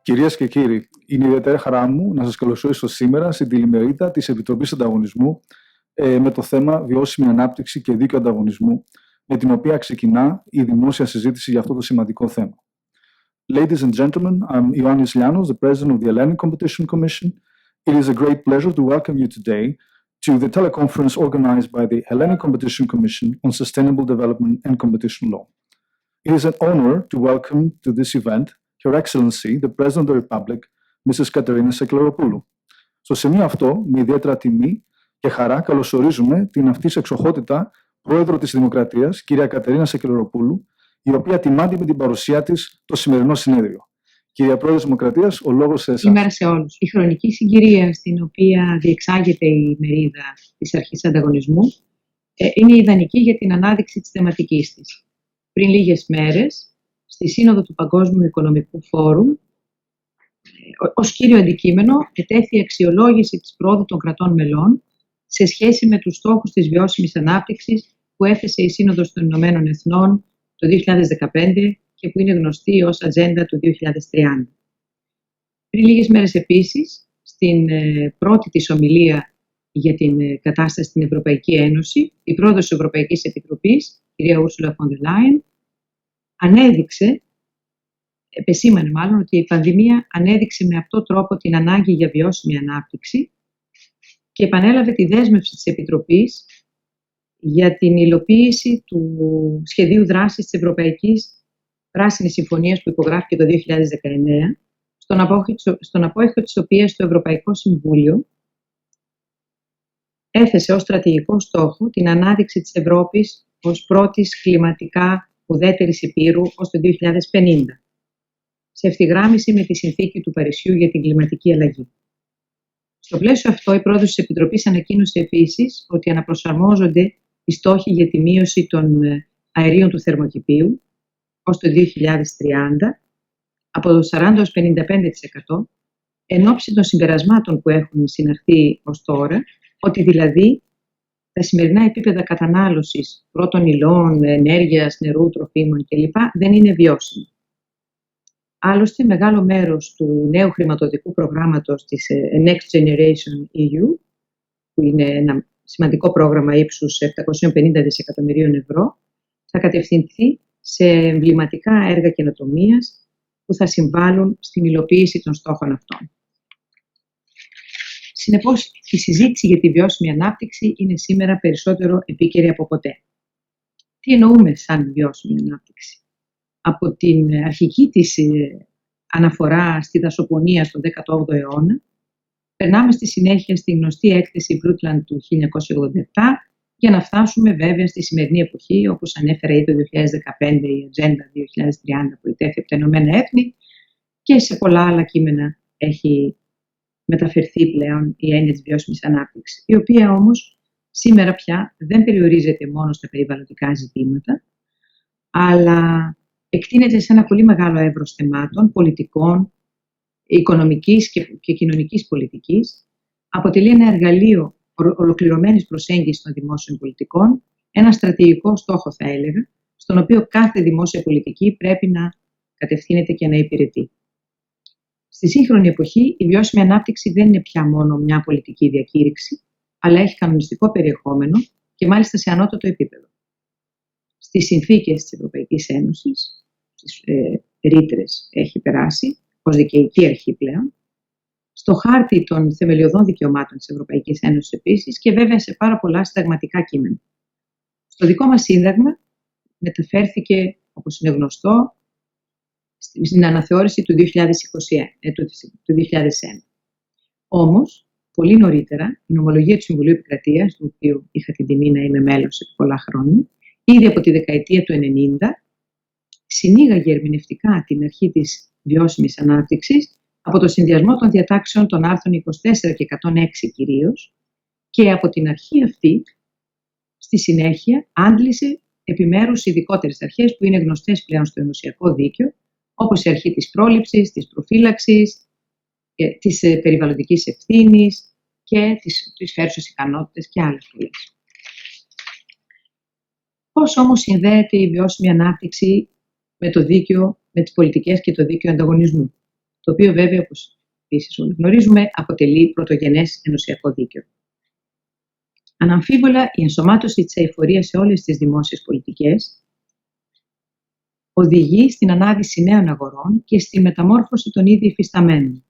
Κυρίες και κύριοι, είναι ιδιαίτερη χαρά μου να σας καλωσορίσω σήμερα στην τηλημερίδα της Επιτροπής Ανταγωνισμού με το θέμα Βιώσιμη Ανάπτυξη και Δίκαιο Ανταγωνισμού, με την οποία ξεκινά η δημόσια συζήτηση για αυτό το σημαντικό θέμα. Ladies and gentlemen, I'm Ioannis Lianos, the President of the Hellenic Competition Commission. It is a great pleasure to welcome you today to the teleconference organized by the Hellenic Competition Commission on Sustainable Development and Competition Law. It is an honor to welcome to this event Her Excellency, the President of the Republic, Mrs. Katerina Sakellaropoulou. Στο σημείο αυτό, με ιδιαίτερα τιμή και χαρά, καλωσορίζουμε την αυτής εξοχότητα Πρόεδρο της Δημοκρατίας, κυρία Katerina Sakellaropoulou, η οποία τιμάται με την παρουσία της το σημερινό συνέδριο. Κυρία Πρόεδρε της Δημοκρατίας, ο λόγος σε εσάς. Καλημέρα σε όλους. Η χρονική συγκυρία στην οποία διεξάγεται η μερίδα της Αρχής Ανταγωνισμού είναι ιδανική για την ανάδειξη της θεματικής της. Πριν λίγες μέρες, στη Σύνοδο του Παγκόσμιου Οικονομικού Φόρουμ, ως κύριο αντικείμενο ετέθη η αξιολόγηση της πρόοδου των κρατών μελών σε σχέση με τους στόχους της βιώσιμης ανάπτυξης που έθεσε η Σύνοδος των Ηνωμένων Εθνών το 2015 και που είναι γνωστή ως Ατζέντα του 2030. Πριν λίγες μέρες επίσης, στην πρώτη της ομιλία για την κατάσταση στην Ευρωπαϊκή Ένωση, η πρόεδρος της Ευρωπαϊκής Επιτροπής, κυρία Ursula von der Leyen, επεσήμανε μάλλον ότι η πανδημία ανέδειξε με αυτό τρόπο την ανάγκη για βιώσιμη ανάπτυξη και επανέλαβε τη δέσμευση της Επιτροπής για την υλοποίηση του σχεδίου δράσης της Ευρωπαϊκής Πράσινης Συμφωνίας που υπογράφηκε το 2019, στον απόϊχο της οποίας το Ευρωπαϊκό Συμβούλιο έθεσε ως στρατηγικό στόχο την ανάδειξη της Ευρώπης ως πρώτης κλιματικά ουδέτερης υπήρου ως το 2050, σε ευθυγράμμιση με τη Συνθήκη του Παρισιού για την κλιματική αλλαγή. Στο πλαίσιο αυτό, η πρόεδρος της Επιτροπής ανακοίνωσε επίσης ότι αναπροσαρμόζονται οι στόχοι για τη μείωση των αερίων του θερμοκηπίου ως το 2030 από το 40% ως 55%, εν ώψη των συμπερασμάτων που έχουν συναχθεί ως τώρα, ότι δηλαδή τα σημερινά επίπεδα κατανάλωσης πρώτων υλών, ενέργειας, νερού, τροφίμων κλπ. Δεν είναι βιώσιμο. Άλλωστε, μεγάλο μέρος του νέου χρηματοδοτικού προγράμματος της Next Generation EU, που είναι ένα σημαντικό πρόγραμμα ύψους 750 δισεκατομμυρίων ευρώ, θα κατευθυνθεί σε εμβληματικά έργα καινοτομίας που θα συμβάλλουν στην υλοποίηση των στόχων αυτών. Συνεπώς, η συζήτηση για τη βιώσιμη ανάπτυξη είναι σήμερα περισσότερο επίκαιρη από ποτέ. Τι εννοούμε σαν βιώσιμη ανάπτυξη? Από την αρχική της αναφορά στη δασοπονία στον 18ο αιώνα, περνάμε στη συνέχεια στη γνωστή έκθεση Brundtland του 1987, για να φτάσουμε βέβαια στη σημερινή εποχή, όπως ανέφερα ήδη το 2015 η Ατζέντα 2030 που ετέθη από τα Ηνωμένα Έθνη, και σε πολλά άλλα κείμενα έχει μεταφερθεί πλέον η έννοια της βιώσιμης ανάπτυξης, η οποία όμως σήμερα πια δεν περιορίζεται μόνο στα περιβαλλοντικά ζητήματα, αλλά εκτείνεται σε ένα πολύ μεγάλο εύρος θεμάτων, πολιτικών, οικονομικής και κοινωνικής πολιτικής, αποτελεί ένα εργαλείο ολοκληρωμένης προσέγγισης των δημόσιων πολιτικών, ένα στρατηγικό στόχο θα έλεγα, στον οποίο κάθε δημόσια πολιτική πρέπει να κατευθύνεται και να υπηρετεί. Στη σύγχρονη εποχή, η βιώσιμη ανάπτυξη δεν είναι πια μόνο μια πολιτική διακήρυξη, αλλά έχει κανονιστικό περιεχόμενο και μάλιστα σε ανώτατο επίπεδο. Στις συνθήκες της Ευρωπαϊκής Ένωσης, στις ρήτρες έχει περάσει, ως δικαιική αρχή πλέον, στο χάρτη των θεμελιωδών δικαιωμάτων της Ευρωπαϊκής Ένωσης επίσης και βέβαια σε πάρα πολλά συνταγματικά κείμενα. Στο δικό μας σύνταγμα μεταφέρθηκε, όπως είναι γνωστό, στην αναθεώρηση του 2001. Όμως, πολύ νωρίτερα, η νομολογία του Συμβουλίου Επικρατείας, του οποίου είχα την τιμή να είμαι μέλος επί πολλά χρόνια, ήδη από τη δεκαετία του 90, συνήγαγε ερμηνευτικά την αρχή της βιώσιμης ανάπτυξης από το συνδυασμό των διατάξεων των άρθρων 24 και 106 κυρίως, και από την αρχή αυτή, στη συνέχεια, άντλησε επιμέρους ειδικότερες αρχές που είναι γνωστές πλέον στο ενωσιακό δίκαιο, όπως η αρχή της πρόληψης, της προφύλαξης, της περιβαλλοντικής ευθύνης και της φέρουσας ικανότητες και άλλες πολλές. Πώς όμως συνδέεται η βιώσιμη ανάπτυξη με το δίκαιο, με τις πολιτικές και το δίκαιο ανταγωνισμού? το οποίο βέβαια, όπως επίσης όλοι γνωρίζουμε, αποτελεί πρωτογενές ενωσιακό δίκαιο. Αναμφίβολα, η ενσωμάτωση της αειφορίας σε όλες τις δημόσιες πολιτικές οδηγεί στην ανάδυση νέων αγορών και στη μεταμόρφωση των ήδη υφισταμένων,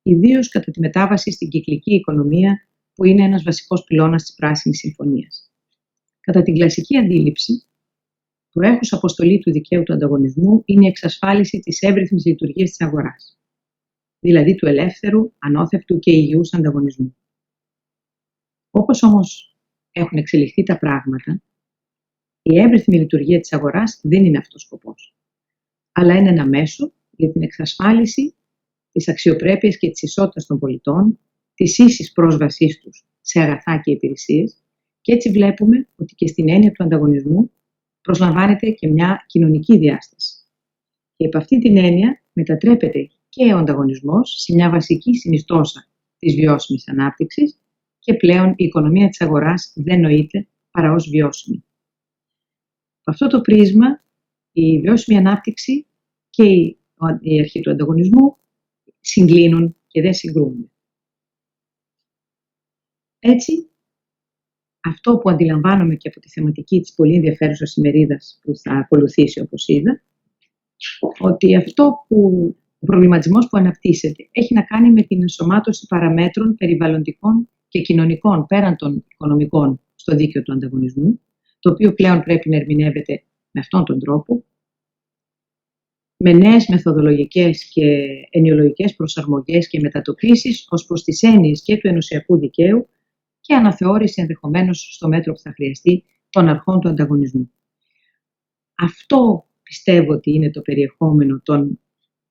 ιδίως κατά τη μετάβαση στην κυκλική οικονομία, που είναι ένας βασικός πυλώνας της Πράσινης Συμφωνίας. Κατά την κλασική αντίληψη, προέχουσα αποστολή του δικαίου του ανταγωνισμού είναι η εξασφάλιση της εύρυθμης λειτουργίας της αγοράς, δηλαδή του ελεύθερου, ανώθευτου και υγιούς ανταγωνισμού. Όπως όμως έχουν εξελιχθεί τα πράγματα, η εύρυθμη λειτουργία της αγοράς δεν είναι αυτός ο σκοπός, αλλά είναι ένα μέσο για την εξασφάλιση της αξιοπρέπειας και της ισότητας των πολιτών, της ίσης πρόσβασής τους σε αγαθά και υπηρεσίες, και έτσι βλέπουμε ότι και στην έννοια του ανταγωνισμού προσλαμβάνεται και μια κοινωνική διάσταση. Και υπ' αυτή την έννοια μετατρέπεται και ο ανταγωνισμός σε μια βασική συνιστόσα της βιώσιμης ανάπτυξης και πλέον η οικονομία της αγοράς δεν νοείται παρά ως βιώσιμη. Από αυτό το πρίσμα, η βιώσιμη ανάπτυξη και η αρχή του ανταγωνισμού συγκλίνουν και δεν συγκρούνται. Έτσι, αυτό που αντιλαμβάνομαι και από τη θεματική της πολύ ενδιαφέρουσας ημερίδας που θα ακολουθήσει, όπως είδα, ότι ο προβληματισμός που αναπτύσσεται έχει να κάνει με την ενσωμάτωση παραμέτρων περιβαλλοντικών και κοινωνικών πέραν των οικονομικών στο δίκαιο του ανταγωνισμού, το οποίο πλέον πρέπει να ερμηνεύεται με αυτόν τον τρόπο, με νέες μεθοδολογικές και ενοιολογικές προσαρμογές και μετατοπίσεις ως προς τις έννοιες και του ενωσιακού δικαίου και αναθεώρηση ενδεχομένως στο μέτρο που θα χρειαστεί των αρχών του ανταγωνισμού. Αυτό πιστεύω ότι είναι το περιεχόμενο των,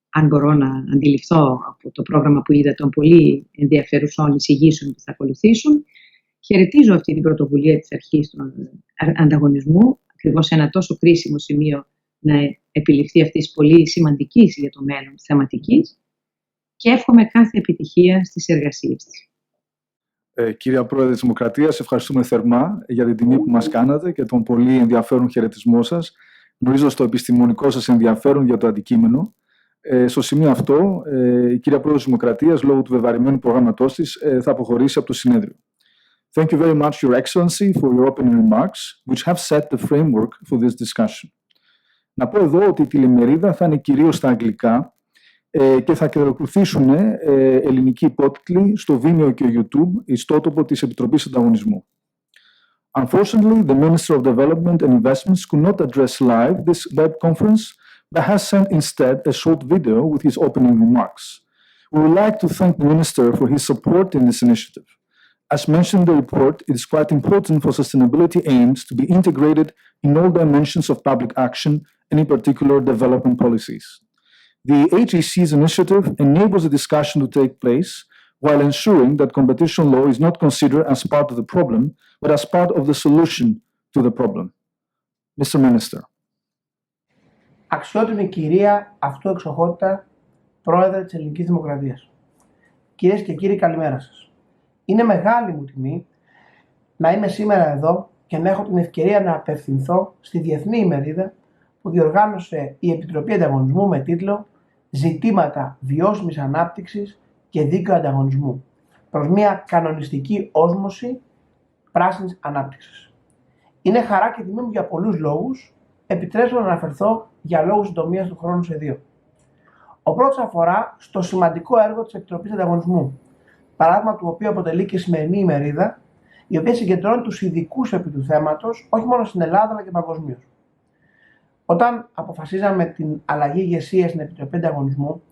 αν μπορώ να αντιληφθώ από το πρόγραμμα που είδα, των πολύ ενδιαφέρουσων εισηγήσεων που θα ακολουθήσουν. Χαιρετίζω αυτή την πρωτοβουλία της αρχής του ανταγωνισμού, ακριβώς σε ένα τόσο κρίσιμο σημείο να επιληφθεί αυτής της πολύ σημαντικής για το μέλλον θεματικής, και εύχομαι κάθε επιτυχία στις εργασίες της. Κύριε Πρόεδρε της Δημοκρατίας, ευχαριστούμε θερμά για την τιμή που μας κάνατε και τον πολύ ενδιαφέρον χαιρετισμό σας. Γνωρίζω στο επιστημονικό σας ενδιαφέρον για το αντικείμενο. Στο σημείο αυτό, η κυρία Πρόεδρος της Δημοκρατίας, λόγω του βεβαρημένου προγράμματός της, θα αποχωρήσει από το συνέδριο. Thank you very much, Your Excellency, for your opening remarks, which have set the framework for this discussion. Να πω εδώ ότι η τηλεμερίδα θα είναι κυρίως στα αγγλικά και θα ακολουθήσουν ελληνικοί υπότιτλοι στο Vimeo και YouTube, ιστότοπο της Επιτροπής Ανταγωνισμού. Unfortunately, the Minister of Development and Investments could not address live this web conference, but has sent instead a short video with his opening remarks. We would like to thank the Minister for his support in this initiative. As mentioned in the report, it is quite important for sustainability aims to be integrated in all dimensions of public action, and in particular development policies. The HCC's initiative enables the discussion to take place while ensuring that competition law is not considered as part of the problem, but as part of the solution to the problem. Mr. Minister. Αξιότιμη κυρία αυτού εξοχότητα, Πρόεδρε της Ελληνικής Δημοκρατίας. Κυρίες και κύριοι, καλημέρα σας. Είναι μεγάλη μου τιμή να είμαι σήμερα εδώ και να έχω την ευκαιρία να απευθυνθώ στη διεθνή ημερίδα που διοργάνωσε η Επιτροπή Ανταγωνισμού με τίτλο «Ζητήματα βιώσιμης ανάπτυξης και δίκαιο ανταγωνισμού προς μια κανονιστική όσμωση πράσινης ανάπτυξης». Είναι χαρά και τιμή μου για πολλούς λόγους. Επιτρέψτε να αναφερθώ για λόγους συντομίας του χρόνου σε δύο. Ο πρώτος αφορά στο σημαντικό έργο της Επιτροπής Ανταγωνισμού, παράδειγμα του οποίου αποτελεί και η σημερινή ημερίδα, η οποία συγκεντρώνει τους ειδικούς επί του θέματος, όχι μόνο στην Ελλάδα αλλά και παγκοσμίως. Όταν αποφασίζαμε την αλλαγή ηγεσίας στην Επιτροπή Ανταγωνισμού,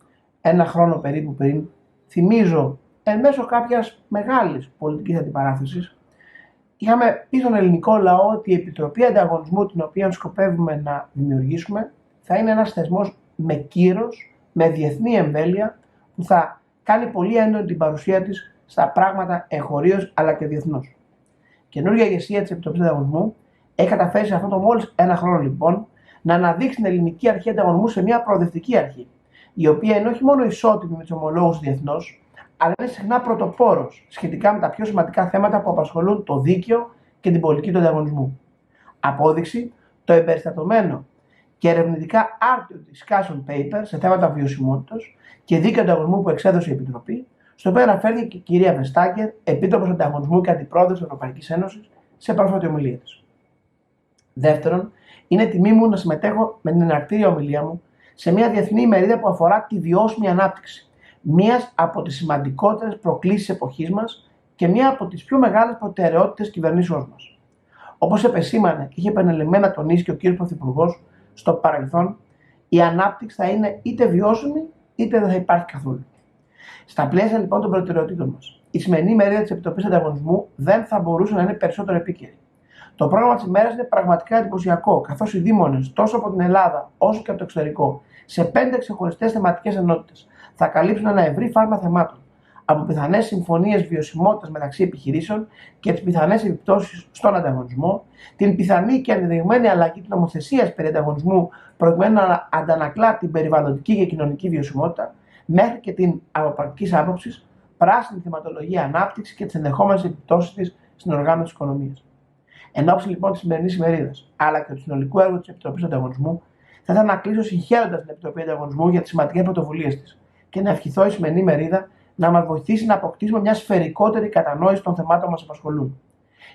ένα χρόνο περίπου πριν, θυμίζω, εν μέσω κάποιας μεγάλης πολιτικής αντιπαράθεσης, είχαμε πει στον ελληνικό λαό ότι η Επιτροπή Ανταγωνισμού, την οποία σκοπεύουμε να δημιουργήσουμε, θα είναι ένας θεσμός με κύρος, με διεθνή εμβέλεια, που θα κάνει πολύ έντονη την παρουσία της στα πράγματα εγχωρίως αλλά και διεθνώς. Καινούργια ηγεσία της Επιτροπής Ανταγωνισμού έχει καταφέρει σε αυτό το μόλις ένα χρόνο λοιπόν να αναδείξει την ελληνική αρχή ανταγωνισμού σε μια προοδευτική αρχή, η οποία είναι όχι μόνο ισότιμη με τους ομολόγους διεθνώς, αλλά είναι συχνά πρωτοπόρος σχετικά με τα πιο σημαντικά θέματα που απασχολούν το δίκαιο και την πολιτική του ανταγωνισμού. Απόδειξη, το εμπεριστατωμένο και ερευνητικά άρτιο discussion paper σε θέματα βιωσιμότητας και δίκαιο ανταγωνισμού που εξέδωσε η Επιτροπή, στο οποίο αναφέρθηκε και η κυρία Βεστάγκερ, Επίτροπος Ανταγωνισμού και Αντιπρόεδρος της Ευρωπαϊκής Ένωσης, σε πρόσφατη ομιλία της. Δεύτερον, είναι τιμή μου να συμμετέχω με την εναρκτήρια ομιλία μου σε μια διεθνή ημερίδα που αφορά τη βιώσιμη ανάπτυξη, μία από τις σημαντικότερες προκλήσεις της εποχής μας και μία από τις πιο μεγάλες προτεραιότητες κυβερνήσεώς μας. Όπως επεσήμανε και είχε επανειλημμένα τονίσει και ο κύριος Πρωθυπουργός στο παρελθόν, η ανάπτυξη θα είναι είτε βιώσιμη είτε δεν θα υπάρχει καθόλου. Στα πλαίσια λοιπόν των προτεραιοτήτων μας, η σημερινή ημερίδα της Επιτροπής Ανταγωνισμού δεν θα μπορούσε να είναι περισσότερο επίκαιρη. Το πρόγραμμα της ημέρας είναι πραγματικά εντυπωσιακό, καθώς οι δήμονες τόσο από την Ελλάδα όσο και από το εξωτερικό, σε 5 ξεχωριστές θεματικές ενότητες, θα καλύψουν ένα ευρύ φάσμα θεμάτων, από πιθανές συμφωνίες βιωσιμότητας μεταξύ επιχειρήσεων και τις πιθανές επιπτώσεις στον ανταγωνισμό, την πιθανή και ενδεδειγμένη αλλαγή της νομοθεσίας περί ανταγωνισμού προκειμένου να αντανακλά την περιβαλλοντική και κοινωνική βιωσιμότητα, μέχρι και την από πρακτικής άποψης πράσινη θεματολογία ανάπτυξη και τις ενδεχόμενες επιπτώσεις της στην οργάνωση της οικονομίας. Εν ώψη λοιπόν της σημερινής ημερίδας, αλλά και του συνολικού έργου της Επιτροπής Ανταγωνισμού, θα ήθελα να κλείσω συγχαίροντας την Επιτροπή Ανταγωνισμού για τις σημαντικές πρωτοβουλίες της και να ευχηθώ η σημερινή ημερίδα να μας βοηθήσει να αποκτήσουμε μια σφαιρικότερη κατανόηση των θεμάτων που μας απασχολούν.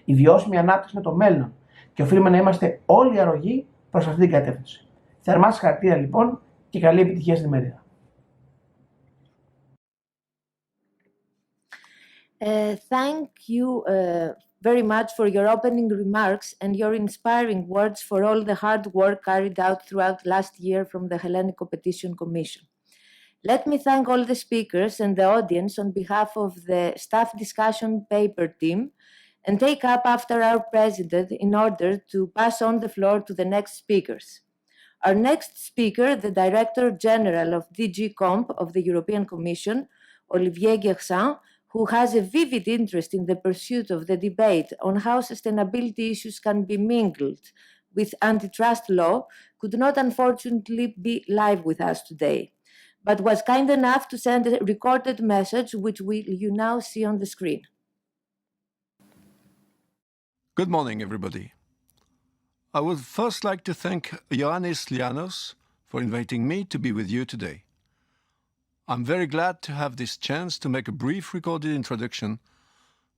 Η βιώσιμη ανάπτυξη είναι το μέλλον και οφείλουμε να είμαστε όλοι αρρωγοί προς αυτή την κατεύθυνση. Θερμά συγχαρητήρια λοιπόν και καλή επιτυχία στην ημερίδα. Thank you very much for your opening remarks and your inspiring words for all the hard work carried out throughout last year from the Hellenic Competition Commission. Let me thank all the speakers and the audience on behalf of the Staff Discussion Paper team and take up after our president in order to pass on the floor to the next speakers. Our next speaker, the Director General of DG Comp of the European Commission, Olivier Guersant, who has a vivid interest in the pursuit of the debate on how sustainability issues can be mingled with antitrust law, could not unfortunately be live with us today, but was kind enough to send a recorded message which you now see on the screen. Good morning, everybody. I would first like to thank Ioannis Lianos for inviting me to be with you today. I'm very glad to have this chance to make a brief recorded introduction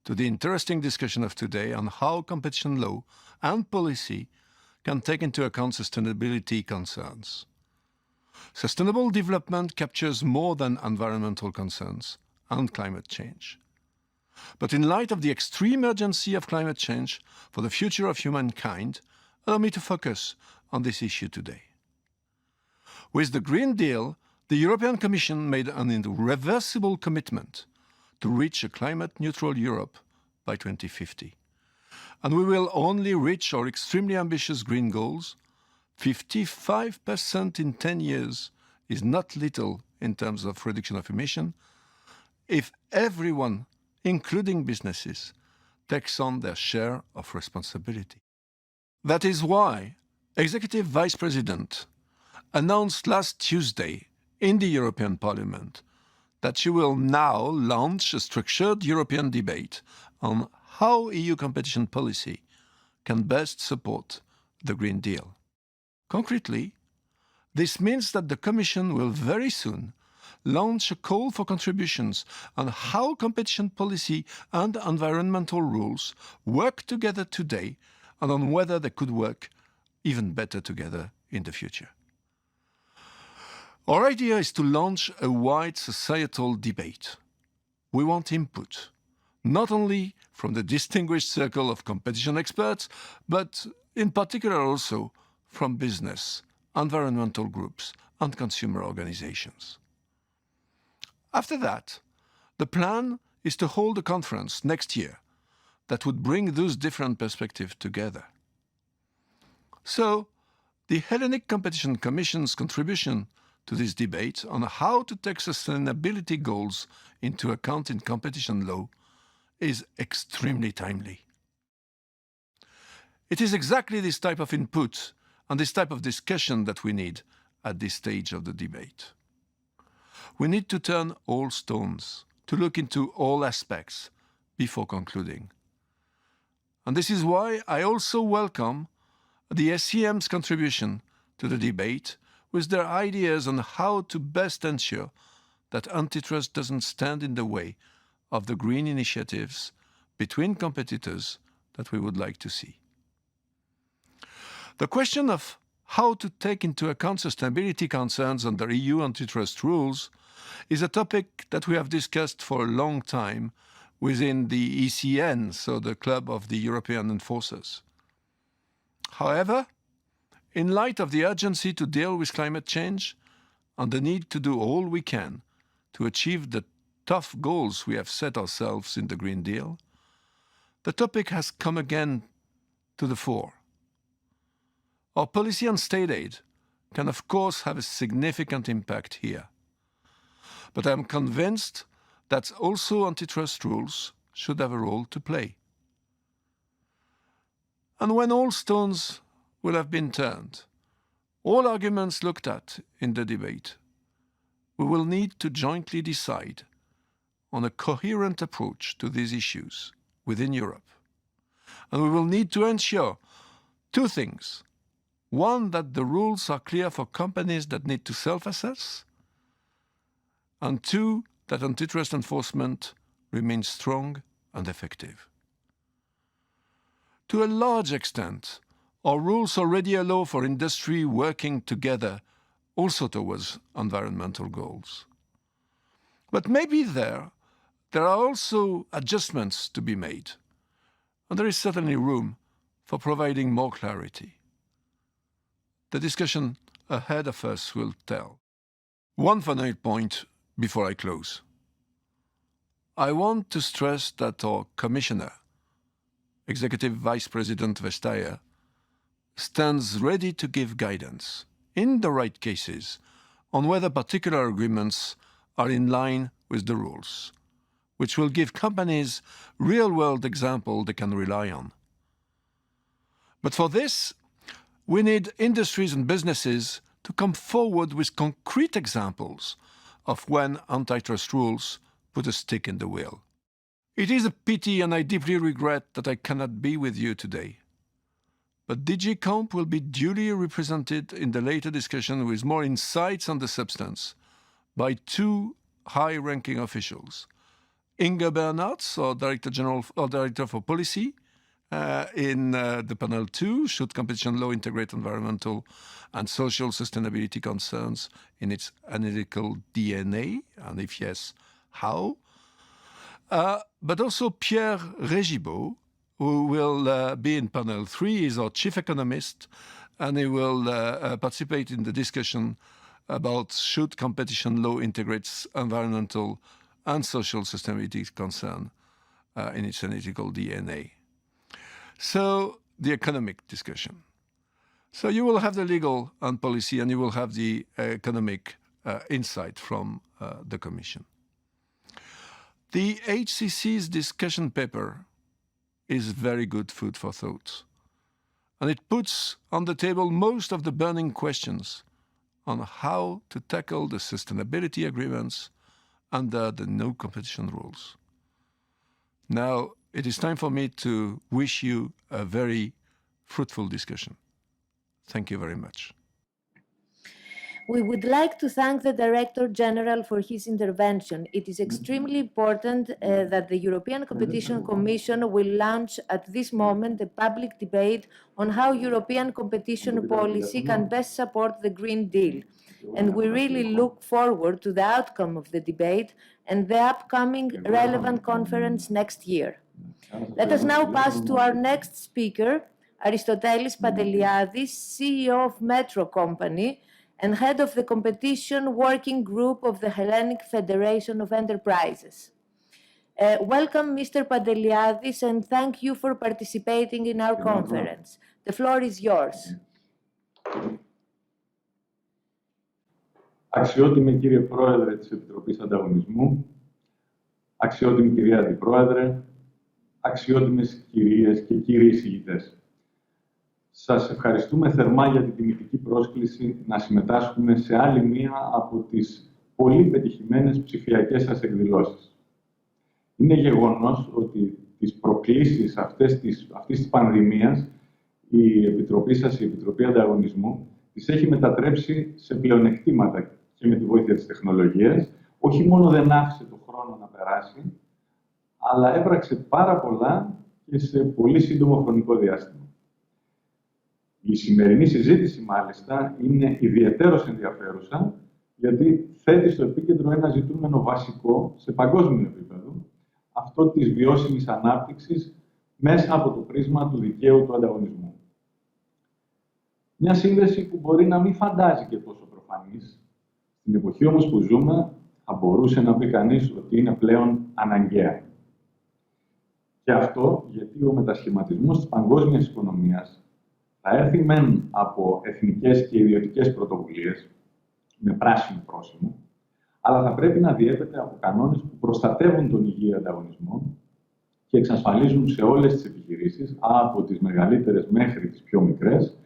to the interesting discussion of today on how competition law and policy can take into account sustainability concerns. Sustainable development captures more than environmental concerns and climate change. But in light of the extreme urgency of climate change for the future of humankind, allow me to focus on this issue today. With the Green Deal, the European Commission made an irreversible commitment to reach a climate-neutral Europe by 2050. And we will only reach our extremely ambitious green goals. 55% in 10 years is not little in terms of reduction of emission if everyone, including businesses, takes on their share of responsibility. That is why Executive Vice President announced last Tuesday in the European Parliament that she will now launch a structured European debate on how EU competition policy can best support the Green Deal. Concretely, this means that the Commission will very soon launch a call for contributions on how competition policy and environmental rules work together today and on whether they could work even better together in the future. Our idea is to launch a wide societal debate. We want input, not only from the distinguished circle of competition experts, but in particular also from business, environmental groups, and consumer organizations. After that, the plan is to hold a conference next year that would bring those different perspectives together. So, the Hellenic Competition Commission's contribution to this debate on how to take sustainability goals into account in competition law is extremely timely. It is exactly this type of input and this type of discussion that we need at this stage of the debate. We need to turn all stones, to look into all aspects before concluding. And this is why I also welcome the SCM's contribution to the debate with their ideas on how to best ensure that antitrust doesn't stand in the way of the green initiatives between competitors that we would like to see. The question of how to take into account sustainability concerns under EU antitrust rules is a topic that we have discussed for a long time within the ECN, so the Club of the European Enforcers. However, in light of the urgency to deal with climate change and the need to do all we can to achieve the tough goals we have set ourselves in the Green Deal, the topic has come again to the fore. Our policy on state aid can of course have a significant impact here. But I am convinced that also antitrust rules should have a role to play. And when all stones will have been turned, all arguments looked at in the debate, we will need to jointly decide on a coherent approach to these issues within Europe. And we will need to ensure two things. One, that the rules are clear for companies that need to self-assess, and two, that antitrust enforcement remains strong and effective. To a large extent, our rules already allow for industry working together also towards environmental goals. But maybe there are also adjustments to be made, and there is certainly room for providing more clarity. The discussion ahead of us will tell. One final point before I close. I want to stress that our Commissioner, Executive Vice President Vestager, stands ready to give guidance, in the right cases, on whether particular agreements are in line with the rules, which will give companies real-world examples they can rely on. But for this, we need industries and businesses to come forward with concrete examples of when antitrust rules put a stick in the wheel. It is a pity, and I deeply regret that I cannot be with you today. But DG Comp will be duly represented in the later discussion with more insights on the substance by two high-ranking officials. Inge Bernards, our Director General or Director for Policy, in the panel 2, should competition law integrate environmental and social sustainability concerns in its analytical DNA, and if yes, how? But also Pierre Régibaud, who will be in panel 3, is our chief economist, and he will participate in the discussion about should competition law integrate environmental and social sustainability concern in its analytical DNA. So, the economic discussion. So you will have the legal and policy, and you will have the economic insight from the Commission. The HCC's discussion paper is very good food for thought, and it puts on the table most of the burning questions on how to tackle the sustainability agreements under the no competition rules. Now, it is time for me to wish you a very fruitful discussion. Thank you very much. We would like to thank the Director General for his intervention. It is extremely important that the European Competition Commission will launch at this moment a public debate on how European competition policy can best support the Green Deal. And we really look forward to the outcome of the debate and the upcoming relevant conference next year. Let us now pass to our next speaker, Aristotelis Panteliadis, CEO of Metro Company and head of the competition working group of the Hellenic Federation of Enterprises. Welcome, Mr. Panteliadis, and thank you for participating in our conference. The floor is yours. Αξιότιμη κύριε Πρόεδρε της Επιτροπής Ανταγωνισμού, αξιότιμη κυρία Αντιπρόεδρε, αξιότιμες κυρίες και κύριοι εισηγητές. Σας ευχαριστούμε θερμά για την τιμητική πρόσκληση να συμμετάσχουμε σε άλλη μία από τις πολύ πετυχημένες ψηφιακές σας εκδηλώσεις. Είναι γεγονός ότι τις προκλήσεις αυτής της πανδημίας η Επιτροπή σας, η Επιτροπή Ανταγωνισμού, τις έχει μετατρέψει σε πλεονεκτήματα και με τη βοήθεια της τεχνολογίας. Όχι μόνο δεν άφησε το χρόνο να περάσει, αλλά έπραξε πάρα πολλά και σε πολύ σύντομο χρονικό διάστημα. Η σημερινή συζήτηση, μάλιστα, είναι ιδιαιτέρως ενδιαφέρουσα, γιατί θέτει στο επίκεντρο ένα ζητούμενο βασικό σε παγκόσμιο επίπεδο, αυτό της βιώσιμης ανάπτυξης μέσα από το πρίσμα του δικαίου του ανταγωνισμού. Μια σύνδεση που μπορεί να μην φαντάζει και τόσο προφανής. Στην εποχή όμως που ζούμε, θα μπορούσε να πει κανείς ότι είναι πλέον αναγκαία. Και αυτό γιατί ο μετασχηματισμός της παγκόσμιας οικονομίας θα έρθει μεν από εθνικές και ιδιωτικές πρωτοβουλίες, με πράσινο πρόσημο, αλλά θα πρέπει να διέπεται από κανόνες που προστατεύουν τον υγιή ανταγωνισμό και εξασφαλίζουν σε όλες τις επιχειρήσεις, από τις μεγαλύτερες μέχρι τις πιο μικρές,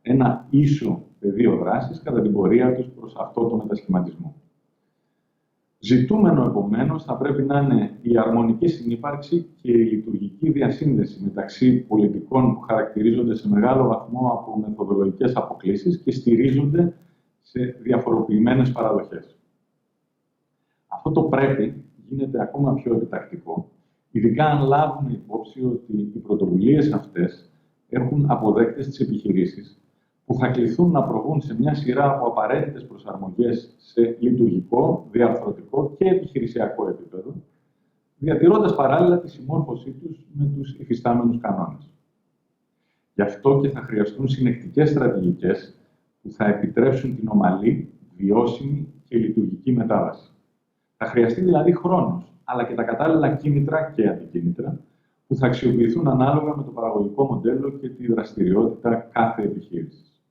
ένα ίσο πεδίο δράσης κατά την πορεία τους προς αυτό το μετασχηματισμό. Ζητούμενο, επομένως, θα πρέπει να είναι η αρμονική συνύπαρξη και η λειτουργική διασύνδεση μεταξύ πολιτικών που χαρακτηρίζονται σε μεγάλο βαθμό από μεθοδολογικές αποκλίσεις και στηρίζονται σε διαφοροποιημένες παραδοχές. Αυτό το πρέπει γίνεται ακόμα πιο επιτακτικό, ειδικά αν λάβουμε υπόψη ότι οι πρωτοβουλίες αυτές έχουν αποδέκτες τις επιχειρήσεις που θα κληθούν να προβούν σε μια σειρά από απαραίτητες προσαρμογές σε λειτουργικό, διαρθρωτικό και επιχειρησιακό επίπεδο, διατηρώντας παράλληλα τη συμμόρφωσή τους με τους υφιστάμενους κανόνες. Γι' αυτό και θα χρειαστούν συνεκτικές στρατηγικές που θα επιτρέψουν την ομαλή, βιώσιμη και λειτουργική μετάβαση. Θα χρειαστεί δηλαδή χρόνος, αλλά και τα κατάλληλα κίνητρα και αντικίνητρα που θα αξιοποιηθούν ανάλογα με το παραγωγικό μοντέλο και τη δραστηριότητα κάθε επιχείρησης.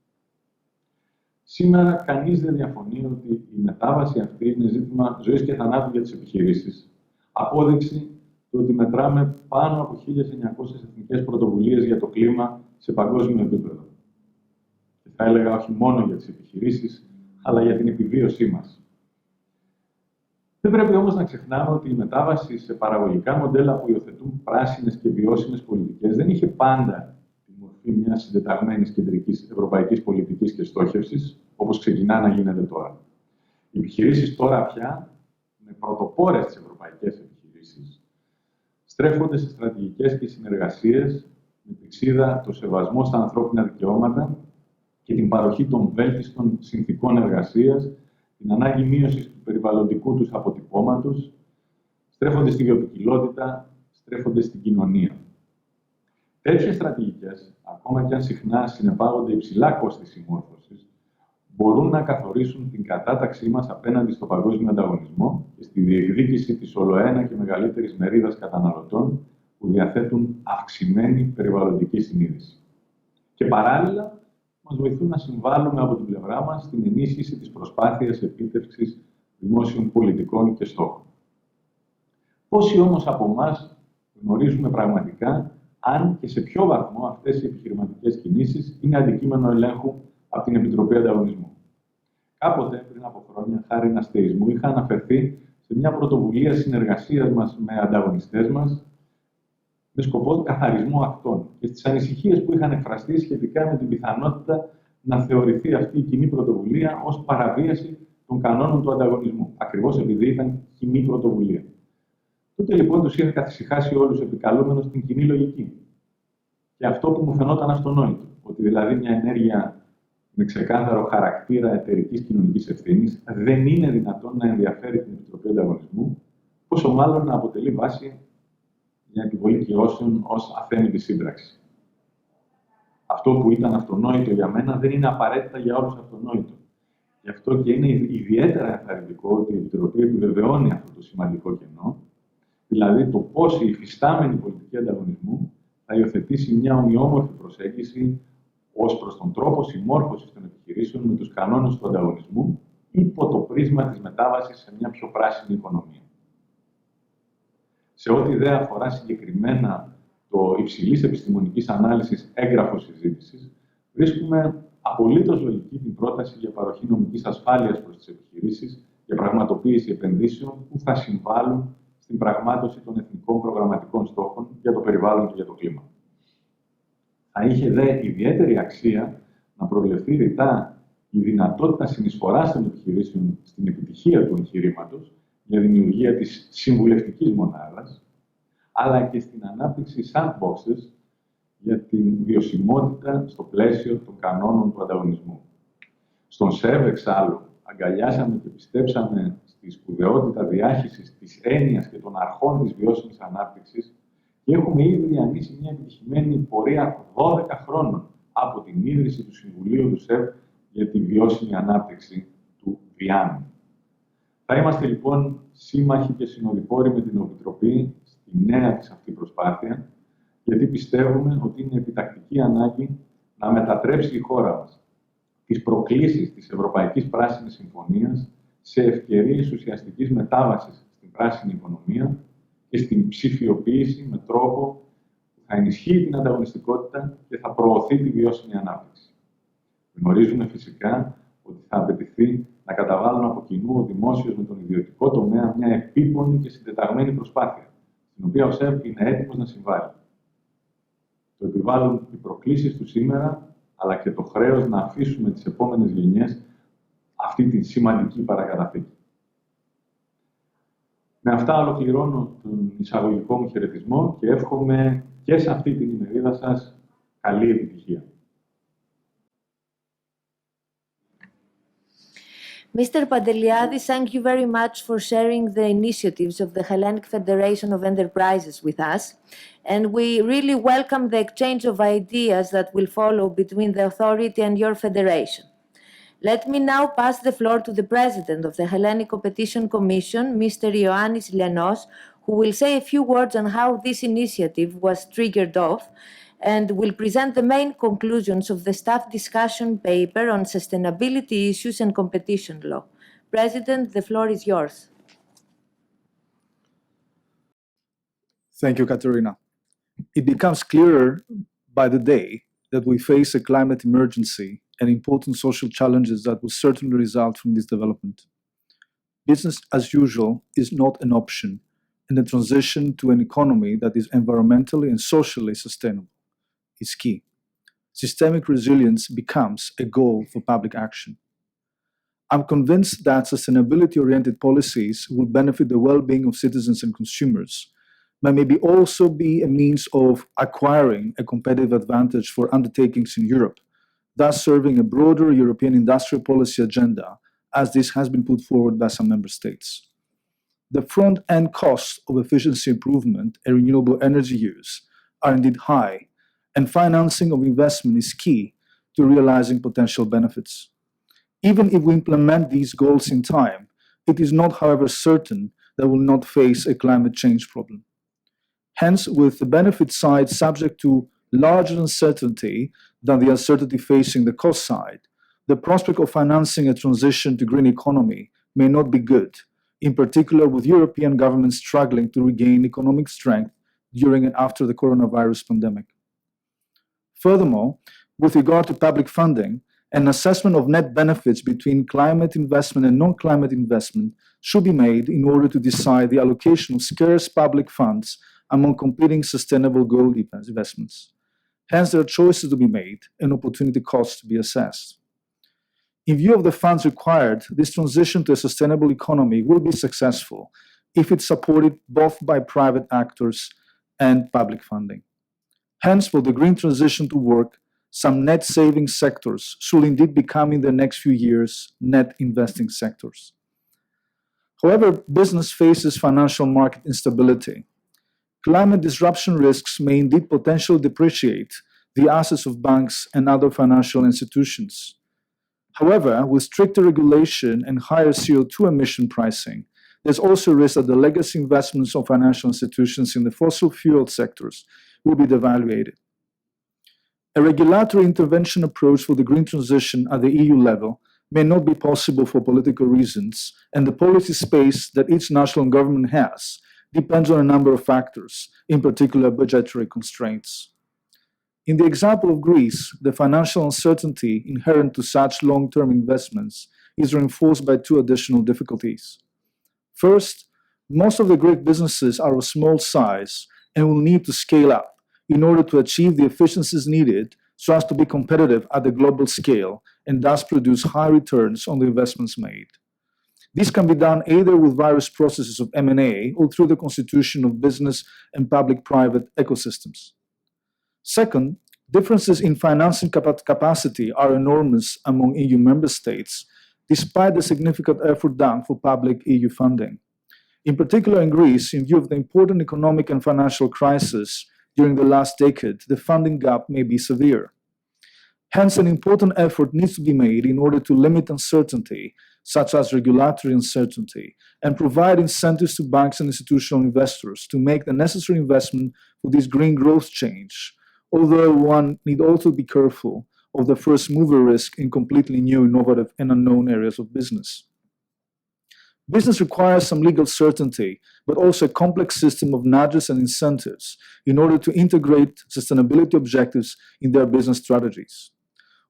Σήμερα, κανείς δεν διαφωνεί ότι η μετάβαση αυτή είναι ζήτημα ζωής και θανάτου για τις επιχειρήσεις. Απόδειξη του ότι μετράμε πάνω από 1.900 εθνικές πρωτοβουλίες για το κλίμα σε παγκόσμιο επίπεδο. Και θα έλεγα όχι μόνο για τις επιχειρήσεις, αλλά για την επιβίωσή μας. Δεν πρέπει όμως να ξεχνάμε ότι η μετάβαση σε παραγωγικά μοντέλα που υιοθετούν πράσινες και βιώσιμες πολιτικές δεν είχε πάντα τη μορφή μιας συντεταγμένης κεντρικής ευρωπαϊκής πολιτικής και στόχευσης, όπως ξεκινά να γίνεται τώρα. Οι επιχειρήσεις τώρα πια, με πρωτοπόρες τις ευρωπαϊκές επιχειρήσεις, στρέφονται σε στρατηγικές και συνεργασίες με πηξίδα το σεβασμό στα ανθρώπινα δικαιώματα και την παροχή των βέλτιστων συνθηκών εργασίας, την ανάγκη μείωσης του περιβαλλοντικού τους αποτυπώματος, στρέφονται στη βιοποικιλότητα, στρέφονται στην κοινωνία. Τέτοιες στρατηγικές, ακόμα και αν συχνά συνεπάγονται υψηλά κόστη συμμόρφωσης, μπορούν να καθορίσουν την κατάταξή μας απέναντι στο παγκόσμιο ανταγωνισμό και στη διεκδίκηση της ολοένα και μεγαλύτερης μερίδας καταναλωτών που διαθέτουν αυξημένη περιβαλλοντική συνείδηση. Και παράλληλα, μας βοηθούν να συμβάλλουμε από την πλευρά μας στην ενίσχυση της προσπάθειας επίτευξης δημόσιων πολιτικών και στόχων. Πόσοι όμως από εμάς γνωρίζουμε πραγματικά αν και σε ποιο βαθμό αυτές οι επιχειρηματικές κινήσεις είναι αντικείμενο ελέγχου από την Επιτροπή Ανταγωνισμού. Κάποτε, πριν από χρόνια, χάρη αστεϊσμού, είχα αναφερθεί σε μια πρωτοβουλία συνεργασίας μας με ανταγωνιστές μας με σκοπό τον καθαρισμό αυτών και στις ανησυχίες που είχαν εκφραστεί σχετικά με την πιθανότητα να θεωρηθεί αυτή η κοινή πρωτοβουλία ως παραβίαση των κανόνων του ανταγωνισμού, ακριβώς επειδή ήταν κοινή πρωτοβουλία. Τότε λοιπόν τους είχα καθησυχάσει όλους επικαλούμενος την κοινή λογική. Και αυτό που μου φαινόταν αυτονόητο, ότι δηλαδή μια ενέργεια με ξεκάθαρο χαρακτήρα εταιρικής κοινωνικής ευθύνης δεν είναι δυνατόν να ενδιαφέρει την Επιτροπή Ανταγωνισμού, πόσο μάλλον να αποτελεί βάση για επιβολή κυρώσεων ως αθέμητη σύμπραξη. Αυτό που ήταν αυτονόητο για μένα δεν είναι απαραίτητα για όλους αυτονόητο. Γι' αυτό και είναι ιδιαίτερα ενθαρρυντικό ότι η Επιτροπή επιβεβαιώνει αυτό το σημαντικό κενό, δηλαδή το πώς η υφιστάμενη πολιτική ανταγωνισμού θα υιοθετήσει μια ομοιόμορφη προσέγγιση ως προς τον τρόπο συμμόρφωσης των επιχειρήσεων με τους κανόνες του ανταγωνισμού υπό το πρίσμα της μετάβασης σε μια πιο πράσινη οικονομία. Σε ό,τι δεν αφορά συγκεκριμένα το υψηλής επιστημονικής ανάλυσης έγγραφο συζήτησης, βρίσκουμε απολύτως λογική την πρόταση για παροχή νομικής ασφάλειας προς τις επιχειρήσεις για πραγματοποίηση επενδύσεων που θα συμβάλλουν στην πραγμάτωση των εθνικών προγραμματικών στόχων για το περιβάλλον και για το κλίμα. Θα είχε δε ιδιαίτερη αξία να προβλεφθεί ρητά η δυνατότητα συνεισφοράς των επιχειρήσεων στην επιτυχία του εγχειρήματος για δημιουργία της συμβουλευτικής μονάδας, αλλά και στην ανάπτυξη sandboxes για την βιωσιμότητα στο πλαίσιο των κανόνων του ανταγωνισμού. Στον ΣΕΒ, εξάλλου, αγκαλιάσαμε και πιστέψαμε στη σπουδαιότητα διάχυσης της έννοιας και των αρχών της βιώσιμης ανάπτυξης και έχουμε ήδη διανύσει μια επιτυχημένη πορεία 12 χρόνων από την ίδρυση του Συμβουλίου του ΣΕΒ για τη βιώσιμη ανάπτυξη του ΔΙΑΝ. Θα είμαστε λοιπόν σύμμαχοι και συνοδοιπόροι με την Επιτροπή στη νέα της αυτή προσπάθεια, γιατί πιστεύουμε ότι είναι επιτακτική ανάγκη να μετατρέψει η χώρα μας τις προκλήσεις της Ευρωπαϊκής Πράσινης Συμφωνίας σε ευκαιρίες ουσιαστικής μετάβασης στην πράσινη οικονομία και στην ψηφιοποίηση με τρόπο που θα ενισχύει την ανταγωνιστικότητα και θα προωθεί τη βιώσιμη ανάπτυξη. Γνωρίζουμε φυσικά ότι θα απαιτηθεί να καταβάλουν από κοινού ο δημόσιος με τον ιδιωτικό τομέα μια επίπονη και συντεταγμένη προσπάθεια, στην οποία ο ΣΕΒ είναι έτοιμος να συμβάλλει. Το επιβάλλουν οι προκλήσεις του σήμερα, αλλά και το χρέος να αφήσουμε τις επόμενες γενιές αυτή τη σημαντική παρακαταθήκη. Με αυτά ολοκληρώνω τον εισαγωγικό μου χαιρετισμό και εύχομαι και σε αυτή την ημερίδα σας καλή επιτυχία. Mr. Panteliadis, thank you very much for sharing the initiatives of the Hellenic Federation of Enterprises with us. And we really welcome the exchange of ideas that will follow between the authority and your federation. Let me now pass the floor to the President of the Hellenic Competition Commission, Mr. Ioannis Lianos, who will say a few words on how this initiative was triggered off and will present the main conclusions of the staff discussion paper on sustainability issues and competition law. President, the floor is yours. Thank you, Katerina. It becomes clearer by the day that we face a climate emergency and important social challenges that will certainly result from this development. Business as usual is not an option, and the transition to an economy that is environmentally and socially sustainable is key. Systemic resilience becomes a goal for public action. I'm convinced that sustainability-oriented policies will benefit the well-being of citizens and consumers, but maybe also be a means of acquiring a competitive advantage for undertakings in Europe, thus serving a broader European industrial policy agenda, as this has been put forward by some member states. The front-end costs of efficiency improvement and renewable energy use are indeed high, and financing of investment is key to realizing potential benefits. Even if we implement these goals in time, it is not, however, certain that we will not face a climate change problem. Hence, with the benefit side subject to larger uncertainty than the uncertainty facing the cost side, the prospect of financing a transition to green economy may not be good, in particular with European governments struggling to regain economic strength during and after the coronavirus pandemic. Furthermore, with regard to public funding, an assessment of net benefits between climate investment and non-climate investment should be made in order to decide the allocation of scarce public funds among competing sustainable goal investments. Hence, there are choices to be made and opportunity costs to be assessed. In view of the funds required, this transition to a sustainable economy will be successful if it's supported both by private actors and public funding. Hence, for the green transition to work, some net saving sectors should indeed become in the next few years net investing sectors. However, business faces financial market instability. Climate disruption risks may indeed potentially depreciate the assets of banks and other financial institutions. However, with stricter regulation and higher CO2 emission pricing, there's also a risk that the legacy investments of financial institutions in the fossil fuel sectors will be devaluated. A regulatory intervention approach for the green transition at the EU level may not be possible for political reasons, and the policy space that each national government has depends on a number of factors, in particular budgetary constraints. In the example of Greece, the financial uncertainty inherent to such long-term investments is reinforced by two additional difficulties. First, most of the Greek businesses are of small size and will need to scale up in order to achieve the efficiencies needed so as to be competitive at the global scale and thus produce high returns on the investments made. This can be done either with various processes of M&A or through the constitution of business and public-private ecosystems. Second, differences in financing capacity are enormous among EU member states, despite the significant effort done for public EU funding. In particular in Greece, in view of the important economic and financial crisis during the last decade, the funding gap may be severe. Hence, an important effort needs to be made in order to limit uncertainty, such as regulatory uncertainty, and provide incentives to banks and institutional investors to make the necessary investment for this green growth change, although one need also be careful of the first mover risk in completely new, innovative, and unknown areas of business. Business requires some legal certainty, but also a complex system of nudges and incentives in order to integrate sustainability objectives in their business strategies.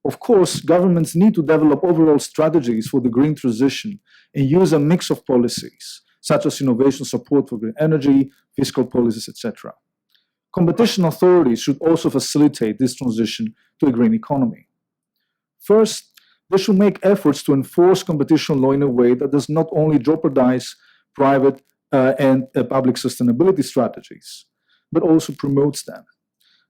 Of course, governments need to develop overall strategies for the green transition and use a mix of policies, such as innovation support for green energy, fiscal policies, etc. Competition authorities should also facilitate this transition to a green economy. First, they should make efforts to enforce competition law in a way that does not only jeopardize private and public sustainability strategies, but also promotes them.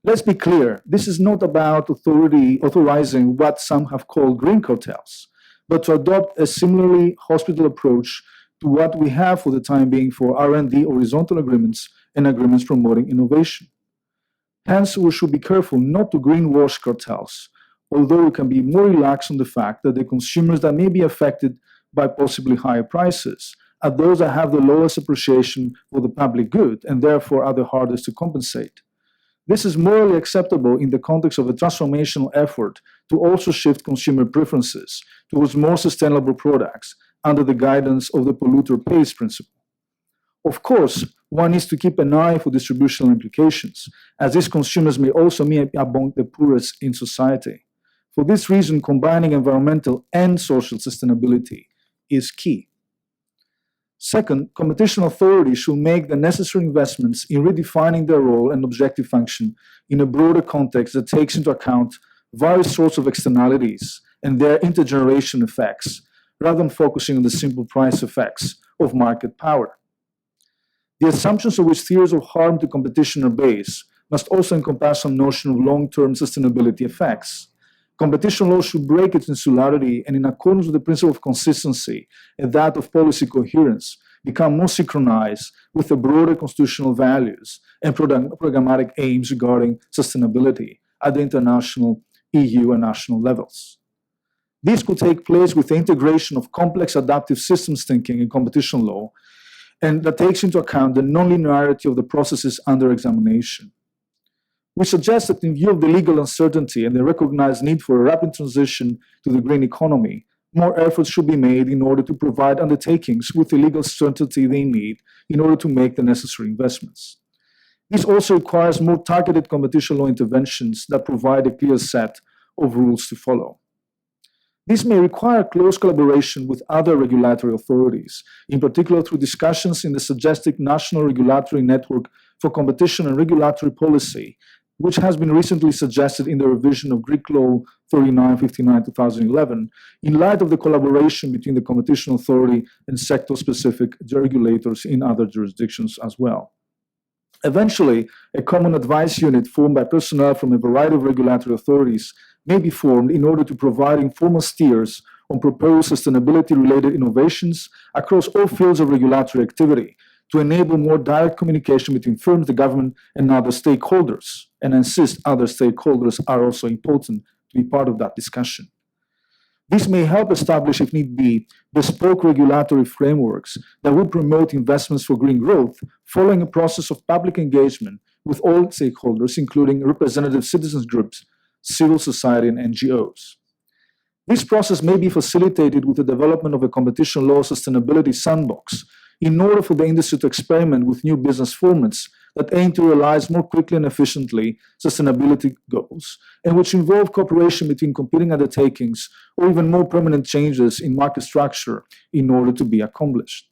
Let's be clear, this is not about authorizing what some have called green cartels, but to adopt a similarly hospital approach to what we have for the time being for R&D horizontal agreements and agreements promoting innovation. Hence, we should be careful not to greenwash cartels, although we can be more relaxed on the fact that the consumers that may be affected by possibly higher prices are those that have the lowest appreciation for the public good and therefore are the hardest to compensate. This is morally acceptable in the context of a transformational effort to also shift consumer preferences towards more sustainable products under the guidance of the polluter pays principle. Of course, one needs to keep an eye for distributional implications, as these consumers may also be among the poorest in society. For this reason, combining environmental and social sustainability is key. Second, competition authorities should make the necessary investments in redefining their role and objective function in a broader context that takes into account various sorts of externalities and their intergeneration effects, rather than focusing on the simple price effects of market power. The assumptions on which theories of harm to competition are based must also encompass some notion of long-term sustainability effects. Competition law should break its insularity and, in accordance with the principle of consistency and that of policy coherence, become more synchronized with the broader constitutional values and programmatic aims regarding sustainability at the international, EU, and national levels. This could take place with the integration of complex adaptive systems thinking in competition law, and that takes into account the nonlinearity of the processes under examination. We suggest that in view of the legal uncertainty and the recognized need for a rapid transition to the green economy, more efforts should be made in order to provide undertakings with the legal certainty they need in order to make the necessary investments. This also requires more targeted competition law interventions that provide a clear set of rules to follow. This may require close collaboration with other regulatory authorities, in particular through discussions in the suggested National Regulatory Network for Competition and Regulatory Policy, which has been recently suggested in the revision of Greek Law 3959/2011, in light of the collaboration between the Competition Authority and sector-specific regulators in other jurisdictions as well. Eventually, a common advice unit formed by personnel from a variety of regulatory authorities may be formed in order to provide informal steers on proposed sustainability-related innovations across all fields of regulatory activity, to enable more direct communication between firms, the government, and other stakeholders. And I insist other stakeholders are also important to be part of that discussion. This may help establish, if need be, bespoke regulatory frameworks that will promote investments for green growth following a process of public engagement with all stakeholders, including representative citizens groups, civil society, and NGOs. This process may be facilitated with the development of a competition law sustainability sandbox in order for the industry to experiment with new business formats that aim to realize more quickly and efficiently sustainability goals, and which involve cooperation between competing undertakings or even more permanent changes in market structure in order to be accomplished.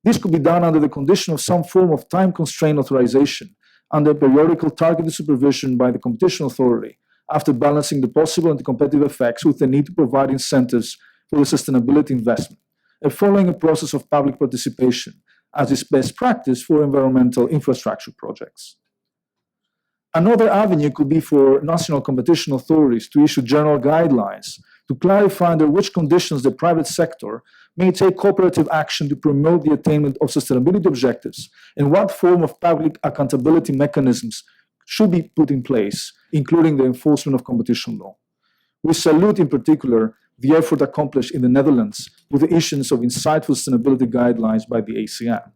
This could be done under the condition of some form of time-constrained authorization, under periodical targeted supervision by the competition authority, after balancing the possible anti-competitive effects with the need to provide incentives for the sustainability investment, and following a process of public participation, as is best practice for environmental infrastructure projects. Another avenue could be for national competition authorities to issue general guidelines to clarify under which conditions the private sector may take cooperative action to promote the attainment of sustainability objectives and what form of public accountability mechanisms should be put in place, including the enforcement of competition law. We salute in particular the effort accomplished in the Netherlands with the issuance of insightful sustainability guidelines by the ACM.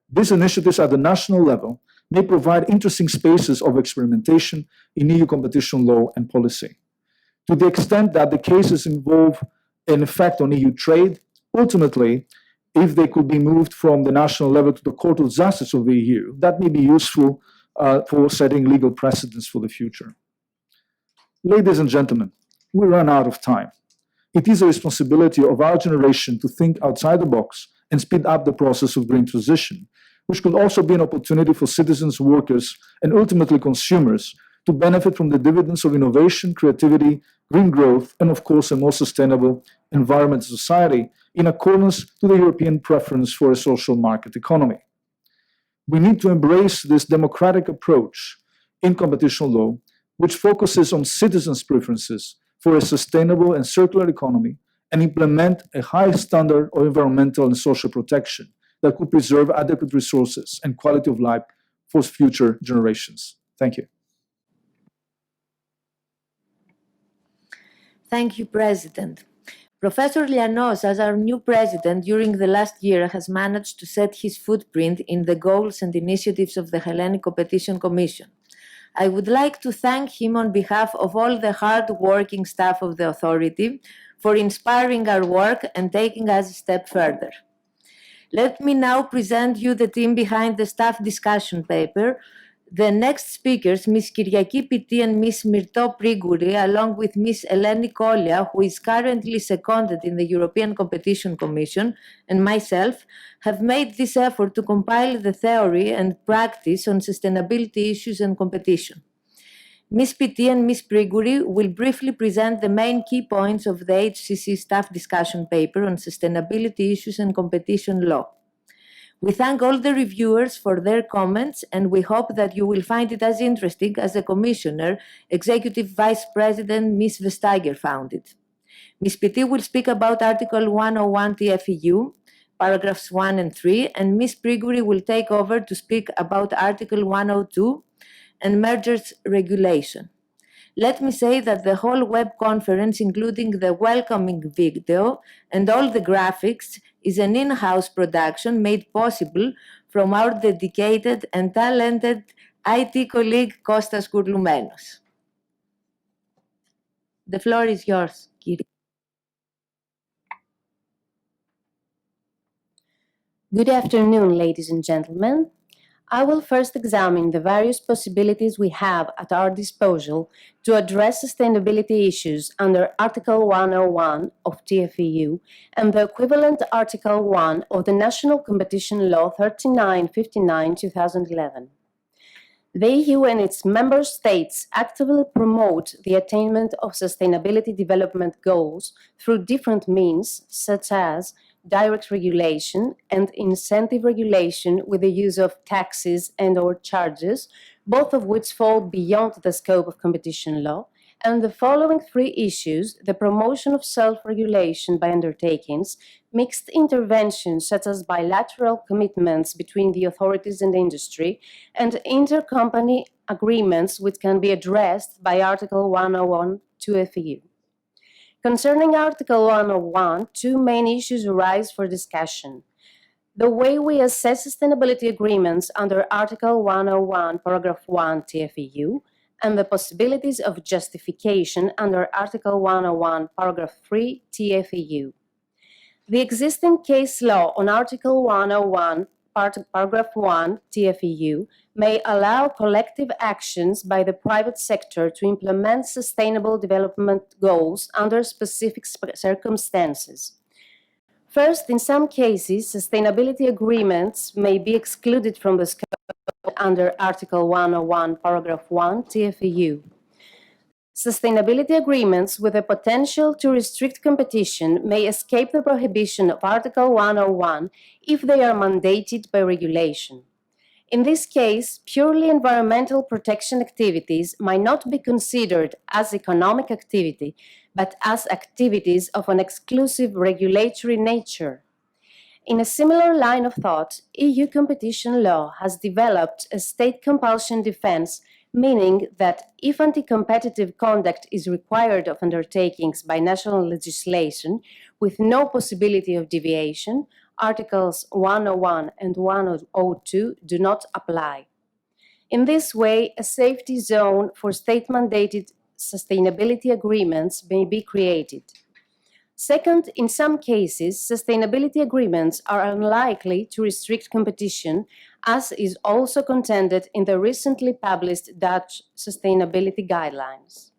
These initiatives at the national level may provide interesting spaces of experimentation in EU competition law and policy. To the extent that the cases involve an effect on EU trade, ultimately, if they could be moved from the national level to the Court of Justice of the EU, that may be useful for setting legal precedents for the future. Ladies and gentlemen, we run out of time. It is a responsibility of our generation to think outside the box and speed up the process of green transition, which could also be an opportunity for citizens, workers, and ultimately consumers to benefit from the dividends of innovation, creativity, green growth, and of course, a more sustainable environment and society in accordance to the European preference for a social market economy. We need to embrace this democratic approach in competition law, which focuses on citizens' preferences for a sustainable and circular economy and implement a high standard of environmental and social protection that could preserve adequate resources and quality of life for future generations. Thank you. Thank you, President. Professor Lianos, as our new president during the last year, has managed to set his footprint in the goals and initiatives of the Hellenic Competition Commission. I would like to thank him on behalf of all the hard-working staff of the authority for inspiring our work and taking us a step further. Let me now present you the team behind the staff discussion paper. The next speakers, Ms. Kyriaki, Pitti, and Ms. Myrto Prigouri, along with Ms. Hellenic, who is currently seconded in the European Competition Commission, and myself, have made this effort to compile the theory and practice on sustainability issues and competition. Ms. Pitti and Ms. Prigouri will briefly present the main key points of the HCC Staff Discussion Paper on sustainability issues and competition law. We thank all the reviewers for their comments, and we hope that you will find it as interesting as the Commissioner, Executive Vice President Ms. Vestager found it. Ms. Pitti will speak about Article 101 TFEU, paragraphs 1 and 3, and Ms. Prigouri will take over to speak about Article 102 and mergers regulation. Let me say that the whole web conference, including the welcoming video and all the graphics, is an in-house production made possible from our dedicated and talented IT colleague Kostas Kourloumenos. The floor is yours, Kyriaki. Good afternoon, ladies and gentlemen. I will first examine the various possibilities we have at our disposal to address sustainability issues under Article 101 of TFEU and the equivalent Article 1 of the National Competition Law 3959/2011. The EU and its member states actively promote the attainment of sustainability development goals through different means, such as direct regulation and incentive regulation with the use of taxes and/or charges, both of which fall beyond the scope of competition law, and the following three issues: the promotion of self-regulation by undertakings, mixed interventions such as bilateral commitments between the authorities and industry, and intercompany agreements which can be addressed by Article 101 TFEU. Concerning Article 101, two main issues arise for discussion: the way we assess sustainability agreements under Article 101, Paragraph 1 TFEU, and the possibilities of justification under Article 101, Paragraph 3 TFEU. The existing case law on Article 101, Paragraph 1 TFEU may allow collective actions by the private sector to implement sustainable development goals under specific circumstances. First, in some cases, sustainability agreements may be excluded from the scope under Article 101, Paragraph 1 TFEU. Sustainability agreements with the potential to restrict competition may escape the prohibition of Article 101 if they are mandated by regulation. In this case, purely environmental protection activities might not be considered as economic activity, but as activities of an exclusive regulatory nature. In a similar line of thought, EU competition law has developed a state compulsion defense, meaning that if anti-competitive conduct is required of undertakings by national legislation with no possibility of deviation, Articles 101 and 102 do not apply. In this way, a safety zone for state-mandated sustainability agreements may be created. Second, in some cases, sustainability agreements are unlikely to restrict competition, as is also contended in the recently published Dutch sustainability guidelines.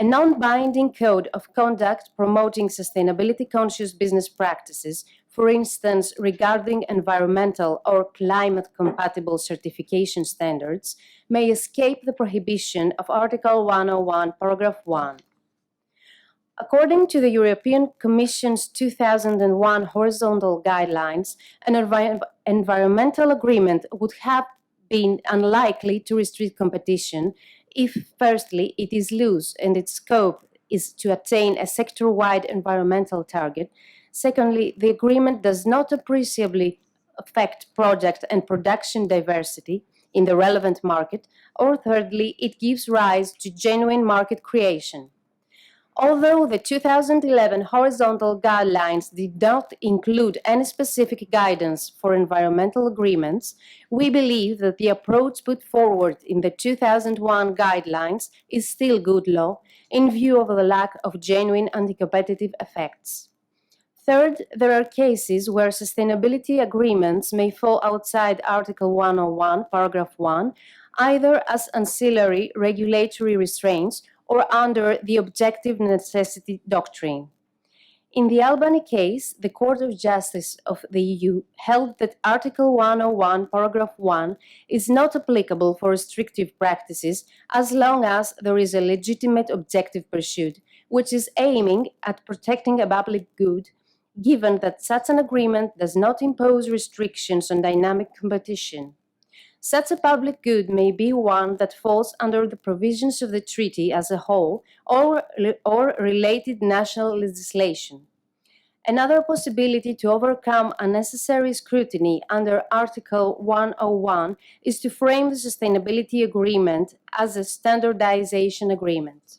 A non-binding code of conduct promoting sustainability-conscious business practices, for instance, regarding environmental or climate-compatible certification standards, may escape the prohibition of Article 101, Paragraph 1. According to the European Commission's 2001 horizontal guidelines, an environmental agreement would have been unlikely to restrict competition if, firstly, it is loose and its scope is to attain a sector-wide environmental target. Secondly, the agreement does not appreciably affect project and production diversity in the relevant market. Or thirdly, it gives rise to genuine market creation. Although the 2011 horizontal guidelines did not include any specific guidance for environmental agreements, we believe that the approach put forward in the 2001 guidelines is still good law in view of the lack of genuine anti-competitive effects. Third, there are cases where sustainability agreements may fall outside Article 101, Paragraph 1, either as ancillary regulatory restraints or under the objective necessity doctrine. In the Albany case, the Court of Justice of the EU held that Article 101, Paragraph 1 is not applicable for restrictive practices as long as there is a legitimate objective pursued, which is aiming at protecting a public good, given that such an agreement does not impose restrictions on dynamic competition. Such a public good may be one that falls under the provisions of the treaty as a whole or related national legislation. Another possibility to overcome unnecessary scrutiny under Article 101 is to frame the sustainability agreement as a standardization agreement.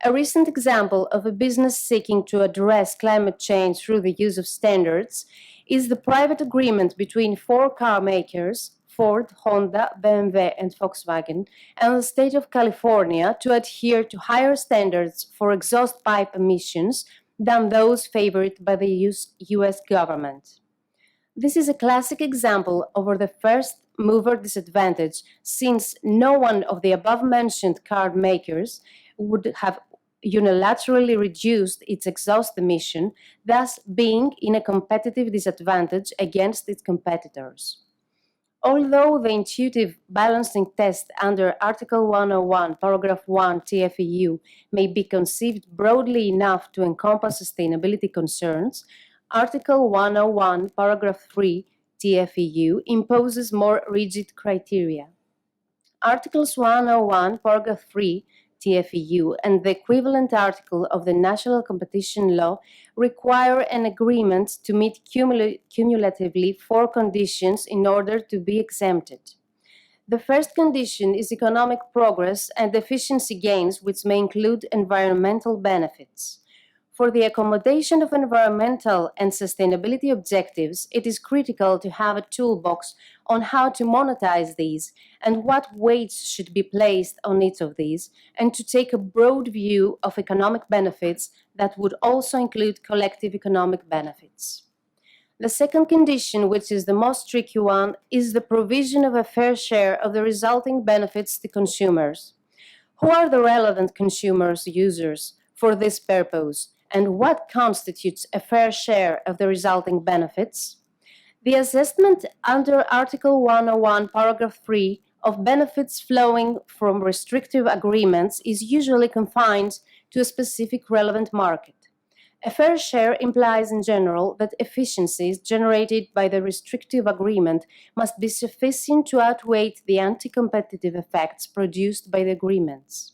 A recent example of a business seeking to address climate change through the use of standards is the private agreement between 4 car makers, Ford, Honda, BMW, and Volkswagen, and the state of California to adhere to higher standards for exhaust pipe emissions than those favored by the US government. This is a classic example of the first mover disadvantage, since no one of the above-mentioned car makers would have unilaterally reduced its exhaust emission, thus being in a competitive disadvantage against its competitors. Although the intuitive balancing test under Article 101, Paragraph 1 TFEU may be conceived broadly enough to encompass sustainability concerns, Article 101, Paragraph 3 TFEU imposes more rigid criteria. Articles 101, Paragraph 3 TFEU and the equivalent article of the National Competition Law require an agreement to meet cumulatively 4 conditions in order to be exempted. The first condition is economic progress and efficiency gains, which may include environmental benefits. For the accommodation of environmental and sustainability objectives, it is critical to have a toolbox on how to monetize these and what weights should be placed on each of these, and to take a broad view of economic benefits that would also include collective economic benefits. The second condition, which is the most tricky one, is the provision of a fair share of the resulting benefits to consumers. Who are the relevant consumers, users, for this purpose, and what constitutes a fair share of the resulting benefits? The assessment under Article 101, Paragraph 3 of benefits flowing from restrictive agreements is usually confined to a specific relevant market. A fair share implies in general that efficiencies generated by the restrictive agreement must be sufficient to outweigh the anti-competitive effects produced by the agreements.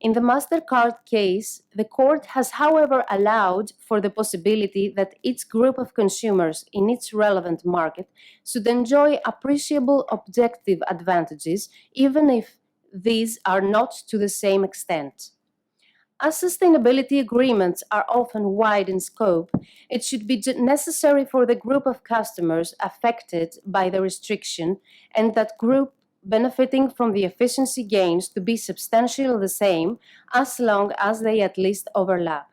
In the MasterCard case, the court has, however, allowed for the possibility that each group of consumers in its relevant market should enjoy appreciable objective advantages, even if these are not to the same extent. As sustainability agreements are often wide in scope, it should be necessary for the group of customers affected by the restriction and that group benefiting from the efficiency gains to be substantially the same, as long as they at least overlap.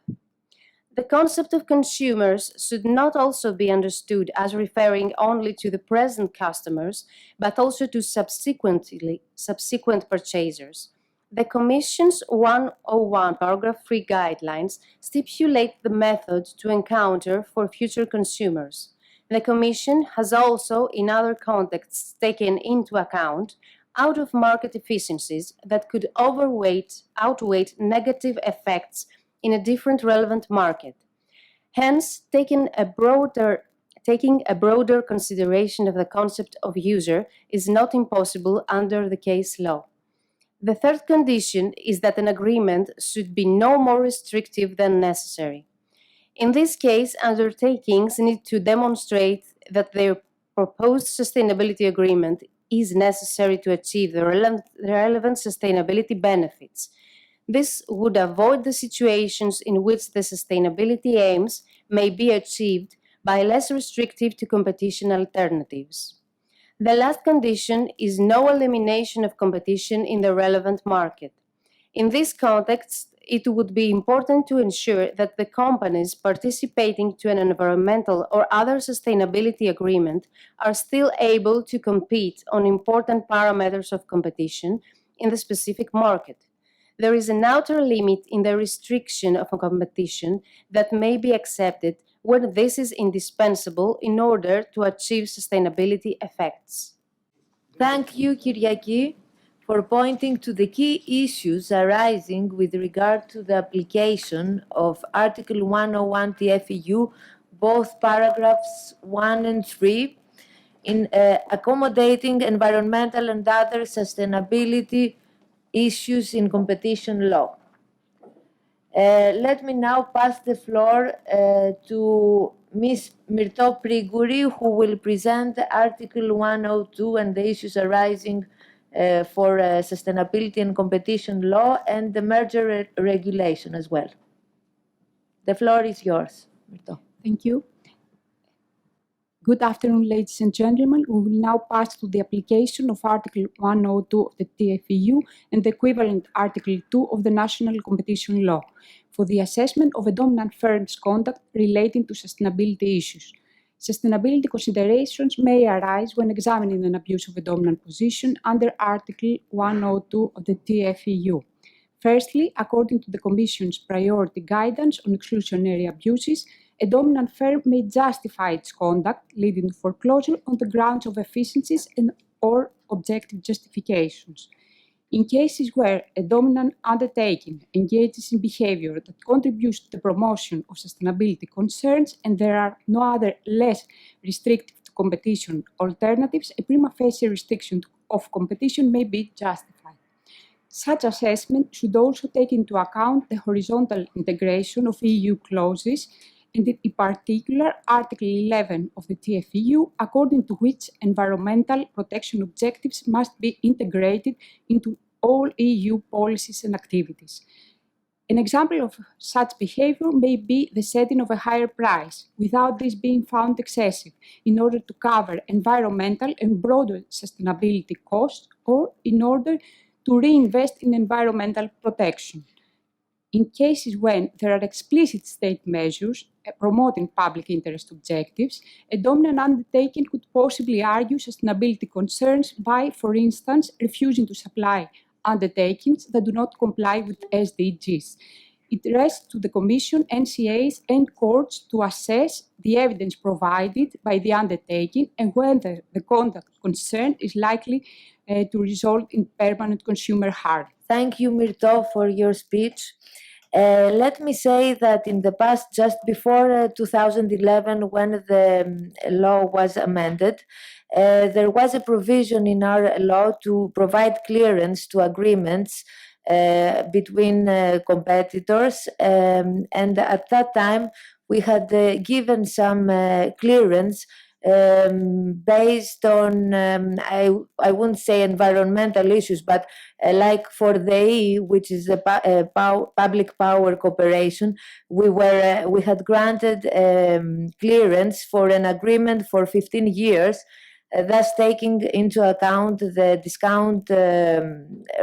The concept of consumers should not also be understood as referring only to the present customers, but also to subsequent purchasers. The Commission's 101 paragraph 3 guidelines stipulate the method to encounter for future consumers. The Commission has also, in other contexts, taken into account out-of-market efficiencies that could outweigh negative effects in a different relevant market. Hence, taking a broader consideration of the concept of user is not impossible under the case law. The third condition is that an agreement should be no more restrictive than necessary. In this case, undertakings need to demonstrate that their proposed sustainability agreement is necessary to achieve the relevant sustainability benefits. This would avoid the situations in which the sustainability aims may be achieved by less restrictive to competition alternatives. The last condition is no elimination of competition in the relevant market. In this context, it would be important to ensure that the companies participating to an environmental or other sustainability agreement are still able to compete on important parameters of competition in the specific market. There is an outer limit in the restriction of competition that may be accepted when this is indispensable in order to achieve sustainability effects. Thank you, Kyriaki, for pointing to the key issues arising with regard to the application of Article 101 TFEU, both paragraphs 1 and 3, in accommodating environmental and other sustainability issues in competition law. Let me now pass the floor to Ms. Myrto Prigouri, who will present Article 102 and the issues arising for sustainability and competition law and the merger regulation as well. The floor is yours, Myrto. Thank you. Good afternoon, ladies and gentlemen. We will now pass to the application of Article 102 of the TFEU and the equivalent Article 2 of the National Competition Law for the assessment of a dominant firm's conduct relating to sustainability issues. Sustainability considerations may arise when examining an abuse of a dominant position under Article 102 of the TFEU. Firstly, according to the Commission's priority guidance on exclusionary abuses, a dominant firm may justify its conduct, leading to foreclosure on the grounds of efficiencies or objective justifications. In cases where a dominant undertaking engages in behavior that contributes to the promotion of sustainability concerns and there are no other less restrictive to competition alternatives, a prima facie restriction of competition may be justified. Such assessment should also take into account the horizontal integration of EU clauses and in particular Article 11 of the TFEU, according to which environmental protection objectives must be integrated into all EU policies and activities. An example of such behavior may be the setting of a higher price, without this being found excessive, in order to cover environmental and broader sustainability costs or in order to reinvest in environmental protection. In cases when there are explicit state measures promoting public interest objectives, a dominant undertaking could possibly argue sustainability concerns by, for instance, refusing to supply undertakings that do not comply with SDGs. It rests to the Commission, NCAs, and courts to assess the evidence provided by the undertaking and whether the conduct concerned is likely to result in permanent consumer harm. Thank you, Myrto, for your speech. Let me say that in the past, just before 2011, when the law was amended, there was a provision in our law to provide clearance to agreements between competitors, and at that time we had given some clearance based on, I wouldn't say environmental issues, but like for the AE, which is a public power cooperation, we had granted clearance for an agreement for 15 years, thus taking into account the discount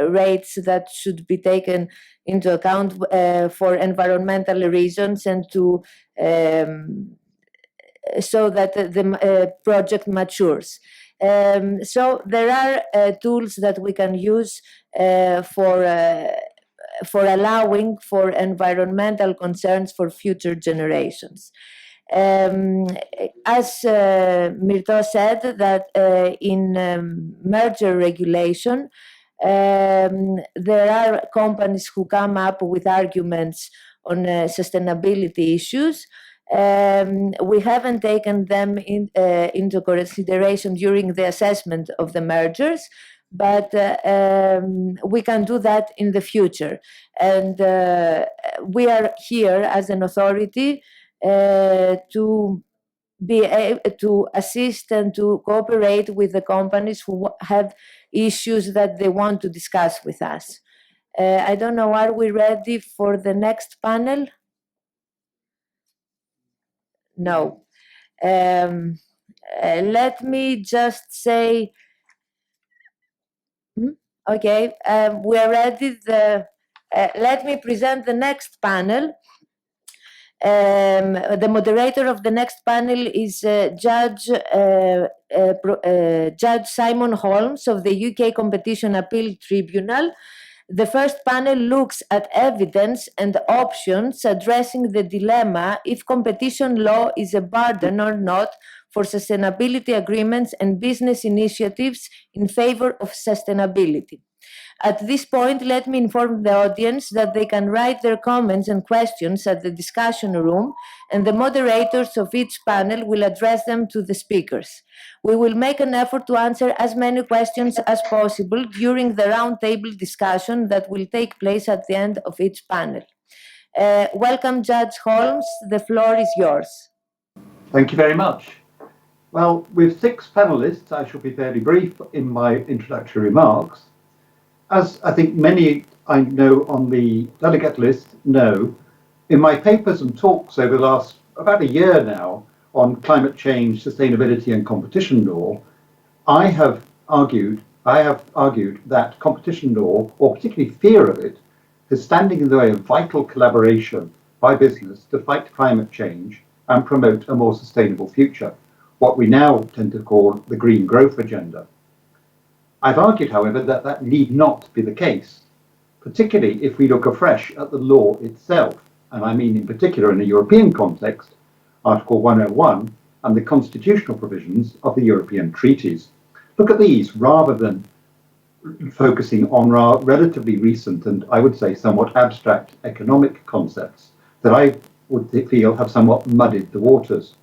rates that should be taken into account for environmental reasons and to so that the project matures. So there are tools that we can use for allowing for environmental concerns for future generations. As Myrto said, that in merger regulation, there are companies who come up with arguments on sustainability issues. We haven't taken them into consideration during the assessment of the mergers, but we can do that in the future. And we are here as an authority to assist and to cooperate with the companies who have issues that they want to discuss with us. I don't know, are we ready for the next panel? No. Let me just say, okay, we are ready. Let me present the next panel. The moderator of the next panel is Judge Simon Holmes of the UK Competition Appeal Tribunal. The first panel looks at evidence and options addressing the dilemma if competition law is a burden or not for sustainability agreements and business initiatives in favor of sustainability. At this point, let me inform the audience that they can write their comments and questions at the discussion room, and the moderators of each panel will address them to the speakers. We will make an effort to answer as many questions as possible during the roundtable discussion that will take place at the end of each panel. Welcome, Judge Holmes. The floor is yours. Thank you very much. Well, with 6 panelists, I shall be fairly brief in my introductory remarks. As I think many I know on the delegate list know, in my papers and talks over the last about a year now on climate change, sustainability and competition law, I have argued that competition law, or particularly fear of it, is standing in the way of vital collaboration by business to fight climate change and promote a more sustainable future, what we now tend to call the green growth agenda. I've argued, however, that that need not be the case, particularly if we look afresh at the law itself, and I mean in particular in a European context, Article 101 and the constitutional provisions of the European treaties. Look at these rather than focusing on relatively recent and I would say somewhat abstract economic concepts that I would feel have somewhat muddied the waters.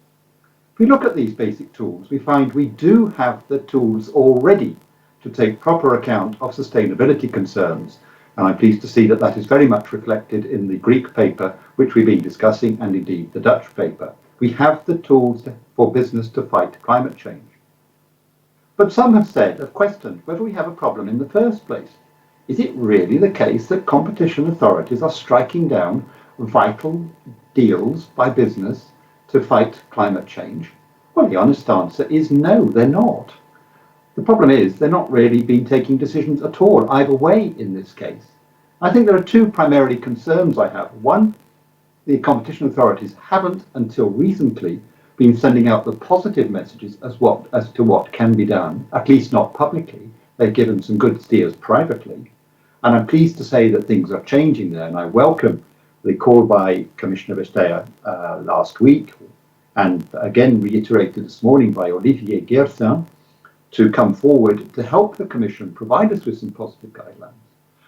If we look at these basic tools, we find we do have the tools already to take proper account of sustainability concerns. And I'm pleased to see that that is very much reflected in the Greek paper, which we've been discussing, and indeed the Dutch paper. We have the tools for business to fight climate change. But some have questioned whether we have a problem in the first place. Is it really the case that competition authorities are striking down vital deals by business to fight climate change? Well, the honest answer is no, they're not. The problem is they're not really been taking decisions at all, either way in this case. I think there are 2 primarily concerns I have. One, the competition authorities haven't until recently been sending out the positive messages as to what can be done, at least not publicly. They've given some good steers privately. And I'm pleased to say that things are changing there, and I welcome recalled by Commissioner Vestager last week, and again reiterated this morning by Olivier Guersant, to come forward to help the Commission provide us with some positive guidelines.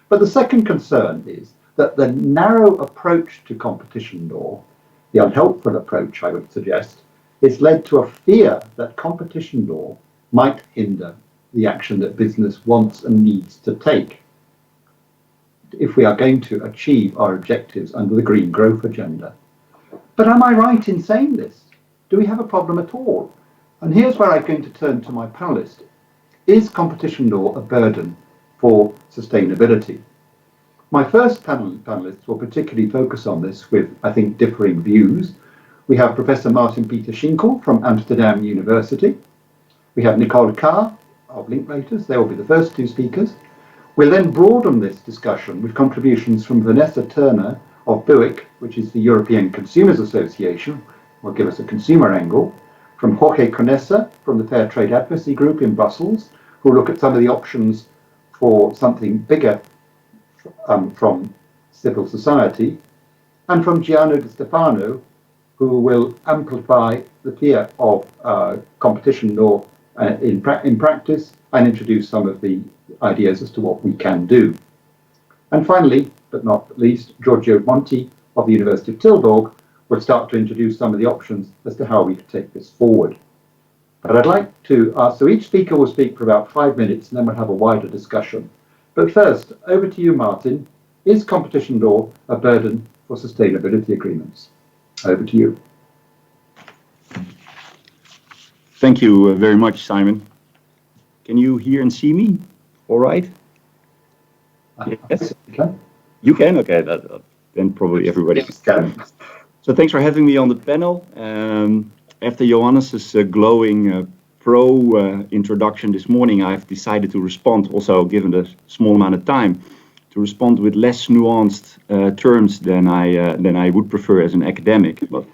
But the second concern is that the narrow approach to competition law, the unhelpful approach, I would suggest, has led to a fear that competition law might hinder the action that business wants and needs to take if we are going to achieve our objectives under the green growth agenda. But am I right in saying this? Do we have a problem at all? And here's where I'm going to turn to my panelist. Is competition law a burden for sustainability? My first panelists will particularly focus on this with, I think, differing views. We have Professor Maarten Pieter Schinkel from Amsterdam University. We have Nicole Kar of Linklaters. They will be the first two speakers. We'll then broaden this discussion with contributions from Vanessa Turner of BUIC, which is the European Consumers Association, will give us a consumer angle, from Jorge Conesa from the Fair Trade Advocacy Group in Brussels, who will look at some of the options for something bigger from civil society, and from Gianno Di Stefano, who will amplify the fear of competition law in practice and introduce some of the ideas as to what we can do. And finally, but not least, Giorgio Monti of the University of Tilburg will start to introduce some of the options as to how we could take this forward. But I'd like to ask, so each speaker will speak for about 5 minutes and then we'll have a wider discussion. But first, over to you, Maarten. Is competition law a burden for sustainability agreements? Over to you. Thank you very much, Simon. Can you hear and see me? All right? Yes? You can? Okay, then probably everybody can. So thanks for having me on the panel. After Ioannis' glowing pro introduction this morning, I've decided to respond, also given the small amount of time, to respond with less nuanced terms than I would prefer as an academic. But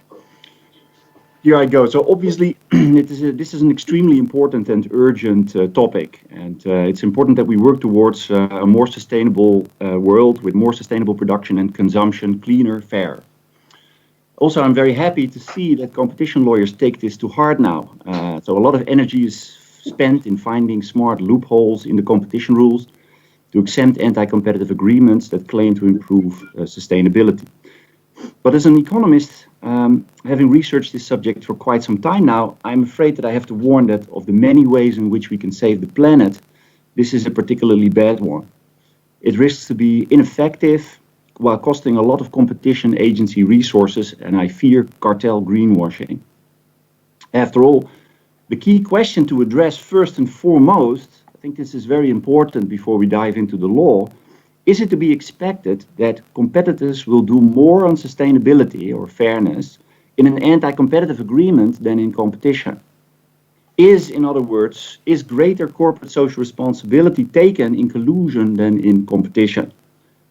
here I go. So obviously, this is an extremely important and urgent topic, and it's important that we work towards a more sustainable world with more sustainable production and consumption, cleaner, fair. Also, I'm very happy to see that competition lawyers take this to heart now. So a lot of energy is spent in finding smart loopholes in the competition rules to exempt anti-competitive agreements that claim to improve sustainability. But as an economist, having researched this subject for quite some time now, I'm afraid that I have to warn that of the many ways in which we can save the planet, this is a particularly bad one. It risks to be ineffective while costing a lot of competition agency resources, and I fear cartel greenwashing. After all, the key question to address first and foremost, I think this is very important before we dive into the law, is it to be expected that competitors will do more on sustainability or fairness in an anti-competitive agreement than in competition? In other words, is greater corporate social responsibility taken in collusion than in competition?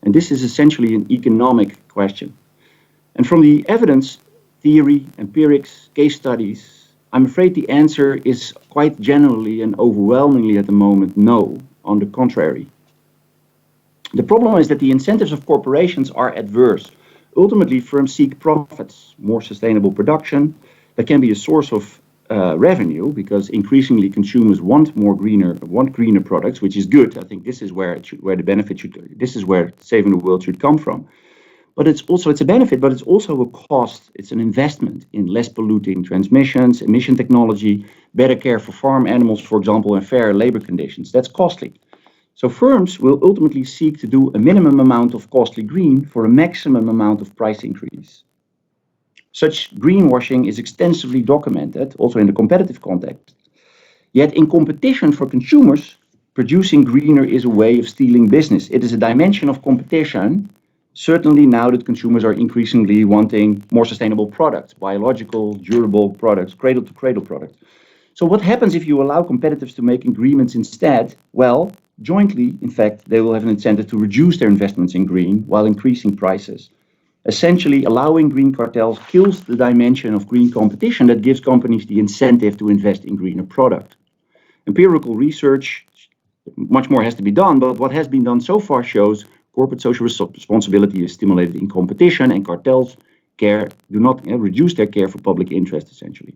And this is essentially an economic question. And from the evidence, theory, empirics, case studies, I'm afraid the answer is quite generally and overwhelmingly at the moment no, on the contrary. The problem is that the incentives of corporations are adverse. Ultimately, firms seek profits, more sustainable production. That can be a source of revenue because increasingly consumers want greener products, which is good. I think this is where the benefit should. This is where saving the world should come from. But it's a benefit, but it's also a cost. It's an investment in less polluting transmissions, emission technology, better care for farm animals, for example, and fair labor conditions. That's costly. So firms will ultimately seek to do a minimum amount of costly green for a maximum amount of price increase. Such greenwashing is extensively documented, also in the competitive context. Yet in competition for consumers, producing greener is a way of stealing business. It is a dimension of competition, certainly now that consumers are increasingly wanting more sustainable products, biological, durable products, cradle-to-cradle products. So what happens if you allow competitors to make agreements instead? Well, jointly, in fact, they will have an incentive to reduce their investments in green while increasing prices. Essentially, allowing green cartels kills the dimension of green competition that gives companies the incentive to invest in greener product. Empirical research, much more has to be done, but what has been done so far shows Corporate social responsibility is stimulated in competition, and cartels do not reduce their care for public interest, essentially.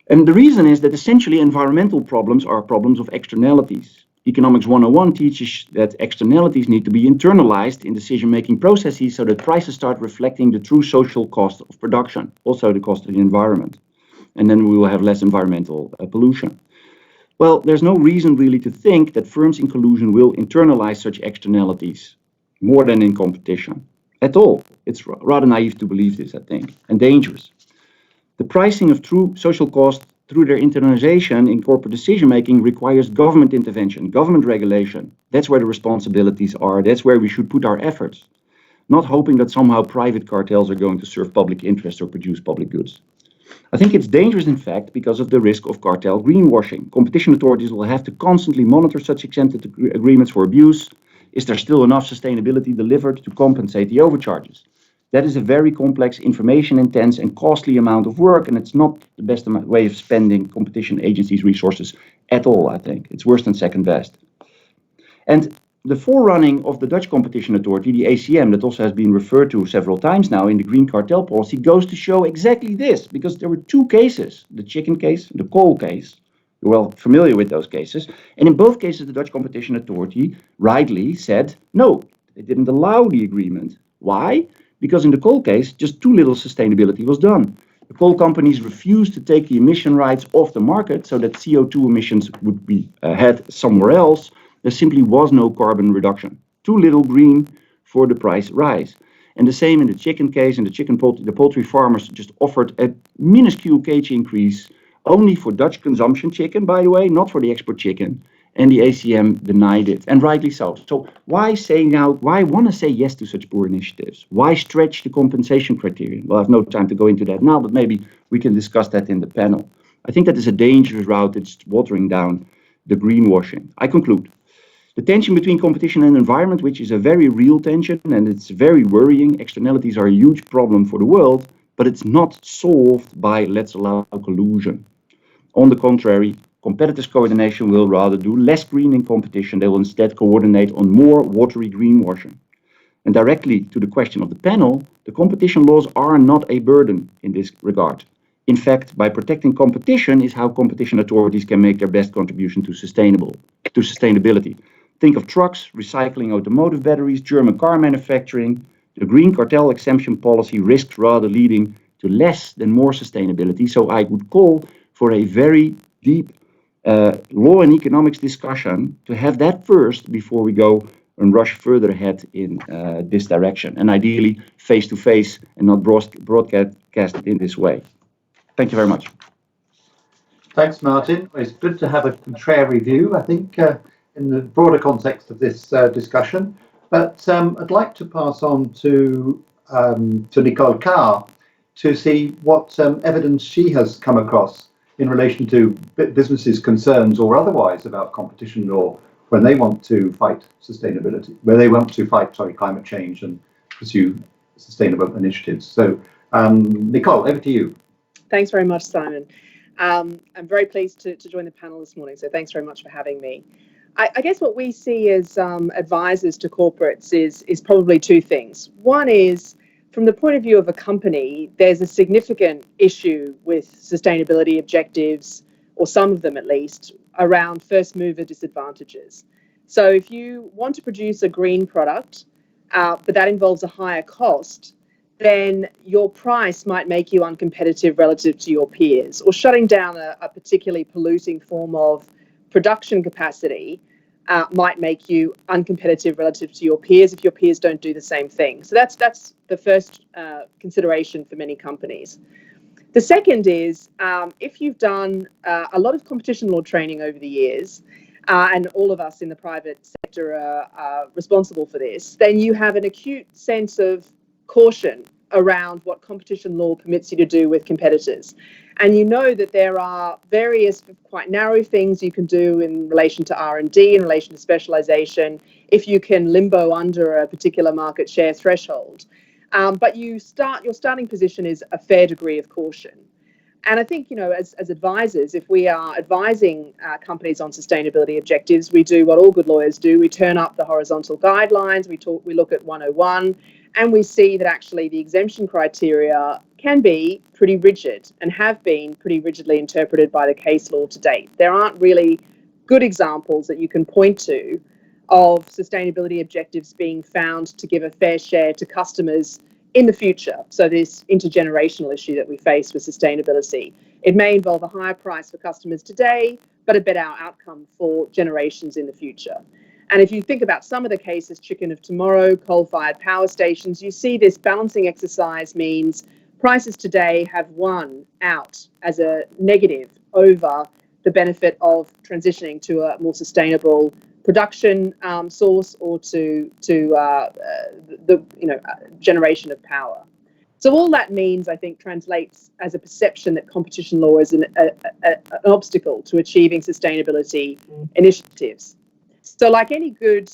And the reason is that essentially environmental problems are problems of externalities. Economics 101 teaches that externalities need to be internalized in decision-making processes so that prices start reflecting the true social cost of production, also the cost of the environment. And then we will have less environmental pollution. Well, there's no reason really to think that firms in collusion will internalize such externalities more than in competition at all. It's rather naive to believe this, I think, and dangerous. The pricing of true social cost through their internalization in corporate decision-making requires government intervention, government regulation. That's where the responsibilities are. That's where we should put our efforts, not hoping that somehow private cartels are going to serve public interest or produce public goods. I think it's dangerous, in fact, because of the risk of cartel greenwashing. Competition authorities will have to constantly monitor such exempted agreements for abuse. Is there still enough sustainability delivered to compensate the overcharges? That is a very complex, information-intense and costly amount of work, and it's not the best way of spending competition agencies' resources at all, I think. It's worse than second best. And the forerunning of the Dutch Competition Authority, the ACM, that also has been referred to several times now in the green cartel policy, goes to show exactly this, because there were two cases, the chicken case and the coal case. You're well familiar with those cases. And in both cases, the Dutch Competition Authority rightly said, no, they didn't allow the agreement. Why? Because in the coal case, just too little sustainability was done. The coal companies refused to take the emission rights off the market so that CO2 emissions would be had somewhere else. There simply was no carbon reduction. Too little green for the price rise. And the same in the chicken case. In the poultry farmers just offered a minuscule cage increase only for Dutch consumption chicken, by the way, not for the export chicken. And the ACM denied it, and rightly so. So why want to say yes to such poor initiatives? Why stretch the compensation criterion? Well, I have no time to go into that now, but maybe we can discuss that in the panel. I think that is a dangerous route. It's watering down the greenwashing. I conclude. The tension between competition and environment, which is a very real tension, and it's very worrying. Externalities are a huge problem for the world, but it's not solved by let's allow collusion. On the contrary, competitors' coordination will rather do less greening competition. They will instead coordinate on more watery greenwashing. And directly to the question of the panel, the competition laws are not a burden in this regard. In fact, by protecting competition is how competition authorities can make their best contribution to sustainability. Think of trucks, recycling automotive batteries, German car manufacturing. The green cartel exemption policy risks rather leading to less than more sustainability. So I would call for a very deep law and economics discussion to have that first before we go and rush further ahead in this direction, and ideally face-to-face and not broadcast in this way. Thank you very much. Thanks, Maarten. It's good to have a contrary view, I think, in the broader context of this discussion. But I'd like to pass on to Nicole Kar to see what evidence she has come across in relation to businesses' concerns or otherwise about competition law when they want to fight sustainability, where they want to fight, climate change and pursue sustainable initiatives. So, Nicole, over to you. Thanks very much, Simon. I'm very pleased to join the panel this morning, so thanks very much for having me. I guess what we see as advisors to corporates is probably two things. One is, from the point of view of a company, there's a significant issue with sustainability objectives, or some of them at least, around first mover disadvantages. So if you want to produce a green product, but that involves a higher cost, then your price might make you uncompetitive relative to your peers, or shutting down a particularly polluting form of production capacity might make you uncompetitive relative to your peers if your peers don't do the same thing. So that's the first consideration for many companies. The second is if you've done a lot of competition law training over the years, and all of us in the private sector are responsible for this, then you have an acute sense of caution around what competition law permits you to do with competitors. And you know that there are various quite narrow things you can do in relation to R&D, in relation to specialization, if you can limbo under a particular market share threshold. But your starting position is a fair degree of caution. And I think, as advisors, if we are advising companies on sustainability objectives, we do what all good lawyers do. We turn up the horizontal guidelines, we look at 101, and we see that actually the exemption criteria can be pretty rigid and have been pretty rigidly interpreted by the case law to date. There aren't really good examples that you can point to of sustainability objectives being found to give a fair share to customers in the future. So this intergenerational issue that we face with sustainability, it may involve a higher price for customers today, but a better outcome for generations in the future. And if you think about some of the cases, chicken of tomorrow, coal-fired power stations, you see this balancing exercise means prices today have won out as a negative over the benefit of transitioning to a more sustainable production source or to the generation of power. So all that means, I think, translates as a perception that competition law is an obstacle to achieving sustainability initiatives. So like any good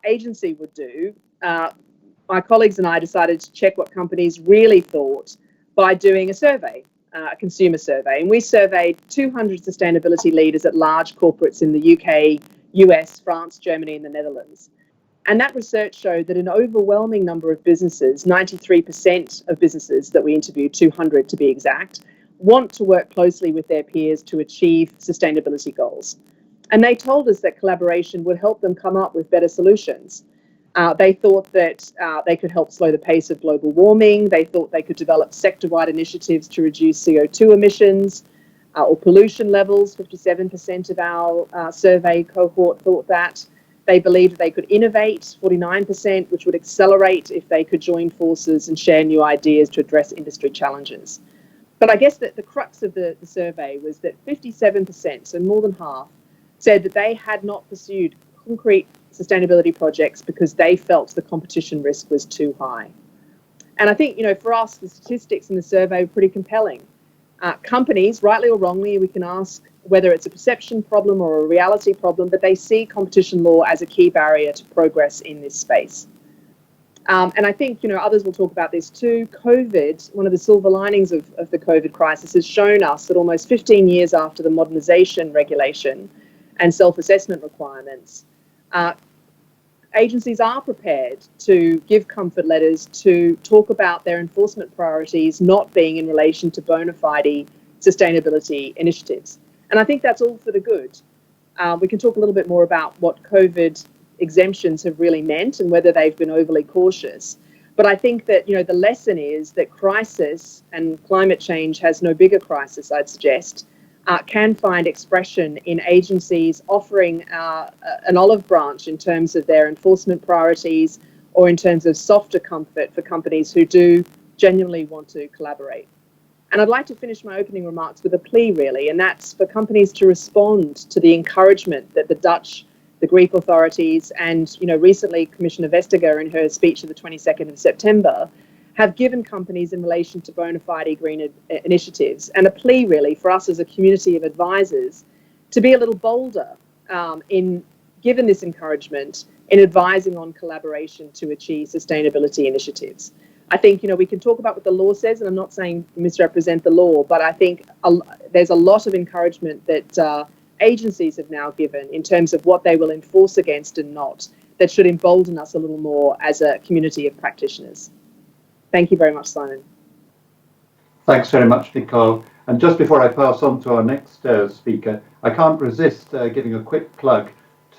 agency would do, my colleagues and I decided to check what companies really thought by doing a survey, a consumer survey. And we surveyed 200 sustainability leaders at large corporates in the UK, US, France, Germany, and the Netherlands. And that research showed that an overwhelming number of businesses, 93% of businesses that we interviewed, 200 to be exact, want to work closely with their peers to achieve sustainability goals. And they told us that collaboration would help them come up with better solutions. They thought that they could help slow the pace of global warming. They thought they could develop sector-wide initiatives to reduce CO2 emissions or pollution levels. 57% of our survey cohort thought that. They believed they could innovate, 49%, which would accelerate if they could join forces and share new ideas to address industry challenges. But I guess that the crux of the survey was that 57%, so more than half, said that they had not pursued concrete sustainability projects because they felt the competition risk was too high. And I think, for us, the statistics in the survey were pretty compelling. Companies, rightly or wrongly, we can ask whether it's a perception problem or a reality problem, but they see competition law as a key barrier to progress in this space. And I think, others will talk about this too. COVID, one of the silver linings of the COVID crisis, has shown us that almost 15 years after the modernisation regulation and self-assessment requirements, agencies are prepared to give comfort letters to talk about their enforcement priorities not being in relation to bona fide sustainability initiatives. And I think that's all for the good. We can talk a little bit more about what COVID exemptions have really meant and whether they've been overly cautious. But I think that, the lesson is that crisis, and climate change has no bigger crisis, I'd suggest, can find expression in agencies offering an olive branch in terms of their enforcement priorities or in terms of softer comfort for companies who do genuinely want to collaborate. And I'd like to finish my opening remarks with a plea, really, and that's for companies to respond to the encouragement that the Dutch, the Greek authorities, and recently Commissioner Vestager in her speech of the 22nd of September have given companies in relation to bona fide green initiatives, and a plea really for us as a community of advisors to be a little bolder given this encouragement in advising on collaboration to achieve sustainability initiatives. I think, we can talk about what the law says, and I'm not saying misrepresent the law, but I think there's a lot of encouragement that agencies have now given in terms of what they will enforce against and not, that should embolden us a little more as a community of practitioners. Thank you very much, Simon. Thanks very much, Nicole. And just before I pass on to our next speaker, I can't resist giving a quick plug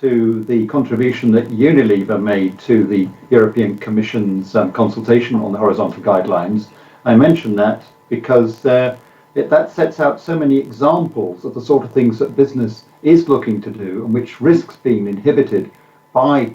to the contribution that Unilever made to the European Commission's consultation on the horizontal guidelines. I mention that because that sets out so many examples of the sort of things that business is looking to do and which risks being inhibited by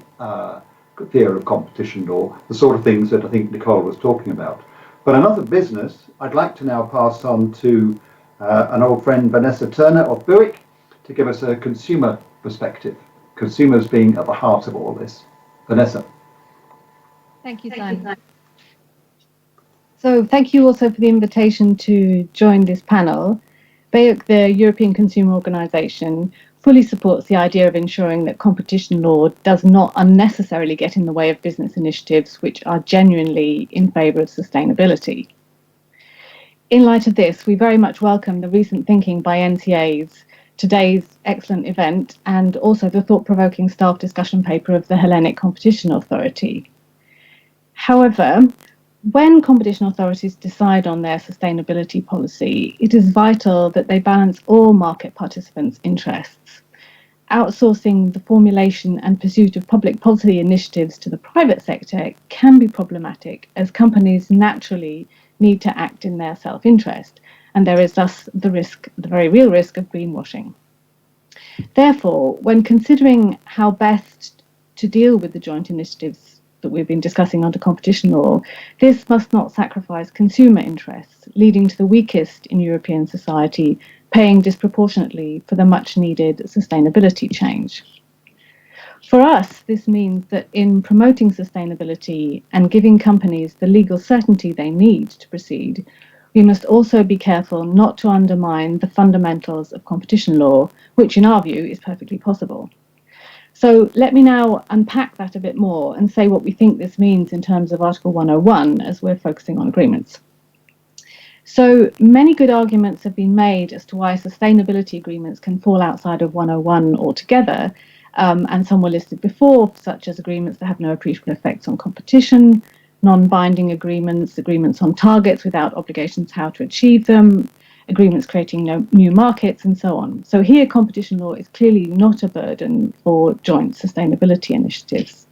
fear of competition law, the sort of things that I think Nicole was talking about. But another business, I'd like to now pass on to an old friend, Vanessa Turner of Buick, to give us a consumer perspective, consumers being at the heart of all this. Vanessa. Thank you, Simon. So thank you also for the invitation to join this panel. BEUC, the European Consumer Organisation, fully supports the idea of ensuring that competition law does not unnecessarily get in the way of business initiatives which are genuinely in favour of sustainability. in light of this, we very much welcome the recent thinking by NCAs, today's excellent event, and also the thought-provoking staff discussion paper of the Hellenic Competition Authority. However, when competition authorities decide on their sustainability policy, it is vital that they balance all market participants' interests. Outsourcing the formulation and pursuit of public policy initiatives to the private sector can be problematic, as companies naturally need to act in their self-interest, and there is thus the very real risk of greenwashing. Therefore, when considering how best to deal with the joint initiatives that we've been discussing under competition law, this must not sacrifice consumer interests, leading to the weakest in European society paying disproportionately for the much-needed sustainability change. For us, this means that in promoting sustainability and giving companies the legal certainty they need to proceed, we must also be careful not to undermine the fundamentals of competition law, which in our view is perfectly possible. So let me now unpack that a bit more and say what we think this means in terms of Article 101 as we're focusing on agreements. So many good arguments have been made as to why sustainability agreements can fall outside of 101 altogether, and some were listed before, such as agreements that have no appreciable effects on competition, non-binding agreements, agreements on targets without obligations how to achieve them, agreements creating new markets, and so on. So here competition law is clearly not a burden for joint sustainability initiatives.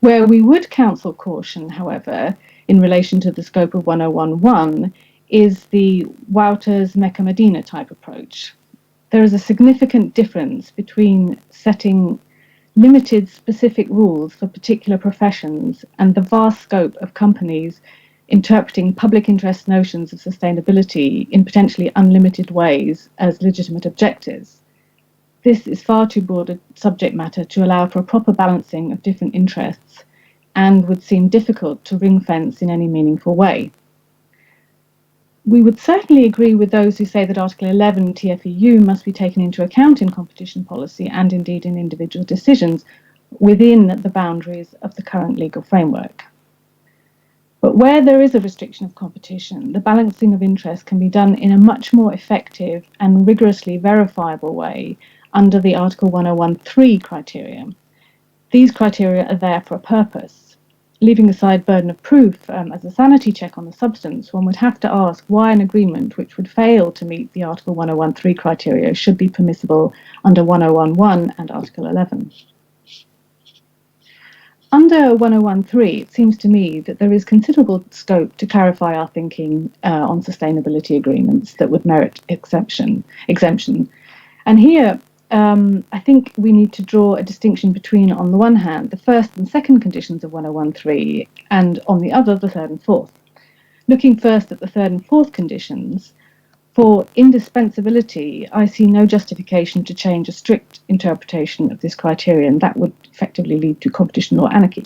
Where we would counsel caution, however, in relation to the scope of 101.1 is the Wouters-Mecca-Medina type approach. There is a significant difference between setting limited specific rules for particular professions and the vast scope of companies interpreting public interest notions of sustainability in potentially unlimited ways as legitimate objectives. This is far too broad a subject matter to allow for a proper balancing of different interests and would seem difficult to ring-fence in any meaningful way. We would certainly agree with those who say that Article 11 TFEU must be taken into account in competition policy and indeed in individual decisions within the boundaries of the current legal framework. But where there is a restriction of competition, the balancing of interests can be done in a much more effective and rigorously verifiable way under the Article 101.3 criteria. These criteria are there for a purpose. Leaving aside burden of proof as a sanity check on the substance, one would have to ask why an agreement which would fail to meet the Article 101.3 criteria should be permissible under 101.1 and Article 11. Under 101.3, it seems to me that there is considerable scope to clarify our thinking on sustainability agreements that would merit exemption. And here, I think we need to draw a distinction between, on the one hand, the first and second conditions of 101.3, and on the other, the third and fourth. Looking first at the third and fourth conditions, for indispensability, I see no justification to change a strict interpretation of this criterion. That would effectively lead to competition law anarchy.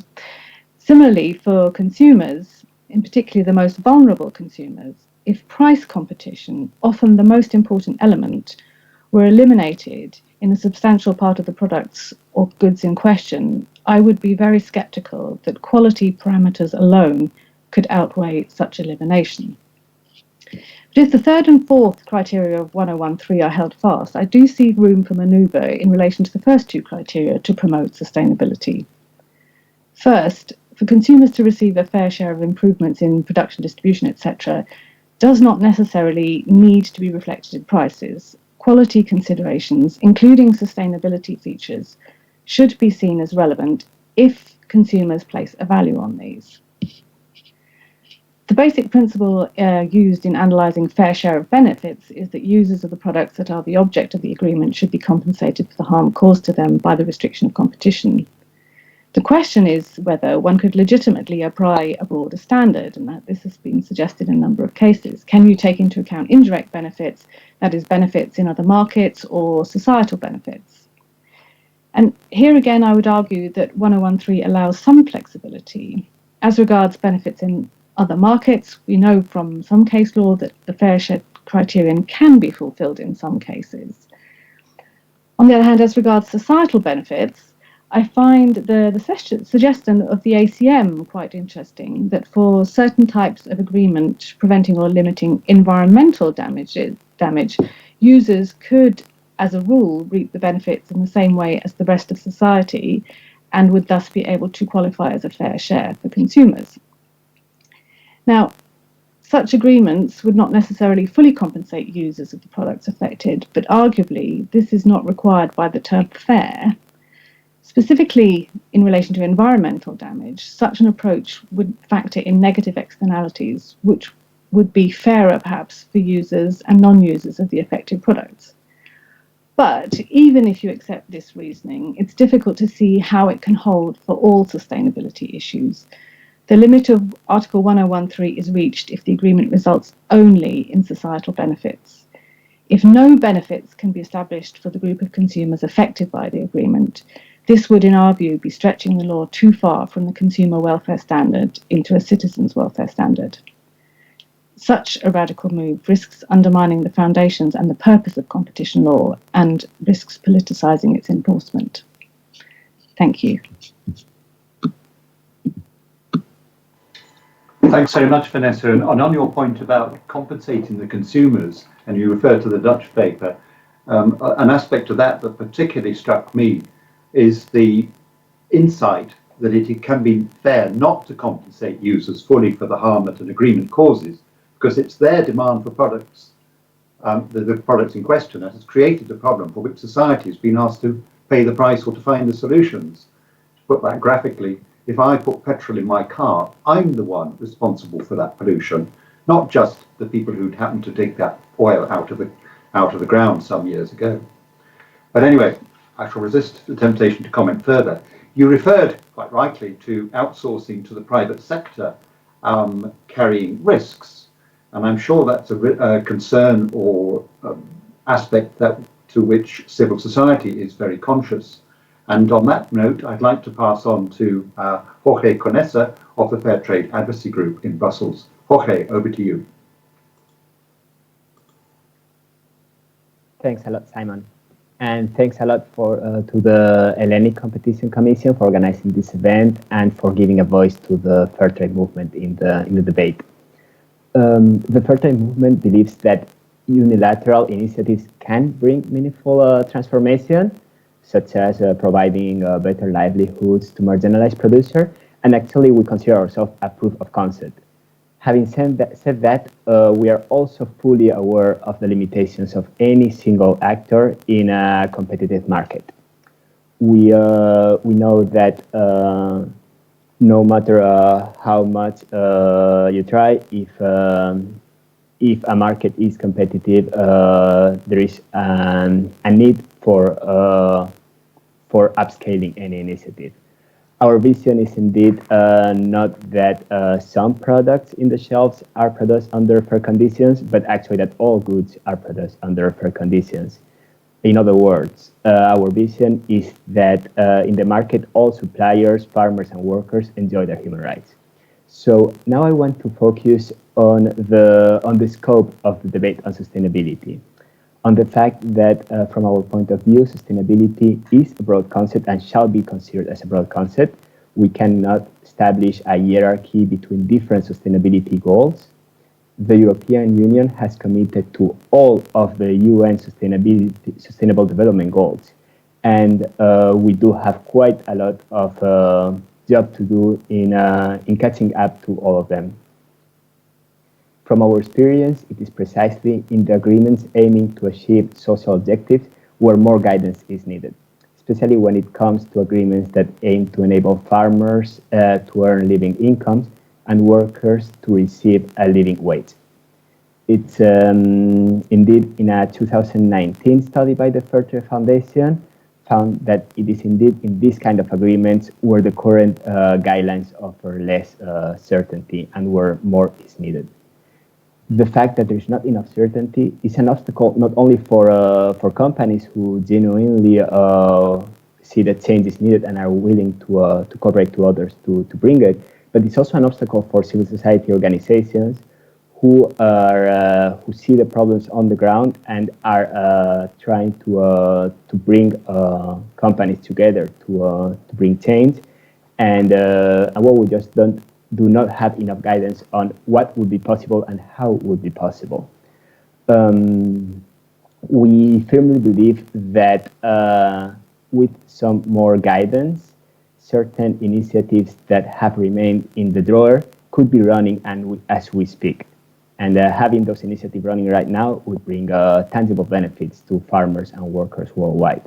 Similarly, for consumers, in particular the most vulnerable consumers, if price competition, often the most important element, were eliminated in a substantial part of the products or goods in question, I would be very sceptical that quality parameters alone could outweigh such elimination. But if the third and fourth criteria of 101.3 are held fast, I do see room for manoeuvre in relation to the first two criteria to promote sustainability. First, for consumers to receive a fair share of improvements in production, distribution, etc., does not necessarily need to be reflected in prices. Quality considerations, including sustainability features, should be seen as relevant if consumers place a value on these. The basic principle used in analysing fair share of benefits is that users of the products that are the object of the agreement should be compensated for the harm caused to them by the restriction of competition. The question is whether one could legitimately apply a broader standard, and that this has been suggested in a number of cases. Can you take into account indirect benefits, that is, benefits in other markets, or societal benefits? And here again, I would argue that 101.3 allows some flexibility. As regards benefits in other markets, we know from some case law that the fair share criterion can be fulfilled in some cases. On the other hand, as regards societal benefits, I find the suggestion of the ACM quite interesting, that for certain types of agreement preventing or limiting environmental damage, users could, as a rule, reap the benefits in the same way as the rest of society, and would thus be able to qualify as a fair share for consumers. Now, such agreements would not necessarily fully compensate users of the products affected, but arguably this is not required by the term fair. Specifically in relation to environmental damage, such an approach would factor in negative externalities, which would be fairer perhaps for users and non-users of the affected products. But even if you accept this reasoning, it's difficult to see how it can hold for all sustainability issues. The limit of Article 1013 is reached if the agreement results only in societal benefits. If no benefits can be established for the group of consumers affected by the agreement, this would, in our view, be stretching the law too far from the consumer welfare standard into a citizen's welfare standard. Such a radical move risks undermining the foundations and the purpose of competition law and risks politicising its enforcement. Thank you. Thanks very much, Vanessa. And on your point about compensating the consumers, and you referred to the Dutch paper, an aspect of that that particularly struck me is the insight that it can be fair not to compensate users fully for the harm that an agreement causes, because it's their demand for products, the products in question, that has created a problem for which society has been asked to pay the price or to find the solutions. To put that graphically, if I put petrol in my car, I'm the one responsible for that pollution, not just the people who'd happened to dig that oil out of the ground some years ago. But anyway, I shall resist the temptation to comment further. You referred, quite rightly, to outsourcing to the private sector carrying risks. And I'm sure that's a concern or aspect to which civil society is very conscious. And on that note, I'd like to pass on to Jorge Conesa of the Fair Trade Advocacy Group in Brussels. Jorge, over to you. Thanks a lot, Simon. And thanks a lot to the Hellenic Competition Commission for organizing this event and for giving a voice to the fair trade movement in the debate. The fair trade movement believes that unilateral initiatives can bring meaningful transformation, such as providing better livelihoods to marginalized producers, and actually we consider ourselves a proof of concept. Having said that, we are also fully aware of the limitations of any single actor in a competitive market. We know that no matter how much you try, if a market is competitive, there is a need for upscaling any initiative. Our vision is indeed not that some products in the shelves are produced under fair conditions, but actually that all goods are produced under fair conditions. In other words, our vision is that in the market, all suppliers, farmers, and workers enjoy their human rights. So now I want to focus on the scope of the debate on sustainability, on the fact that from our point of view, sustainability is a broad concept and shall be considered as a broad concept. We cannot establish a hierarchy between different sustainability goals. The European Union has committed to all of the UN Sustainable Development Goals. And we do have quite a lot of job to do in catching up to all of them. From our experience, it is precisely in the agreements aiming to achieve social objectives where more guidance is needed, especially when it comes to agreements that aim to enable farmers to earn living incomes and workers to receive a living wage. It's indeed in a 2019 study by the Fair Trade Foundation found that it is indeed in this kind of agreements where the current guidelines offer less certainty and where more is needed. The fact that there's not enough certainty is an obstacle not only for companies who genuinely see that change is needed and are willing to cooperate to others to bring it, but it's also an obstacle for civil society organizations who see the problems on the ground and are trying to bring companies together to bring change, and what we just do not have enough guidance on what would be possible and how it would be possible. We firmly believe that with some more guidance, certain initiatives that have remained in the drawer could be running as we speak. And having those initiatives running right now would bring tangible benefits to farmers and workers worldwide.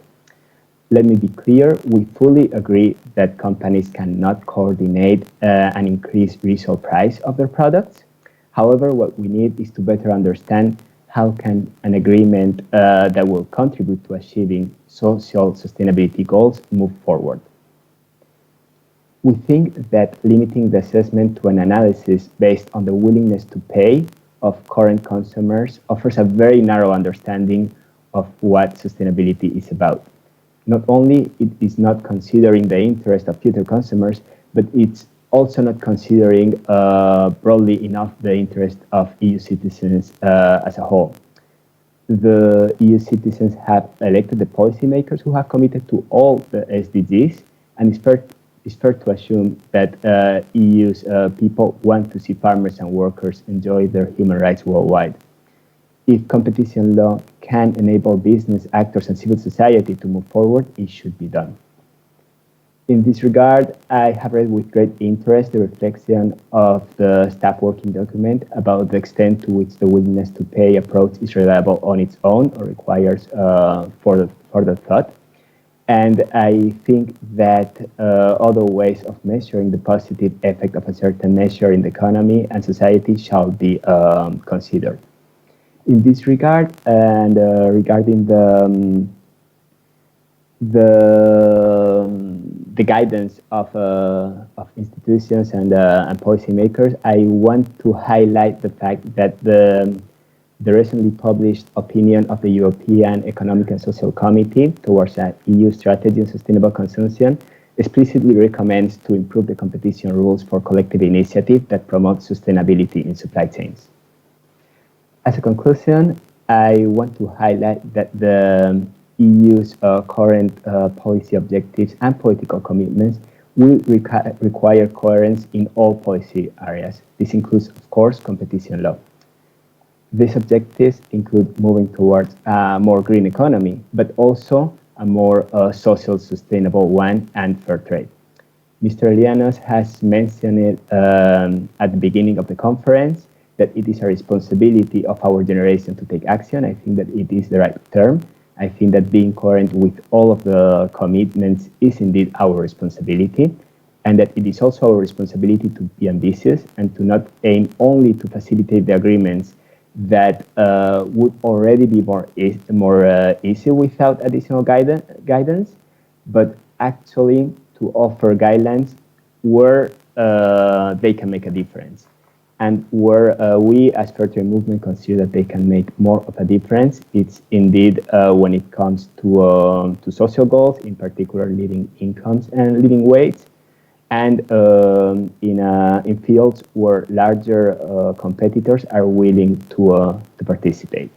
Let me be clear, we fully agree that companies cannot coordinate and increase resale price of their products. However, what we need is to better understand how can an agreement that will contribute to achieving social sustainability goals move forward. We think that limiting the assessment to an analysis based on the willingness to pay of current consumers offers a very narrow understanding of what sustainability is about. Not only it is not considering the interest of future consumers, but it's also not considering broadly enough the interest of EU citizens as a whole. The EU citizens have elected the policymakers who have committed to all the SDGs, and it's fair to assume that EU's people want to see farmers and workers enjoy their human rights worldwide. If competition law can enable business actors and civil society to move forward, it should be done. In this regard, I have read with great interest the reflection of the staff working document about the extent to which the willingness to pay approach is reliable on its own or requires further thought. And I think that other ways of measuring the positive effect of a certain measure in the economy and society shall be considered. In this regard, and regarding the guidance of institutions and policymakers, I want to highlight the fact that the recently published opinion of the European Economic and Social Committee towards an EU strategy on sustainable consumption explicitly recommends to improve the competition rules for collective initiative that promote sustainability in supply chains. As a conclusion, I want to highlight that the EU's current policy objectives and political commitments will require coherence in all policy areas. This includes, of course, competition law. These objectives include moving towards a more green economy, but also a more social sustainable one and fair trade. Mr. Lianos has mentioned it at the beginning of the conference, that it is a responsibility of our generation to take action. I think that it is the right term. I think that being coherent with all of the commitments is indeed our responsibility, and that it is also our responsibility to be ambitious and to not aim only to facilitate the agreements that would already be more easy without additional guidance, but actually to offer guidelines where they can make a difference. And where we as Fair Trade Movement consider that they can make more of a difference, it's indeed when it comes to social goals, in particular living incomes and living wage, and in fields where larger competitors are willing to participate.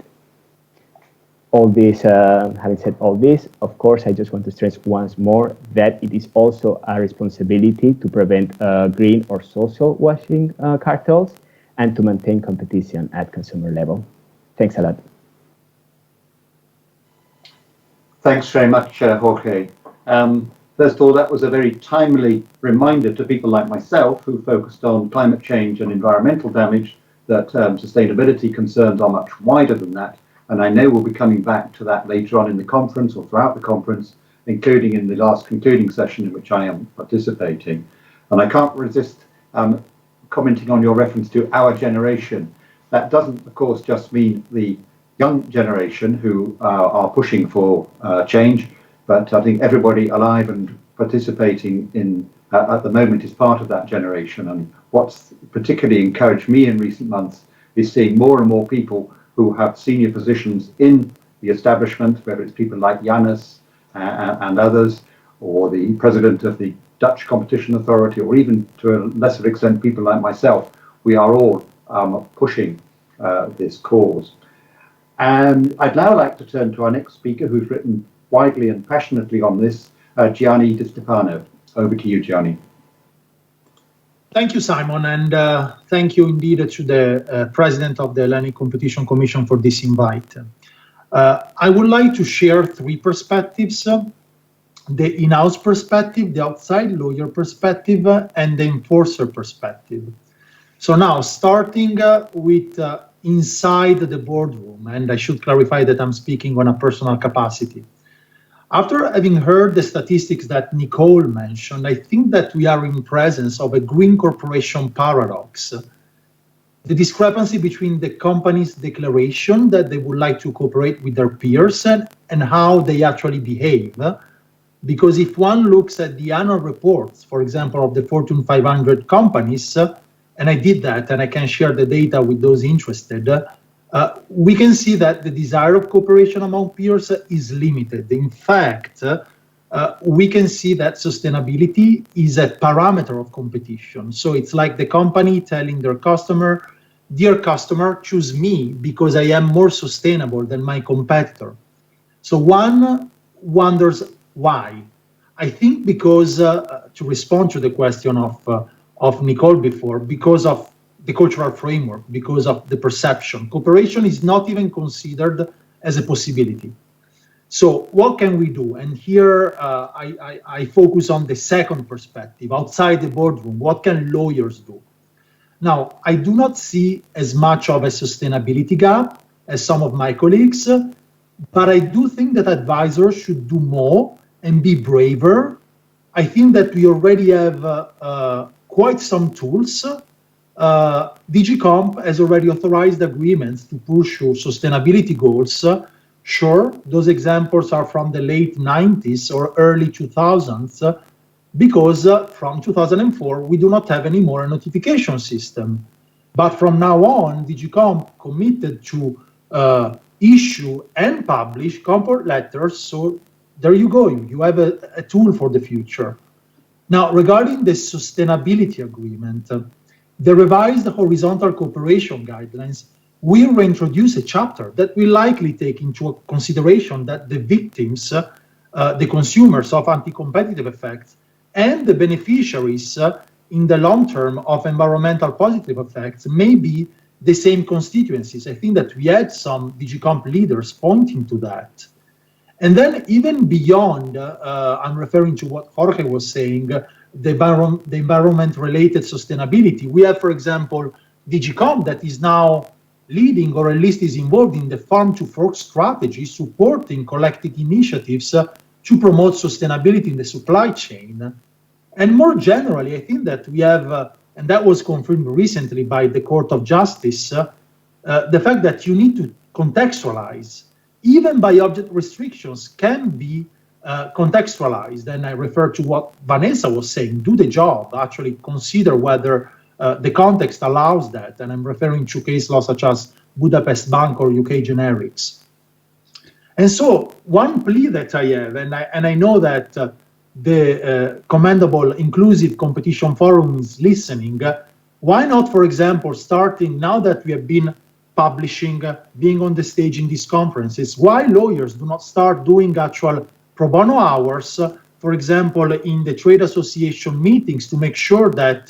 All this, having said all this, of course, I just want to stress once more that it is also a responsibility to prevent green or social washing cartels and to maintain competition at consumer level. Thanks a lot. Thanks very much, Jorge. First of all, that was a very timely reminder to people like myself who focused on climate change and environmental damage that sustainability concerns are much wider than that. And I know we'll be coming back to that later on in the conference or throughout the conference, including in the last concluding session in which I am participating. And I can't resist commenting on your reference to our generation. That doesn't, of course, just mean the young generation who are pushing for change, but I think everybody alive and participating in at the moment is part of that generation. And what's particularly encouraged me in recent months is seeing more and more people who have senior positions in the establishment, whether it's people like Ioannis and others, or the president of the Dutch Competition Authority, or even to a lesser extent people like myself. We are all pushing this cause. And I'd now like to turn to our next speaker, who's written widely and passionately on this, Gianni Di Stefano. Over to you, Gianni. Thank you, Simon, and thank you indeed to the President of the Hellenic Competition Commission for this invite. I would like to share three perspectives, the in-house perspective, the outside lawyer perspective, and the enforcer perspective. So now, starting with inside the boardroom, and I should clarify that I'm speaking on a personal capacity. After having heard the statistics that Nicole mentioned, I think that we are in presence of a green corporation paradox. The discrepancy between the company's declaration that they would like to cooperate with their peers and how they actually behave. Because if one looks at the annual reports, for example, of the Fortune 500 companies, and I did that and I can share the data with those interested, we can see that the desire of cooperation among peers is limited. In fact, we can see that sustainability is a parameter of competition. So it's like the company telling their customer, dear customer, choose me because I am more sustainable than my competitor. So one wonders why. I think because, to respond to the question of Nicole before, because of the cultural framework, because of the perception. Cooperation is not even considered as a possibility. So what can we do? And here I focus on the second perspective, outside the boardroom. What can lawyers do? Now, I do not see as much of a sustainability gap as some of my colleagues, but I do think that advisors should do more and be braver. I think that we already have quite some tools. DG Comp has already authorized agreements to pursue sustainability goals. Sure, those examples are from the late 90s or early 2000s, because from 2004, we do not have anymore a notification system. But from now on, DG Comp committed to issue and publish comfort letters. So there you go, you have a tool for the future. Now, regarding the sustainability agreement, the revised horizontal cooperation guidelines will reintroduce a chapter that will likely take into consideration that the victims, the consumers of anti-competitive effects, and the beneficiaries in the long term of environmental positive effects may be the same constituencies. I think that we had some DG Comp leaders pointing to that. And then even beyond, I'm referring to what Jorge was saying, the environment-related sustainability. We have, for example, DG Comp that is now leading, or at least is involved in the farm-to-fork strategy, supporting collective initiatives to promote sustainability in the supply chain. And more generally, I think that we have, and that was confirmed recently by the Court of Justice, the fact that you need to contextualize, even by object restrictions can be contextualized. And I refer to what Vanessa was saying, do the job, actually consider whether the context allows that. And I'm referring to case law such as Budapest Bank or UK generics. And so one plea that I have, and I know that the commendable Inclusive Competition Forum is listening, why not, for example, starting now that we have been publishing, being on the stage in these conferences, why lawyers do not start doing actual pro bono hours, for example, in the trade association meetings, to make sure that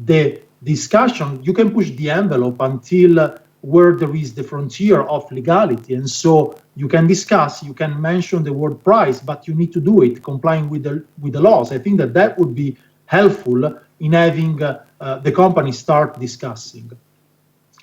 the discussion, you can push the envelope until where there is the frontier of legality. And so you can discuss, you can mention the word price, but you need to do it complying with the laws. I think that that would be helpful in having the company start discussing.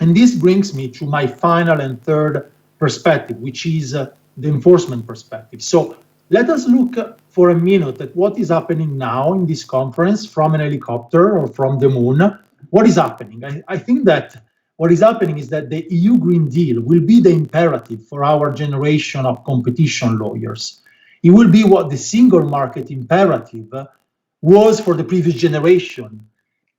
And this brings me to my final and third perspective, which is the enforcement perspective. So let us look for a minute at what is happening now in this conference from an helicopter or from the moon. What is happening? I think that what is happening is that the EU Green Deal will be the imperative for our generation of competition lawyers. It will be what the single market imperative was for the previous generation.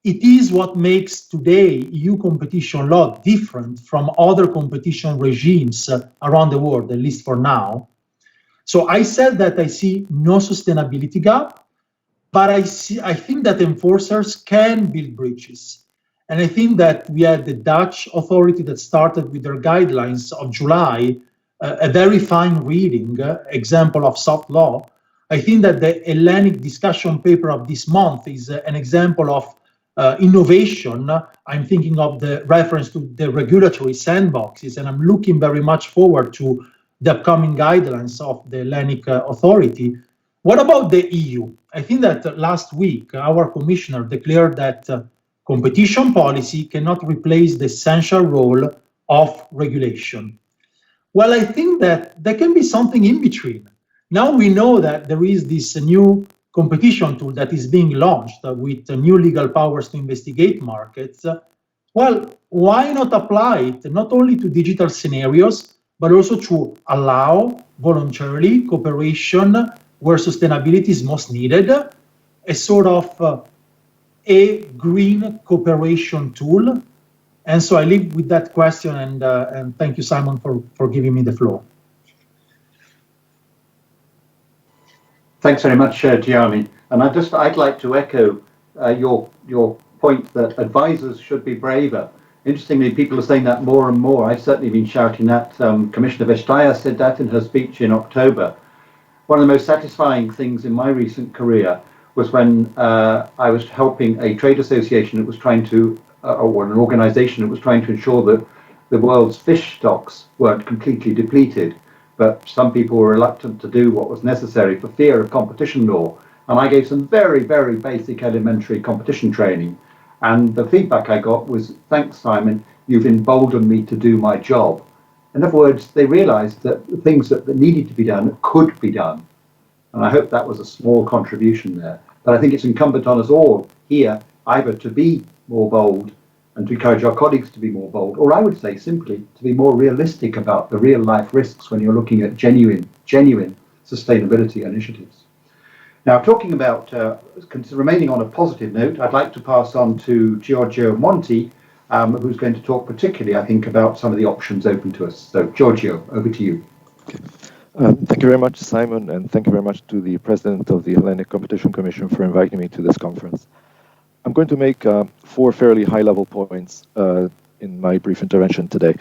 It is what makes today EU competition law different from other competition regimes around the world, at least for now. So I said that I see no sustainability gap, but I think that enforcers can build bridges. And I think that we had the Dutch authority that started with their guidelines of July, a very fine reading, example of soft law. I think that the Hellenic discussion paper of this month is an example of innovation. I'm thinking of the reference to the regulatory sandboxes, and I'm looking very much forward to the upcoming guidelines of the Hellenic authority. What about the EU? I think that last week our commissioner declared that competition policy cannot replace the essential role of regulation. Well, I think that there can be something in between. Now we know that there is this new competition tool that is being launched with new legal powers to investigate markets. Well, why not apply it not only to digital scenarios, but also to allow voluntarily cooperation where sustainability is most needed, a sort of a green cooperation tool? And so I leave with that question, and thank you, Simon, for giving me the floor. Thanks very much, Gianni. And I'd like to echo your point that advisors should be braver. Interestingly, people are saying that more and more. I've certainly been shouting that. Commissioner Vestager said that in her speech in October. One of the most satisfying things in my recent career was when I was helping a trade association that was trying to, or an organization that was trying to ensure that the world's fish stocks weren't completely depleted. But some people were reluctant to do what was necessary for fear of competition law. And I gave some very, very basic elementary competition training. And the feedback I got was, thanks, Simon, you've emboldened me to do my job. In other words, they realized that the things that needed to be done could be done. And I hope that was a small contribution there. But I think it's incumbent on us all here either to be more bold and to encourage our colleagues to be more bold, or I would say simply to be more realistic about the real life risks when you're looking at genuine sustainability initiatives. Now, talking about remaining on a positive note, I'd like to pass on to Giorgio Monti, who's going to talk particularly, I think, about some of the options open to us. So, Giorgio, over to you. Okay. Thank you very much, Simon, and thank you very much to the President of the Hellenic Competition Commission for inviting me to this conference. I'm going to make 4 fairly high-level points in my brief intervention today.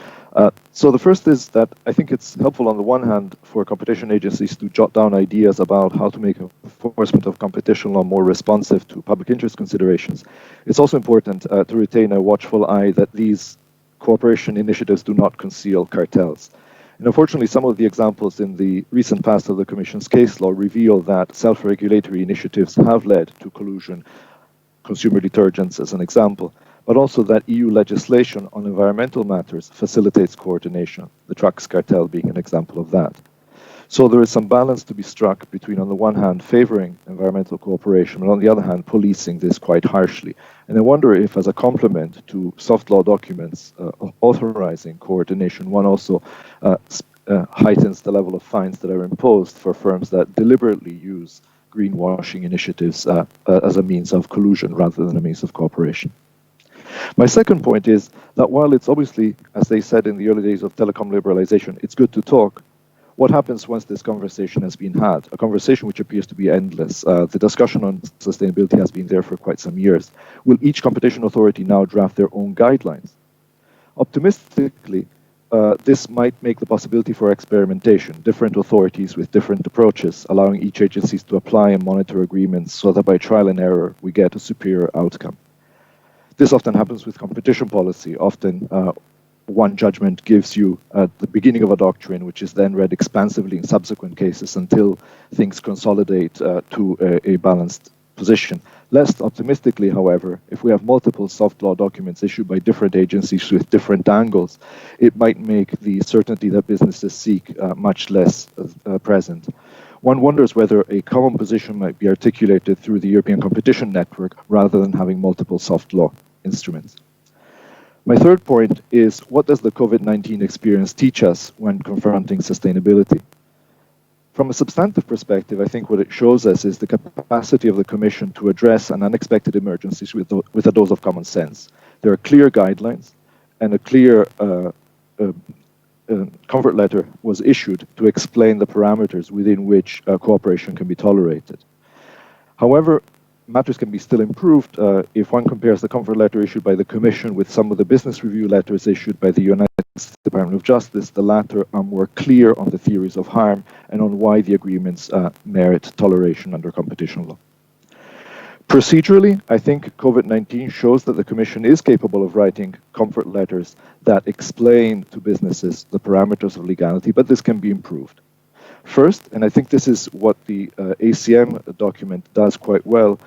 So the first is that I think it's helpful on the one hand for competition agencies to jot down ideas about how to make enforcement of competition law more responsive to public interest considerations. It's also important to retain a watchful eye that these cooperation initiatives do not conceal cartels. And unfortunately, some of the examples in the recent past of the Commission's case law reveal that self-regulatory initiatives have led to collusion, consumer detergents as an example, but also that EU legislation on environmental matters facilitates coordination, the trucks cartel being an example of that. So there is some balance to be struck between, on the one hand, favoring environmental cooperation, but on the other hand, policing this quite harshly. And I wonder if, as a complement to soft law documents authorizing coordination, one also heightens the level of fines that are imposed for firms that deliberately use greenwashing initiatives as a means of collusion rather than a means of cooperation. My second point is that while it's obviously, as they said in the early days of telecom liberalization, it's good to talk, what happens once this conversation has been had? A conversation which appears to be endless. The discussion on sustainability has been there for quite some years. Will each competition authority now draft their own guidelines? Optimistically, this might make the possibility for experimentation, different authorities with different approaches, allowing each agency to apply and monitor agreements so that by trial and error we get a superior outcome. This often happens with competition policy. Often one judgment gives you the beginning of a doctrine, which is then read expansively in subsequent cases until things consolidate to a balanced position. Less optimistically, however, if we have multiple soft law documents issued by different agencies with different angles, it might make the certainty that businesses seek much less present. One wonders whether a common position might be articulated through the European Competition Network rather than having multiple soft law instruments. My third point is, what does the COVID-19 experience teach us when confronting sustainability? From a substantive perspective, I think what it shows us is the capacity of the Commission to address an unexpected emergencies with a dose of common sense. There are clear guidelines, and a clear comfort letter was issued to explain the parameters within which cooperation can be tolerated. However, matters can be still improved if one compares the comfort letter issued by the Commission with some of the business review letters issued by the United States Department of Justice. The latter are more clear on the theories of harm and on why the agreements merit toleration under competition law. Procedurally, I think COVID-19 shows that the Commission is capable of writing comfort letters that explain to businesses the parameters of legality, but this can be improved. First, and I think this is what the ACM document does quite well,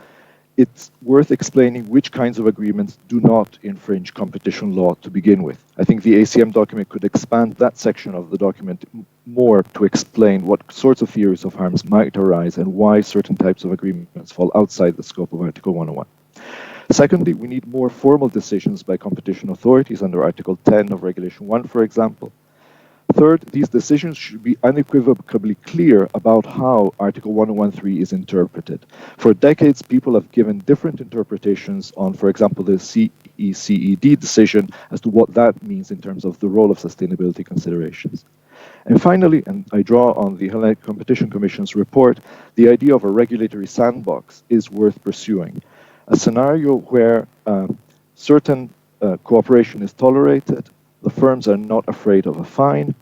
it's worth explaining which kinds of agreements do not infringe competition law to begin with. I think the ACM document could expand that section of the document more to explain what sorts of theories of harms might arise and why certain types of agreements fall outside the scope of Article 101. Secondly, we need more formal decisions by competition authorities under Article 10 of Regulation 1, for example. Third, these decisions should be unequivocally clear about how Article 101.3 is interpreted. For decades, people have given different interpretations on, for example, the CECED decision as to what that means in terms of the role of sustainability considerations. And finally, and I draw on the Hellenic Competition Commission's report, the idea of a regulatory sandbox is worth pursuing. A scenario where certain cooperation is tolerated, the firms are not afraid of a fine,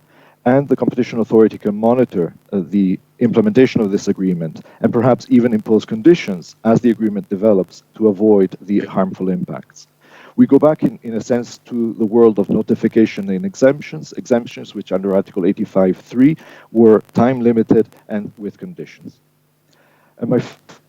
and the competition authority can monitor the implementation of this agreement and perhaps even impose conditions as the agreement develops to avoid the harmful impacts. We go back in a sense to the world of notification and exemptions which under Article 85.3 were time limited and with conditions. And my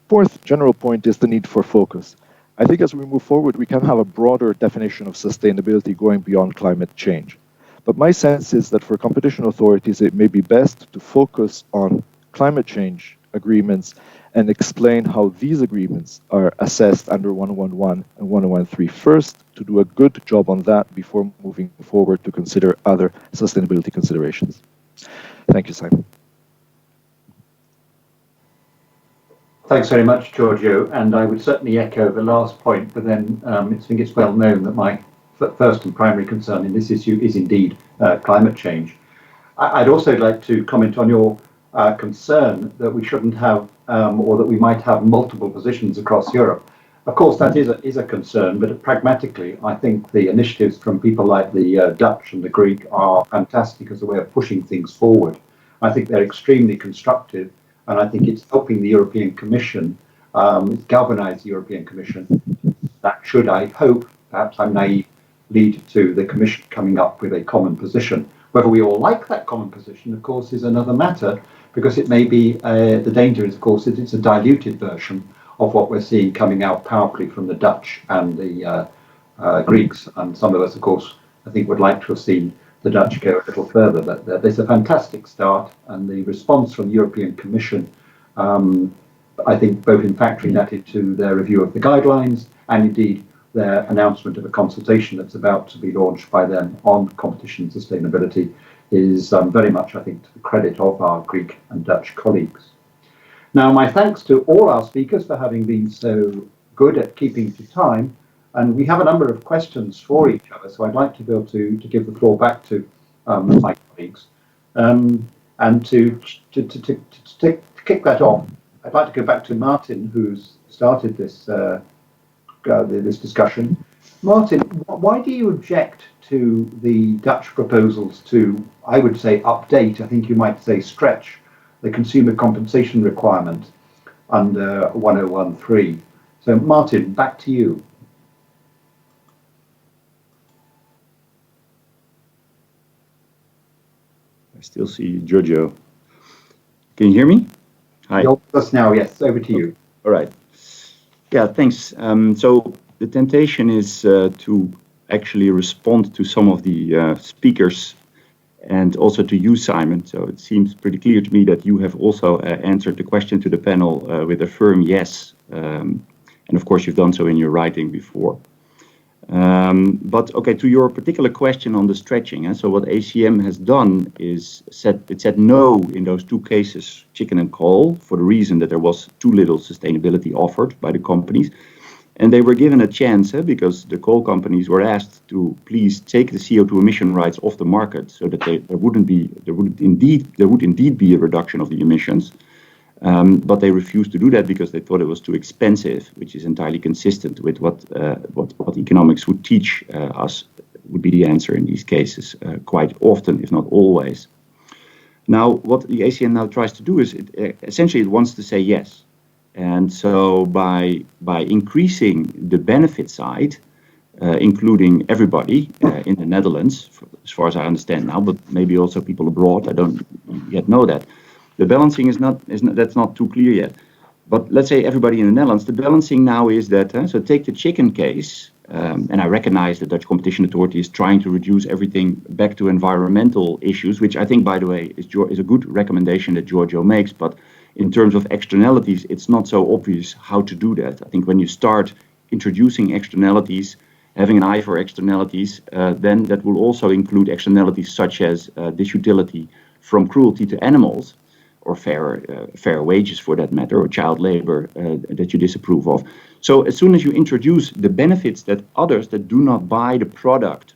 fourth general point is the need for focus. I think as we move forward, we can have a broader definition of sustainability going beyond climate change. But my sense is that for competition authorities, it may be best to focus on climate change agreements and explain how these agreements are assessed under 101.1 and 101.3 first, to do a good job on that before moving forward to consider other sustainability considerations. Thank you, Simon. Thanks very much, Giorgio, and I would certainly echo the last point, but then I think it's well known that my first and primary concern in this issue is indeed climate change. I'd also like to comment on your concern that we shouldn't have, or that we might have multiple positions across Europe. Of course, that is a concern, but pragmatically, I think the initiatives from people like the Dutch and the Greek are fantastic as a way of pushing things forward. I think they're extremely constructive, and I think it's helping the European Commission, it's galvanized the European Commission. That should, I hope, perhaps I'm naive, lead to the Commission coming up with a common position. Whether we all like that common position, of course, is another matter, because it may be, the danger is, of course, that it's a diluted version of what we're seeing coming out powerfully from the Dutch and the Greeks. And some of us, of course, I think would like to have seen the Dutch go a little further, but there's a fantastic start, and the response from the European Commission, I think both in factoring that into their review of the guidelines and indeed their announcement of a consultation that's about to be launched by them on competition sustainability is very much, I think, to the credit of our Greek and Dutch colleagues. Now, my thanks to all our speakers for having been so good at keeping to time. And we have a number of questions for each other, so I'd like to be able to give the floor back to my colleagues. And to kick that off, I'd like to go back to Maarten, who's started this this discussion. Maarten, why do you object to the Dutch proposals to, I would say, update, I think you might say stretch, the consumer compensation requirement under 101.3? So Maarten, back to you. I still see Giorgio. Can you hear me? Hi. Just now, yes. Over to you. All right. Yeah, thanks. So the temptation is to actually respond to some of the speakers and also to you, Simon. So it seems pretty clear to me that you have also answered the question to the panel with a firm yes. And of course, you've done so in your writing before. But okay, to your particular question on the stretching, so what ACM has done is it said no in those two cases, chicken and coal, for the reason that there was too little sustainability offered by the companies. And they were given a chance because the coal companies were asked to please take the CO2 emission rights off the market so that there would indeed be a reduction of the emissions. But they refused to do that because they thought it was too expensive, which is entirely consistent with what economics would teach us would be the answer in these cases, quite often, if not always. Now, what the ACM now tries to do is, essentially, it wants to say yes. And so by increasing the benefit side, including everybody in the Netherlands, as far as I understand now, but maybe also people abroad, I don't yet know that. The balancing that's not too clear yet. But let's say everybody in the Netherlands, the balancing now is that, so take the chicken case, and I recognize the Dutch Competition Authority is trying to reduce everything back to environmental issues, which I think, by the way, is a good recommendation that Giorgio makes, but in terms of externalities, it's not so obvious how to do that. I think when you start introducing externalities, having an eye for externalities, then that will also include externalities such as disutility from cruelty to animals, or fair wages for that matter, or child labor that you disapprove of. So as soon as you introduce the benefits that others that do not buy the product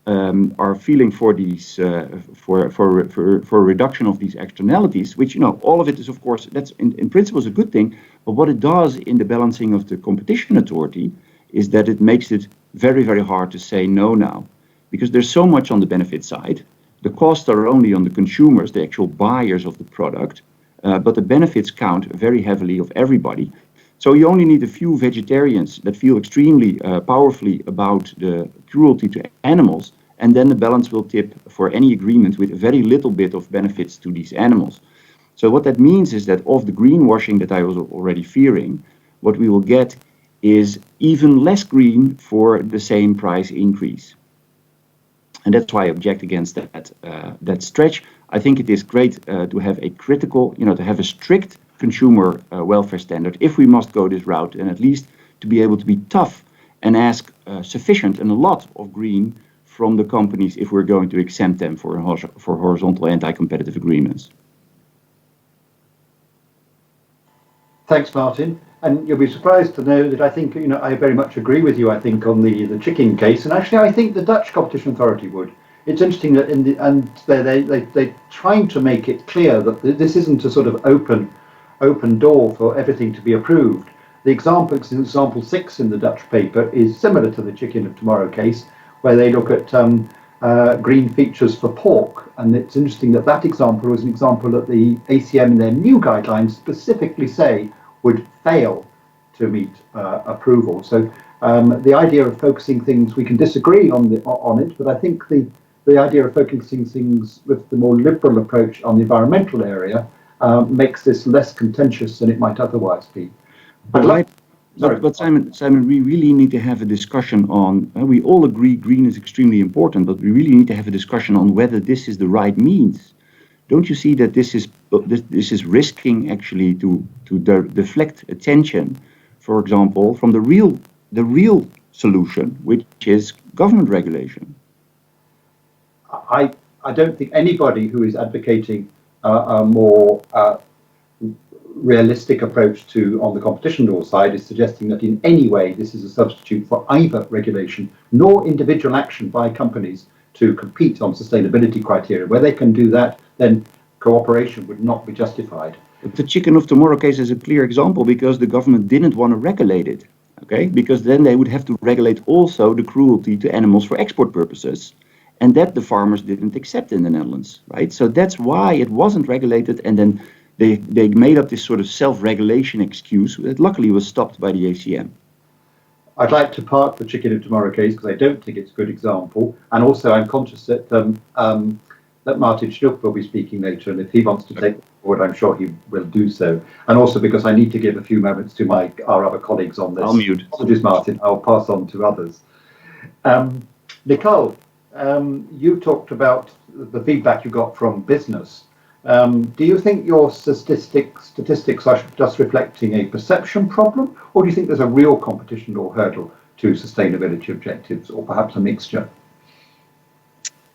are feeling for these for a reduction of these externalities, which, you know, all of it is, of course, that's in principle is a good thing, but what it does in the balancing of the competition authority is that it makes it very, very hard to say no now, because there's so much on the benefit side. The costs are only on the consumers, the actual buyers of the product, but the benefits count very heavily of everybody. So you only need a few vegetarians that feel extremely powerfully about the cruelty to animals, and then the balance will tip for any agreement with very little bit of benefits to these animals. So what that means is that of the greenwashing that I was already fearing, what we will get is even less green for the same price increase. And that's why I object against that stretch. I think it is great to have a critical, to have a strict consumer welfare standard, if we must go this route, and at least to be able to be tough and ask sufficient and a lot of green from the companies if we're going to exempt them for horizontal anti-competitive agreements. Thanks, Maarten. And you'll be surprised to know that I think, I very much agree with you, I think, on the chicken case. And actually, I think the Dutch Competition Authority would. It's interesting that they're trying to make it clear that this isn't a sort of open door for everything to be approved. The example 6 in the Dutch paper is similar to the chicken of tomorrow case, where they look at green features for pork. And it's interesting that that example was an example that the ACM in their new guidelines specifically say would fail to meet approval. So the idea of focusing things, we can disagree on it, but I think the idea of focusing things with the more liberal approach on the environmental area makes this less contentious than it might otherwise be. But Simon, we really need to have a discussion on, we all agree green is extremely important, but we really need to have a discussion on whether this is the right means. Don't you see that this is risking actually to deflect attention, for example, from the real solution, which is government regulation? I don't think anybody who is advocating a more realistic approach on the competition law side is suggesting that in any way this is a substitute for either regulation nor individual action by companies to compete on sustainability criteria. Where they can do that, then cooperation would not be justified. The chicken of tomorrow case is a clear example because the government didn't want to regulate it, okay? Because then they would have to regulate also the cruelty to animals for export purposes, and that the farmers didn't accept in the Netherlands, right? So that's why it wasn't regulated, and then they made up this sort of self-regulation excuse that luckily was stopped by the ACM. I'd like to park the chicken of tomorrow case because I don't think it's a good example, and also I'm conscious that that Maarten Schnuck will be speaking later, and if he wants to take the forward, I'm sure he will do so. And also because I need to give a few moments to our other colleagues on this. I'll mute. Apologies, Maarten. I'll pass on to others. Nicole, you talked about the feedback you got from business. Do you think your statistics are just reflecting a perception problem, or do you think there's a real competition law hurdle to sustainability objectives, or perhaps a mixture?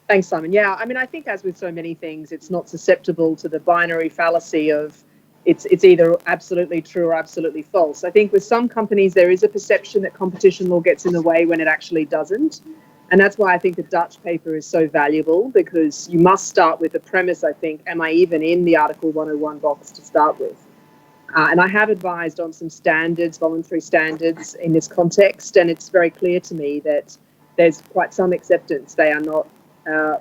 Thanks, Simon. Yeah, I mean, I think as with so many things, it's not susceptible to the binary fallacy of it's either absolutely true or absolutely false. I think with some companies, there is a perception that competition law gets in the way when it actually doesn't. And that's why I think the Dutch paper is so valuable, because you must start with the premise, I think, am I even in the Article 101 box to start with? And I have advised on some standards, voluntary standards in this context, and it's very clear to me that there's quite some acceptance. They are not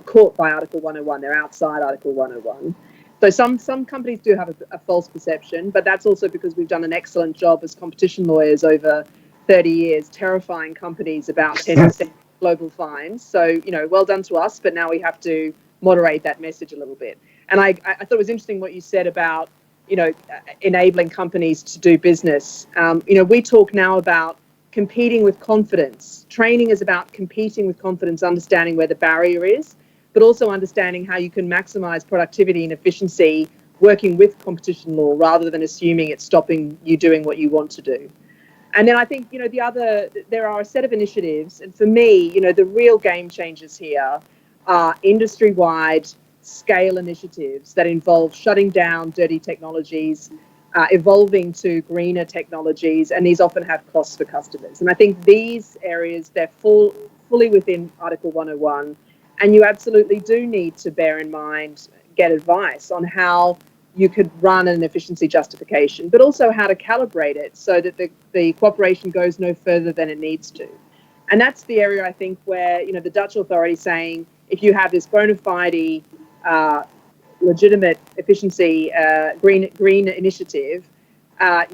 caught by Article 101, they're outside Article 101. So some companies do have a false perception, but that's also because we've done an excellent job as competition lawyers over 30 years, terrifying companies about 10% global fines. So, you know, well done to us, but now we have to moderate that message a little bit. And I thought it was interesting what you said about, you know, enabling companies to do business. You know, we talk now about competing with confidence. Training is about competing with confidence, understanding where the barrier is, but also understanding how you can maximize productivity and efficiency working with competition law rather than assuming it's stopping you doing what you want to do. And then I think, you know, there are a set of initiatives, and for me, you know, the real game changers here are industry-wide scale initiatives that involve shutting down dirty technologies, evolving to greener technologies, and these often have costs for customers. And I think these areas, they're fully within Article 101, and you absolutely do need to bear in mind, get advice on how you could run an efficiency justification, but also how to calibrate it so that the cooperation goes no further than it needs to. And that's the area, I think, where, you know, the Dutch authority saying, if you have this bona fide, legitimate efficiency, green initiative,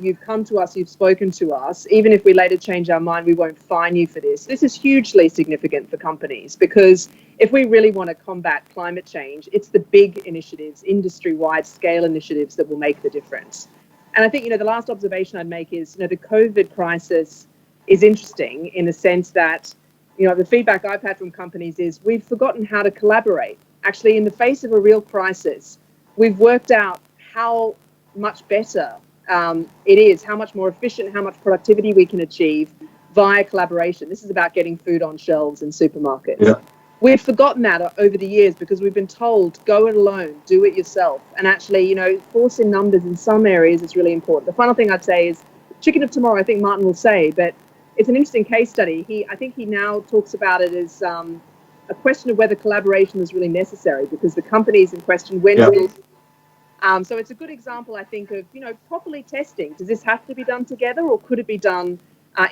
you've come to us, you've spoken to us, even if we later change our mind, we won't fine you for this. This is hugely significant for companies, because if we really want to combat climate change, it's the big initiatives, industry-wide scale initiatives that will make the difference. And I think, you know, the last observation I'd make is, you know, the COVID crisis is interesting in the sense that, you know, the feedback I've had from companies is we've forgotten how to collaborate. Actually, in the face of a real crisis, we've worked out how much better it is, how much more efficient, how much productivity we can achieve via collaboration. This is about getting food on shelves in supermarkets. Yeah. We've forgotten that over the years because we've been told, go it alone, do it yourself. And actually, you know, force in numbers in some areas is really important. The final thing I'd say is chicken of tomorrow, I think Maarten will say, but it's an interesting case study. I think he now talks about it as a question of whether collaboration is really necessary because the companies in question went so it's a good example, I think, of, you know, properly testing. Does this have to be done together, or could it be done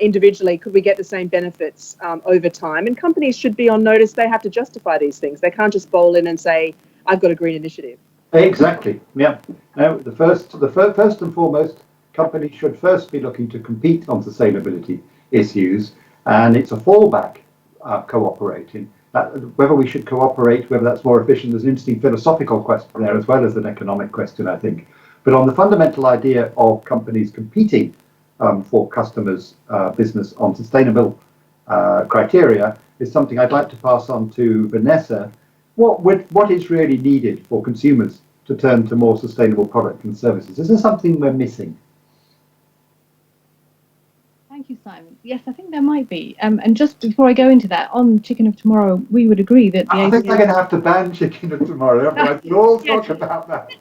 individually? Could we get the same benefits over time? And companies should be on notice. They have to justify these things. They can't just bowl in and say, I've got a green initiative. Exactly. Yeah. Now, the first and foremost, companies should first be looking to compete on sustainability issues, and it's a fallback cooperating. Whether we should cooperate, whether that's more efficient, is an interesting philosophical question there as well as an economic question, I think. But on the fundamental idea of companies competing for customers' business on sustainable criteria is something I'd like to pass on to Vanessa. What is really needed for consumers to turn to more sustainable products and services? Is there something we're missing? Thank you, Simon. Yes, I think there might be. And just before I go into that, on Chicken of Tomorrow, we would agree that the I think they're going to have to ban Chicken of Tomorrow. Otherwise, we'll all talk about that.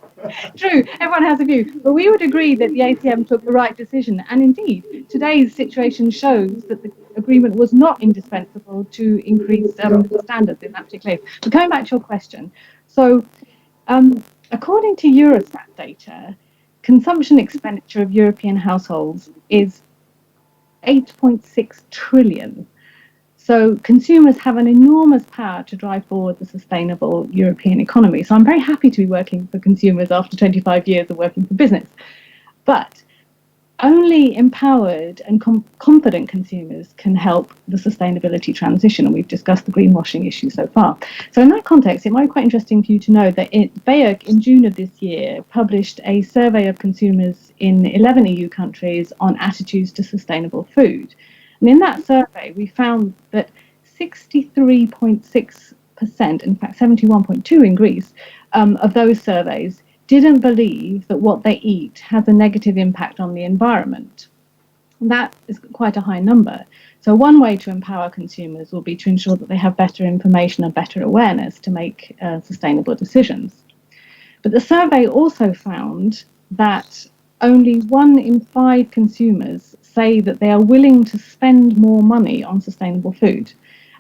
True, everyone has a view. But we would agree that the ACM took the right decision. And indeed, today's situation shows that the agreement was not indispensable to increase standards in that particular case. But coming back to your question, so according to Eurostat data, consumption expenditure of European households is 8.6 trillion. So consumers have an enormous power to drive forward the sustainable European economy. So I'm very happy to be working for consumers after 25 years of working for business. But only empowered and confident consumers can help the sustainability transition. And we've discussed the greenwashing issue so far. So in that context, it might be quite interesting for you to know that BEUC in June of this year published a survey of consumers in 11 EU countries on attitudes to sustainable food. And in that survey, we found that 63.6%, in fact 71.2% in Greece, of those surveys didn't believe that what they eat has a negative impact on the environment. That is quite a high number. So one way to empower consumers will be to ensure that they have better information and better awareness to make sustainable decisions. But the survey also found that only 1 in 5 consumers say that they are willing to spend more money on sustainable food.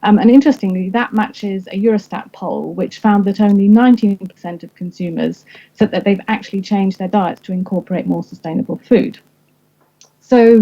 And interestingly, that matches a Eurostat poll, which found that only 19% of consumers said that they've actually changed their diets to incorporate more sustainable food. So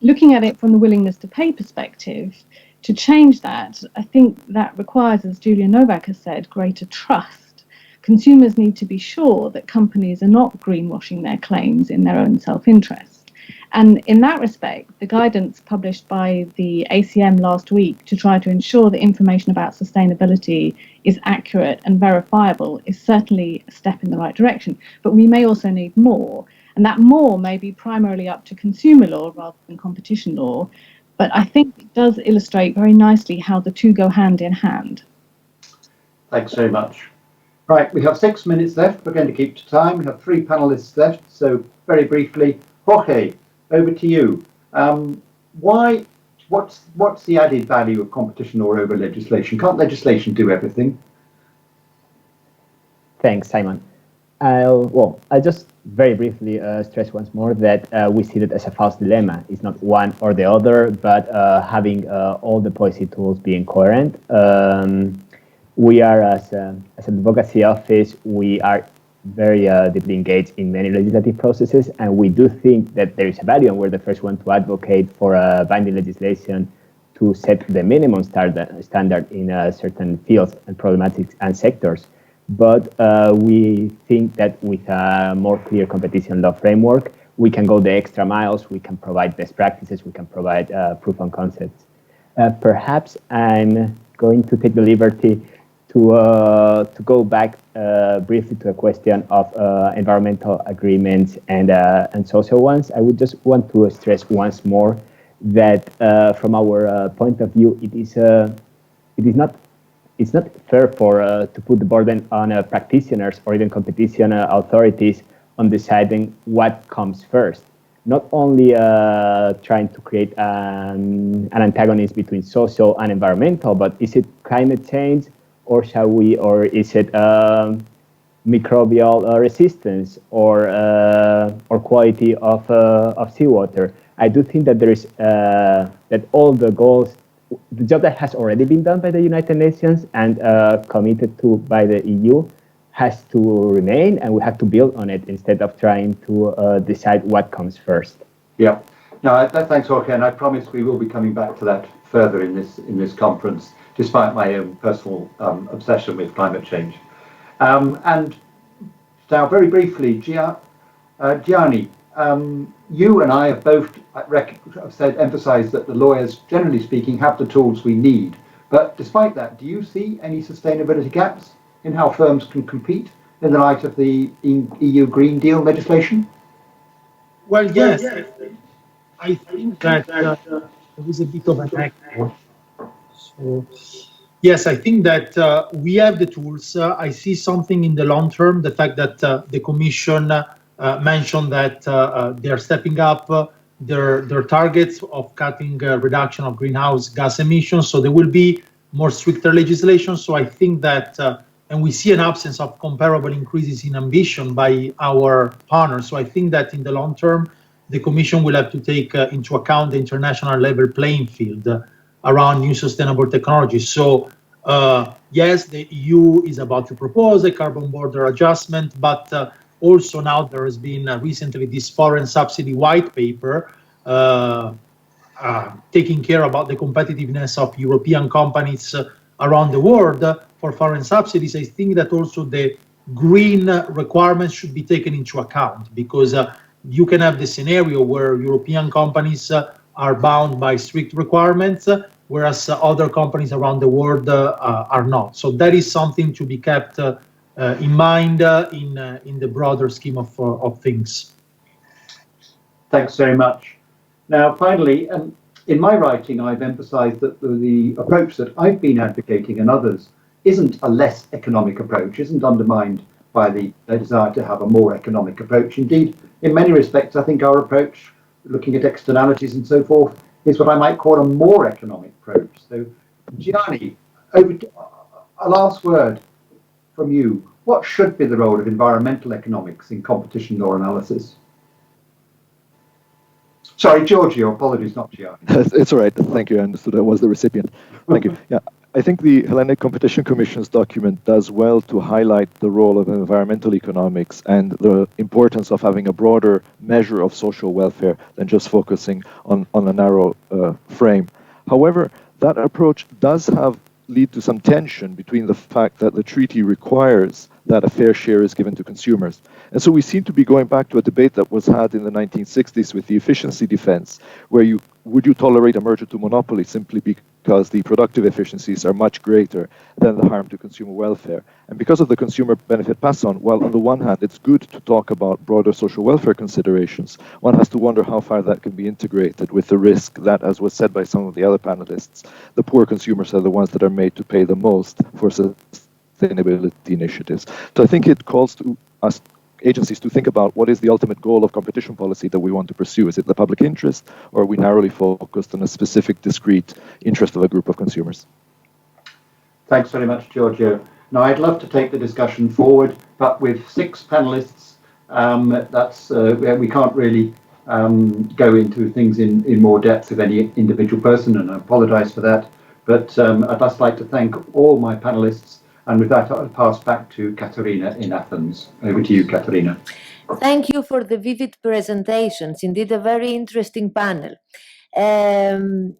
looking at it from the willingness to pay perspective, to change that, I think that requires, as Julia Novak has said, greater trust. Consumers need to be sure that companies are not greenwashing their claims in their own self-interest. And in that respect, the guidance published by the ACM last week to try to ensure that information about sustainability is accurate and verifiable is certainly a step in the right direction. But we may also need more. And that more may be primarily up to consumer law rather than competition law. But I think it does illustrate very nicely how the two go hand in hand. Thanks very much. Right, we have 6 minutes left. We're going to keep to time. We have 3 panelists left. So very briefly, Jorge, over to you. What's the added value of competition law over legislation? Can't legislation do everything? Thanks, Simon. I'll just very briefly stress once more that we see it as a false dilemma. It's not one or the other, but having all the policy tools being coherent. We are, as an advocacy office, we are very deeply engaged in many legislative processes, and we do think that there is a value, and we're the first one to advocate for binding legislation to set the minimum standard in certain fields and problematics and sectors. But we think that with a more clear competition law framework, we can go the extra miles, we can provide best practices, we can provide proof of concepts. Perhaps I'm going to take the liberty to go back briefly to a question of environmental agreements and social ones. I would just want to stress once more that from our point of view, it's not fair to put the burden on practitioners or even competition authorities on deciding what comes first. Not only trying to create an antagonism between social and environmental, but is it climate change, or is it microbial resistance, or quality of seawater? I do think that there is that all the goals, the job that has already been done by the United Nations and committed to by the EU, has to remain, and we have to build on it instead of trying to decide what comes first. Yeah. No, thanks, Jorge, and I promise we will be coming back to that further in this conference, despite my own personal obsession with climate change. And now, very briefly, Gianni, you and I have both emphasised that the lawyers, generally speaking, have the tools we need. But despite that, do you see any sustainability gaps in how firms can compete in the light of the EU Green Deal legislation? Well, yes. I think that there is a bit of an echo. So, yes, I think that we have the tools. I see something in the long term, the fact that the Commission mentioned that they're stepping up their targets of cutting reduction of greenhouse gas emissions. So there will be more stricter legislation. So I think that, and we see an absence of comparable increases in ambition by our partners. So I think that in the long term, the Commission will have to take into account the international level playing field around new sustainable technologies. So yes, the EU is about to propose a carbon border adjustment, but also now there has been recently this foreign subsidy white paper taking care about the competitiveness of European companies around the world for foreign subsidies. I think that also the green requirements should be taken into account, because you can have the scenario where European companies are bound by strict requirements, whereas other companies around the world are not. So that is something to be kept in mind in the broader scheme of things. Thanks very much. Now, finally, in my writing, I've emphasised that the approach that I've been advocating and others isn't a less economic approach, isn't undermined by the desire to have a more economic approach. Indeed, in many respects, I think our approach, looking at externalities and so forth, is what I might call a more economic approach. So, Gianni, a last word from you. What should be the role of environmental economics in competition law analysis? Sorry, Giorgio, apologies, not Gianni. It's all right. Thank you. I understood I was the recipient. Thank you. Yeah, I think the Hellenic Competition Commission's document does well to highlight the role of environmental economics and the importance of having a broader measure of social welfare than just focusing on a narrow frame. However, that approach does lead to some tension between the fact that the treaty requires that a fair share is given to consumers. And so we seem to be going back to a debate that was had in the 1960s with the efficiency defense, where would you tolerate a merger to monopoly simply because the productive efficiencies are much greater than the harm to consumer welfare. And because of the consumer benefit pass on, while on the one hand it's good to talk about broader social welfare considerations, one has to wonder how far that can be integrated with the risk that, as was said by some of the other panelists, the poor consumers are the ones that are made to pay the most for sustainability initiatives. So I think it calls to us agencies to think about what is the ultimate goal of competition policy that we want to pursue. Is it the public interest, or are we narrowly focused on a specific, discrete interest of a group of consumers? Thanks very much, Giorgio. Now, I'd love to take the discussion forward, but with 6 panelists, we can't really go into things in more depth of any individual person, and I apologize for that. But I'd just like to thank all my panelists. And with that, I'll pass back to Katerina in Athens. Over to you, Katerina. Thank you for the vivid presentations. Indeed, a very interesting panel.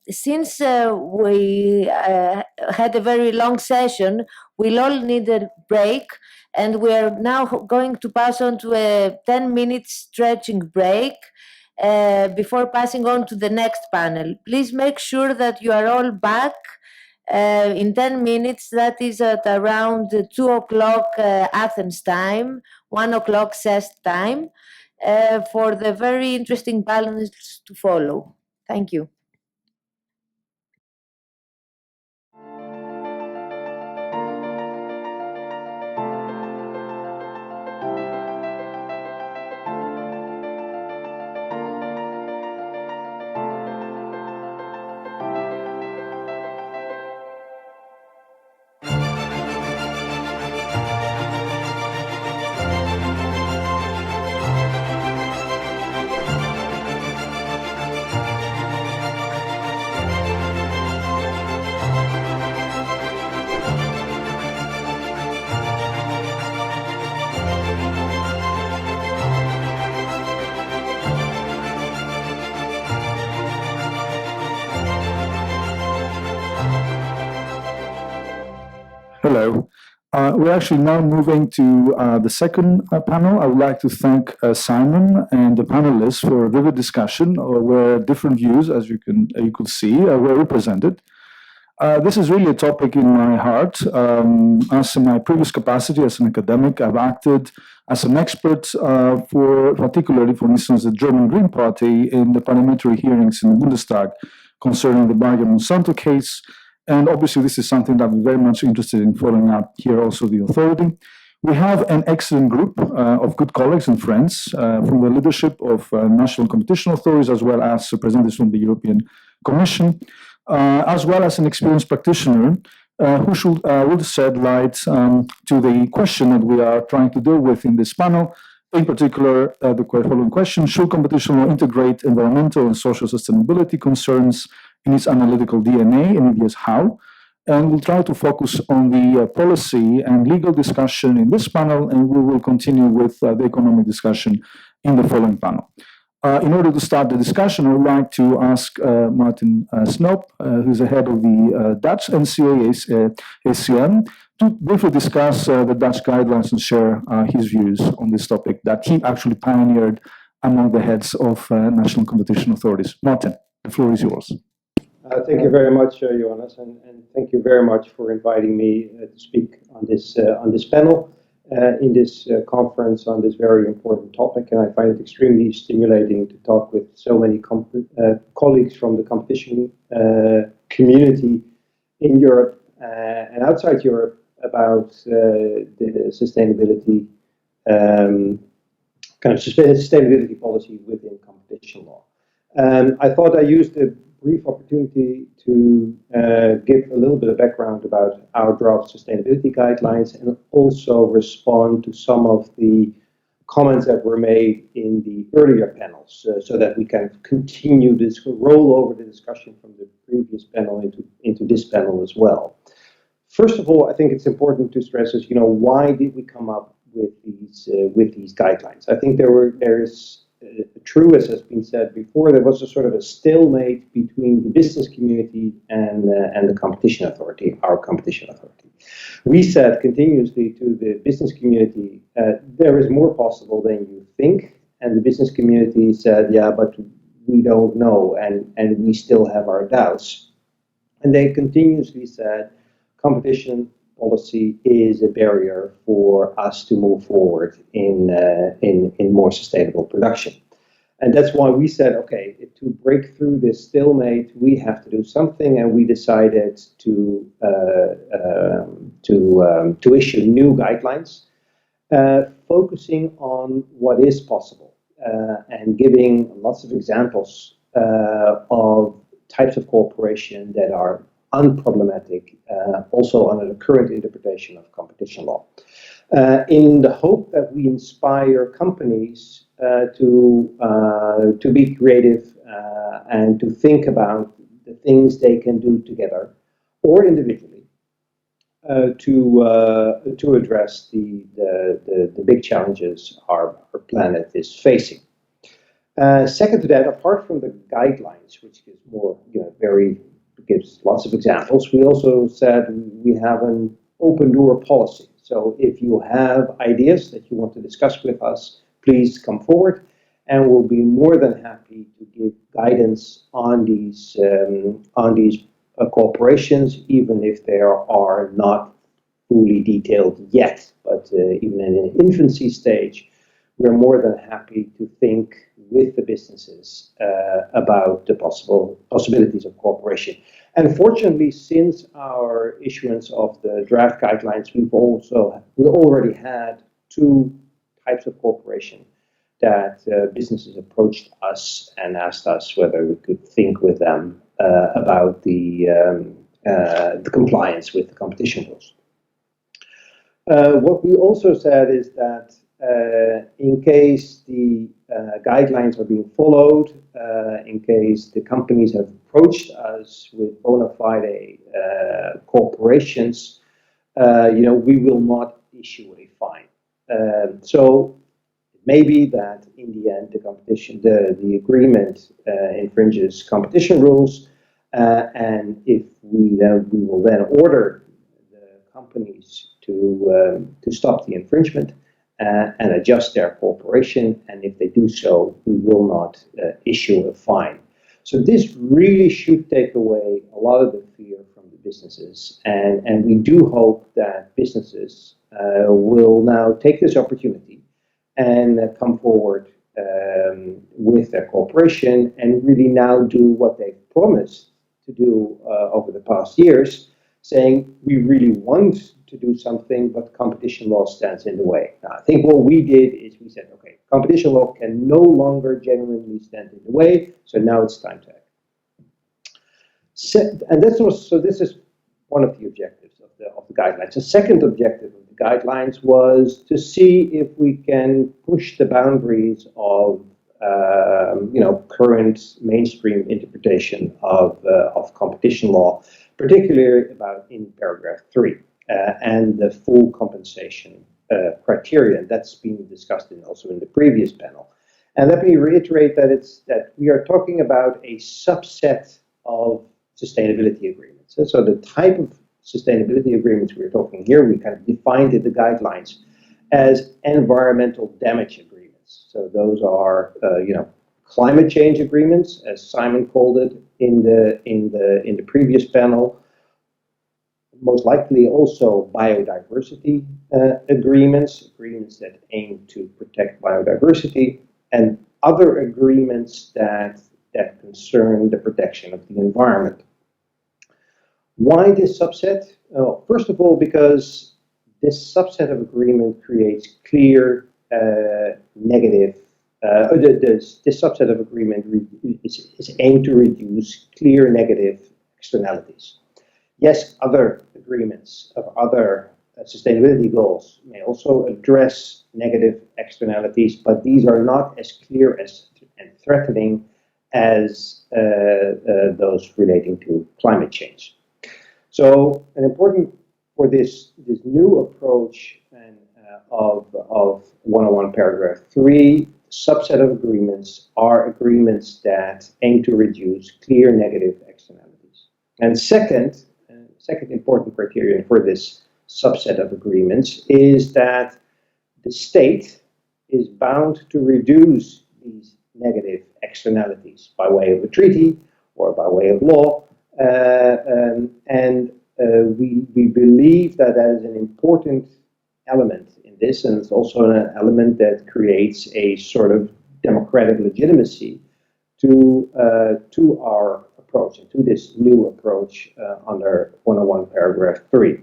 Since we had a very long session, we'll all need a break, and we are now going to pass on to a 10-minute stretching break before passing on to the next panel. Please make sure that you are all back in 10 minutes, that is at around 2 o'clock Athens time, 1 o'clock CEST time, for the very interesting panels to follow. Thank you. Hello. We're actually now moving to the second panel. I would like to thank Simon and the panelists for a vivid discussion where different views, as you could see, were represented. This is really a topic in my heart. As in my previous capacity as an academic, I've acted as an expert particularly, for instance, the German Green Party in the parliamentary hearings in the Bundestag concerning the Bayer-Monsanto case. And obviously, this is something that I'm very much interested in following up here, also the authority. We have an excellent group of good colleagues and friends from the leadership of national competition authorities, as well as representatives from the European Commission, as well as an experienced practitioner who would shed light to the question that we are trying to deal with in this panel. In particular, the following question: should competition law integrate environmental and social sustainability concerns in its analytical DNA, and if yes, how? And we'll try to focus on the policy and legal discussion in this panel, and we will continue with the economic discussion in the following panel. In order to start the discussion, I would like to ask Maarten Snoep, who's the head of the Dutch NCA ACM, to briefly discuss the Dutch guidelines and share his views on this topic that he actually pioneered among the heads of national competition authorities. Maarten, the floor is yours. Thank you very much, Ioannis, and thank you very much for inviting me to speak on this panel in this conference on this very important topic. And I find it extremely stimulating to talk with so many colleagues from the competition community in Europe and outside Europe about the sustainability sustainability policy within competition law. I thought I used the brief opportunity to give a little bit of background about our draft sustainability guidelines and also respond to some of the comments that were made in the earlier panels, so that we can continue this, roll over the discussion from the previous panel into this panel as well. First of all, I think it's important to stress is, why did we come up with these guidelines? I think there is true, as has been said before, there was a sort of a stalemate between the business community and the competition authority, our competition authority. We said continuously to the business community, there is more possible than you think, and the business community said, yeah, but we don't know, and we still have our doubts. And they continuously said, competition policy is a barrier for us to move forward in more sustainable production. And that's why we said, okay, to break through this stalemate, we have to do something, and we decided to issue new guidelines, focusing on what is possible, and giving lots of examples of types of cooperation that are unproblematic, also under the current interpretation of competition law, in the hope that we inspire companies to be creative and to think about the things they can do together or individually to address the big challenges our planet is facing. Second to that, apart from the guidelines, which gives more, gives lots of examples, we also said we have an open door policy. So if you have ideas that you want to discuss with us, please come forward, and we'll be more than happy to give guidance on these corporations, even if they are not fully detailed yet. But even in an infancy stage, we're more than happy to think with the businesses about the possibilities of cooperation. And fortunately, since our issuance of the draft guidelines, we already had two types of cooperation that businesses approached us and asked us whether we could think with them about the compliance with the competition rules. What we also said is that in case the guidelines are being followed, in case the companies have approached us with bona fide corporations, we will not issue a fine. So it may be that in the end the agreement infringes competition rules, and if we will then order the companies to stop the infringement and adjust their cooperation, and if they do so, we will not issue a fine. So this really should take away a lot of the fear from the businesses, and we do hope that businesses will now take this opportunity and come forward with their cooperation and really now do what they've promised to do over the past years, saying we really want to do something, but competition law stands in the way. Now, I think what we did is we said, okay, competition law can no longer genuinely stand in the way, so now it's time to act. And this is one of the objectives of the guidelines. The second objective of the guidelines was to see if we can push the boundaries of current mainstream interpretation of competition law, particularly about in paragraph 3 and the full compensation criterion that's been discussed also in the previous panel. And let me reiterate that we are talking about a subset of sustainability agreements. So the type of sustainability agreements we're talking here, we kind of defined in the guidelines as environmental damage agreements. So those are climate change agreements, as Simon called it in the previous panel. Most likely also biodiversity agreements that aim to protect biodiversity, and other agreements that concern the protection of the environment. Why this subset? First of all, because this subset of agreement creates clear negative. This subset of agreement is aimed to reduce clear negative externalities. Yes, other agreements of other sustainability goals may also address negative externalities, but these are not as clear as and threatening as those relating to climate change. So, an important for this new approach and, of 101 paragraph 3, subset of agreements are agreements that aim to reduce clear negative externalities. And second important criterion for this subset of agreements is that the state is bound to reduce these negative externalities by way of a treaty or by way of law. We believe that that is an important element in this, and it's also an element that creates a sort of democratic legitimacy to our approach and to this new approach under 101 paragraph 3.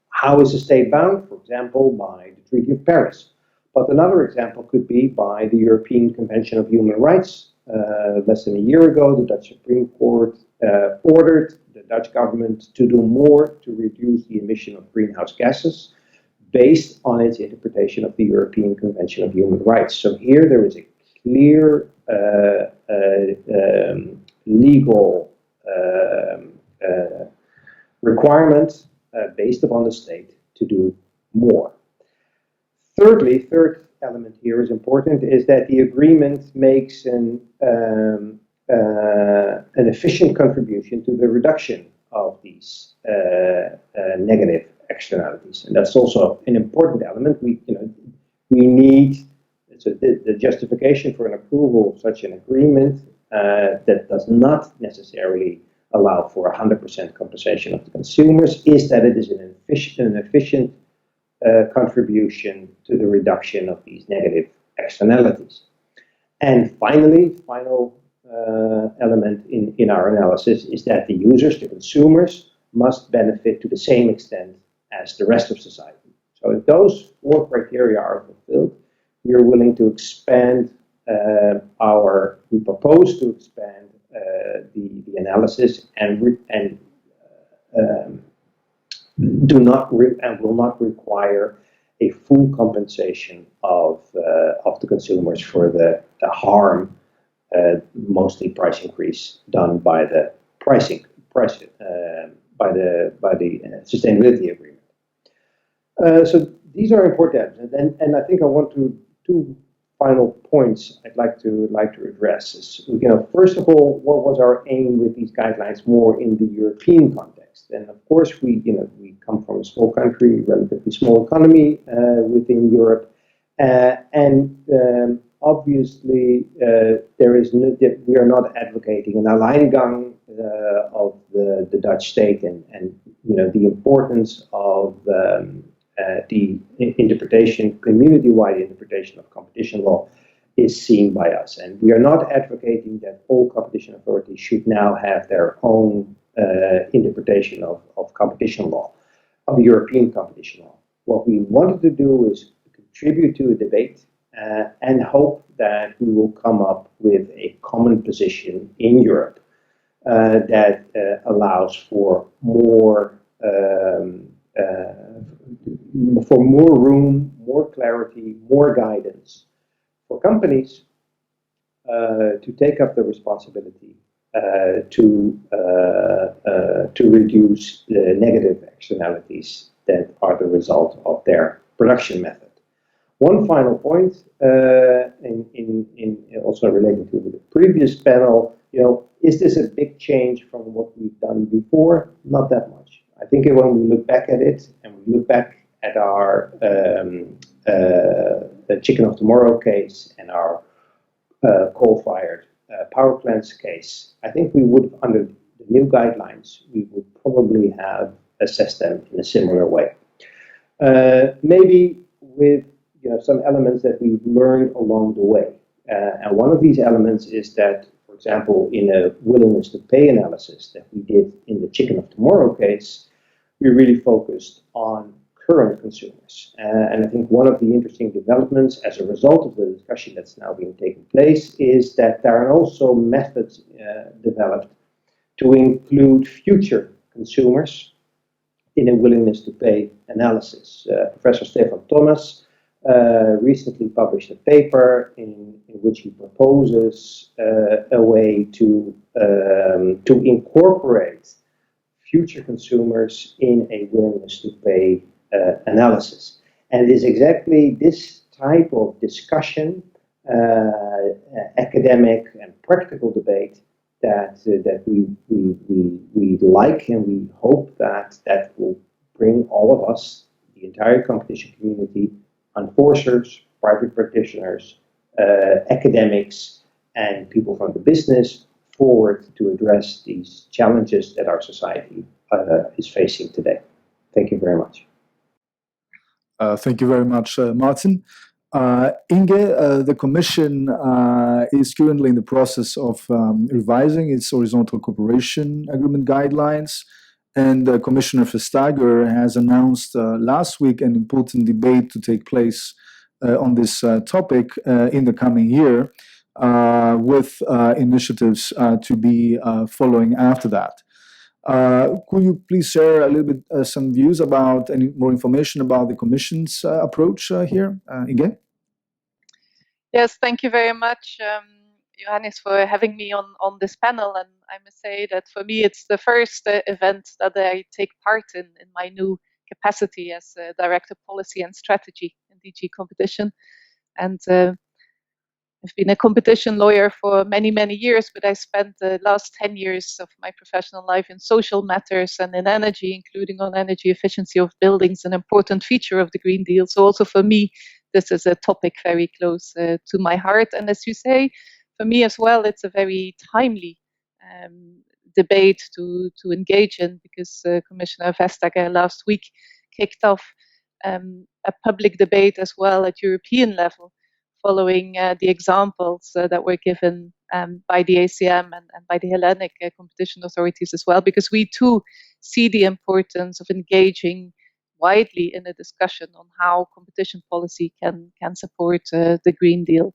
How is the state bound? For example, by the Treaty of Paris. But another example could be by the European Convention of Human Rights. Less than a year ago, the Dutch Supreme Court ordered the Dutch government to do more to reduce the emission of greenhouse gases based on its interpretation of the European Convention of Human Rights. So here there is a clear legal requirement based upon the state to do more. Third element here is important, is that the agreement makes an efficient contribution to the reduction of these negative externalities, and that's also an important element. We need the justification for an approval of such an agreement that does not necessarily allow for 100% compensation of the consumers, is that it is an efficient contribution to the reduction of these negative externalities. And finally, final element in our analysis is that the users, the consumers, must benefit to the same extent as the rest of society. So if those 4 criteria are fulfilled, we are willing to expand we propose to expand the analysis and will not require a full compensation of the consumers for the harm, mostly price increase done by the sustainability agreement. So these are important, and I think I want to two final points I'd like to address is, first of all, what was our aim with these guidelines more in the European context? And of course, we come from a small country, relatively small economy within Europe, and obviously we are not advocating an Alleingang of the Dutch state, and the importance of the interpretation, community-wide interpretation of competition law is seen by us. And we are not advocating that all competition authorities should now have their own interpretation of competition law, of European competition law. What we wanted to do is contribute to a debate and hope that we will come up with a common position in Europe that allows for more room, more clarity, more guidance for companies to take up the responsibility to reduce the negative externalities that are the result of their production method. One final point, in also relating to the previous panel, is this a big change from what we've done before? Not that much. I think when we look back at it, and we look back at our Chicken of Tomorrow case and our coal-fired power plants case, I think we would, under the new guidelines, we would probably have assessed them in a similar way. Maybe with some elements that we've learned along the way. And one of these elements is that, for example, in a willingness to pay analysis that we did in the Chicken of Tomorrow case, we really focused on current consumers. And I think one of the interesting developments as a result of the discussion that's now being taken place is that there are also methods developed to include future consumers in a willingness to pay analysis. Professor Stefan Thomas recently published a paper in which he proposes a way to incorporate future consumers in a willingness to pay analysis. And it is exactly this type of discussion, academic and practical debate, that we like, and we hope that will bring all of us, the entire competition community, enforcers, private practitioners, academics, and people from the business forward to address these challenges that our society is facing today. Thank you very much. Thank you very much, Maarten. Inge, the Commission is currently in the process of revising its horizontal cooperation agreement guidelines, and Commissioner Vestager has announced last week an important debate to take place on this topic in the coming year, with initiatives to be following after that. Could you please share a little bit some views about, any more information about the Commission's approach here, Inge? Yes, thank you very much, Ioannis, for having me on this panel. And I must say that for me, it's the first event that I take part in my new capacity as Director Policy and Strategy in DG Competition. And I've been a competition lawyer for many, many years, but I spent the last 10 years of my professional life in social matters and in energy, including on energy efficiency of buildings, an important feature of the Green Deal. So also for me, this is a topic very close to my heart. And as you say, for me as well, it's a very timely debate to engage in, because Commissioner Vestager last week kicked off a public debate as well at European level, following the examples that were given by the ACM and by the Hellenic competition authorities as well, because we too see the importance of engaging widely in a discussion on how competition policy can support the Green Deal.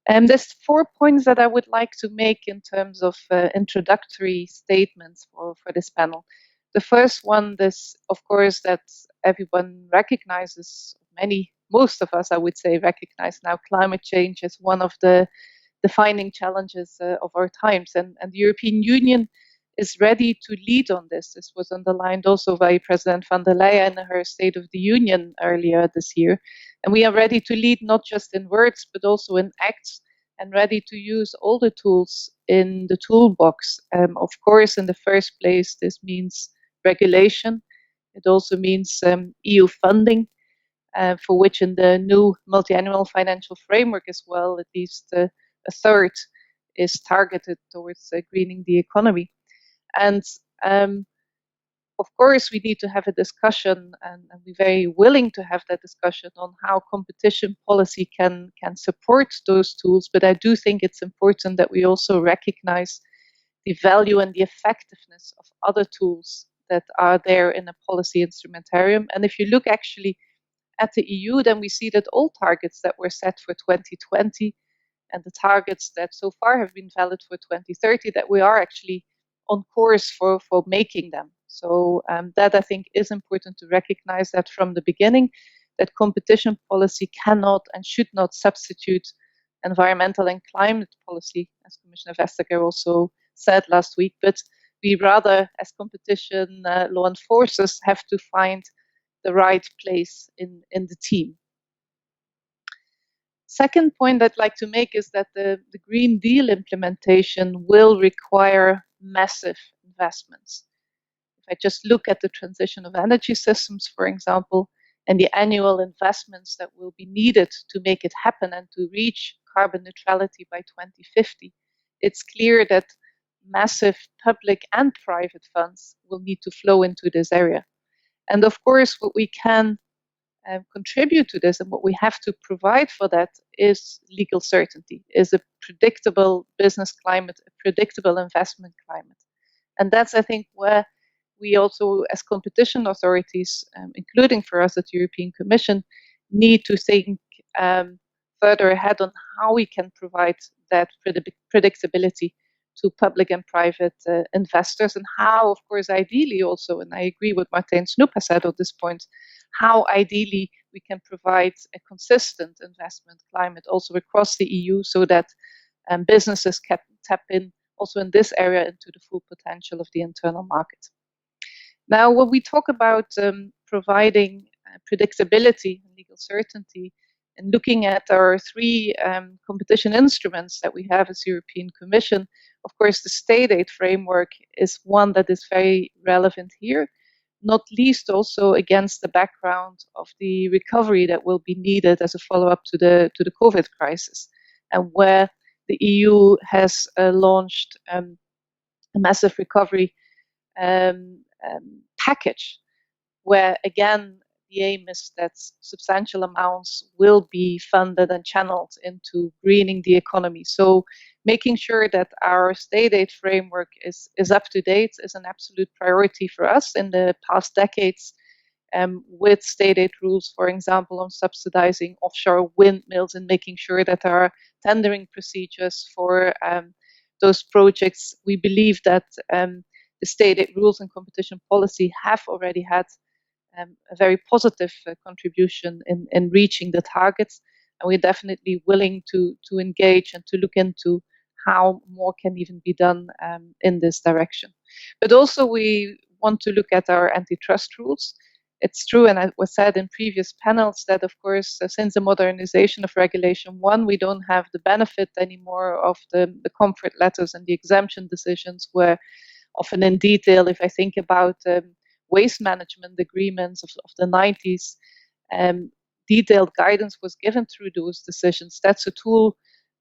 And there's 4 points that I would like to make in terms of introductory statements for this panel. The first one is, of course, that everyone recognizes, most of us, I would say, recognize now climate change as one of the defining challenges of our times. And the European Union is ready to lead on this. This was underlined also by President von der Leyen in her State of the Union earlier this year. And we are ready to lead not just in words, but also in acts, and ready to use all the tools in the toolbox. Of course, in the first place, this means regulation. It also means EU funding, for which in the new multi-annual financial framework as well, at least a third is targeted towards greening the economy. And of course, we need to have a discussion, and we're very willing to have that discussion on how competition policy can support those tools. But I do think it's important that we also recognize the value and the effectiveness of other tools that are there in a policy instrumentarium. And if you look actually at the EU, then we see that all targets that were set for 2020 and the targets that so far have been valid for 2030, that we are actually on course for making them. So that I think is important to recognize, that from the beginning, that competition policy cannot and should not substitute environmental and climate policy, as Commissioner Vestager also said last week, but we rather, as competition law enforcers, have to find the right place in the team. Second point I'd like to make is that the Green Deal implementation will require massive investments. If I just look at the transition of energy systems, for example, and the annual investments that will be needed to make it happen and to reach carbon neutrality by 2050, it's clear that massive public and private funds will need to flow into this area. And of course, what we can contribute to this and what we have to provide for that is legal certainty, is a predictable business climate, a predictable investment climate. And that's, I think, where we also, as competition authorities, including for us at the European Commission, need to think further ahead on how we can provide that predictability to public and private investors, and how, of course, ideally also, and I agree with Martijn Snoep has said on this point, how ideally we can provide a consistent investment climate also across the EU so that businesses can tap in also in this area into the full potential of the internal market. Now, when we talk about providing predictability and legal certainty, and looking at our three competition instruments that we have as European Commission, of course, the state aid framework is one that is very relevant here, not least also against the background of the recovery that will be needed as a follow-up to the COVID crisis, and where the EU has launched a massive recovery package, where again the aim is that substantial amounts will be funded and channeled into greening the economy. So making sure that our state aid framework is up to date is an absolute priority for us in the past decades, with state aid rules, for example, on subsidizing offshore windmills and making sure that our tendering procedures for those projects, we believe that the state aid rules and competition policy have already had a very positive contribution in reaching the targets, and we're definitely willing to engage and to look into how more can even be done in this direction. But also we want to look at our antitrust rules. It's true, and it was said in previous panels, that of course since the modernization of Regulation 1, we don't have the benefit anymore of the comfort letters and the exemption decisions, where often in detail, if I think about waste management agreements of the 90s, detailed guidance was given through those decisions. That's a tool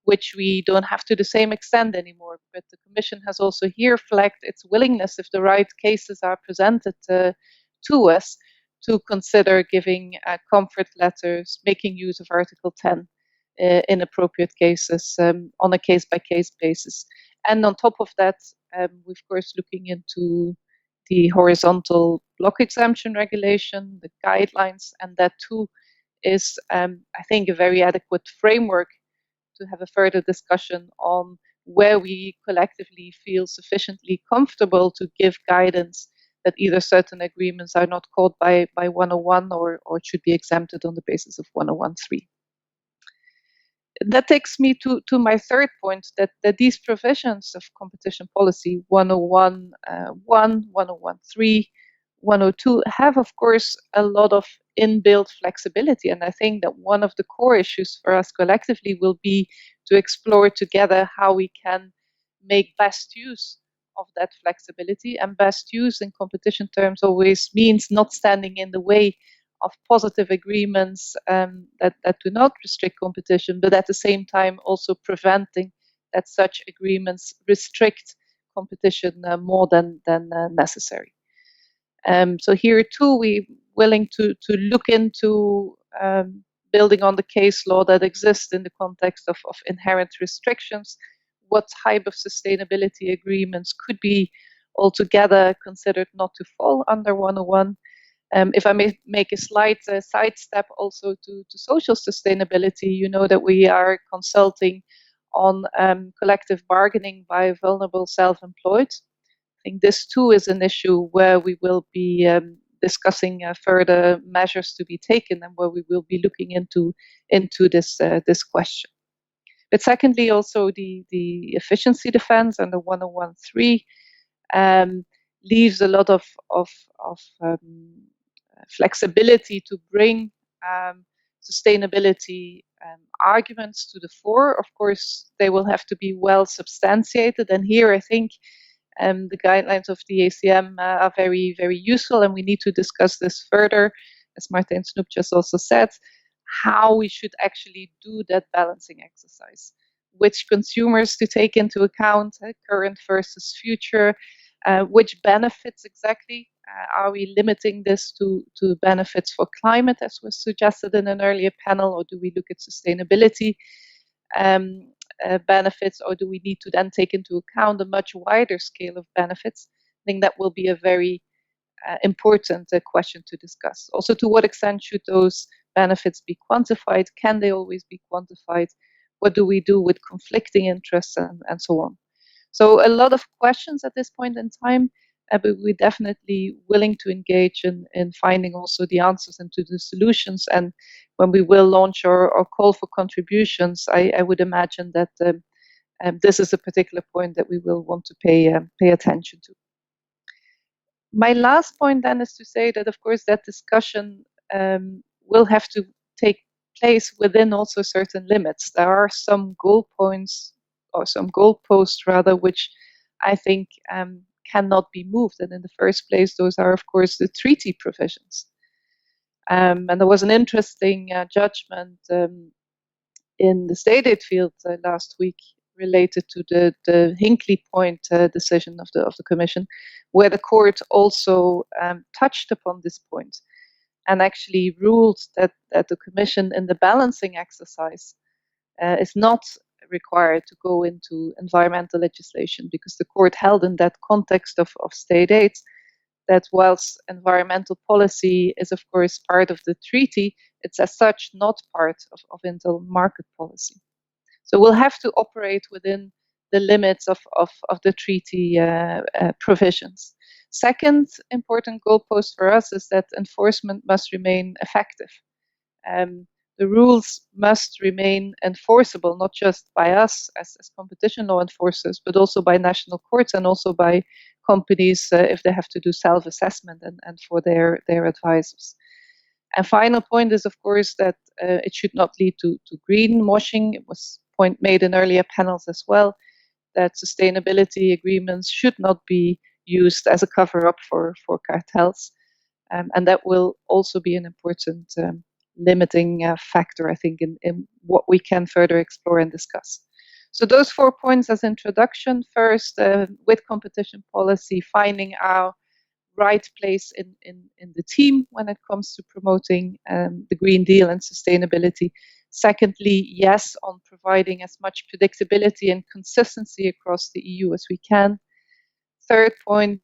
which we don't have to the same extent anymore, but the Commission has also here flagged its willingness, if the right cases are presented to us, to consider giving comfort letters, making use of Article 10 in appropriate cases on a case-by-case basis. And on top of that, we're of course looking into the horizontal block exemption regulation, the guidelines, and that too is, I think, a very adequate framework to have a further discussion on where we collectively feel sufficiently comfortable to give guidance that either certain agreements are not caught by 101 or should be exempted on the basis of 101(3). That takes me to my third point, that these provisions of competition policy 101(1), 101(3), 102 have, of course, a lot of inbuilt flexibility. And I think that one of the core issues for us collectively will be to explore together how we can make best use of that flexibility. And best use in competition terms always means not standing in the way of positive agreements that do not restrict competition, but at the same time also preventing that such agreements restrict competition more than necessary. So here too, we're willing to look into building on the case law that exists in the context of inherent restrictions, what type of sustainability agreements could be altogether considered not to fall under 101. If I may make a slight sidestep also to social sustainability, you know that we are consulting on collective bargaining by vulnerable self-employed. I think this too is an issue where we will be discussing further measures to be taken, and where we will be looking into this question. But secondly, also the efficiency defense under 101(3 leaves a lot of flexibility to bring sustainability arguments to the fore. Of course, they will have to be well substantiated, and here I think the guidelines of the ACM are very, very useful, and we need to discuss this further, as Martijn Snoep just also said, how we should actually do that balancing exercise, which consumers to take into account, current versus future, which benefits exactly. Are we limiting this to benefits for climate, as was suggested in an earlier panel, or do we look at sustainability benefits, or do we need to then take into account a much wider scale of benefits? I think that will be a very important question to discuss. Also, to what extent should those benefits be quantified? Can they always be quantified? What do we do with conflicting interests, and so on? So a lot of questions at this point in time, but we're definitely willing to engage in finding also the answers and to the solutions. And when we will launch our call for contributions, I would imagine that this is a particular point that we will want to pay attention to. My last point then is to say that, of course, that discussion will have to take place within also certain limits. There are some goal points, or some goalposts rather, which I think cannot be moved. And in the first place, those are, of course, the treaty provisions. And there was an interesting judgment in the state aid field last week related to the Hinkley Point decision of the Commission, where the court also touched upon this point and actually ruled that the Commission in the balancing exercise is not required to go into environmental legislation, because the court held in that context of state aid that whilst environmental policy is of course part of the treaty, it's as such not part of internal market policy. So we'll have to operate within the limits of the treaty provisions. Second important goalpost for us is that enforcement must remain effective. The rules must remain enforceable, not just by us as competition law enforcers, but also by national courts and also by companies if they have to do self-assessment and for their advisors. And final point is, of course, that it should not lead to greenwashing. It was a point made in earlier panels as well, that sustainability agreements should not be used as a cover-up for cartels. And that will also be an important limiting factor, I think, in what we can further explore and discuss. So those 4 points as introduction. First, with competition policy, finding our right place in the team when it comes to promoting the Green Deal and sustainability. Secondly, yes, on providing as much predictability and consistency across the EU as we can. Third point,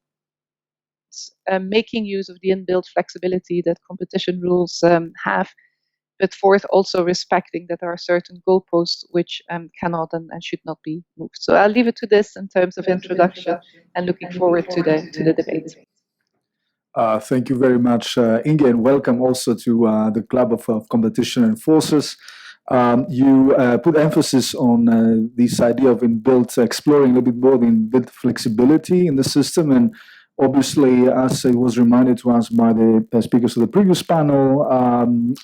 making use of the inbuilt flexibility that competition rules have. But fourth, also respecting that there are certain goalposts which cannot and should not be moved. So I'll leave it to this in terms of introduction and looking forward to the debate. Thank you very much, Inge, and welcome also to the Club of Competition Enforcers. You put emphasis on this idea of inbuilt, exploring a little bit more the inbuilt flexibility in the system. And obviously, as it was reminded to us by the speakers of the previous panel,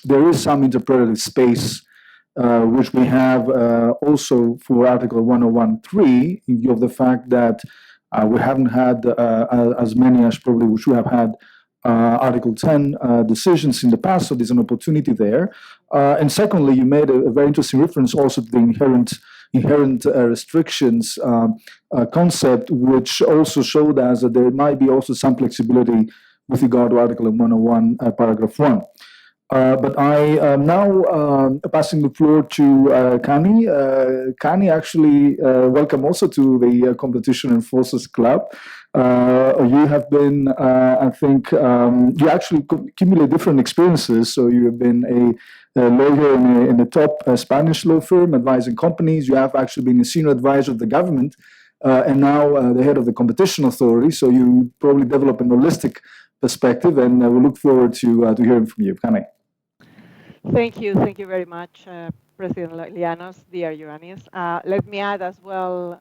there is some interpretive space which we have also for Article 101.3, in view of the fact that we haven't had as many as probably we should have had Article 10 decisions in the past, so there's an opportunity there. And secondly, you made a very interesting reference also to the inherent restrictions concept, which also showed us that there might be also some flexibility with regard to Article 101, paragraph 1. But I am now passing the floor to Kani. Kani, actually, welcome also to the Competition Enforcers Club. You have been, I think, you actually accumulate different experiences. So you have been a lawyer in a top Spanish law firm advising companies. You have actually been a senior advisor of the government and now the head of the competition authority. So you probably develop a holistic perspective, and we look forward to hearing from you. Kani. Thank you very much, President Lianos, dear Ioannis. Let me add as well,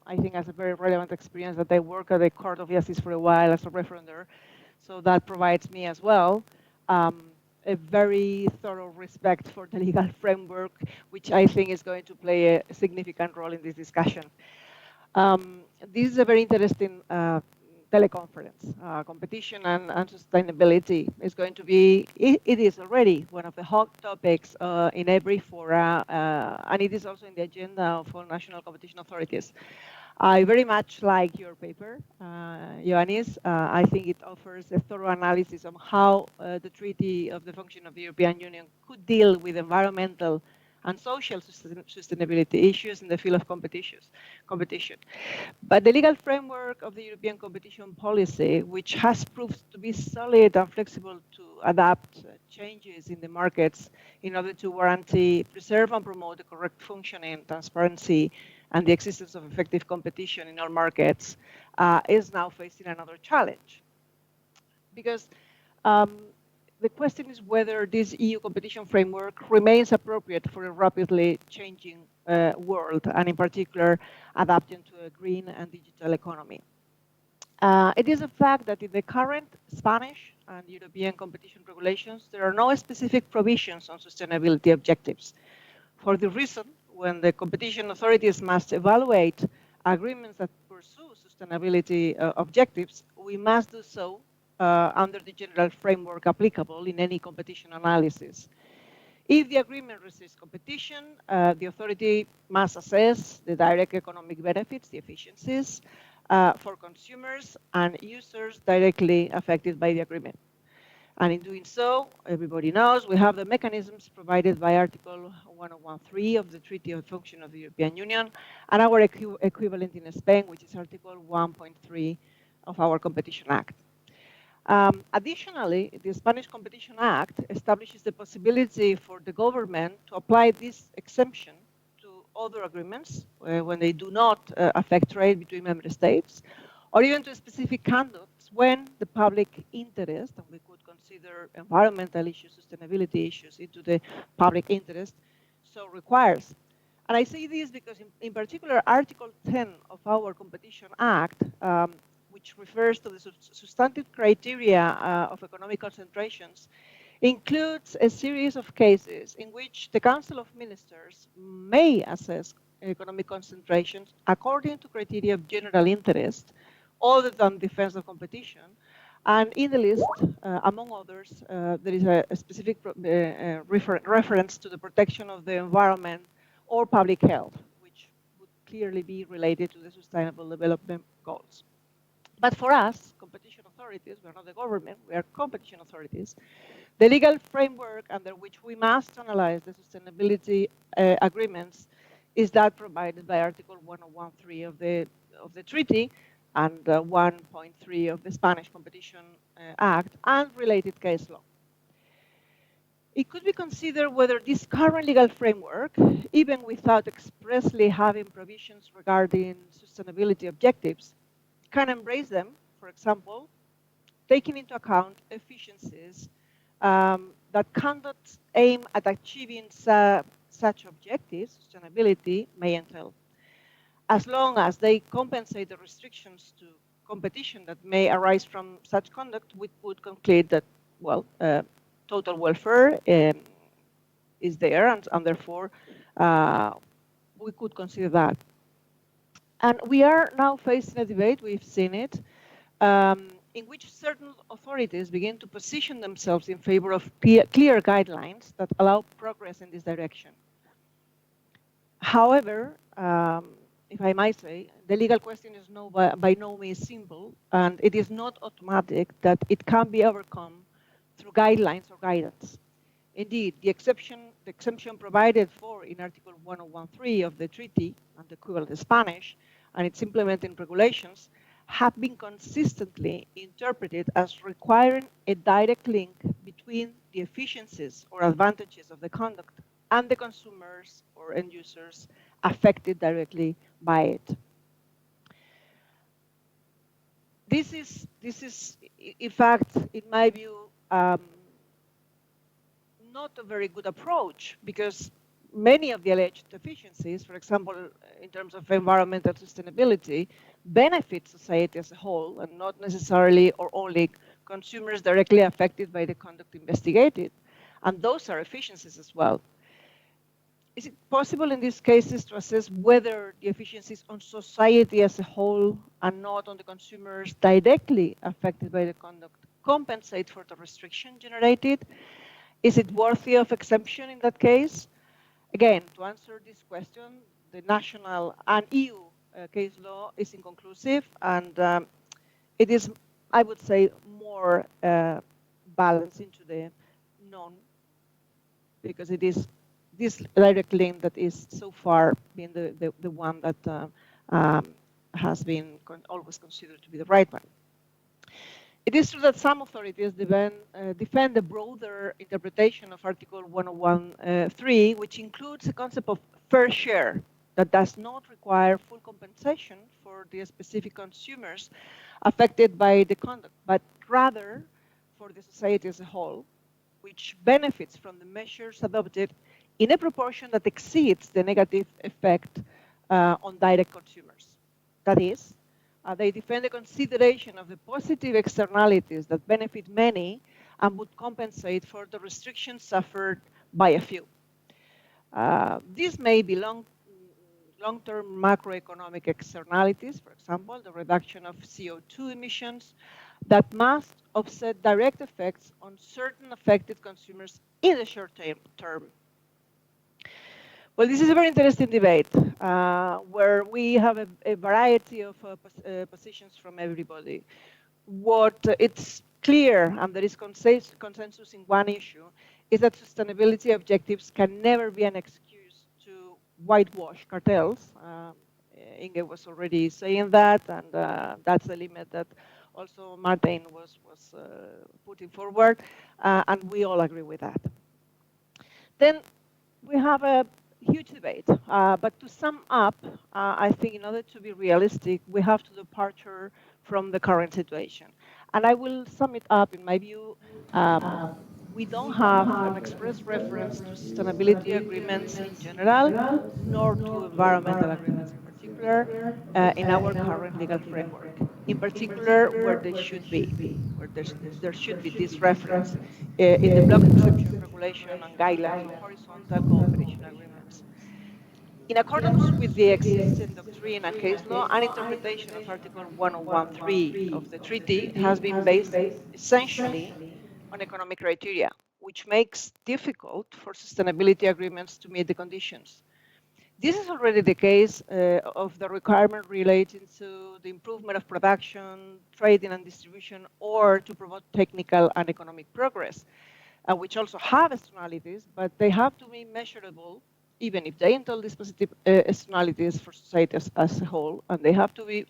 I think as a very relevant experience that I worked at the Court of Justice for a while as a referendar, so that provides me as well a very thorough respect for the legal framework, which I think is going to play a significant role in this discussion. This is a very interesting teleconference. Competition and sustainability is going to be, it is already one of the hot topics in every fora, and it is also in the agenda of all national competition authorities. I very much like your paper, Ioannis. I think it offers a thorough analysis on how the Treaty of the Function of the European Union could deal with environmental and social sustainability issues in the field of competition. But the legal framework of the European competition policy, which has proved to be solid and flexible to adapt changes in the markets in order to guarantee, preserve and promote the correct functioning, transparency and the existence of effective competition in all markets is now facing another challenge. Because the question is whether this EU competition framework remains appropriate for a rapidly changing world, and in particular, adapting to a green and digital economy. It is a fact that in the current Spanish and European competition regulations, there are no specific provisions on sustainability objectives. For the reason, when the competition authorities must evaluate agreements that pursue sustainability objectives, we must do so under the general framework applicable in any competition analysis. If the agreement receives competition, the authority must assess the direct economic benefits, the efficiencies, for consumers and users directly affected by the agreement. And in doing so, everybody knows we have the mechanisms provided by Article 1013 of the Treaty on Function of the European Union, and our equivalent in Spain, which is Article 1.3 of our Competition Act. Additionally, the Spanish Competition Act establishes the possibility for the government to apply this exemption to other agreements when they do not affect trade between member states, or even to specific conducts when the public interest, and we could consider environmental issues, sustainability issues into the public interest, so requires. And I say this because in particular, Article 10 of our Competition Act, which refers to the substantive criteria of economic concentrations, includes a series of cases in which the Council of Ministers may assess economic concentrations according to criteria of general interest, other than defense of competition. And in the list, among others, there is a specific reference to the protection of the environment or public health, which would clearly be related to the Sustainable Development Goals. But for us, competition authorities, we're not the government, we are competition authorities, the legal framework under which we must analyze the sustainability agreements is that provided by Article 1013 of the treaty and 1.3 of the Spanish Competition Act and related case law. It could be considered whether this current legal framework, even without expressly having provisions regarding sustainability objectives, can embrace them, for example, taking into account efficiencies that conduct aim at achieving such objectives, sustainability may entail, as long as they compensate the restrictions to competition that may arise from such conduct. We would conclude that, well, total welfare is there, and therefore we could consider that. And we are now facing a debate, we've seen it, in which certain authorities begin to position themselves in favor of clear guidelines that allow progress in this direction. However, if I might say, the legal question is by no means simple, and it is not automatic that it can be overcome through guidelines or guidance. Indeed, the exemption provided for in Article 1013 of the treaty, and the equivalent in Spanish, and its implementing regulations, have been consistently interpreted as requiring a direct link between the efficiencies or advantages of the conduct and the consumers or end users affected directly by it. This is, in fact, in my view, not a very good approach, because many of the alleged deficiencies, for example, in terms of environmental sustainability, benefit society as a whole, and not necessarily or only consumers directly affected by the conduct investigated. And those are efficiencies as well. Is it possible in these cases to assess whether the efficiencies on society as a whole and not on the consumers directly affected by the conduct compensate for the restriction generated? Is it worthy of exemption in that case? Again, to answer this question, the national and EU case law is inconclusive, and it is, I would say, more balanced into the non, because it is this direct link that is so far been the one that has been always considered to be the right one. It is true that some authorities defend the broader interpretation of Article 1013, which includes the concept of fair share that does not require full compensation for the specific consumers affected by the conduct, but rather for the society as a whole, which benefits from the measures adopted in a proportion that exceeds the negative effect on direct consumers. That is, they defend the consideration of the positive externalities that benefit many and would compensate for the restrictions suffered by a few. These may be long-term macroeconomic externalities, for example, the reduction of CO2 emissions, that must offset direct effects on certain affected consumers in the short term. Well, this is a very interesting debate where we have a variety of positions from everybody. What it's clear, and there is consensus in one issue, is that sustainability objectives can never be an excuse to whitewash cartels. Inge was already saying that, and that's the limit that also Maarten was putting forward, and we all agree with that. Then we have a huge debate, but to sum up, I think in order to be realistic, we have to departure from the current situation. And I will sum it up in my view. We don't have an express reference to sustainability agreements in general, nor to environmental agreements in particular, in our current legal framework. In particular, where they should be, where there should be this reference in the block exemption regulation and guidelines for horizontal cooperation agreements. In accordance with the existing doctrine and case law, an interpretation of Article 1013 of the treaty has been based essentially on economic criteria, which makes difficult for sustainability agreements to meet the conditions. This is already the case of the requirement relating to the improvement of production, trading and distribution, or to promote technical and economic progress, which also have externalities, but they have to be measurable, even if they entail these positive externalities for society as a whole, and they have to be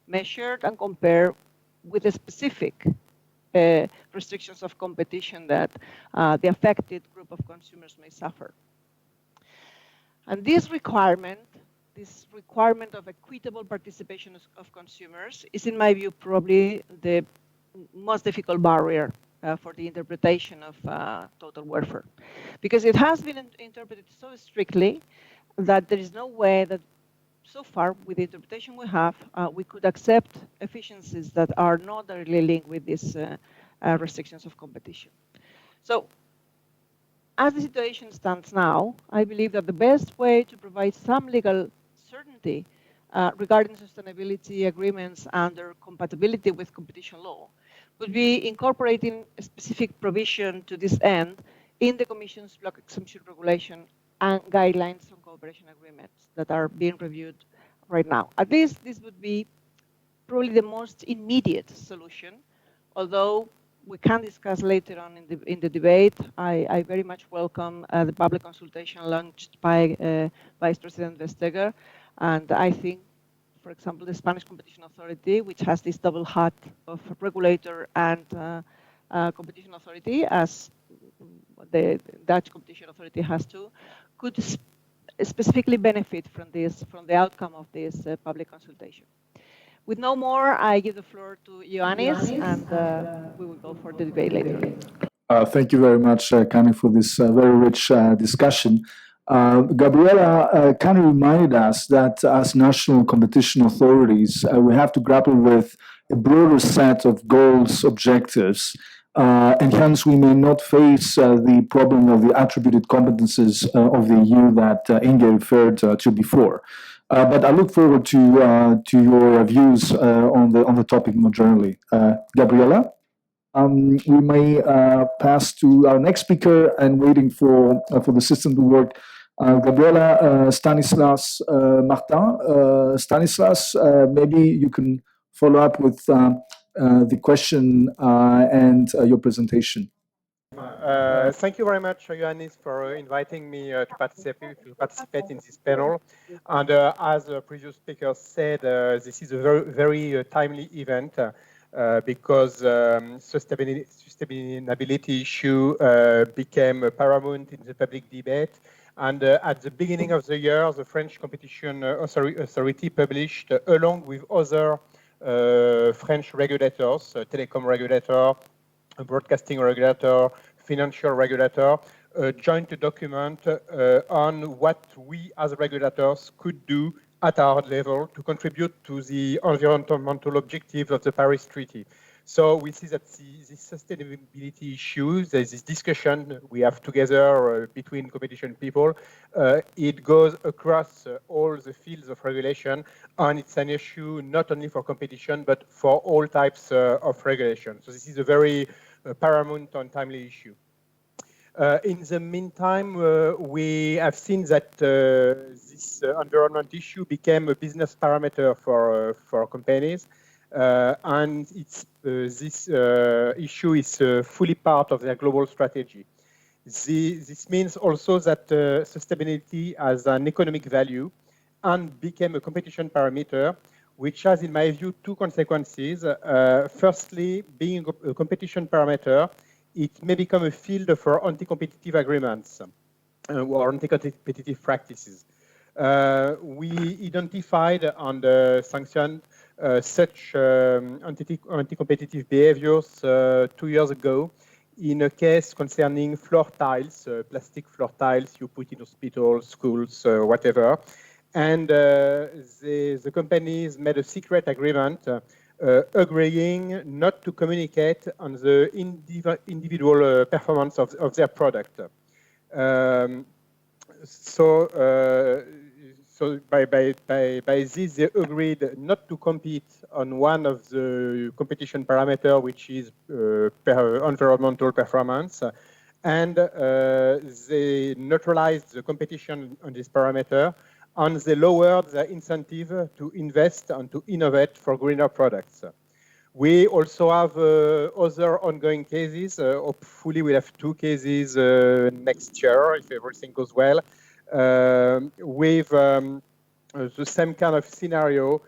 measured and compared with the specific restrictions of competition that the affected group of consumers may suffer. And this requirement of equitable participation of consumers is, in my view, probably the most difficult barrier for the interpretation of total welfare, because it has been interpreted so strictly that there is no way that, so far, with the interpretation we have, we could accept efficiencies that are not directly linked with these restrictions of competition. So, as the situation stands now, I believe that the best way to provide some legal certainty regarding sustainability agreements and their compatibility with competition law would be incorporating a specific provision to this end in the Commission's block exemption regulation and guidelines on cooperation agreements that are being reviewed right now. At least this would be probably the most immediate solution, although we can discuss later on in the debate. I very much welcome the public consultation launched by Vice President Vestager, and I think, for example, the Spanish Competition Authority, which has this double hat of regulator and competition authority, as the Dutch Competition Authority has too, could specifically benefit from the outcome of this public consultation. With no more, I give the floor to Ioannis, and we will go for the debate later. Thank you very much, Kani, for this very rich discussion. Gabriela, Kani reminded us that as national competition authorities, we have to grapple with a broader set of goals, objectives, and hence we may not face the problem of the attributed competences of the EU that Inge referred to before. But I look forward to your views on the topic more generally. Gabriela, we may pass to our next speaker and waiting for the system to work. Gabriela Stanislas Maarten. Stanislas, maybe you can follow up with the question and your presentation. Thank you very much, Ioannis, for inviting me to participate in this panel. And as the previous speaker said, this is a very timely event because sustainability issue became paramount in the public debate And at the beginning of the year, the French Competition Authority published, along with other French regulators, telecom regulator, broadcasting regulator, financial regulator, a joint document on what we as regulators could do at our level to contribute to the environmental objectives of the Paris Treaty. So we see that the sustainability issues, there's this discussion we have together between competition people. It goes across all the fields of regulation, and it's an issue not only for competition, but for all types of regulation. So this is a very paramount and timely issue. In the meantime, we have seen that this environment issue became a business parameter for companies. And this issue is fully part of their global strategy. This means also that sustainability has an economic value and became a competition parameter, which has, in my view, two consequences. Firstly, being a competition parameter, it may become a field for anti-competitive agreements or anti-competitive practices. We identified and sanctioned such anti-competitive behaviors 2 years ago in a case concerning floor tiles, plastic floor tiles you put in hospitals, schools, whatever. And the companies made a secret agreement agreeing not to communicate on the individual performance of their product. So by this, they agreed not to compete on one of the competition parameter, which is environmental performance, and they neutralized the competition on this parameter, and they lowered the incentive to invest and to innovate for greener products. We also have other ongoing cases. Hopefully, we'll have 2 cases next year, if everything goes well, with the same kind of scenario,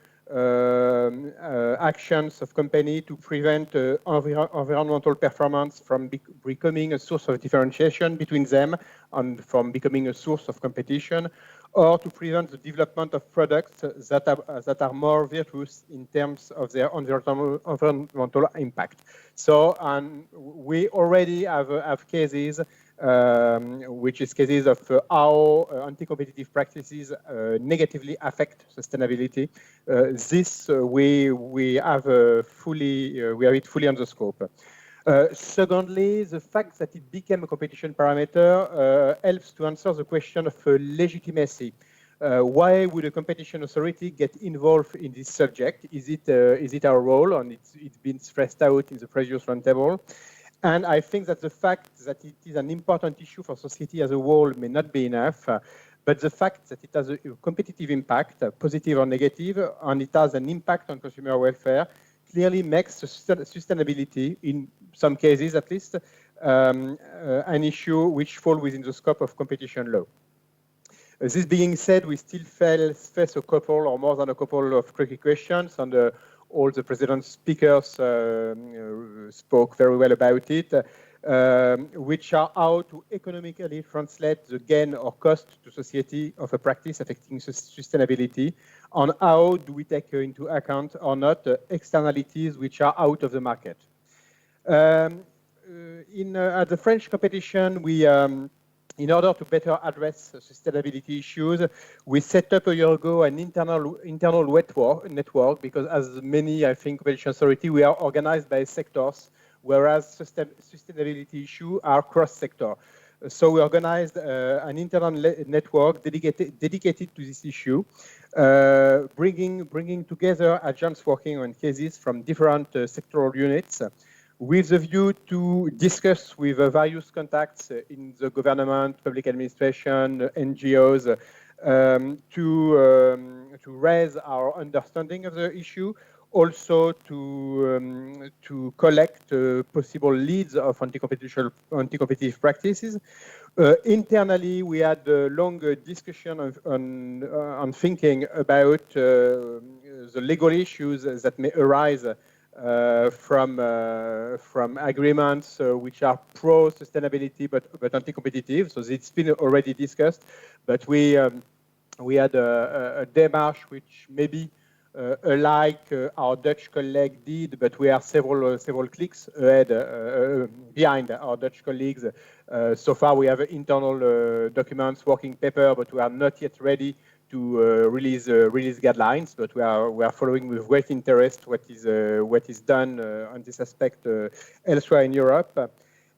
actions of company to prevent environmental performance from becoming a source of differentiation between them and from becoming a source of competition, or to prevent the development of products that are more virtuous in terms of their environmental impact. So we already have cases, which is cases of how anti-competitive practices negatively affect sustainability. This we have it fully under scope. Secondly, the fact that it became a competition parameter helps to answer the question of legitimacy. Why would a competition authority get involved in this subject? Is it our role? And it's been stressed out in the previous roundtable. And I think that the fact that it is an important issue for society as a whole may not be enough, but the fact that it has a competitive impact, positive or negative, and it has an impact on consumer welfare, clearly makes sustainability, in some cases at least, an issue which falls within the scope of competition law. This being said, we still face a couple or more than a couple of tricky questions, and all the president's speakers spoke very well about it, which are how to economically translate the gain or cost to society of a practice affecting sustainability, on how do we take into account or not externalities which are out of the market. At the French competition, we in order to better address sustainability issues, we set up a year ago an internal network, because as many, I think, competition authority, we are organized by sectors, whereas sustainability issues are cross-sector. So we organized an internal network dedicated to this issue, bringing together agents working on cases from different sectoral units, with the view to discuss with various contacts in the government, public administration, NGOs, to raise our understanding of the issue, also to collect possible leads of anti-competitive practices. Internally, we had a long discussion on thinking about the legal issues that may arise from agreements which are pro-sustainability but anti-competitive. So it's been already discussed, but we had a démarche which maybe alike our Dutch colleague did, but we are several clicks ahead behind our Dutch colleagues. So far, we have internal documents, working paper, but we are not yet ready to release guidelines. But we are following with great interest what is done on this aspect elsewhere in Europe.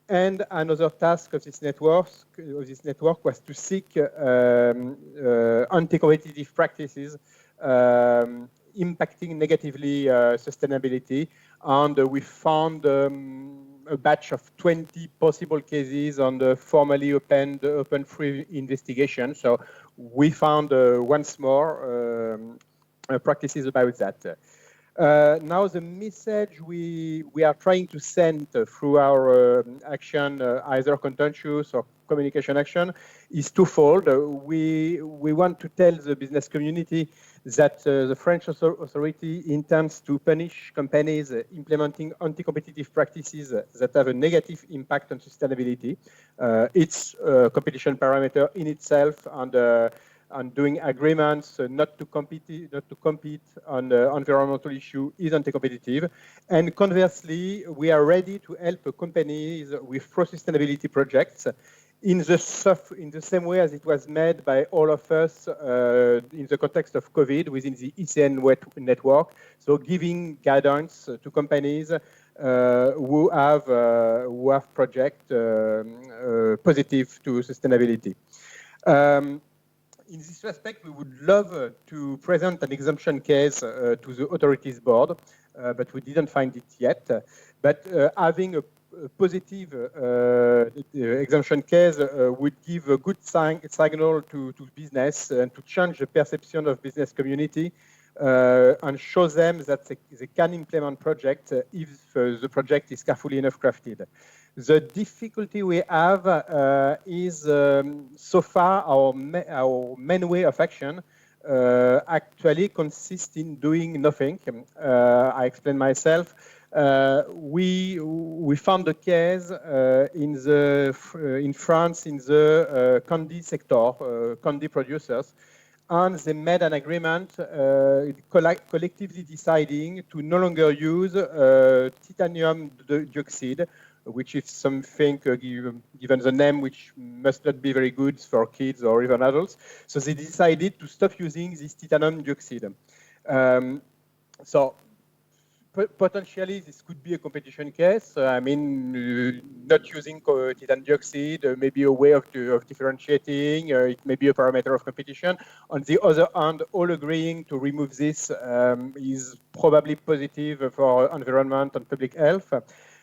And another task of this network was to seek anti-competitive practices impacting negatively sustainability, and we found a batch of 20 possible cases on the formally open free investigation. So we found once more practices about that. Now the message we are trying to send through our action, either contentious or communication action, is twofold. We want to tell the business community that the French authority intends to punish companies implementing anti-competitive practices that have a negative impact on sustainability. It's a competition parameter in itself, and doing agreements not to compete on the environmental issue is anti-competitive. And conversely, we are ready to help companies with pro-sustainability projects in the same way as it was made by all of us in the context of COVID within the ECN network. So giving guidance to companies who have projects positive to sustainability. In this respect, we would love to present an exemption case to the authorities board, but we didn't find it yet. But having a positive exemption case would give a good signal to business and to change the perception of business community and show them that they can implement projects if the project is carefully enough crafted. The difficulty we have is so far our main way of action actually consists in doing nothing. I explain myself. We found a case in France in the candy sector, candy producers, and they made an agreement collectively deciding to no longer use titanium dioxide, which is something, given the name, which must not be very good for kids or even adults. So they decided to stop using this titanium dioxide. So potentially, this could be a competition case. I mean, not using titanium dioxide may be a way of differentiating. It may be a parameter of competition. On the other hand, all agreeing to remove this is probably positive for environment and public health.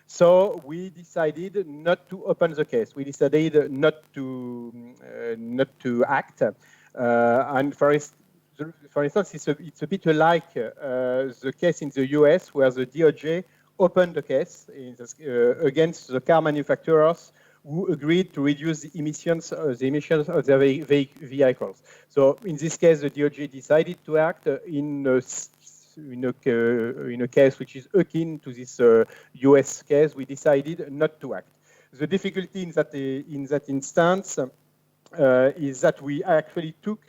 So we decided not to open the case. We decided not to act. And for instance, it's a bit like the case in the US where the DOJ opened the case against the car manufacturers who agreed to reduce the emissions of their vehicles. So in this case, the DOJ decided to act in a case which is akin to this US case. We decided not to act. The difficulty in that instance is that we actually took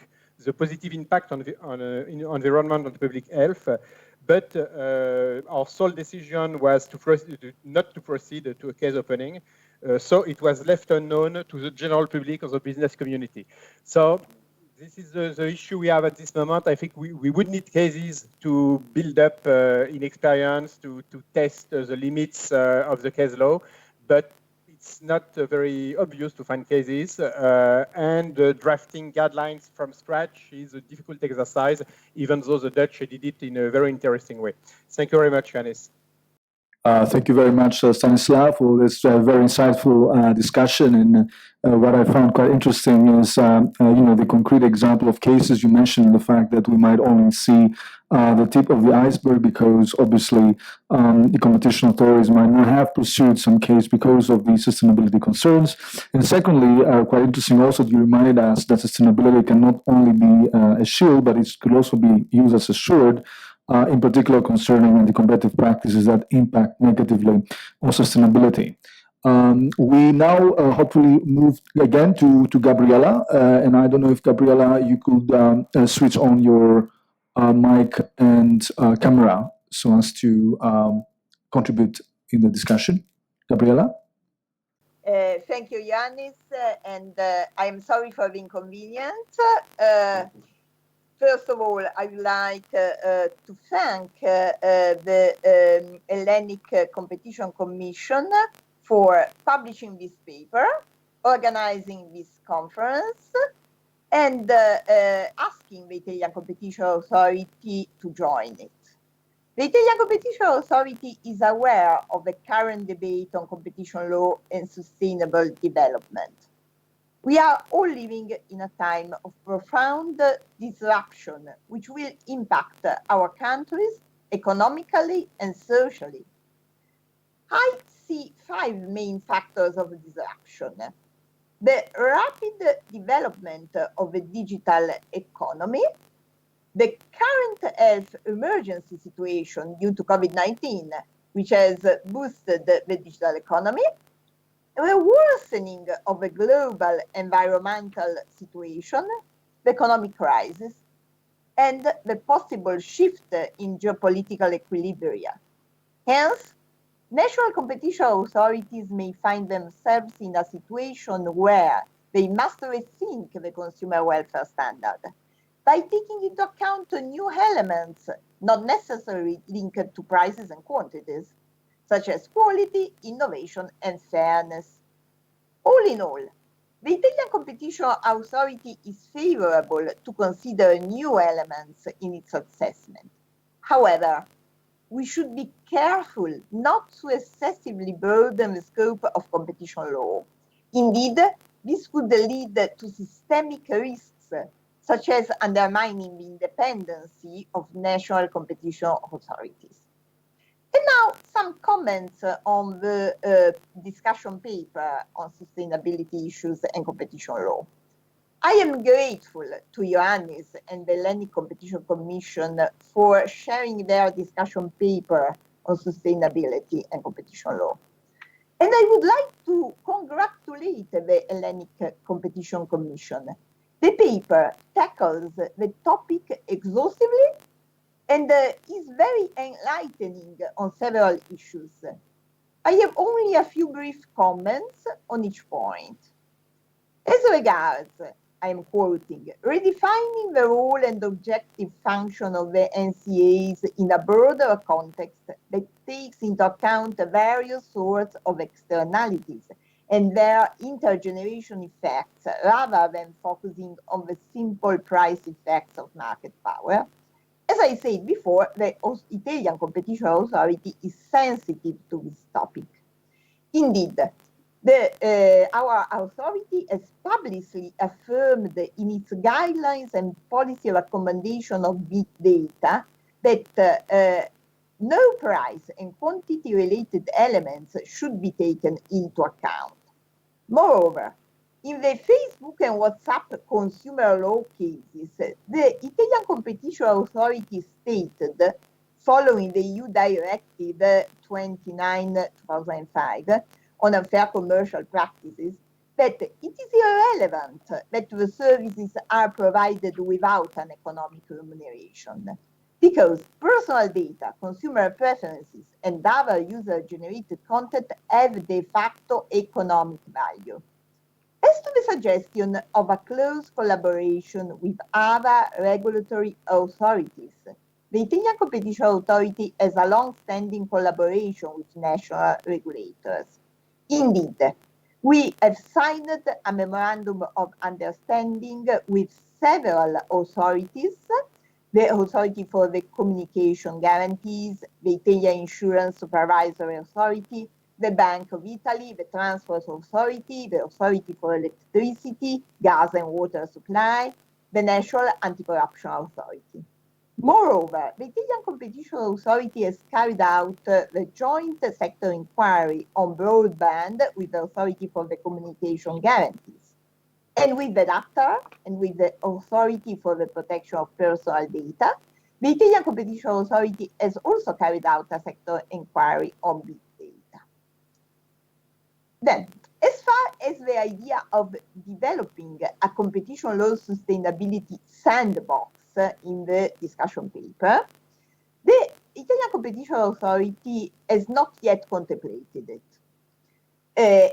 the positive impact on environment and public health, but our sole decision was not to proceed to a case opening. So it was left unknown to the general public or the business community. So this is the issue we have at this moment. I think we would need cases to build up in experience, to test the limits of the case law, but it's not very obvious to find cases, and drafting guidelines from scratch is a difficult exercise, even though the Dutch did it in a very interesting way. Thank you very much, Ioannis. Thank you very much, Stanislav, for this very insightful discussion. And what I found quite interesting is, the concrete example of cases you mentioned, the fact that we might only see the tip of the iceberg because obviously the competition authorities might not have pursued some case because of the sustainability concerns. And secondly, quite interesting also to remind us that sustainability can not only be a shield, but it could also be used as a sword in particular concerning anti-competitive practices that impact negatively on sustainability. We now hopefully move again to Gabriela, and I don't know if Gabriela, you could switch on your mic and camera so as to contribute in the discussion. Gabriela? Thank you, Ioannis, and I am sorry for the inconvenience. First of all, I would like to thank the Hellenic Competition Commission for publishing this paper, organizing this conference, and asking the Italian Competition Authority to join it. The Italian Competition Authority is aware of the current debate on competition law and sustainable development. We are all living in a time of profound disruption, which will impact our countries economically and socially. I see 5 main factors of disruption. The rapid development of the digital economy, the current health emergency situation due to COVID-19, which has boosted the digital economy, the worsening of the global environmental situation, the economic crisis, and the possible shift in geopolitical equilibria. Hence, national competition authorities may find themselves in a situation where they must rethink the consumer welfare standard by taking into account new elements not necessarily linked to prices and quantities, such as quality, innovation, and fairness. All in all, the Italian Competition Authority is favorable to consider new elements in its assessment. However, we should be careful not to excessively burden the scope of competition law. Indeed, this could lead to systemic risks, such as undermining the independence of national competition authorities. And now some comments on the discussion paper on sustainability issues and competition law. I am grateful to Ioannis and the Hellenic Competition Commission for sharing their discussion paper on sustainability and competition law. And I would like to congratulate the Hellenic Competition Commission. The paper tackles the topic exhaustively and is very enlightening on several issues. I have only a few brief comments on each point. As regards, I am quoting, redefining the role and objective function of the NCAs in a broader context that takes into account various sorts of externalities and their intergeneration effects rather than focusing on the simple price effects of market power. As I said before, the Italian Competition Authority is sensitive to this topic. Indeed, our authority has publicly affirmed in its guidelines and policy recommendation of big data that no price and quantity related elements should be taken into account. Moreover, in the Facebook and WhatsApp consumer law cases, the Italian Competition Authority stated, following the EU Directive 29/2005 on unfair commercial practices, that it is irrelevant that the services are provided without an economic remuneration, because personal data, consumer preferences, and other user-generated content have de facto economic value. As to the suggestion of a close collaboration with other regulatory authorities, the Italian Competition Authority has a long-standing collaboration with national regulators. Indeed, we have signed a memorandum of understanding with several authorities, the Authority for the Communication Guarantees, the Italian Insurance Supervisory Authority, the Bank of Italy, the Transport Authority, the Authority for Electricity, Gas and Water Supply, the National Anti-Corruption Authority. Moreover, the Italian Competition Authority has carried out the joint sector inquiry on broadband with the Authority for the Communication Guarantees, and with the DACTAR and with the Authority for the Protection of Personal Data, The Italian Competition Authority has also carried out a sector inquiry on big data. Then, as far as the idea of developing a competition law sustainability sandbox in the discussion paper, the Italian Competition Authority has not yet contemplated it.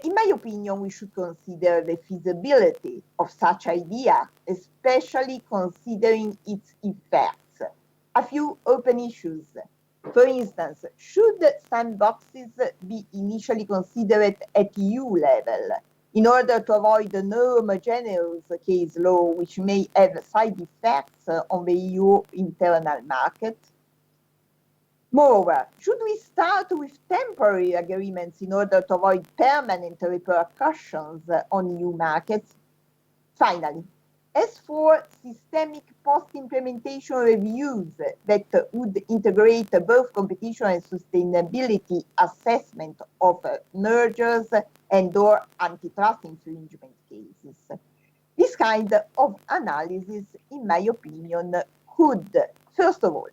In my opinion, we should consider the feasibility of such idea, especially considering its effects. A few open issues. For instance, should sandboxes be initially considered at EU level in order to avoid no homogeneous case law which may have side effects on the EU internal market? Moreover, should we start with temporary agreements in order to avoid permanent repercussions on EU markets? Finally, as for systemic post-implementation reviews that would integrate both competition and sustainability assessment of mergers and/or antitrust infringement cases, this kind of analysis, in my opinion, could, first of all,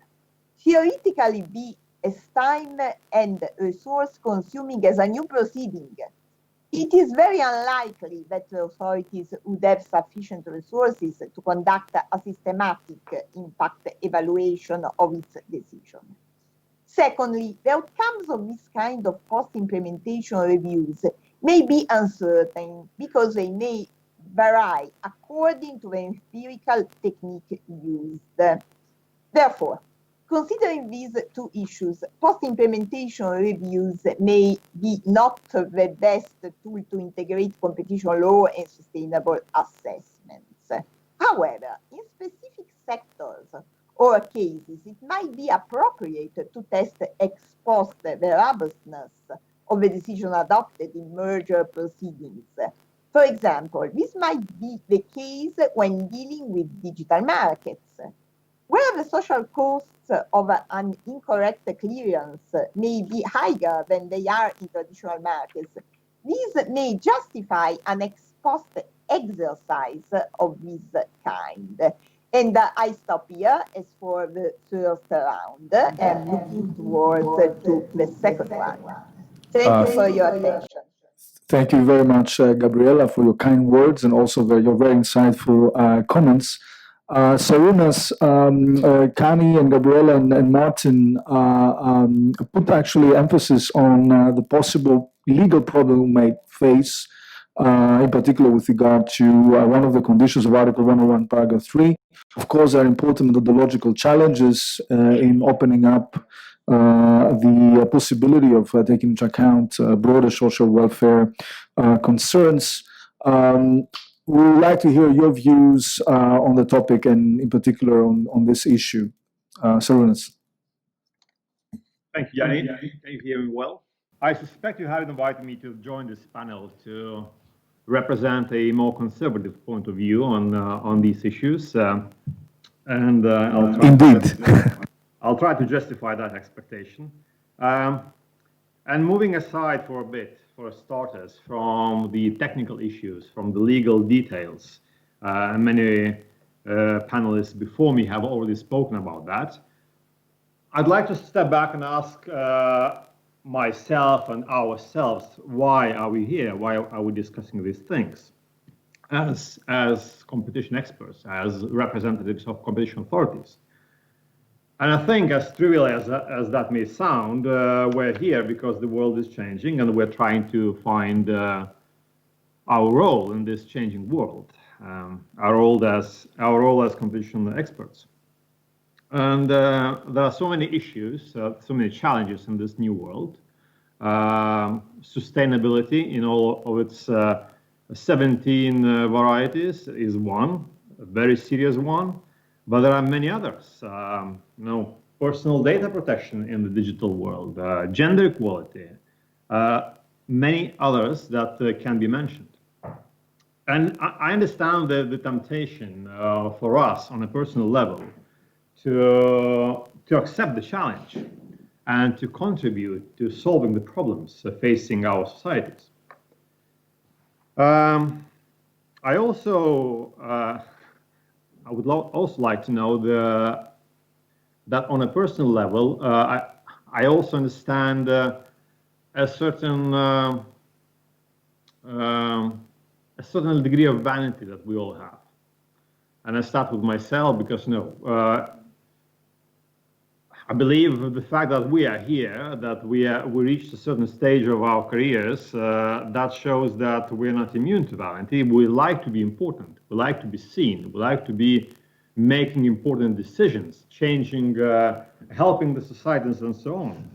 theoretically be as time and resource consuming as a new proceeding. It is very unlikely that the authorities would have sufficient resources to conduct a systematic impact evaluation of its decision. Secondly, the outcomes of this kind of post-implementation reviews may be uncertain because they may vary according to the empirical technique used. Therefore, considering these two issues, post-implementation reviews may be not the best tool to integrate competition law and sustainable assessments. However, in specific sectors or cases, it might be appropriate to test ex post the robustness of the decision adopted in merger proceedings. For example, this might be the case when dealing with digital markets, where the social costs of an incorrect clearance may be higher than they are in traditional markets. These may justify an ex post exercise of this kind. And I stop here as for the first round and looking towards to the second one. Thank you for your attention. Thank you very much, Gabriela, for your kind words and also your very insightful comments. Sarunas, Kani and Gabriela and Maarten put actually emphasis on the possible legal problem we may face, in particular with regard to one of the conditions of Article 101, Paragraph 3. Of course, there are important methodological challenges in opening up the possibility of taking into account broader social welfare concerns. We would like to hear your views on the topic and in particular on this issue. Sarunas. Thank you, Yanni. Can you hear me well? I suspect you have invited me to join this panel to represent a more conservative point of view on these issues. And I'll try Indeed. I'll try to justify that expectation. And moving aside for a bit, for starters, from the technical issues, from the legal details, many panelists before me have already spoken about that. I'd like to step back and ask myself and ourselves, why are we here? Why are we discussing these things? As competition experts, as representatives of competition authorities. And I think, as trivial as that may sound, we're here because the world is changing and we're trying to find our role in this changing world, our role as competition experts. And there are so many issues, so many challenges in this new world. Sustainability in all of its 17 varieties is one, a very serious one. But there are many others, personal data protection in the digital world, gender equality, many others that can be mentioned. And I understand the temptation for us on a personal level to accept the challenge and to contribute to solving the problems facing our societies. I would also like to know that on a personal level, I also understand a certain degree of vanity that we all have. And I start with myself because, I believe the fact that we are here, that we reached a certain stage of our careers, that shows that we're not immune to vanity. We like to be important. We like to be seen. We like to be making important decisions, changing, helping the societies and so on.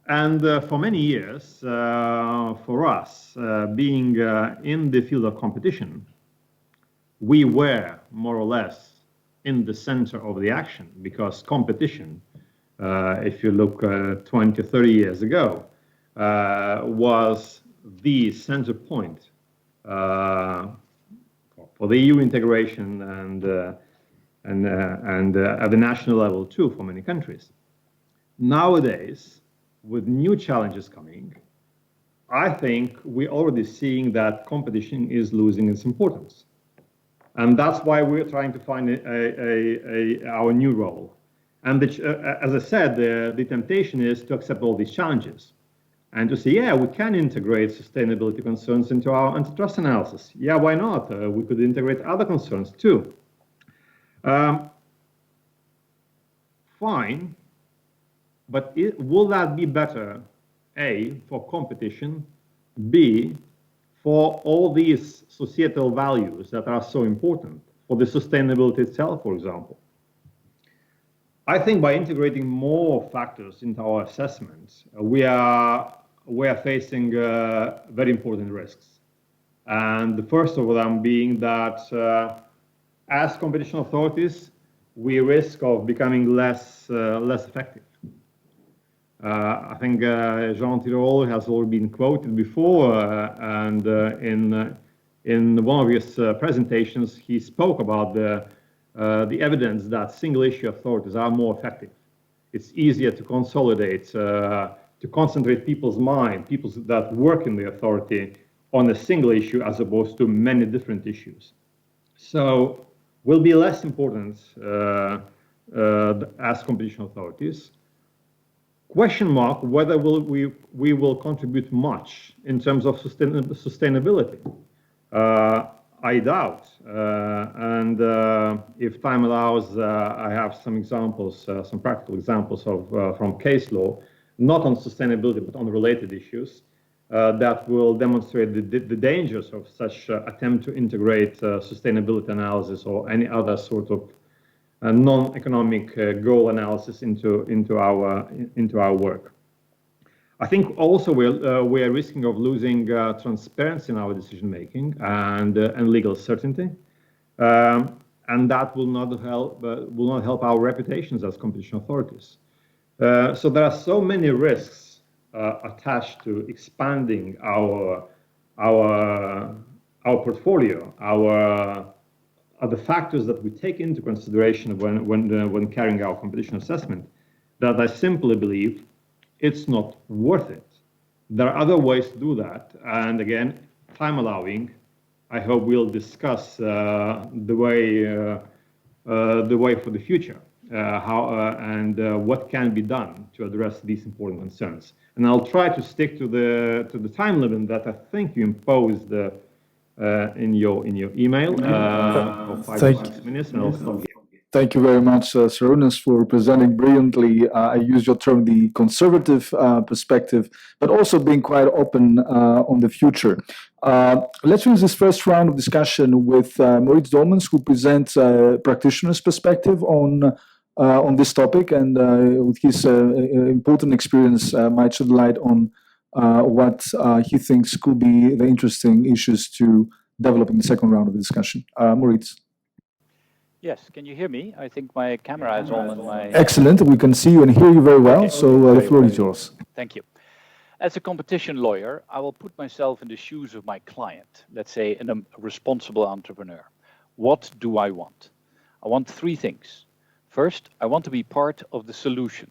And for many years, for us, being in the field of competition, we were more or less in the center of the action, because competition, if you look 20, 30 years ago, was the center point for the EU integration and at the national level too for many countries. Nowadays, with new challenges coming, I think we're already seeing that competition is losing its importance. And that's why we're trying to find our new role. And as I said, the temptation is to accept all these challenges and to say, yeah, we can integrate sustainability concerns into our antitrust analysis. Yeah, why not? We could integrate other concerns too. Fine, but will that be better, A, for competition, B, for all these societal values that are so important, for the sustainability itself, for example? I think by integrating more factors into our assessments, we are facing very important risks. And the first of them being that as competition authorities, we risk of becoming less effective. I think Jean Tirole has already been quoted before, and in one of his presentations, he spoke about the evidence that single-issue authorities are more effective. It's easier to consolidate, to concentrate people's mind, people that work in the authority, on a single issue as opposed to many different issues. So will be less important as competition authorities. Question mark whether we will contribute much in terms of sustainability. I doubt. And if time allows, I have some examples, some practical examples from case law, not on sustainability, but on related issues, that will demonstrate the dangers of such attempt to integrate sustainability analysis or any other sort of non-economic goal analysis into our work. I think also we are risking of losing transparency in our decision making and legal certainty, and that will not help our reputations as competition authorities. So there are so many risks attached to expanding our portfolio, the factors that we take into consideration when carrying our competition assessment, that I simply believe it's not worth it. There are other ways to do that, and again, time allowing, I hope we'll discuss the way for the future, what can be done to address these important concerns. And I'll try to stick to the time limit that I think you imposed in your email of 5 to 6 minutes, and I'll stop here. Thank you very much, Sir Ioannis, for presenting brilliantly. I use your term, the conservative perspective, but also being quite open on the future. Let's use this first round of discussion with Maurice Dolmans, who presents a practitioner's perspective on this topic, and with his important experience might shed light on what he thinks could be the interesting issues to develop in the second round of the discussion. Maurice. Yes, can you hear me? I think my camera is on and my... Excellent, we can see you and hear you very well, okay. So the floor is yours. Thank you. As a competition lawyer, I will put myself in the shoes of my client, let's say a responsible entrepreneur. What do I want? I want 3 things. First, I want to be part of the solution.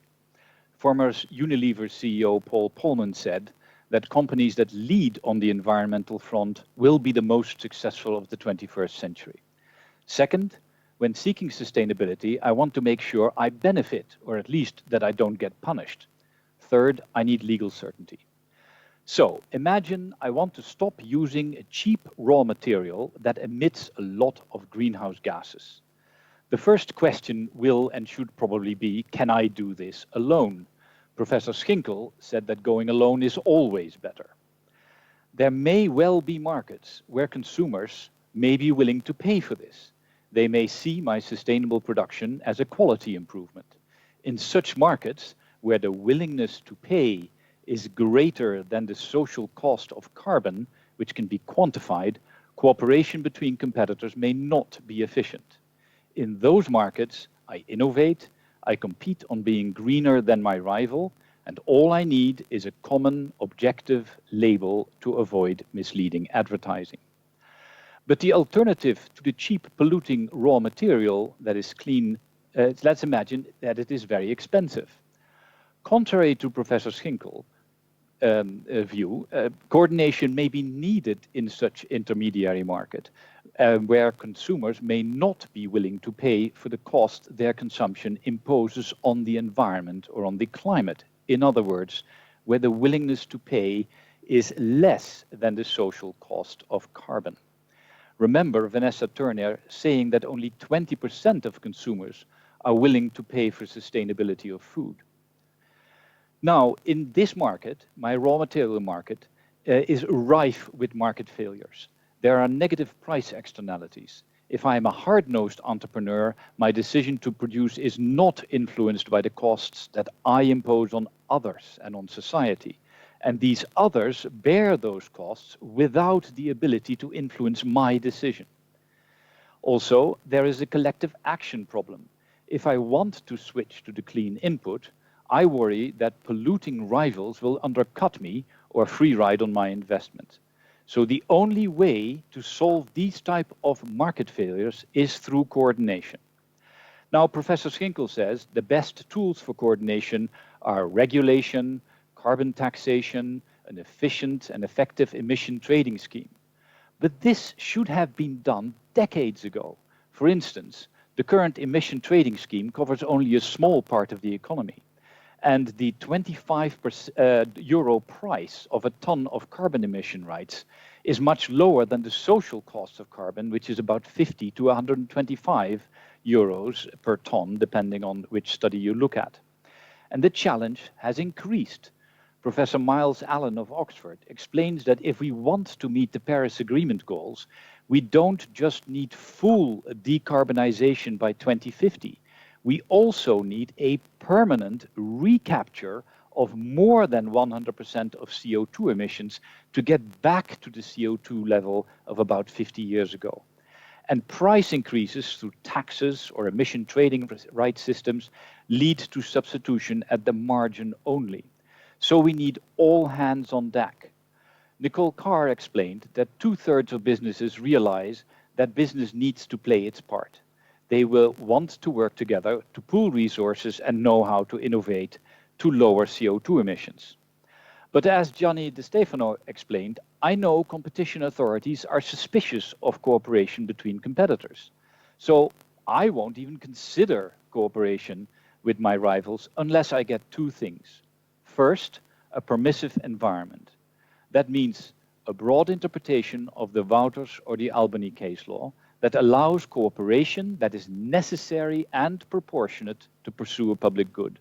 Former Unilever CEO Paul Polman said that companies that lead on the environmental front will be the most successful of the 21st century. Second, When seeking sustainability, I want to make sure I benefit, or at least that I don't get punished. Third, I need legal certainty. So imagine I want to stop using a cheap raw material that emits a lot of greenhouse gases. The first question will and should probably be, can I do this alone? Professor Schinkel said that going alone is always better. There may well be markets where consumers may be willing to pay for this. They may see my sustainable production as a quality improvement. In such markets where the willingness to pay is greater than the social cost of carbon, which can be quantified, cooperation between competitors may not be efficient. In those markets, I innovate, I compete on being greener than my rival, and all I need is a common objective label to avoid misleading advertising. But the alternative to the cheap polluting raw material that is clean, let's imagine that it is very expensive. Contrary to Professor Schinkel's view, coordination may be needed in such intermediary market, where consumers may not be willing to pay for the cost their consumption imposes on the environment or on the climate. In other words, where the willingness to pay is less than the social cost of carbon. Remember Vanessa Turner saying that only 20% of consumers are willing to pay for sustainability of food. Now, in this market, my raw material market, is rife with market failures. There are negative price externalities. If I am a hard-nosed entrepreneur, my decision to produce is not influenced by the costs that I impose on others and on society. And these others bear those costs without the ability to influence my decision. Also, there is a collective action problem. If I want to switch to the clean input, I worry that polluting rivals will undercut me or free ride on my investment. So the only way to solve these type of market failures is through coordination. Now, Professor Schinkel says the best tools for coordination are regulation, carbon taxation, an efficient and effective emission trading scheme. But this should have been done decades ago. For instance, the current emission trading scheme covers only a small part of the economy. And the 25 euro price of a ton of carbon emission rights is much lower than the social cost of carbon, which is about 50 to 125 euros per ton, depending on which study you look at. And the challenge has increased. Professor Miles Allen of Oxford explains that if we want to meet the Paris Agreement goals, we don't just need full decarbonization by 2050. We also need a permanent recapture of more than 100% of CO2 emissions to get back to the CO2 level of about 50 years ago. And price increases through taxes or emission trading rights systems lead to substitution at the margin only. So we need all hands on deck. Nicole Kar explained that 2/3 of businesses realize that business needs to play its part. They will want to work together to pool resources and know how to innovate to lower CO2 emissions. But as Gianni De Stefano explained, I know competition authorities are suspicious of cooperation between competitors. So I won't even consider cooperation with my rivals unless I get two things. First, a permissive environment. That means a broad interpretation of the Wouters or the Albany case law that allows cooperation that is necessary and proportionate to pursue a public good.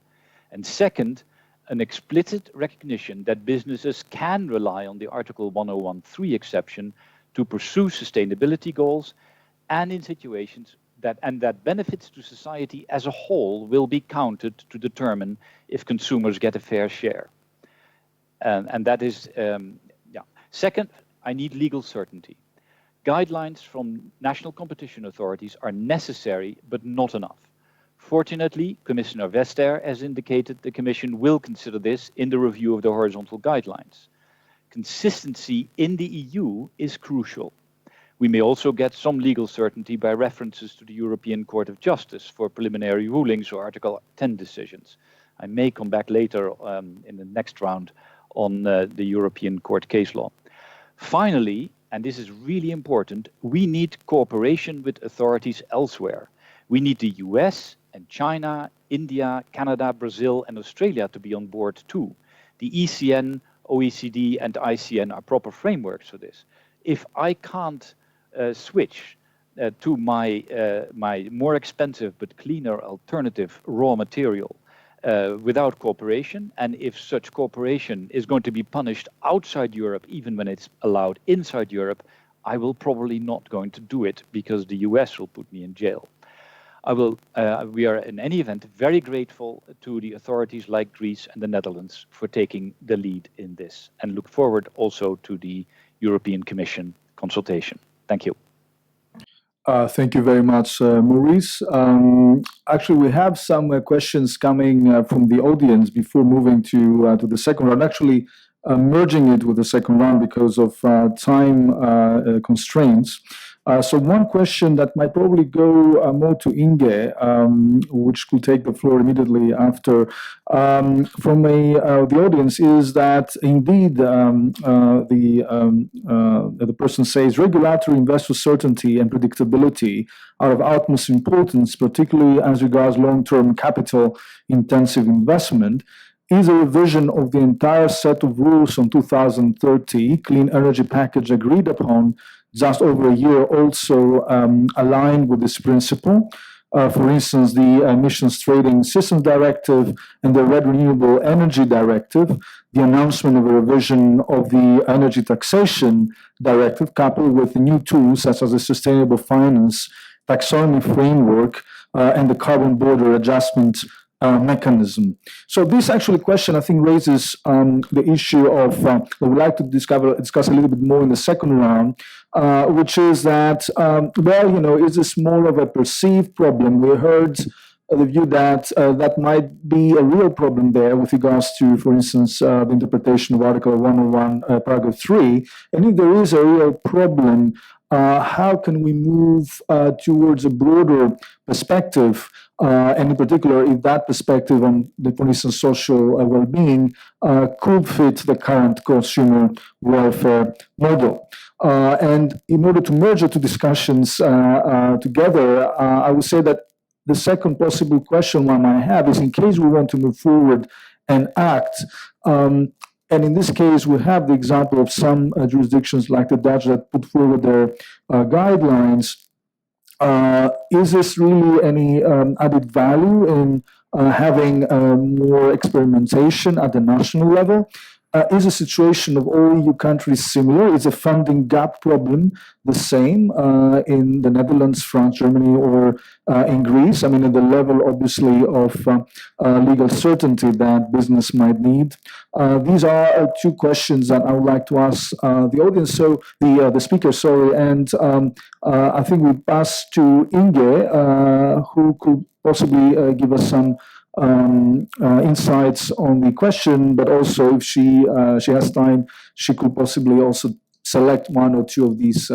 And second, an explicit recognition that businesses can rely on the Article 1013 exception to pursue sustainability goals and in situations that benefits to society as a whole will be counted to determine if consumers get a fair share. And that is, Second, I need legal certainty. Guidelines from national competition authorities are necessary, but not enough. Fortunately, Commissioner Vestager has indicated the Commission will consider this in the review of the horizontal guidelines. Consistency in the EU is crucial. We may also get some legal certainty by references to the European Court of Justice for preliminary rulings or Article 10 decisions. I may come back later in the next round on the European Court case law. Finally, and this is really important, we need cooperation with authorities elsewhere. We need the US and China, India, Canada, Brazil, and Australia to be on board too. The ECN, OECD, and ICN are proper frameworks for this. If I can't switch to my more expensive but cleaner alternative raw material without cooperation, and if such cooperation is going to be punished outside Europe, even when it's allowed inside Europe, I will probably not going to do it because the US will put me in jail. We are in any event very grateful to the authorities like Greece and the Netherlands for taking the lead in this, and look forward also to the European Commission consultation. Thank you. Thank you very much, Maurice. Actually, we have some questions coming from the audience before moving to the second round. Actually, merging it with the second round because of time constraints. So one question that might probably go more to Inge, which could take the floor immediately after, from the audience, is that indeed the person says regulatory investor certainty and predictability are of utmost importance, particularly as regards long-term capital-intensive investment. Is a revision of the entire set of rules on 2030 clean energy package agreed upon just over a year also aligned with this principle? For instance, the Emissions Trading Systems Directive and the Red Renewable Energy Directive, the announcement of a revision of the Energy Taxation Directive, coupled with new tools such as the Sustainable Finance Taxonomy Framework and the Carbon Border Adjustment mechanism. So this actually question, I think, raises the issue of that we'd like to discuss a little bit more in the second round, which is that, well, you know, is this more of a perceived problem? We heard the view that that might be a real problem there with regards to, for instance, the interpretation of Article 101, Paragraph 3. And if there is a real problem, how can we move towards a broader perspective, and in particular, if that perspective on, for instance, social well-being could fit the current consumer welfare model? And in order to merge the two discussions together, I would say that the second possible question one might have is, in case we want to move forward and act, and in this case, we have the example of some jurisdictions like the Dutch that put forward their guidelines. Is this really any added value in having more experimentation at the national level? Is the situation of all EU countries similar? Is the funding gap problem the same in the Netherlands, France, Germany, or in Greece? I mean, at the level, obviously, of legal certainty that business might need. These are two questions that I would like to ask the audience, so the speaker, sorry, and I think we pass to Inge, who could possibly give us some insights on the question, but also if she has time, she could possibly also select one or two of these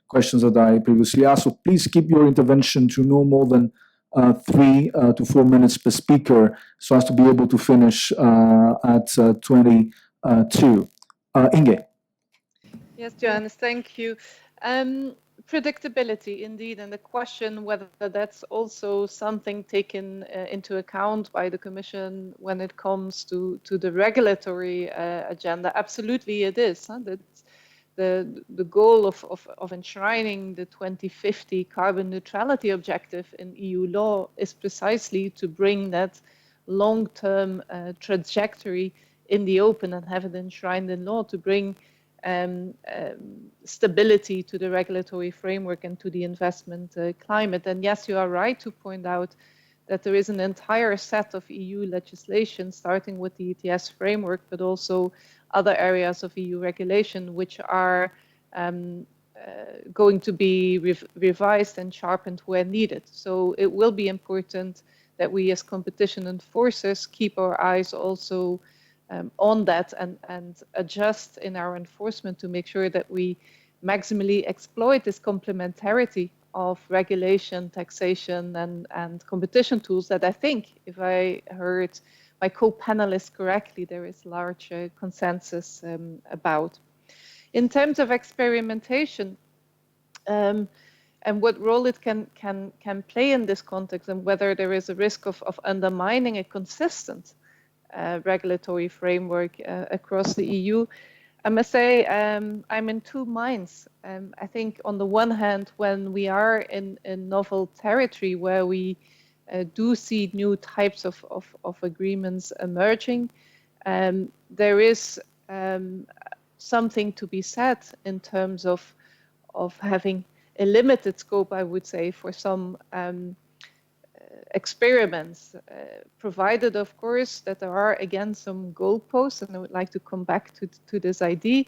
questions that I previously asked. So please keep your intervention to no more than 3 to 4 minutes per speaker, so as to be able to finish at 22. Inge. Yes, Johannes, thank you. Predictability, indeed, and the question whether that's also something taken into account by the Commission when it comes to the regulatory agenda. Absolutely, it is. Huh? That's the goal of enshrining the 2050 carbon neutrality objective in EU law is precisely to bring that long-term trajectory in the open and have it enshrined in law, to bring stability to the regulatory framework and to the investment climate. And yes, you are right to point out that there is an entire set of EU legislation, starting with the ETS framework, but also other areas of EU regulation, which are going to be revised and sharpened where needed. So it will be important that we as competition enforcers keep our eyes also on that and adjust in our enforcement to make sure that we maximally exploit this complementarity of regulation, taxation, and competition tools that I think, if I heard my co-panelists correctly, there is large consensus about. In terms of experimentation, and what role it can play in this context, and whether there is a risk of undermining a consistent regulatory framework across the EU. I must say I'm in two minds. I think on the one hand, when we are in novel territory where we do see new types of agreements emerging, there is something to be said in terms of having a limited scope, I would say, for some experiments, provided, of course, that there are, again, some goalposts, and I would like to come back to this idea,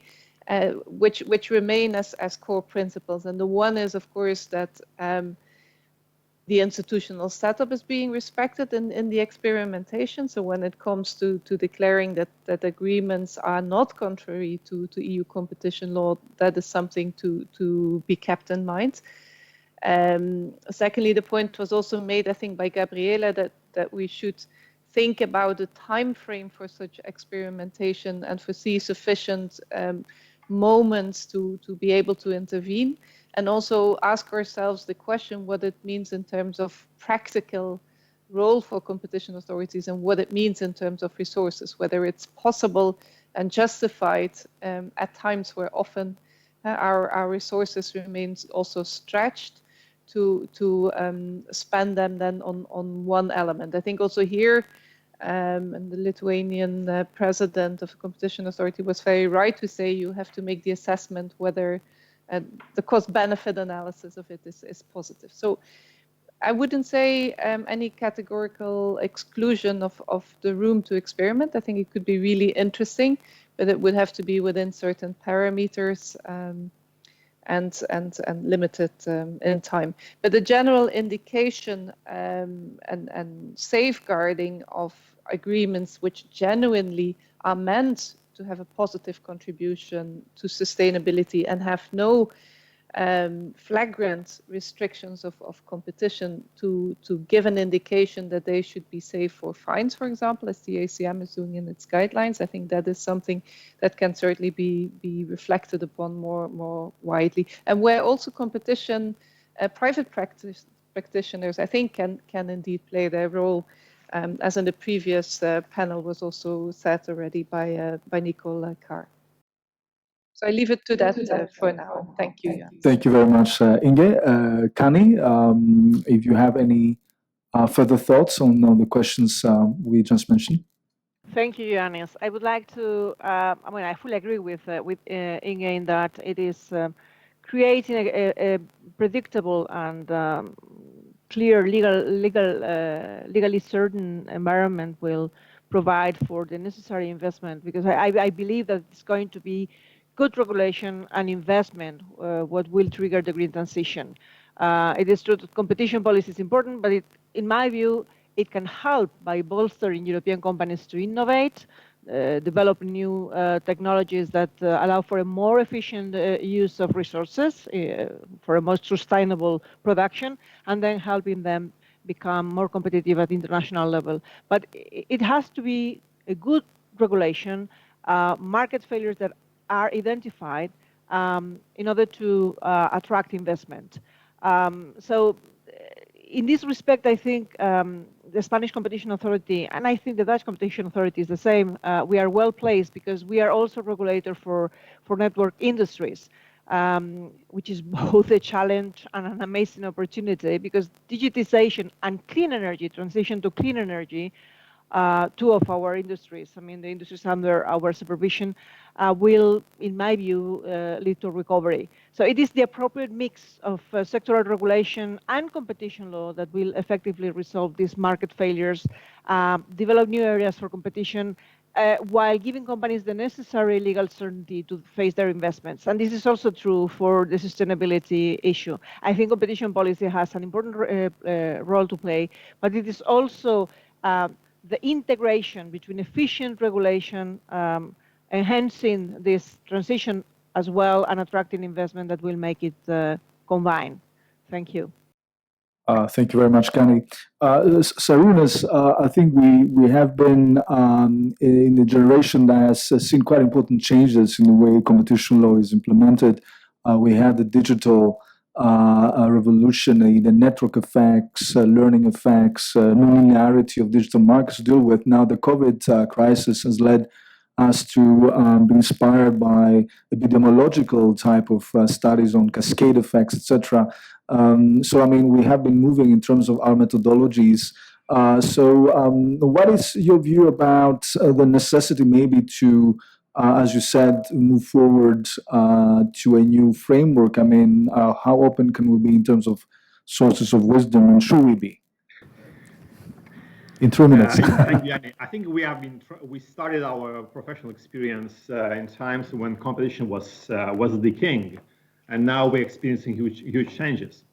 which remain as core principles. And the one is, of course, that the institutional setup is being respected in the experimentation. So when it comes to declaring that agreements are not contrary to EU competition law, that is something to be kept in mind. Secondly, the point was also made, I think, by Gabriela, that we should think about the time frame for such experimentation and foresee sufficient moments to be able to intervene, and also ask ourselves the question what it means in terms of practical role for competition authorities and what it means in terms of resources, whether it's possible and justified at times where often our resources remain also stretched to spend them then on one element. I think also here, and the Lithuanian president of the competition authority was very right to say you have to make the assessment whether the cost-benefit analysis of it is positive. So I wouldn't say any categorical exclusion of the room to experiment. I think it could be really interesting, but it would have to be within certain parameters and limited in time. But the general indication and safeguarding of agreements which genuinely are meant to have a positive contribution to sustainability and have no flagrant restrictions of competition to give an indication that they should be safe for fines, for example, as the ACM is doing in its guidelines. I think that is something that can certainly be reflected upon more widely, and where also competition, private practitioners, I think, can indeed play their role, as in the previous panel was also said already by Nicole Kar. So I leave it to that for now. Thank you, Jan. Thank you very much, Inge. Kani, if you have any further thoughts on the questions we just mentioned. Thank you, Ioannis. I would like to, I fully agree with Inge in that it is creating a predictable and clear legally certain environment will provide for the necessary investment, because I believe that it's going to be good regulation and investment what will trigger the green transition. It is true that competition policy is important, but in my view, it can help by bolstering European companies to innovate, develop new technologies that allow for a more efficient use of resources, for a more sustainable production, and then helping them become more competitive at the international level. But it has to be a good regulation, market failures that are identified in order to attract investment. So in this respect, I think the Spanish Competition Authority, and I think the Dutch Competition Authority is the same, we are well placed because we are also regulator for network industries, which is both a challenge and an amazing opportunity, because digitization and clean energy, transition to clean energy, two of our industries, I mean the industries under our supervision, will, in my view, lead to recovery. So it is the appropriate mix of sectoral regulation and competition law that will effectively resolve these market failures, develop new areas for competition, while giving companies the necessary legal certainty to face their investments. And this is also true for the sustainability issue. I think competition policy has an important role to play, but it is also the integration between efficient regulation, enhancing this transition as well, and attracting investment that will make it combine. Thank you. Thank you very much, Kani. Sarunas, I think we have been in a generation that has seen quite important changes in the way competition law is implemented. We had the digital revolution, the network effects, learning effects, nonlinearity of digital markets to deal with. Now, the COVID crisis has led us to be inspired by epidemiological type of studies on cascade effects, etc. So, I mean, we have been moving in terms of our methodologies. What is your view about the necessity maybe to, as you said, move forward to a new framework? I mean, how open can we be in terms of sources of wisdom, and should we be? In 2 minutes. Thank you, Yanni. I think we started our professional experience in times when competition was the king, and now we're experiencing huge changes,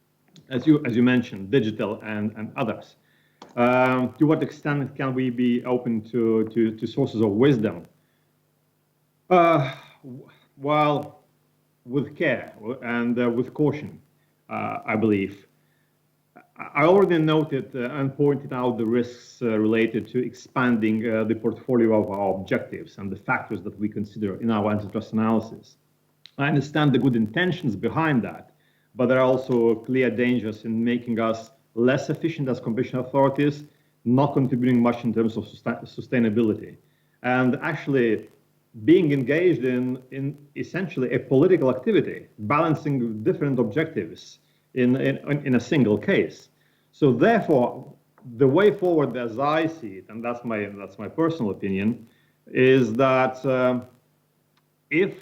as you mentioned, digital and others. To what extent can we be open to sources of wisdom? Well, with care and with caution, I believe. I already noted and pointed out the risks related to expanding the portfolio of our objectives and the factors that we consider in our antitrust analysis. I understand the good intentions behind that, but there are also clear dangers in making us less efficient as competition authorities, not contributing much in terms of sustainability, and actually being engaged in essentially a political activity, balancing different objectives in a single case. So therefore, the way forward, as I see it, and that's my personal opinion, is that if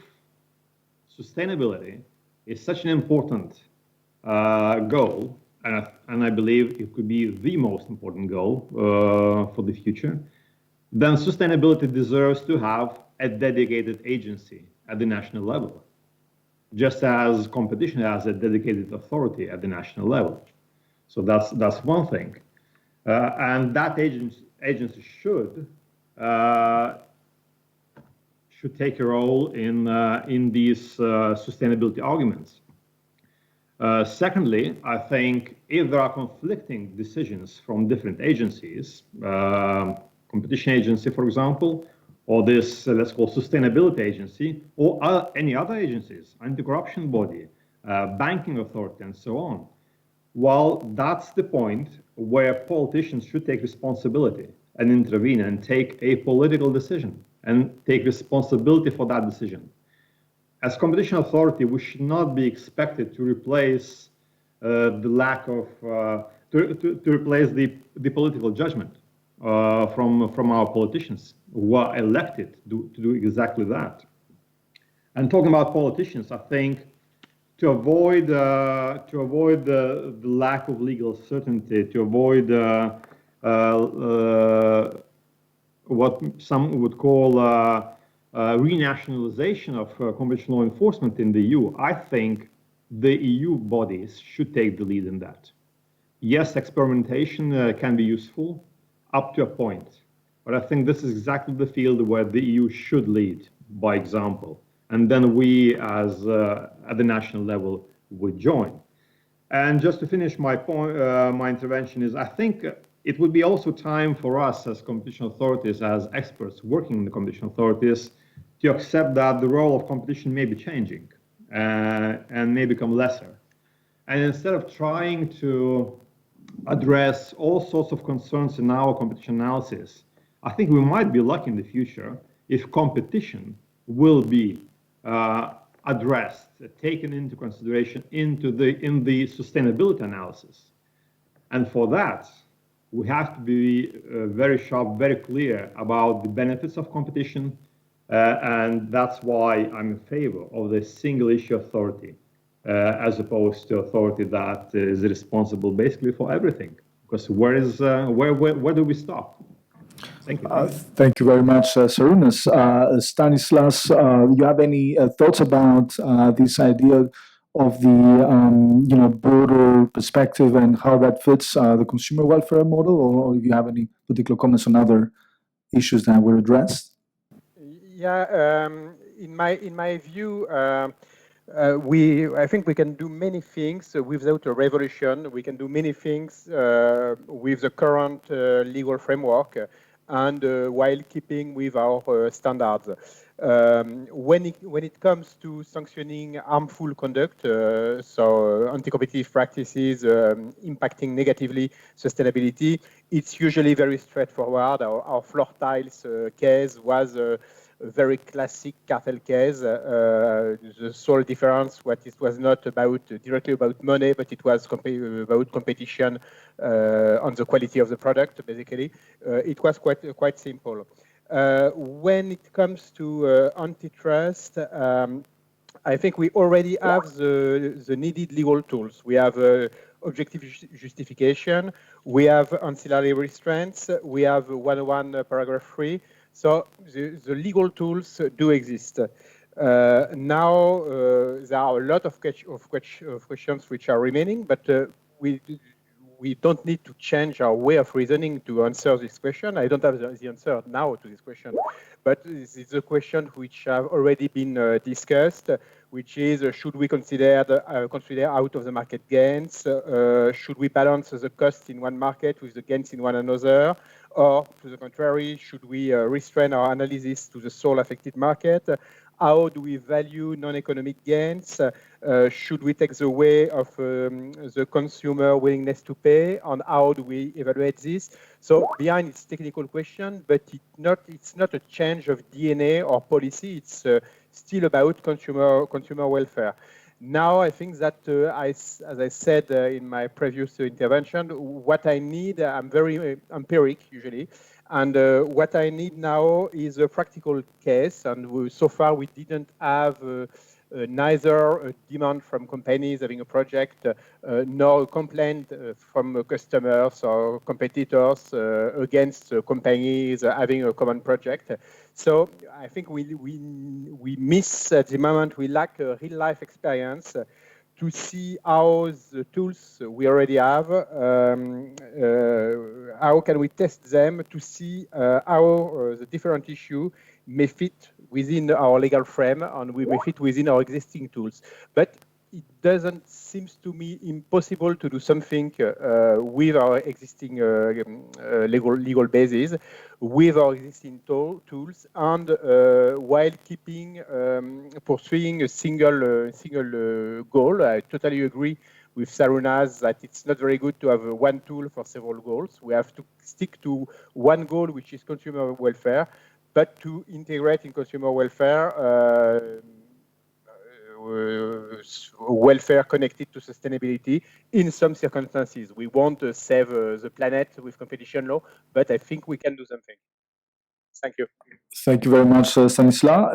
sustainability is such an important goal, and I believe it could be the most important goal for the future, then sustainability deserves to have a dedicated agency at the national level, just as competition has a dedicated authority at the national level. So that's one thing, and that agency should take a role in these sustainability arguments. Secondly, I think if there are conflicting decisions from different agencies, competition agency, for example, or this, let's call sustainability agency, or any other agencies, anti-corruption body, banking authority, and so on. Well, that's the point where politicians should take responsibility and intervene and take a political decision and take responsibility for that decision. As competition authority, we should not be expected to replace the lack of, to replace the political judgment from our politicians who are elected to do exactly that. And talking about politicians, I think to avoid the lack of legal certainty, to avoid what some would call renationalization of competition law enforcement in the EU, I think the EU bodies should take the lead in that. Yes, experimentation can be useful up to a point, but I think this is exactly the field where the EU should lead by example. And then we, as at the national level, would join. And just to finish my point, my intervention is, I think it would be also time for us as competition authorities, as experts working in the competition authorities, to accept that the role of competition may be changing and may become lesser. And instead of trying to address all sorts of concerns in our competition analysis, I think we might be lucky in the future if competition will be addressed, taken into consideration in the sustainability analysis. And for that, we have to be very sharp, very clear about the benefits of competition, and that's why I'm in favor of the single issue authority, as opposed to authority that is responsible basically for everything. Because where do we stop? Thank you. Thank you very much, Sarunas. Stanislas, you have any thoughts about this idea of the broader perspective and how that fits the consumer welfare model, or if you have any particular comments on other issues that were addressed? Yeah, in my view, I think we can do many things without a revolution. We can do many things with the current legal framework. and while keeping with our standards. When it comes to sanctioning harmful conduct, so anti-competitive practices impacting negatively sustainability, it's usually very straightforward. Our floor tiles case was a very classic cartel case. The sole difference, it was not directly about money, but it was about competition on the quality of the product. Basically, it was quite simple. When it comes to antitrust, I think we already have the needed legal tools. We have objective justification, we have ancillary restraints, we have 101 paragraph 3. So the legal tools do exist. Now there are a lot of questions which are remaining, but we don't need to change our way of reasoning to answer this question. I don't have the answer now to this question, but it's a question which have already been discussed, which is should we consider out of the market gains? Should we balance the costs in one market with the gains in one another? Or to the contrary, should we restrain our analysis to the sole affected market? How do we value non-economic gains? Should we take the way of the consumer willingness to pay? And how do we evaluate this? So behind its technical question, but it's not a change of DNA or policy. It's still about consumer welfare. Now, I think that, as I said in my previous intervention, what I need, I'm very empiric usually, and what I need now is a practical case, and so far we didn't have neither a demand from companies having a project, nor a complaint from customers or competitors against companies having a common project. So I think we miss at the moment, we lack a real life experience to see how the tools we already have, how can we test them to see how the different issue may fit within our legal frame and we may fit within our existing tools. But it doesn't seem to me impossible to do something with our existing legal basis, with our existing tools, and while keeping pursuing a single goal. I totally agree with Sarunas that it's not very good to have one tool for several goals. We have to stick to one goal, which is consumer welfare, but to integrate in consumer welfare welfare connected to sustainability in some circumstances. We won't save the planet with competition law, but I think we can do something. Thank you. Thank you very much, Stanislas.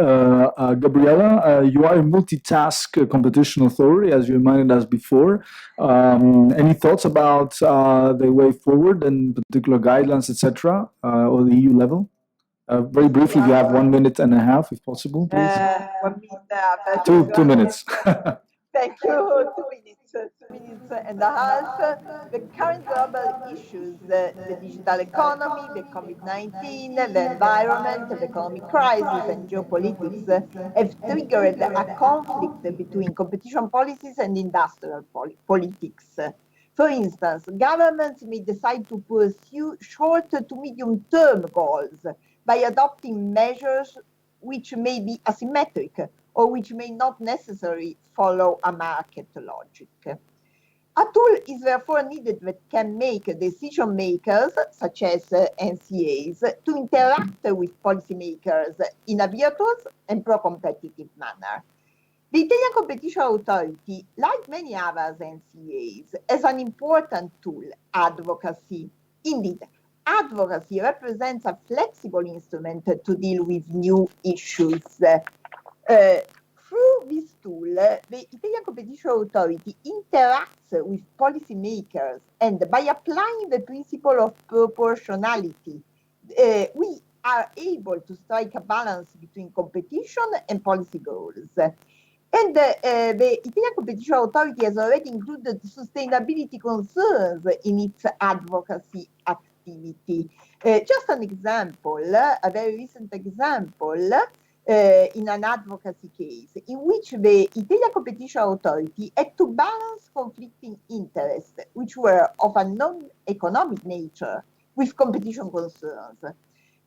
Gabriela, you are a multitask competition authority, as you reminded us before. Any thoughts about the way forward and particular guidelines, etc., or the EU level? Very briefly, if you have 1.5 minutes, if possible, please. 1 minute. 2 minutes. Thank you. 2 minutes and a half. The current global issues, the digital economy, the COVID-19, the environment, the economic crisis, and geopolitics have triggered a conflict between competition policies and industrial politics. For instance, governments may decide to pursue short to medium-term goals by adopting measures which may be asymmetric or which may not necessarily follow a market logic. A tool is therefore needed that can make decision makers, such as NCAs, to interact with policymakers in a virtuous and pro-competitive manner. The Italian Competition Authority, like many others NCAs, has an important tool, advocacy. Indeed, advocacy represents a flexible instrument to deal with new issues. Through this tool, the Italian Competition Authority interacts with policymakers, and by applying the principle of proportionality, we are able to strike a balance between competition and policy goals. And the Italian Competition Authority has already included sustainability concerns in its advocacy activity. Just an example, a very recent example, in an advocacy case in which the Italian Competition Authority had to balance conflicting interests, which were of a non-economic nature, with competition concerns.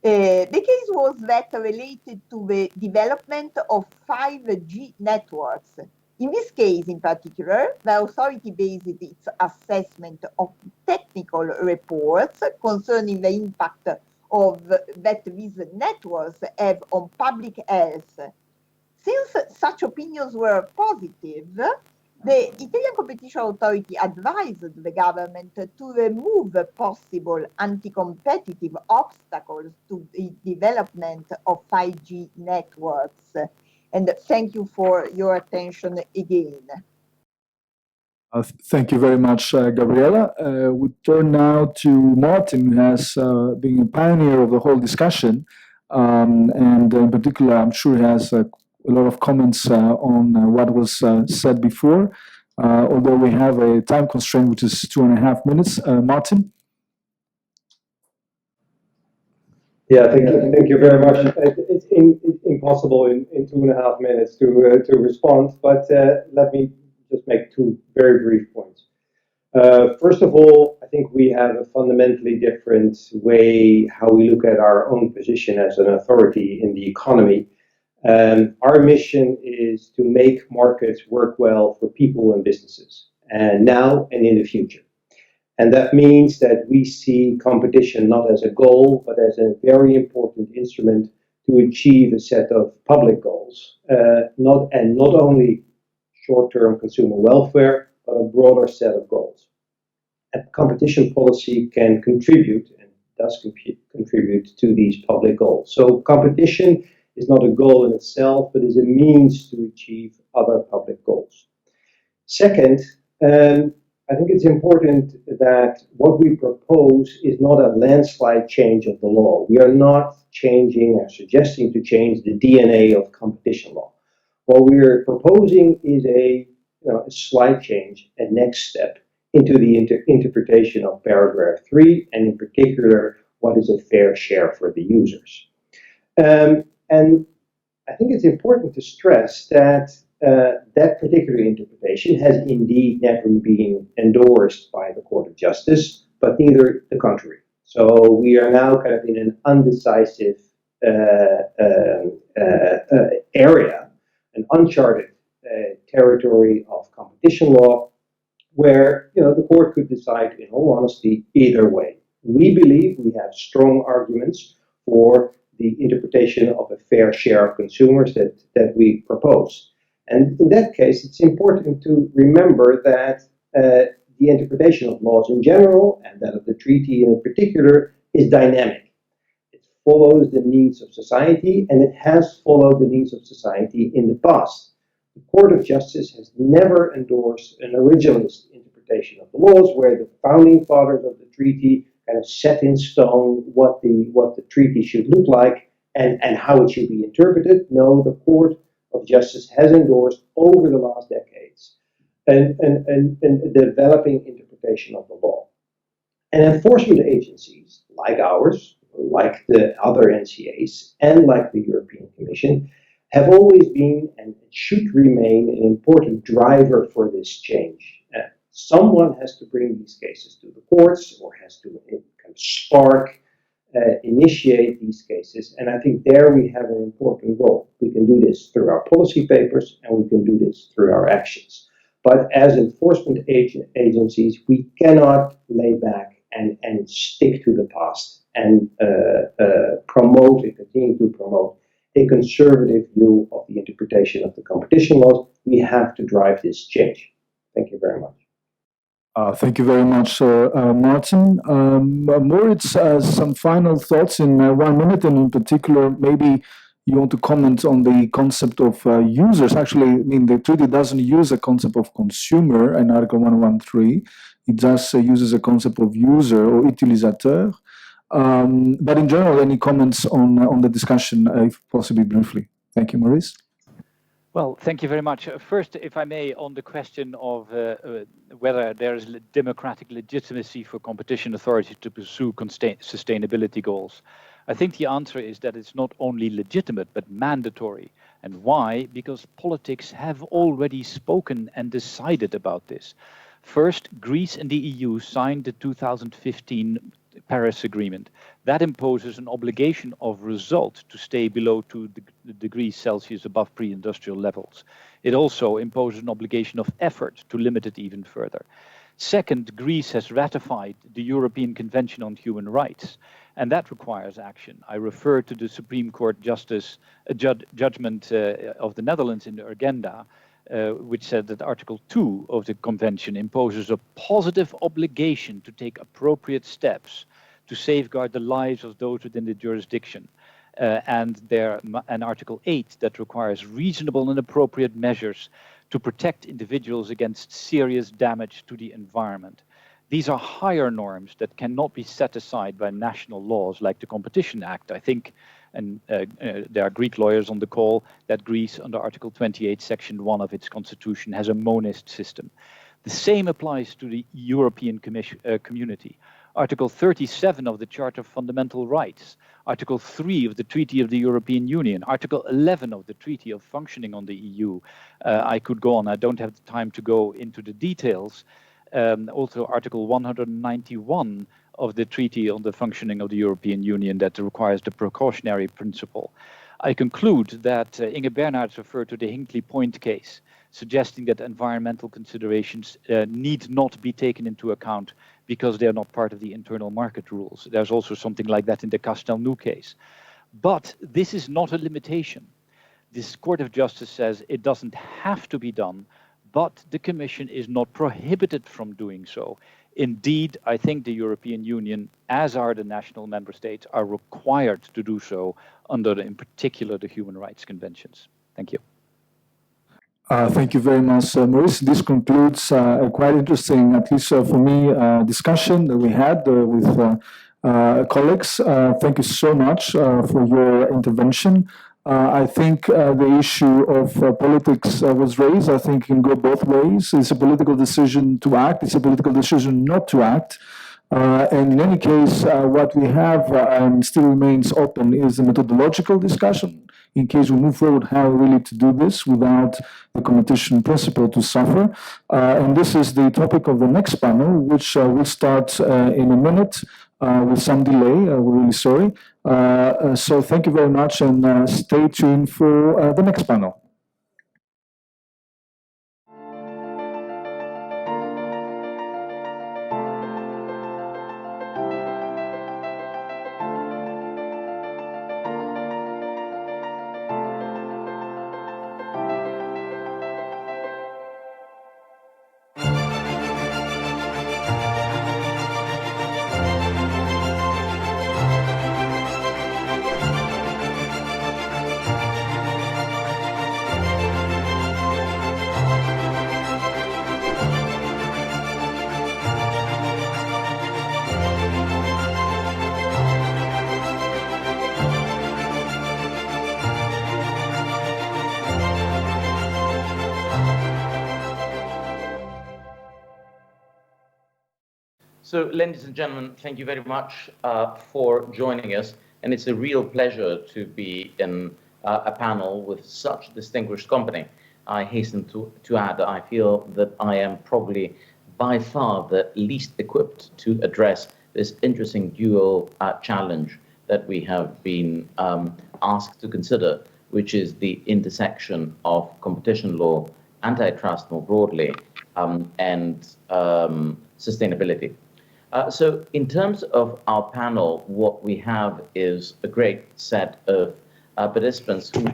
The case was that related to the development of 5G networks. In this case, in particular, the authority based its assessment of technical reports concerning the impact that these networks have on public health. Since such opinions were positive, the Italian Competition Authority advised the government to remove possible anti-competitive obstacles to the development of 5G networks. And thank you for your attention again. Thank you very much, Gabriela. We turn now to Maarten, who has been a pioneer of the whole discussion. And in particular, I'm sure he has a lot of comments on what was said before, although we have a time constraint, which is 2.5 minutes. Maarten? Yeah, thank you very much. It's impossible in 2.5 minutes to respond, but let me just make 2 very brief points. First of all, I think we have a fundamentally different way how we look at our own position as an authority in the economy. Our mission is to make markets work well for people and businesses, and now and in the future. And that means that we see competition not as a goal, but as a very important instrument to achieve a set of public goals, not only short-term consumer welfare, but a broader set of goals. And competition policy can contribute, and does contribute to these public goals. So competition is not a goal in itself, but is a means to achieve other public goals. Second, I think it's important that what we propose is not a landslide change of the law. We are not changing or suggesting to change the DNA of competition law. What we are proposing is a slight change, a next step into the interpretation of paragraph 3, and in particular, what is a fair share for the users. And I think it's important to stress that that particular interpretation has indeed never been endorsed by the Court of Justice, but neither the contrary. So we are now kind of in an undecisive area, an uncharted territory of competition law, where the court could decide, in all honesty, either way. We believe we have strong arguments for the interpretation of a fair share of consumers that we propose. And in that case, it's important to remember that the interpretation of laws in general, and that of the treaty in particular, is dynamic. It follows the needs of society, and it has followed the needs of society in the past. The Court of Justice has never endorsed an originalist interpretation of the laws, where the founding fathers of the treaty kind of set in stone what the treaty should look like and how it should be interpreted. No, the Court of Justice has endorsed over the last decades a developing interpretation of the law. And enforcement agencies like ours, like the other NCAs, and like the European Commission, have always been and should remain an important driver for this change. Someone has to bring these cases to the courts, or has to kind of spark, initiate these cases. And I think there we have an important role. We can do this through our policy papers, and we can do this through our actions. But as enforcement agencies, we cannot lay back and stick to the past and promote and continue to promote a conservative view of the interpretation of the competition laws. We have to drive this change. Thank you very much. Thank you very much, Maarten. Moritz, some final thoughts in 1 minute, and in particular, maybe you want to comment on the concept of users. Actually, I mean, the treaty doesn't use a concept of consumer in Article 113. It just uses a concept of user or utilisateur. But in general, any comments on the discussion, if possibly briefly? Thank you, Maurice. Well, thank you very much. First, if I may, on the question of whether there is democratic legitimacy for competition authorities to pursue sustainability goals, I think the answer is that it's not only legitimate, but mandatory. And why? Because politics have already spoken and decided about this. First, Greece and the EU signed the 2015 Paris Agreement. That imposes an obligation of result to stay below 2 degrees Celsius above pre-industrial levels. It also imposes an obligation of effort to limit it even further. Second, Greece has ratified the European Convention on Human Rights, and that requires action. I refer to the Supreme Court judgment of the Netherlands in the Urgenda, which said that Article 2 of the Convention imposes a positive obligation to take appropriate steps to safeguard the lives of those within the jurisdiction. And Article 8 that requires reasonable and appropriate measures to protect individuals against serious damage to the environment. These are higher norms that cannot be set aside by national laws like the Competition Act. I think, and there are Greek lawyers on the call, that Greece, under Article 28, Section 1 of its constitution, has a monist system. The same applies to the European community. Article 37 of the Charter of Fundamental Rights, Article 3 of the Treaty of the European Union, Article 11 of the Treaty of Functioning on the EU. I could go on, I don't have the time to go into the details. Also Article 191 of the Treaty on the Functioning of the European Union that requires the precautionary principle. I conclude that Inge Bernhards referred to the Hinkley Point case, suggesting that environmental considerations need not be taken into account because they are not part of the internal market rules. There's also something like that in the Castelnau case. But this is not a limitation. This Court of Justice says it doesn't have to be done, but the Commission is not prohibited from doing so. Indeed, I think the European Union, as are the national member states, are required to do so under, in particular, the human rights conventions. Thank you. Thank you very much, Maurice. This concludes a quite interesting, at least for me, discussion that we had with colleagues. Thank you so much for your intervention. I think the issue of politics was raised. I think it can go both ways. It's a political decision to act. It's a political decision not to act. And in any case, what we have and still remains open is a methodological discussion in case we move forward how really to do this without the competition principle to suffer. And this is the topic of the next panel, which will start in a minute with some delay. We're really sorry. So thank you very much and stay tuned for the next panel. So, ladies and gentlemen, thank you very much for joining us. And it's a real pleasure to be in a panel with such distinguished company. I hasten to add, I feel that I am probably by far the least equipped to address this interesting dual challenge that we have been asked to consider, which is the intersection of competition law, antitrust more broadly, and sustainability. So in terms of our panel, what we have is a great set of participants who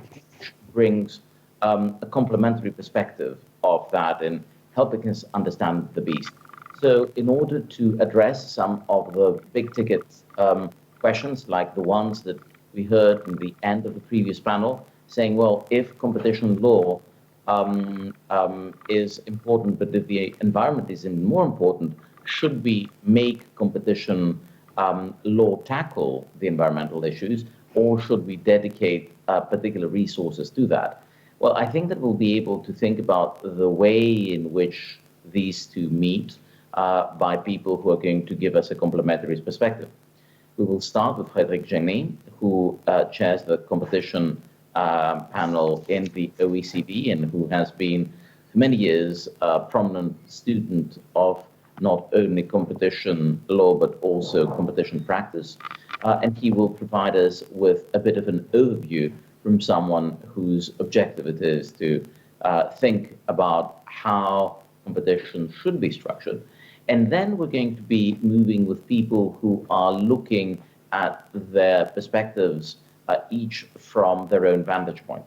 brings a complementary perspective of that in helping us understand the beast. So in order to address some of the big ticket questions, like the ones that we heard in the end of the previous panel, saying, well, if competition law is important, but if the environment is even more important, should we make competition law tackle the environmental issues, or should we dedicate particular resources to that? Well, I think that we'll be able to think about the way in which these two meet by people who are going to give us a complementary perspective. We will start with Frédéric Genet, who chairs the competition panel in the OECD and who has been for many years a prominent student of not only competition law, but also competition practice. and he will provide us with a bit of an overview from someone whose objective it is to think about how competition should be structured. And then we're going to be moving with people who are looking at their perspectives, each from their own vantage point.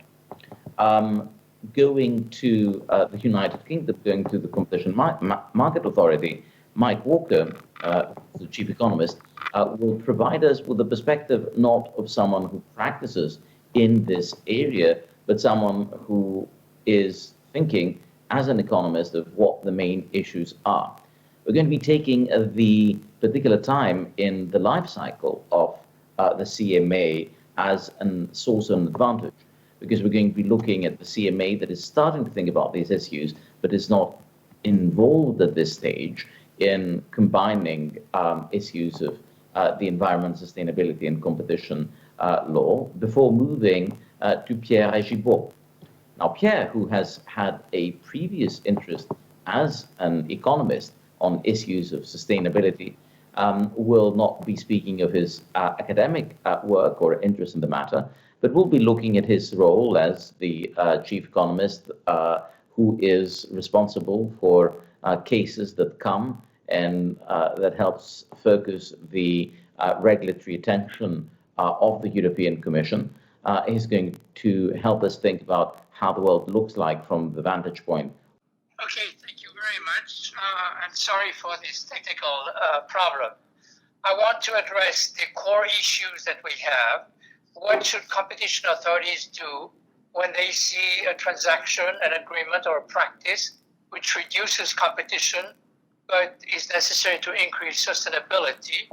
Going to the United Kingdom, going to the Competition Market Authority, Mike Walker, the chief economist, will provide us with a perspective not of someone who practices in this area, but someone who is thinking as an economist of what the main issues are. We're going to be taking the particular time in the life cycle of the CMA as a source of advantage, because we're going to be looking at the CMA that is starting to think about these issues, but is not involved at this stage in combining issues of the environment, sustainability, and competition law, before moving to Pierre Gibault. Now, Pierre, who has had a previous interest as an economist on issues of sustainability, will not be speaking of his academic work or interest in the matter, but will be looking at his role as the chief economist who is responsible for cases that come and that helps focus the regulatory attention of the European Commission. He's going to help us think about how the world looks like from the vantage point. Okay, thank you very much. I'm sorry for this technical problem. I want to address the core issues that we have. What should competition authorities do when they see a transaction, an agreement, or a practice which reduces competition but is necessary to increase sustainability?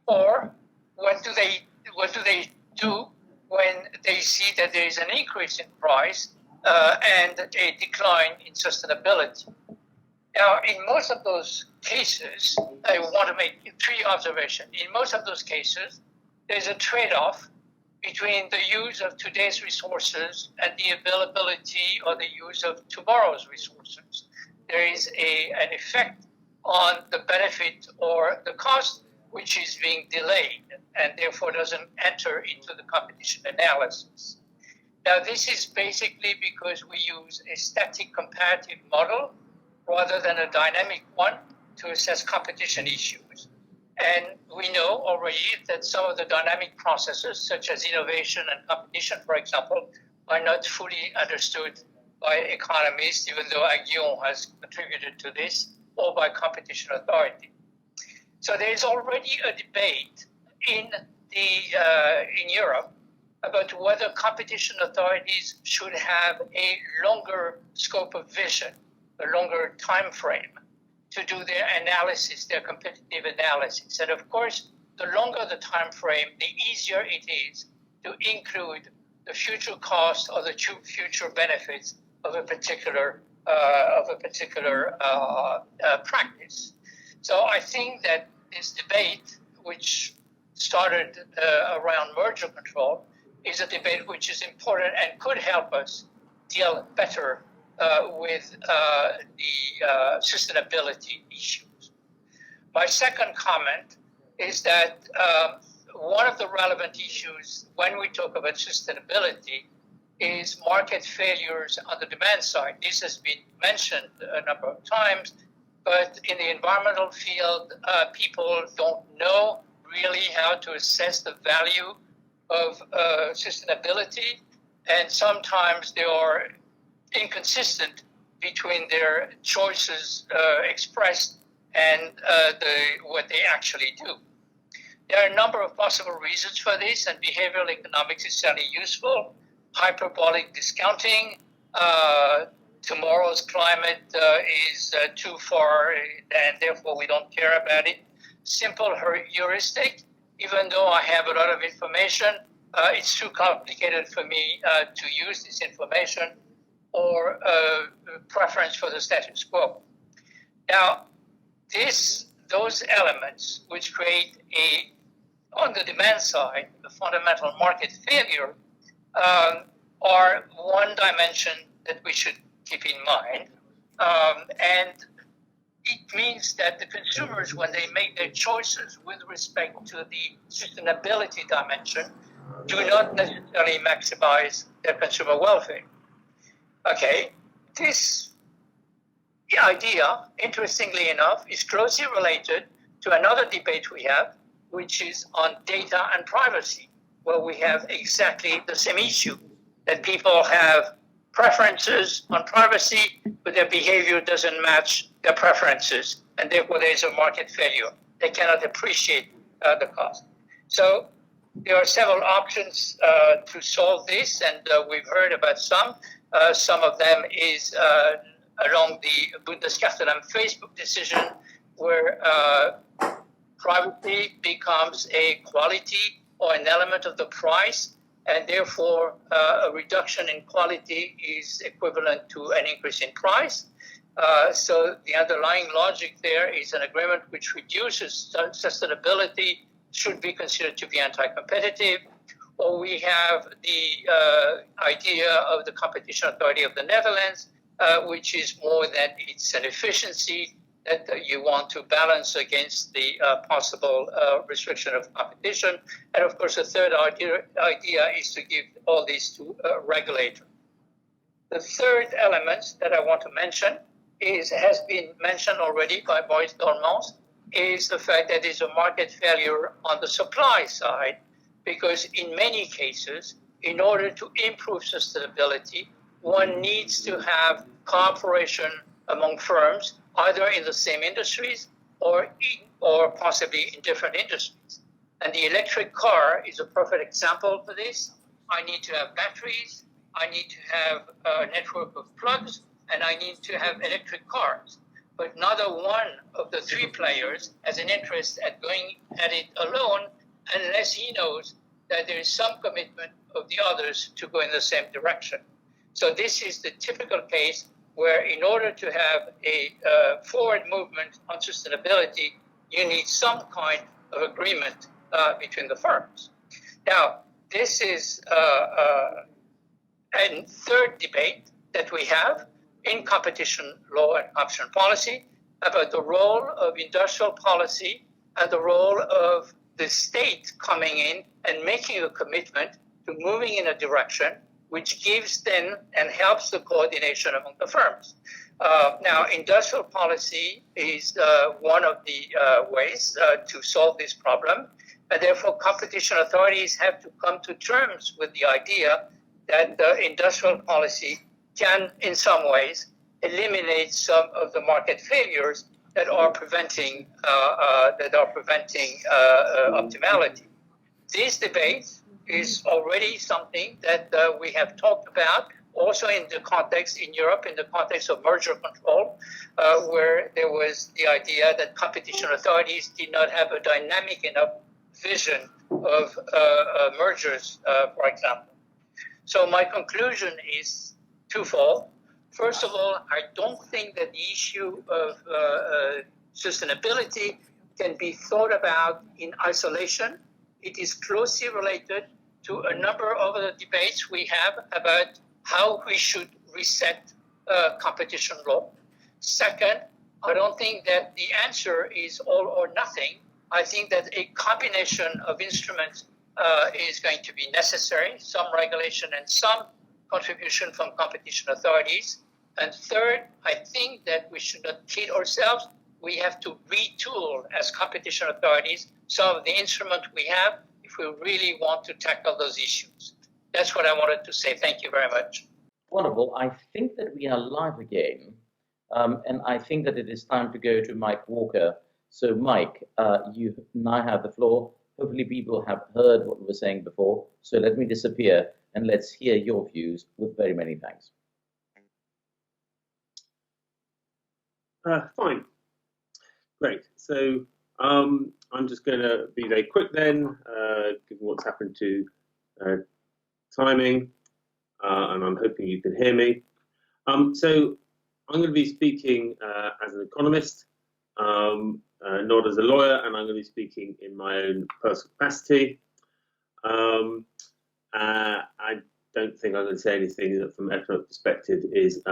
Or what do they do when they see that there is an increase in price and a decline in sustainability? Now, in most of those cases, I want to make three observations. In most of those cases, there's a trade-off between the use of today's resources and the availability or the use of tomorrow's resources. There is an effect on the benefit or the cost which is being delayed and therefore doesn't enter into the competition analysis. Now, this is basically because we use a static comparative model rather than a dynamic one to assess competition issues. And we know already that some of the dynamic processes, such as innovation and competition, for example, are not fully understood by economists, even though Aguillon has contributed to this, or by competition authority. So there is already a debate in Europe about whether competition authorities should have a longer scope of vision, a longer time frame to do their analysis, their competitive analysis. And of course, the longer the time frame, the easier it is to include the future cost or the future benefits of a particular practice. So I think that this debate, which started around merger control, is a debate which is important and could help us deal better with the sustainability issues. My second comment is that one of the relevant issues when we talk about sustainability is market failures on the demand side. This has been mentioned a number of times, but in the environmental field, people don't know really how to assess the value of sustainability, and sometimes they are inconsistent between their choices expressed and what they actually do. There are a number of possible reasons for this, and behavioral economics is certainly useful. Hyperbolic discounting, tomorrow's climate is too far and therefore we don't care about it. Simple heuristic, even though I have a lot of information, it's too complicated for me to use this information, or preference for the status quo. Now, those elements which create on the demand side, the fundamental market failure, are one dimension that we should keep in mind. And it means that the consumers, when they make their choices with respect to the sustainability dimension, do not necessarily maximize their consumer welfare. Okay, this idea, interestingly enough, is closely related to another debate we have, which is on data and privacy, where we have exactly the same issue, that people have preferences on privacy, but their behavior doesn't match their preferences, and therefore there's a market failure. They cannot appreciate the cost. So there are several options to solve this, and we've heard about some. Some of them is along the Bundeskartellamt Facebook decision, where privacy becomes a quality or an element of the price, and therefore a reduction in quality is equivalent to an increase in price. So the underlying logic there is an agreement which reduces sustainability should be considered to be anti-competitive. Or we have the idea of the competition authority of the Netherlands, which is more that it's an efficiency that you want to balance against the possible restriction of competition. And of course, the third idea is to give all this to a regulator. The third element that I want to mention has been mentioned already by Boris Dormans, is the fact that there's a market failure on the supply side, because in many cases, in order to improve sustainability, one needs to have cooperation among firms, either in the same industries or possibly in different industries. And the electric car is a perfect example for this. I need to have batteries, I need to have a network of plugs, and I need to have electric cars. But neither one of the three players has an interest at going at it alone unless he knows that there is some commitment of the others to go in the same direction. So this is the typical case where in order to have a forward movement on sustainability, you need some kind of agreement between the firms. Now, this is a third debate that we have in competition law and competition policy about the role of industrial policy and the role of the state coming in and making a commitment to moving in a direction which gives then and helps the coordination among the firms. Now, industrial policy is one of the ways to solve this problem, and therefore competition authorities have to come to terms with the idea that industrial policy can, in some ways, eliminate some of the market failures that are preventing optimality. This debate is already something that we have talked about, also in the context in Europe, in the context of merger control, where there was the idea that competition authorities did not have a dynamic enough vision of mergers, for example. So my conclusion is twofold. First of all, I don't think that the issue of sustainability can be thought about in isolation. It is closely related to a number of other debates we have about how we should reset competition law. Second, I don't think that the answer is all or nothing. I think that a combination of instruments is going to be necessary, some regulation and some contribution from competition authorities. And third, I think that we should not kid ourselves. We have to retool as competition authorities some of the instruments we have if we really want to tackle those issues. That's what I wanted to say. Thank you very much. Wonderful. I think that we are live again, and I think that it is time to go to Mike Walker. So Mike, you now have the floor. Hopefully people have heard what we were saying before. So let me disappear and let's hear your views with very many thanks. Fine. Great. So I'm just going to be very quick then, given what's happened to timing, and I'm hoping you can hear me. So I'm going to be speaking as an economist, not as a lawyer, and I'm going to be speaking in my own personal capacity. I don't think I'm going to say anything that from an economic perspective is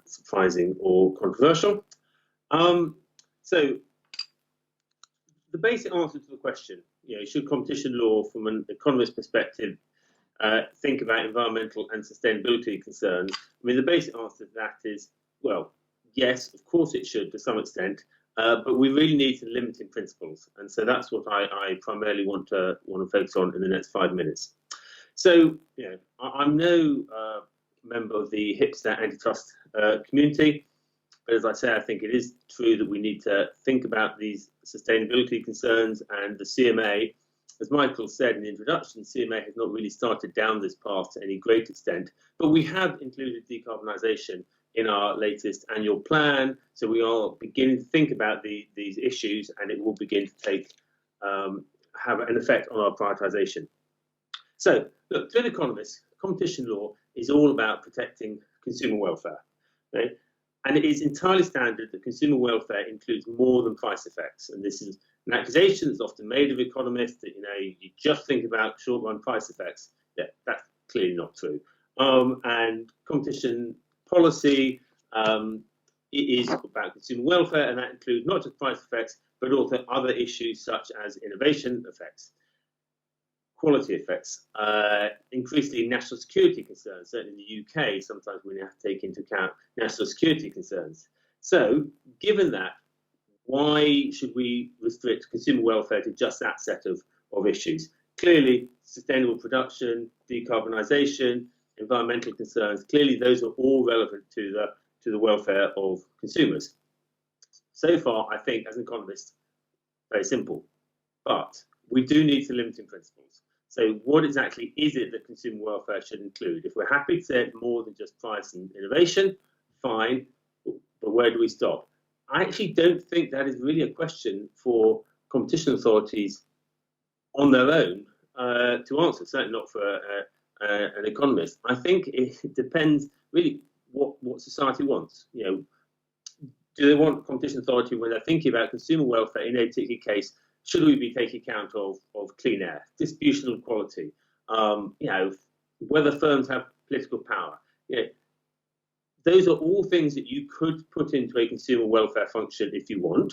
surprising or controversial. So the basic answer to the question, should competition law from an economist perspective think about environmental and sustainability concerns? I mean, the basic answer to that is, well, yes, of course it should to some extent, but we really need some limiting principles, and so that's what I primarily want to focus on in the next 5 minutes. So, I'm no member of the hipster antitrust community, but as I say, I think it is true that we need to think about these sustainability concerns, and the CMA, as Michael said in the introduction, CMA has not really started down this path to any great extent, but we have included decarbonisation in our latest annual plan, so we are beginning to think about these issues, and it will begin to have an effect on our prioritisation. So, look, to an economist, competition law is all about protecting consumer welfare, okay? And it is entirely standard that consumer welfare includes more than price effects, and this is an accusation that's often made of economists that you just think about short-run price effects. Yeah, that's clearly not true. And competition policy is about consumer welfare, and that includes not just price effects, but also other issues such as innovation effects, quality effects, increasingly national security concerns. Certainly in the UK, sometimes we have to take into account national security concerns. So, given that, why should we restrict consumer welfare to just that set of issues? Clearly, sustainable production, decarbonisation, environmental concerns, clearly those are all relevant to the welfare of consumers. So far, I think, as an economist, very simple. But we do need some limiting principles. So what exactly is it that consumer welfare should include? If we're happy to say it's more than just price and innovation, fine, but where do we stop? I actually don't think that is really a question for competition authorities on their own to answer, certainly not for an economist. I think it depends really what society wants. Do they want competition authority when they're thinking about consumer welfare in a particular case? Should we be taking account of clean air, distribution of quality, whether firms have political power? Those are all things that you could put into a consumer welfare function if you want.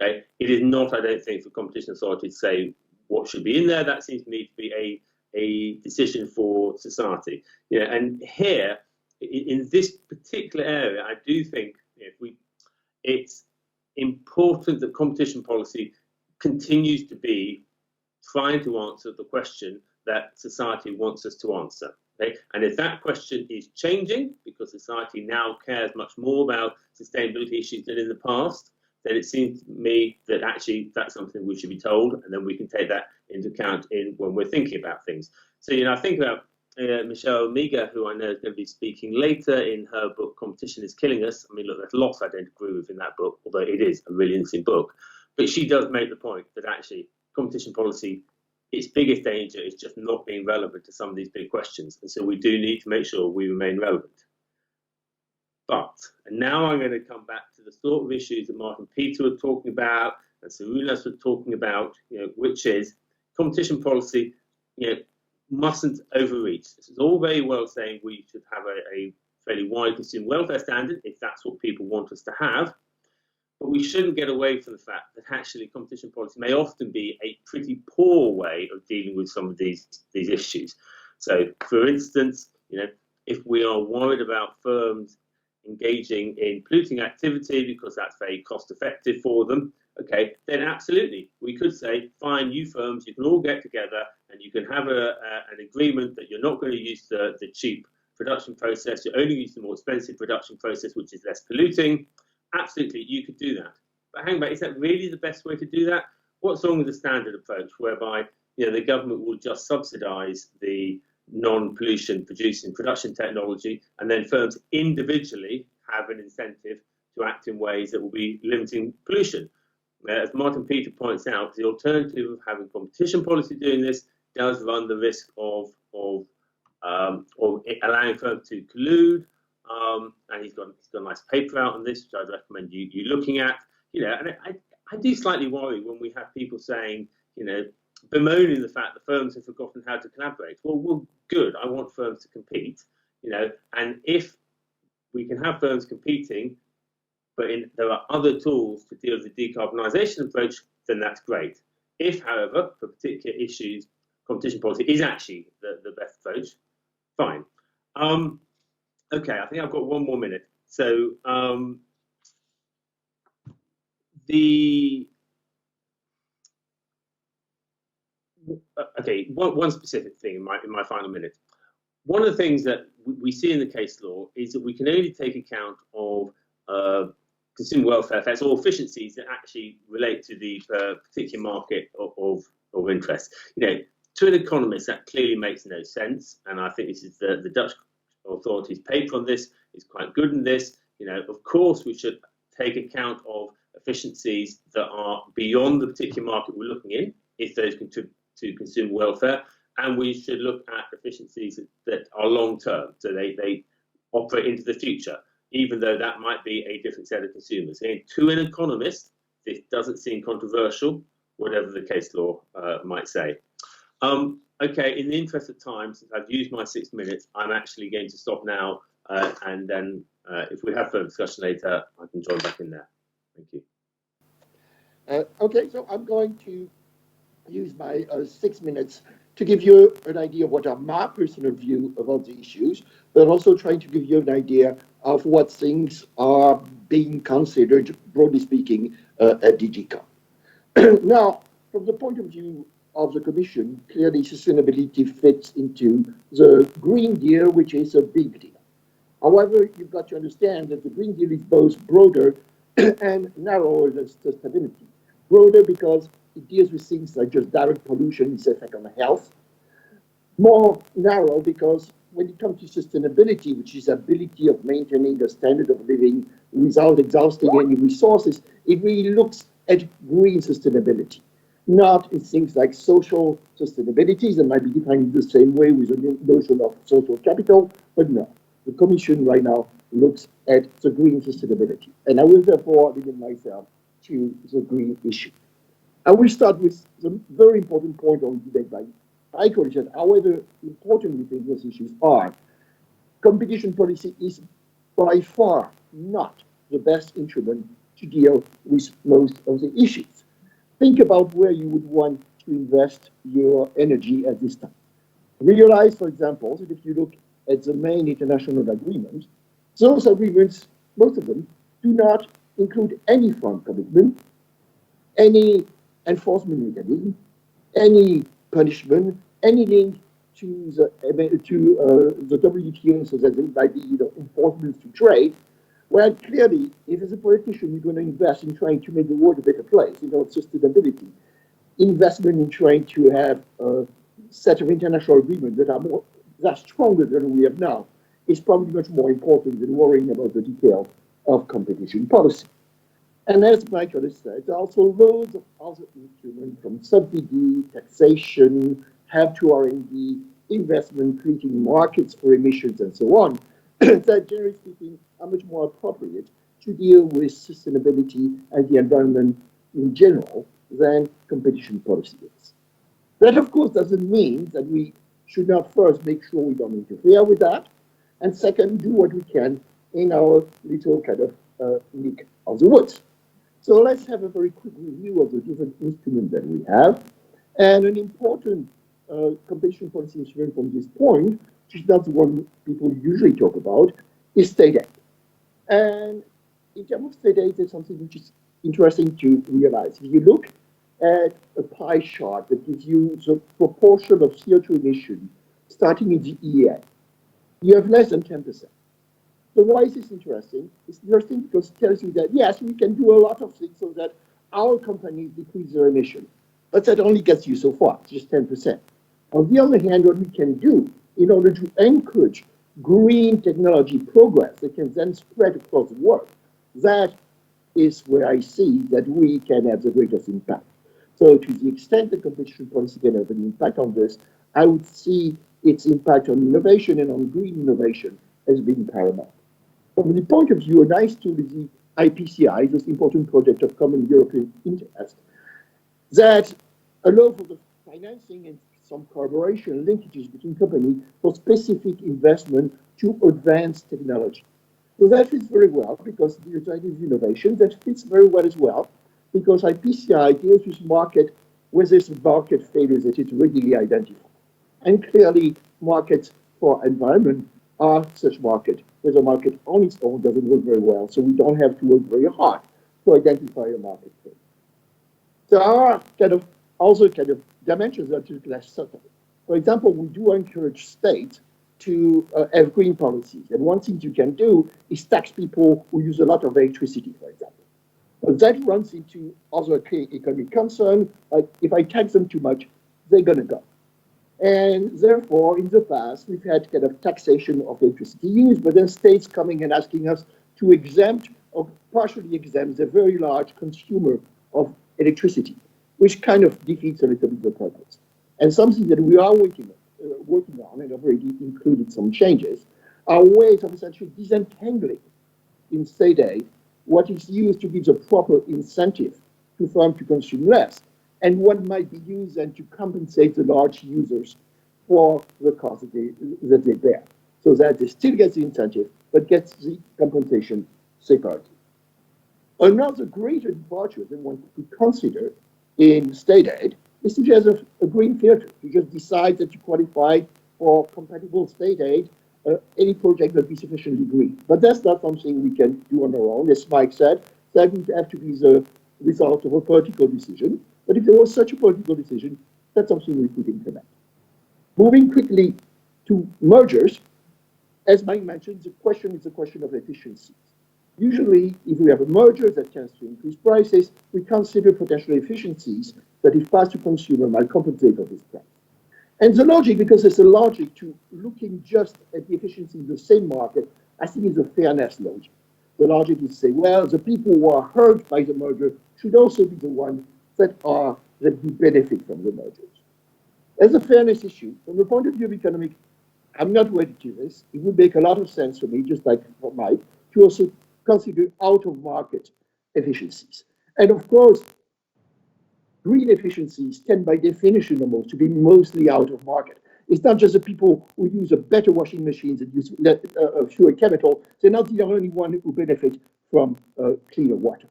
Okay? It is not, I don't think, for competition authority to say what should be in there. That seems to me to be a decision for society. And here, in this particular area, I do think it's important that competition policy continues to be trying to answer the question that society wants us to answer. Okay? And if that question is changing because society now cares much more about sustainability issues than in the past, then it seems to me that actually that's something we should be told, and then we can take that into account when we're thinking about things. So, I think about Michelle Miga, who I know is going to be speaking later in her book, Competition is Killing Us. I mean, look, there's lots I don't agree with in that book, although it is a really interesting book. But she does make the point that actually competition policy, its biggest danger is just not being relevant to some of these big questions. And so we do need to make sure we remain relevant. And now I'm going to come back to the sort of issues that Maarten and Pieter were talking about, and Ioannis were talking about, which is competition policy, mustn't overreach. This is all very well saying we should have a fairly wide consumer welfare standard, if that's what people want us to have. But we shouldn't get away from the fact that actually competition policy may often be a pretty poor way of dealing with some of these issues. So, for instance, if we are worried about firms engaging in polluting activity because that's very cost effective for them, okay, then absolutely, we could say, fine, you firms, you can all get together and you can have an agreement that you're not going to use the cheap production process, you only use the more expensive production process, which is less polluting. Absolutely, you could do that. But hang on, is that really the best way to do that? What's wrong with the standard approach whereby the government will just subsidise the non-pollution producing production technology, and then firms individually have an incentive to act in ways that will be limiting pollution? As Maarten Pieter points out, the alternative of having competition policy doing this does run the risk of allowing firms to collude. And he's got a nice paper out on this, which I'd recommend you looking at. And I do slightly worry when we have people saying, bemoaning the fact that firms have forgotten how to collaborate. Well, good. I want firms to compete, and if we can have firms competing, but there are other tools to deal with the decarbonisation approach, then that's great. If, however, for particular issues, competition policy is actually the best approach, fine. Okay, I think I've got one more minute. So one specific thing in my final minute. One of the things that we see in the case law is that we can only take account of consumer welfare effects or efficiencies that actually relate to the particular market of interest. To an economist, that clearly makes no sense, and I think this is the Dutch authorities' paper on this is quite good in this. Of course, we should take account of efficiencies that are beyond the particular market we're looking in, if those contribute to consumer welfare, and we should look at efficiencies that are long-term, so they operate into the future, even though that might be a different set of consumers. And to an economist, this doesn't seem controversial, whatever the case law might say. Okay, in the interest of time, since I've used my 6 minutes, I'm actually going to stop now, and then if we have further discussion later, I can join back in there. Thank you. Okay, so I'm going to use my 6 minutes to give you an idea of what are my personal view about the issues, but also trying to give you an idea of what things are being considered, broadly speaking, at DG COM. Now, from the point of view of the Commission, clearly sustainability fits into the Green Deal, which is a big deal. However, you've got to understand that the Green Deal is both broader and narrower than sustainability. Broader because it deals with things like just direct pollution, its effect on health. More narrow because when it comes to sustainability, which is the ability of maintaining a standard of living without exhausting any resources, it really looks at green sustainability, not in things like social sustainability that might be defined the same way with the notion of social capital, but no. The Commission right now looks at the green sustainability, and I will therefore limit myself to the green issue. I will start with the very important point on debate by my colleagues, that however important we think those issues are, competition policy is by far not the best instrument to deal with most of the issues. Think about where you would want to invest your energy at this time. Realize, for example, that if you look at the main international agreements, those agreements, most of them, do not include any firm commitment, any enforcement mechanism, any punishment, any link to the WTO, so that there might be enforcement to trade. Well, clearly, if as a politician you're going to invest in trying to make the world a better place, sustainability, investment in trying to have a set of international agreements that are stronger than we have now, is probably much more important than worrying about the detail of competition policy. And as Michael has said, there are also loads of other instruments from subsidy, taxation, help to R&D, investment, creating markets for emissions, and so on, that generally speaking are much more appropriate to deal with sustainability and the environment in general than competition policy is. That, of course, doesn't mean that we should not first make sure we don't interfere with that, and second, do what we can in our little kind of nick of the woods. So let's have a very quick review of the different instruments that we have. And an important competition policy instrument from this point, which is not the one people usually talk about, is state aid. And in terms of state aid, there's something which is interesting to realize. If you look at a pie chart that gives you the proportion of CO2 emission starting in the EEA, you have less than 10%. So why is this interesting? It's interesting because it tells you that, yes, we can do a lot of things so that our companies decrease their emissions, but that only gets you so far, just 10%. On the other hand, what we can do in order to encourage green technology progress that can then spread across the world, that is where I see that we can have the greatest impact. So to the extent that competition policy can have an impact on this, I would see its impact on innovation and on green innovation as being paramount. From the point of view, a nice tool is the IPCI, this important project of common European interest, that allow for the financing and some collaboration linkages between companies for specific investment to advanced technology. So that fits very well because digitization is innovation. That fits very well as well because IPCI deals with market where there's market failures that is readily identified. And clearly, markets for environment are such market where the market on its own doesn't work very well, so we don't have to work very hard to identify a market failure. There are also dimensions that are less subtle. For example, we do encourage states to have green policies. And one thing you can do is tax people who use a lot of electricity, for example. But that runs into other economic concern, like if I tax them too much, they're gonna go. And therefore, in the past, we've had taxation of electricity use, but then states coming and asking us to exempt or partially exempt the very large consumer of electricity, which kind of defeats a little bit the purpose. And something that we are working on and have already included some changes are ways of essentially disentangling in state aid what is used to give the proper incentive to firms to consume less and what might be used then to compensate the large users for the cost that they bear, so that they still get the incentive but gets the compensation separately. Another greater departure that one could consider in state aid is to just have a green filter. You just decide that you qualify for compatible state aid, any project that be sufficiently green. But that's not something we can do on our own. As Mike said, that would have to be the result of a political decision. But if there was such a political decision, that's something we could implement. Moving quickly to mergers, as Mike mentioned, the question is a question of efficiency. Usually, if we have a merger that tends to increase prices, we consider potential efficiencies that, if passed to consumer, might compensate for this price. And the logic, because there's a logic to looking just at the efficiency in the same market, I think is a fairness logic. The logic is to say, well, the people who are hurt by the merger should also be the ones that do benefit from the mergers. As a fairness issue, from the point of view of economic, I'm not ready to this. It would make a lot of sense for me, just like for Mike, to also consider out-of-market efficiencies. And of course, green efficiencies tend by definition almost to be mostly out-of-market. It's not just the people who use a better washing machines and use fewer chemical. They're not the only one who benefit from cleaner water.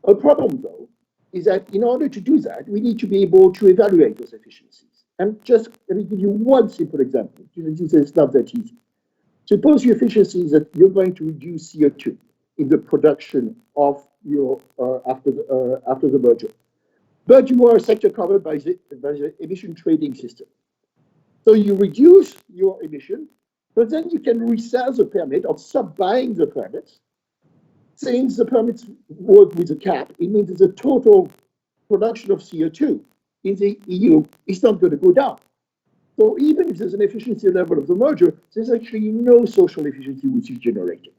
A problem, though, is that in order to do that, we need to be able to evaluate those efficiencies. And just let me give you one simple example. It's not that easy. Suppose your efficiency is that you're going to reduce CO2 in the production of your after the merger, but you are a sector covered by the emission trading system. So you reduce your emission, but then you can resell the permit or stop buying the permits. Since the permits work with a cap, it means that the total production of CO2 in the EU is not going to go down. So even if there's an efficiency level of the merger, there's actually no social efficiency which is generated.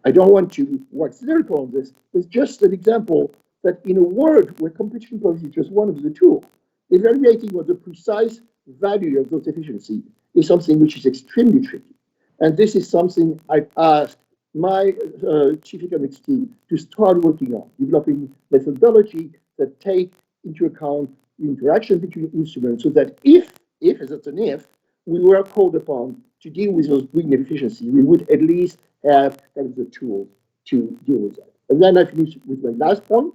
I don't want to wax lyrical on this. It's just an example that in a world where competition policy is just one of the tools, evaluating what the precise value of those efficiency is something which is extremely tricky. And this is something I've asked my chief economics team to start working on, developing methodology that take into account the interaction between instruments so that if as an if, we were called upon to deal with those green efficiency, we would at least have the tool to deal with that. And then I finish with my last point,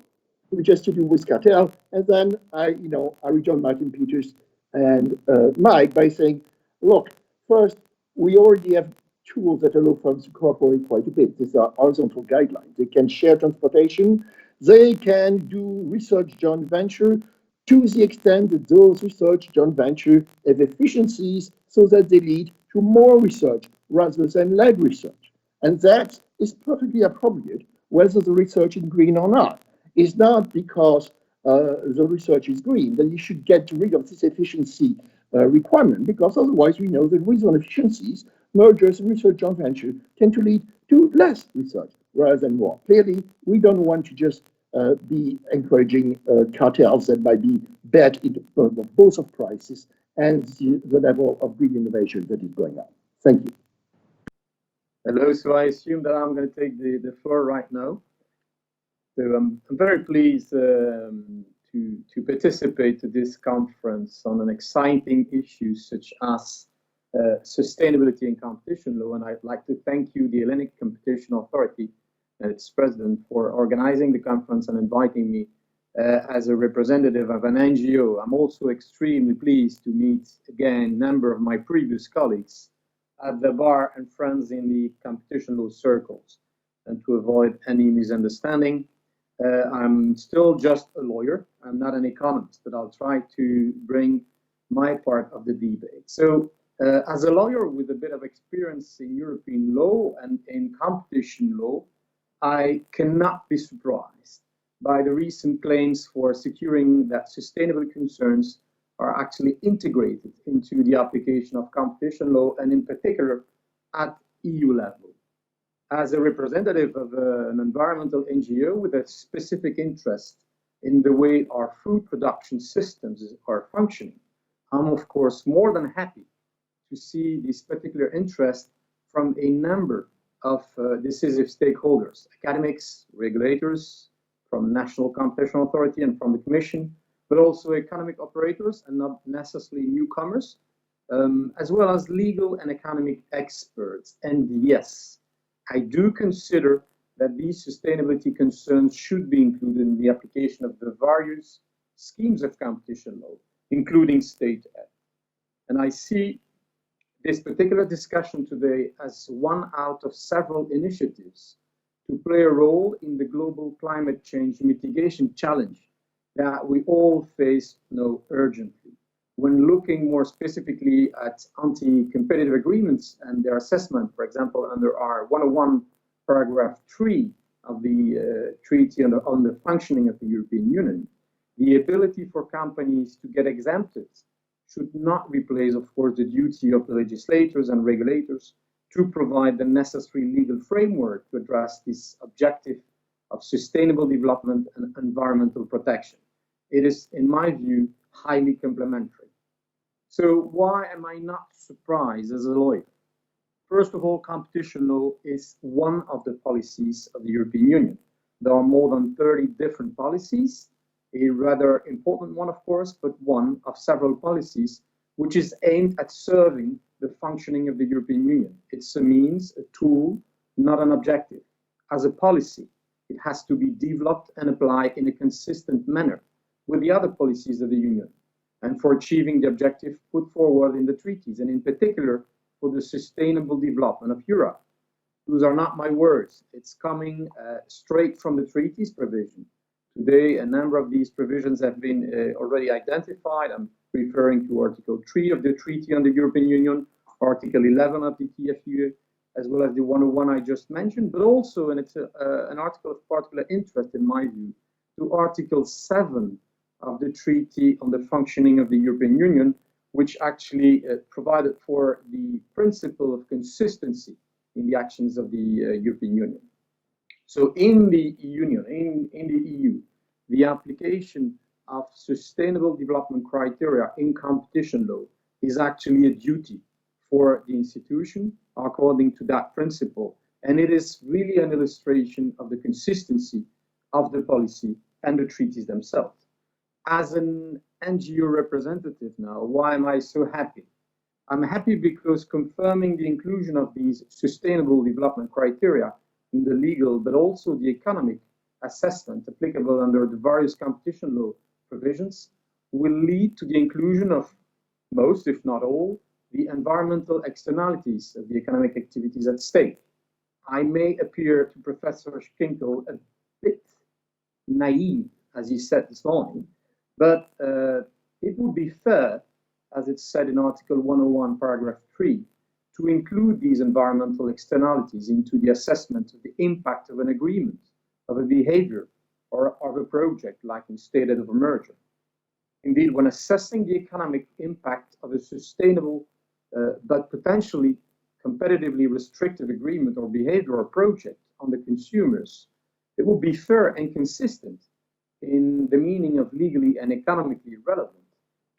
which has to do with cartel. And then I rejoin Maarten, Pieters, and Mike by saying, look, first, we already have tools that allow firms to cooperate quite a bit. These are horizontal guidelines. They can share transportation. They can do research joint venture to the extent that those research joint venture have efficiencies so that they lead to more research rather than less research. And that is perfectly appropriate, whether the research is green or not. It's not because the research is green that you should get rid of this efficiency requirement, because otherwise we know that with efficiencies, mergers and research joint venture tend to lead to less research rather than more. Clearly, we don't want to just be encouraging cartels that might be bad in terms of both of prices and the level of green innovation that is going on. Thank you. Hello, so I assume that I'm going to take the floor right now. So I'm very pleased to participate to this conference on an exciting issue such as sustainability and competition law, and I'd like to thank you, the Hellenic Competition Authority, and its president, for organizing the conference and inviting me as a representative of an NGO. I'm also extremely pleased to meet again a number of my previous colleagues at the bar and friends in the competition law circles. And to avoid any misunderstanding, I'm still just a lawyer. I'm not an economist, but I'll try to bring my part of the debate. So as a lawyer with a bit of experience in European law and in competition law, I cannot be surprised by the recent claims for securing that sustainable concerns are actually integrated into the application of competition law, and in particular at EU level. As a representative of an environmental NGO with a specific interest in the way our food production systems are functioning, I'm of course more than happy to see this particular interest from a number of decisive stakeholders, academics, regulators, from National Competition Authority and from the Commission, but also economic operators and not necessarily newcomers, as well as legal and economic experts. And yes, I do consider that these sustainability concerns should be included in the application of the various schemes of competition law, including state aid. And I see this particular discussion today as one out of several initiatives to play a role in the global climate change mitigation challenge that we all face urgently. When looking more specifically at anti-competitive agreements and their assessment, for example, under our 101 paragraph 3 of the Treaty on the Functioning of the European Union, the ability for companies to get exempted should not replace, of course, the duty of the legislators and regulators to provide the necessary legal framework to address this objective of sustainable development and environmental protection. It is, in my view, highly complementary. So why am I not surprised as a lawyer? First of all, competition law is one of the policies of the European Union. There are more than 30 different policies, a rather important one, of course, but one of several policies which is aimed at serving the functioning of the European Union. It's a means, a tool, not an objective. As a policy, it has to be developed and applied in a consistent manner with the other policies of the Union, and for achieving the objective put forward in the treaties, and in particular for the sustainable development of Europe. Those are not my words. It's coming straight from the treaties provision. Today, a number of these provisions have been already identified. I'm referring to Article 3 of the Treaty on the European Union, Article 11 of the TFUE, as well as the 101 I just mentioned, but also, and it's an article of particular interest in my view, to Article 7 of the Treaty on the Functioning of the European Union, which actually provided for the principle of consistency in the actions of the European Union. So in the Union, in the EU, the application of sustainable development criteria in competition law is actually a duty for the institution according to that principle. And it is really an illustration of the consistency of the policy and the treaties themselves. As an NGO representative now, why am I so happy? I'm happy because confirming the inclusion of these sustainable development criteria in the legal, but also the economic assessment applicable under the various competition law provisions will lead to the inclusion of most, if not all, the environmental externalities of the economic activities at stake. I may appear to Professor Schinkel a bit naive, as he said this morning, but it would be fair, as it's said in Article 101, paragraph 3, to include these environmental externalities into the assessment of the impact of an agreement, of a behavior, or of a project, like in state aid of a merger. Indeed, when assessing the economic impact of a sustainable but potentially competitively restrictive agreement or behavior or project on the consumers, it would be fair and consistent in the meaning of legally and economically relevant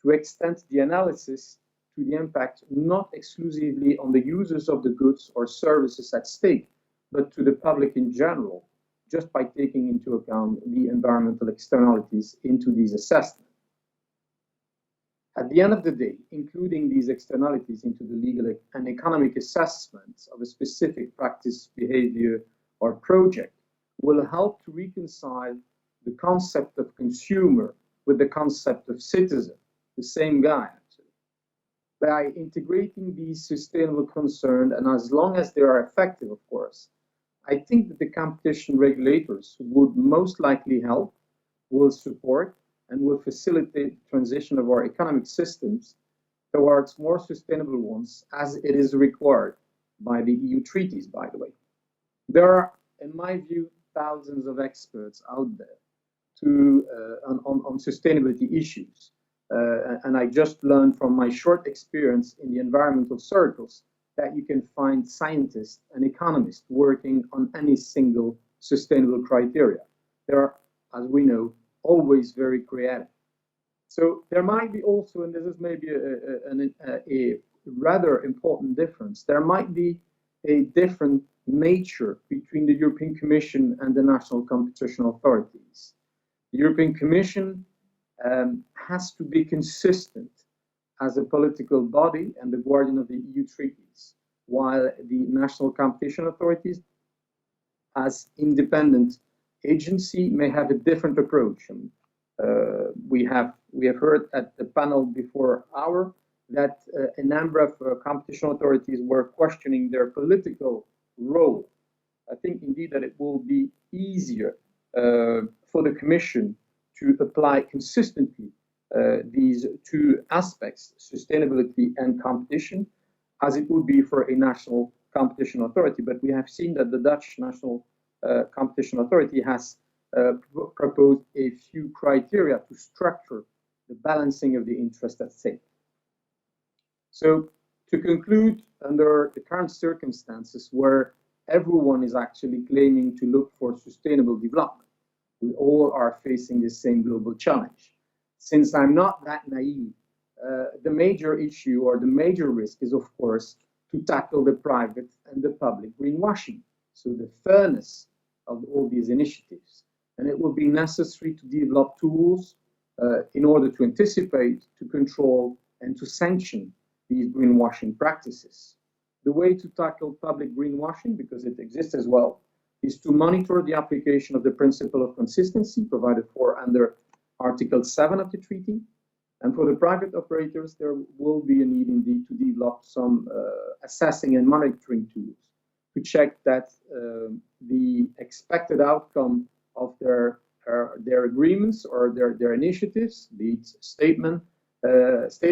to extend the analysis to the impact not exclusively on the users of the goods or services at stake, but to the public in general, just by taking into account the environmental externalities into these assessments. At the end of the day, including these externalities into the legal and economic assessments of a specific practice, behavior, or project will help to reconcile the concept of consumer with the concept of citizen, the same guy actually. By integrating these sustainable concerns, and as long as they are effective, of course, I think that the competition regulators would most likely help, will support, and will facilitate the transition of our economic systems towards more sustainable ones, as it is required by the EU treaties, by the way. There are, in my view, thousands of experts out there on sustainability issues. And I just learned from my short experience in the environmental circles that you can find scientists and economists working on any single sustainable criteria. There are, as we know, always very creative. So there might be also, and this is maybe a rather important difference, there might be a different nature between the European Commission and the national competition authorities. The European Commission has to be consistent as a political body and the guardian of the EU treaties, while the national competition authorities, as independent agency, may have a different approach. And, we have heard at the panel before our that a number of competition authorities were questioning their political role. I think indeed that it will be easier for the Commission to apply consistently these two aspects, sustainability and competition, as it would be for a national competition authority. But we have seen that the Dutch National Competition Authority has proposed a few criteria to structure the balancing of the interest at stake. So to conclude, under the current circumstances where everyone is actually claiming to look for sustainable development, we all are facing the same global challenge. Since I'm not that naive, the major issue or the major risk is, of course, to tackle the private and the public greenwashing, so the fairness of all these initiatives. And it will be necessary to develop tools in order to anticipate, to control, and to sanction these greenwashing practices. The way to tackle public greenwashing, because it exists as well, is to monitor the application of the principle of consistency provided for under Article 7 of the treaty. And for the private operators, there will be a need indeed to develop some assessing and monitoring tools to check that the expected outcome of their agreements or their initiatives, be it state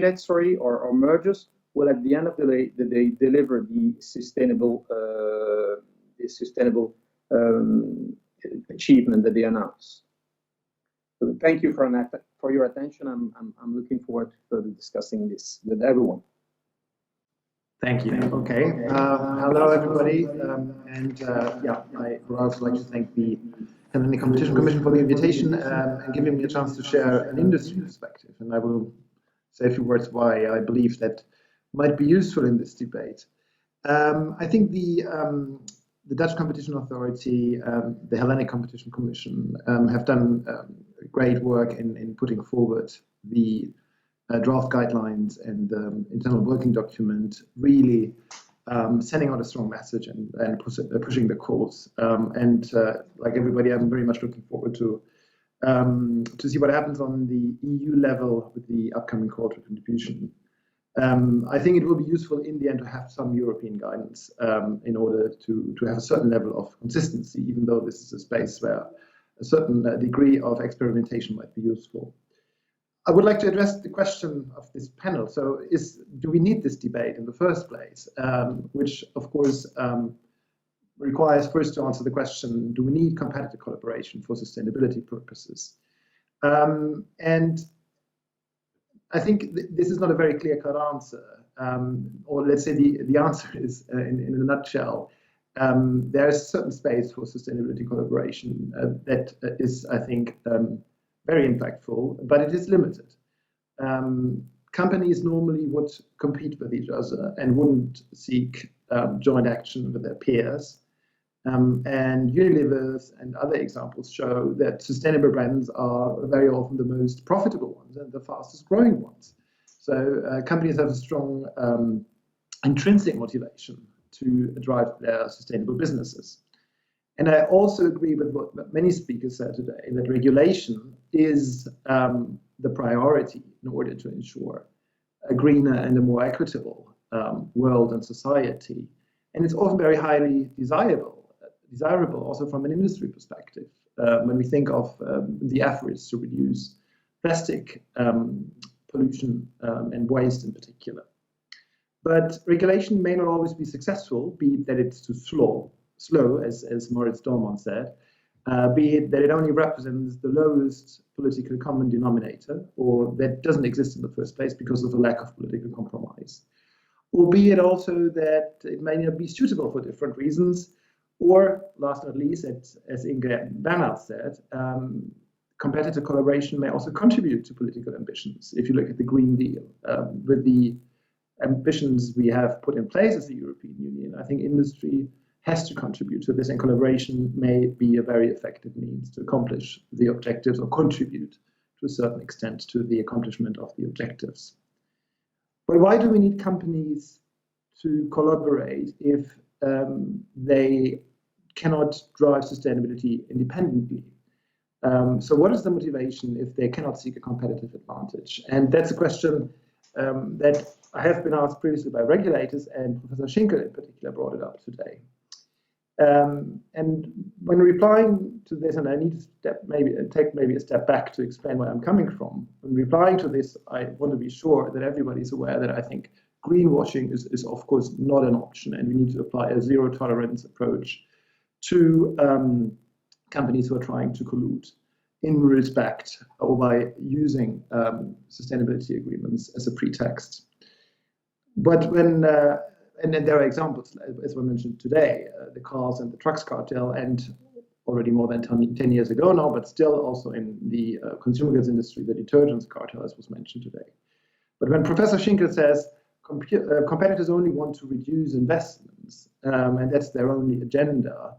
aid, or mergers, will at the end of the day deliver the sustainable achievement that they announce. So thank you for your attention. I'm looking forward to further discussing this with everyone. Thank you. Okay. Hello, everybody. I would also like to thank the Hellenic Competition Commission for the invitation and giving me a chance to share an industry perspective. And I will say a few words why I believe that might be useful in this debate. I think the Dutch Competition Authority, the Hellenic Competition Commission, have done great work in putting forward the draft guidelines and internal working document, really sending out a strong message and pushing the course. Like everybody, I'm very much looking forward to see what happens on the EU level with the upcoming quarter contribution. I think it will be useful in the end to have some European guidance in order to have a certain level of consistency, even though this is a space where a certain degree of experimentation might be useful. I would like to address the question of this panel. So do we need this debate in the first place? Which, of course, requires first to answer the question, do we need competitive collaboration for sustainability purposes? And I think this is not a very clear-cut answer. Or let's say the answer is, in a nutshell, there is a certain space for sustainability collaboration that is, I think, very impactful, but it is limited. Companies normally would compete with each other and wouldn't seek joint action with their peers. And Unilever's and other examples show that sustainable brands are very often the most profitable ones and the fastest growing ones. So companies have a strong intrinsic motivation to drive their sustainable businesses. And I also agree with what many speakers said today, that regulation is the priority in order to ensure a greener and a more equitable world and society. And it's often very highly desirable also from an industry perspective, when we think of the efforts to reduce plastic pollution and waste in particular. But regulation may not always be successful, be it that it's too slow, as Moritz Dormann said, be it that it only represents the lowest political common denominator, or that doesn't exist in the first place because of a lack of political compromise, or be it also that it may not be suitable for different reasons, or last but not least, as Inge Bernhard said, competitor collaboration may also contribute to political ambitions. If you look at the Green Deal, with the ambitions we have put in place as the European Union, I think industry has to contribute to this, and collaboration may be a very effective means to accomplish the objectives or contribute to a certain extent to the accomplishment of the objectives. But why do we need companies to collaborate if they cannot drive sustainability independently? So what is the motivation if they cannot seek a competitive advantage? And that's a question that I have been asked previously by regulators, and Professor Schinkel in particular brought it up today. And when replying to this, and I need to take maybe a step back to explain where I'm coming from. When replying to this, I want to be sure that everybody's aware that I think greenwashing is of course not an option, and we need to apply a zero tolerance approach to companies who are trying to collude in respect or by using sustainability agreements as a pretext. But when and then there are examples, as we mentioned today, the cars and the trucks cartel, and already more than 10 years ago now, but still also in the consumer goods industry, the detergents cartel, as was mentioned today. But when Professor Schinkel says competitors only want to reduce investments, and that's their only agenda,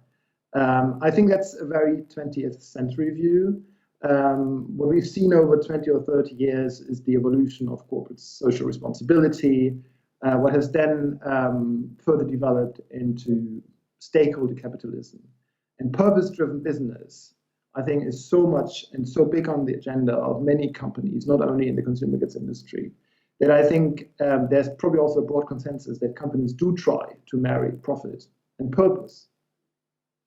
I think that's a very 20th century view. What we've seen over 20 or 30 years is the evolution of corporate social responsibility, what has then further developed into stakeholder capitalism. And purpose-driven business, I think, is so much and so big on the agenda of many companies, not only in the consumer goods industry, that I think there's probably also a broad consensus that companies do try to marry profit and purpose.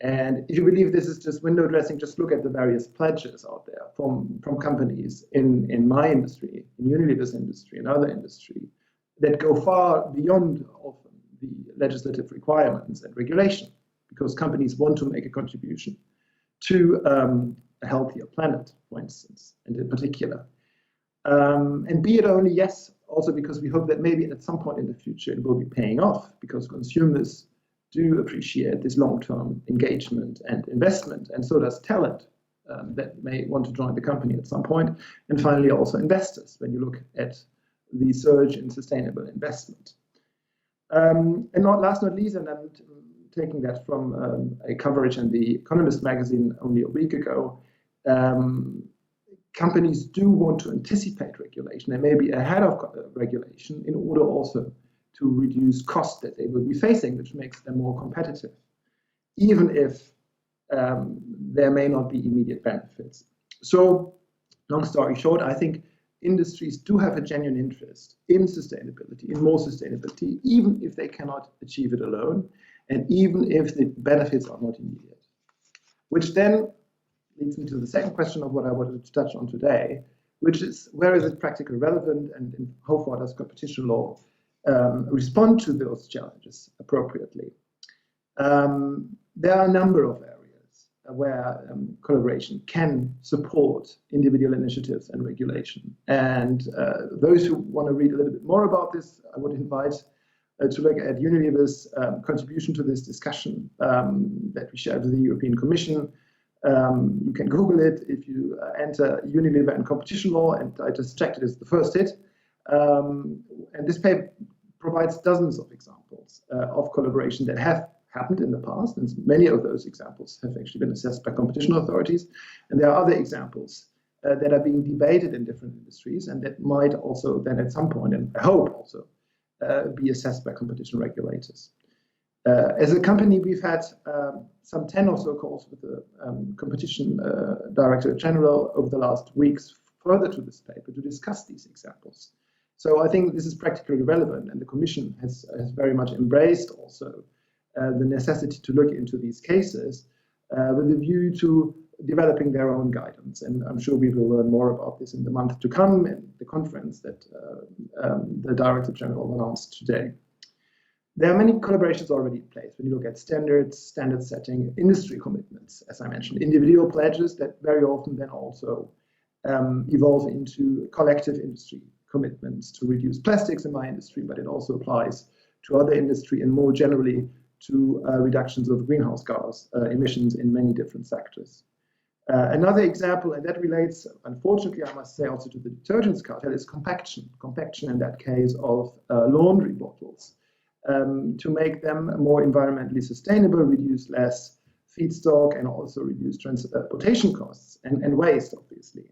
And if you believe this is just window dressing, just look at the various pledges out there from companies in my industry, in Unilever's industry, and other industry, that go far beyond often the legislative requirements and regulation, because companies want to make a contribution to a healthier planet, for instance, and in particular. And be it only, yes, also because we hope that maybe at some point in the future it will be paying off, because consumers do appreciate this long-term engagement and investment, and so does talent that may want to join the company at some point. And finally, also investors, when you look at the surge in sustainable investment. And last not least, and I'm taking that from a coverage in the Economist magazine only a week ago, companies do want to anticipate regulation and maybe ahead of regulation in order also to reduce costs that they will be facing, which makes them more competitive, even if there may not be immediate benefits. So, long story short, I think industries do have a genuine interest in sustainability, in more sustainability, even if they cannot achieve it alone, and even if the benefits are not immediate. Which then leads me to the second question of what I wanted to touch on today, which is, where is it practically relevant, and how far does competition law respond to those challenges appropriately? There are a number of areas where collaboration can support individual initiatives and regulation. And those who want to read a little bit more about this, I would invite to look at Unilever's contribution to this discussion that we shared with the European Commission. You can Google it if you enter Unilever and competition law, and I just checked it as the first hit. And this paper provides dozens of examples of collaboration that have happened in the past, and many of those examples have actually been assessed by competition authorities. And there are other examples that are being debated in different industries, and that might also then at some point, and I hope also, be assessed by competition regulators. As a company, we've had some 10 or so calls with the Competition Director General over the last weeks further to this paper to discuss these examples. So I think this is practically relevant, and the Commission has very much embraced also the necessity to look into these cases with a view to developing their own guidance. And I'm sure we will learn more about this in the month to come in the conference that the Director General announced today. There are many collaborations already in place when you look at standards, standard setting, industry commitments, as I mentioned, individual pledges that very often then also evolve into collective industry commitments to reduce plastics in my industry, but it also applies to other industry and more generally to reductions of greenhouse gas emissions in many different sectors. Another example, and that relates, unfortunately, I must say, also to the detergents cartel, is compaction. Compaction in that case of laundry bottles to make them more environmentally sustainable, reduce less feedstock, and also reduce transportation costs and waste, obviously.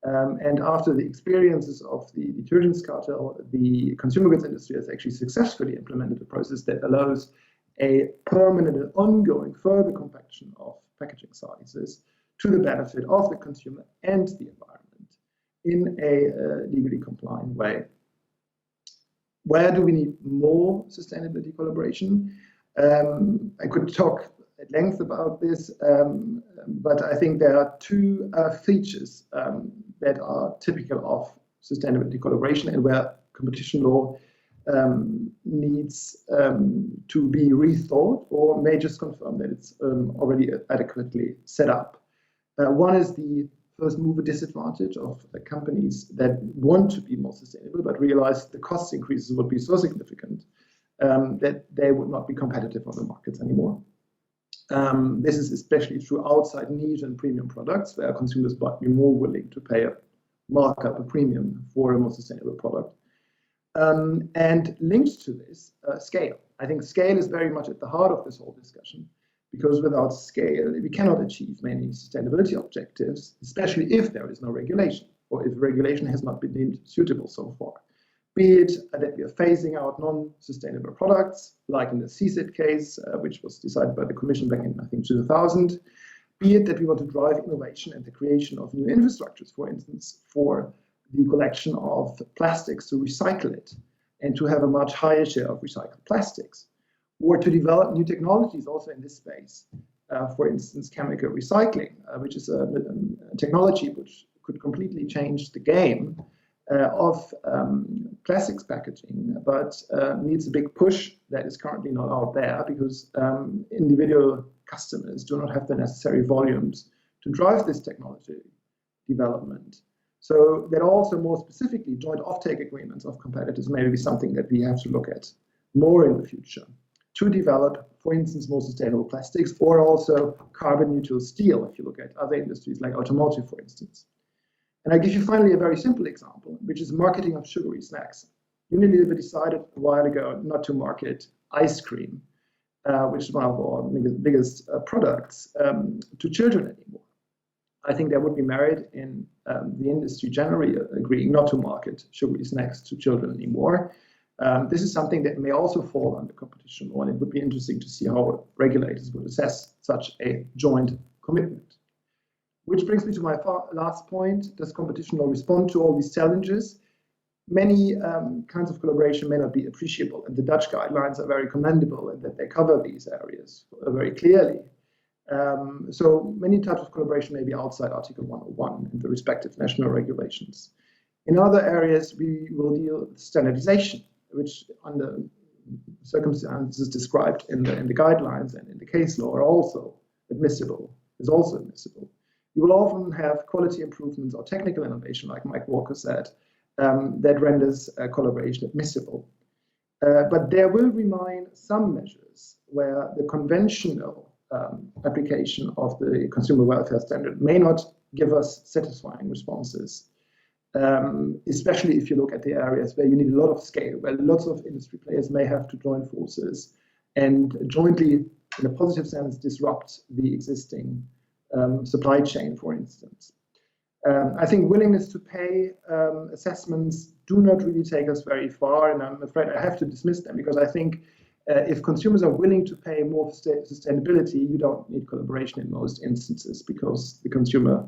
And after the experiences of the detergents cartel, the consumer goods industry has actually successfully implemented a process that allows a permanent and ongoing further compaction of packaging sizes to the benefit of the consumer and the environment in a legally compliant way. Where do we need more sustainability collaboration? I could talk at length about this, but I think there are two features that are typical of sustainability collaboration and where competition law needs to be rethought or may just confirm that it's already adequately set up. One is the first mover disadvantage of the companies that want to be more sustainable but realize the cost increases would be so significant that they would not be competitive on the markets anymore. This is especially true outside niche and premium products where consumers might be more willing to pay a markup, a premium for a more sustainable product. And linked to this, scale. I think scale is very much at the heart of this whole discussion, because without scale, we cannot achieve many sustainability objectives, especially if there is no regulation, or if regulation has not been deemed suitable so far. Be it that we are phasing out non-sustainable products, like in the CSID case, which was decided by the Commission back in, I think, 2000. Be it that we want to drive innovation and the creation of new infrastructures, for instance, for the collection of plastics to recycle it and to have a much higher share of recycled plastics, or to develop new technologies also in this space. For instance, chemical recycling, which is a technology which could completely change the game of plastics packaging, but needs a big push that is currently not out there because individual customers do not have the necessary volumes to drive this technology development. So that also more specifically joint offtake agreements of competitors may be something that we have to look at more in the future to develop, for instance, more sustainable plastics or also carbon neutral steel, if you look at other industries like automotive, for instance. And I give you finally a very simple example, which is marketing of sugary snacks. Unilever decided a while ago not to market ice cream, which is one of our biggest products, to children anymore. I think there would be merit in the industry generally agreeing not to market sugary snacks to children anymore. This is something that may also fall under competition law, and it would be interesting to see how regulators would assess such a joint commitment. Which brings me to my last point. Does competition law respond to all these challenges? Many kinds of collaboration may not be appreciable, and the Dutch guidelines are very commendable in that they cover these areas very clearly. So many types of collaboration may be outside Article 101 in the respective national regulations. In other areas, we will deal with standardization, which under circumstances described in the guidelines and in the case law are also admissible, is also admissible. We will often have quality improvements or technical innovation, like Mike Walker said, that renders collaboration admissible. But there will remain some measures where the conventional application of the consumer welfare standard may not give us satisfying responses, especially if you look at the areas where you need a lot of scale, where lots of industry players may have to join forces and jointly, in a positive sense, disrupt the existing supply chain, for instance. I think willingness to pay assessments do not really take us very far, and I'm afraid I have to dismiss them, because I think if consumers are willing to pay more for sustainability, you don't need collaboration in most instances, because the consumer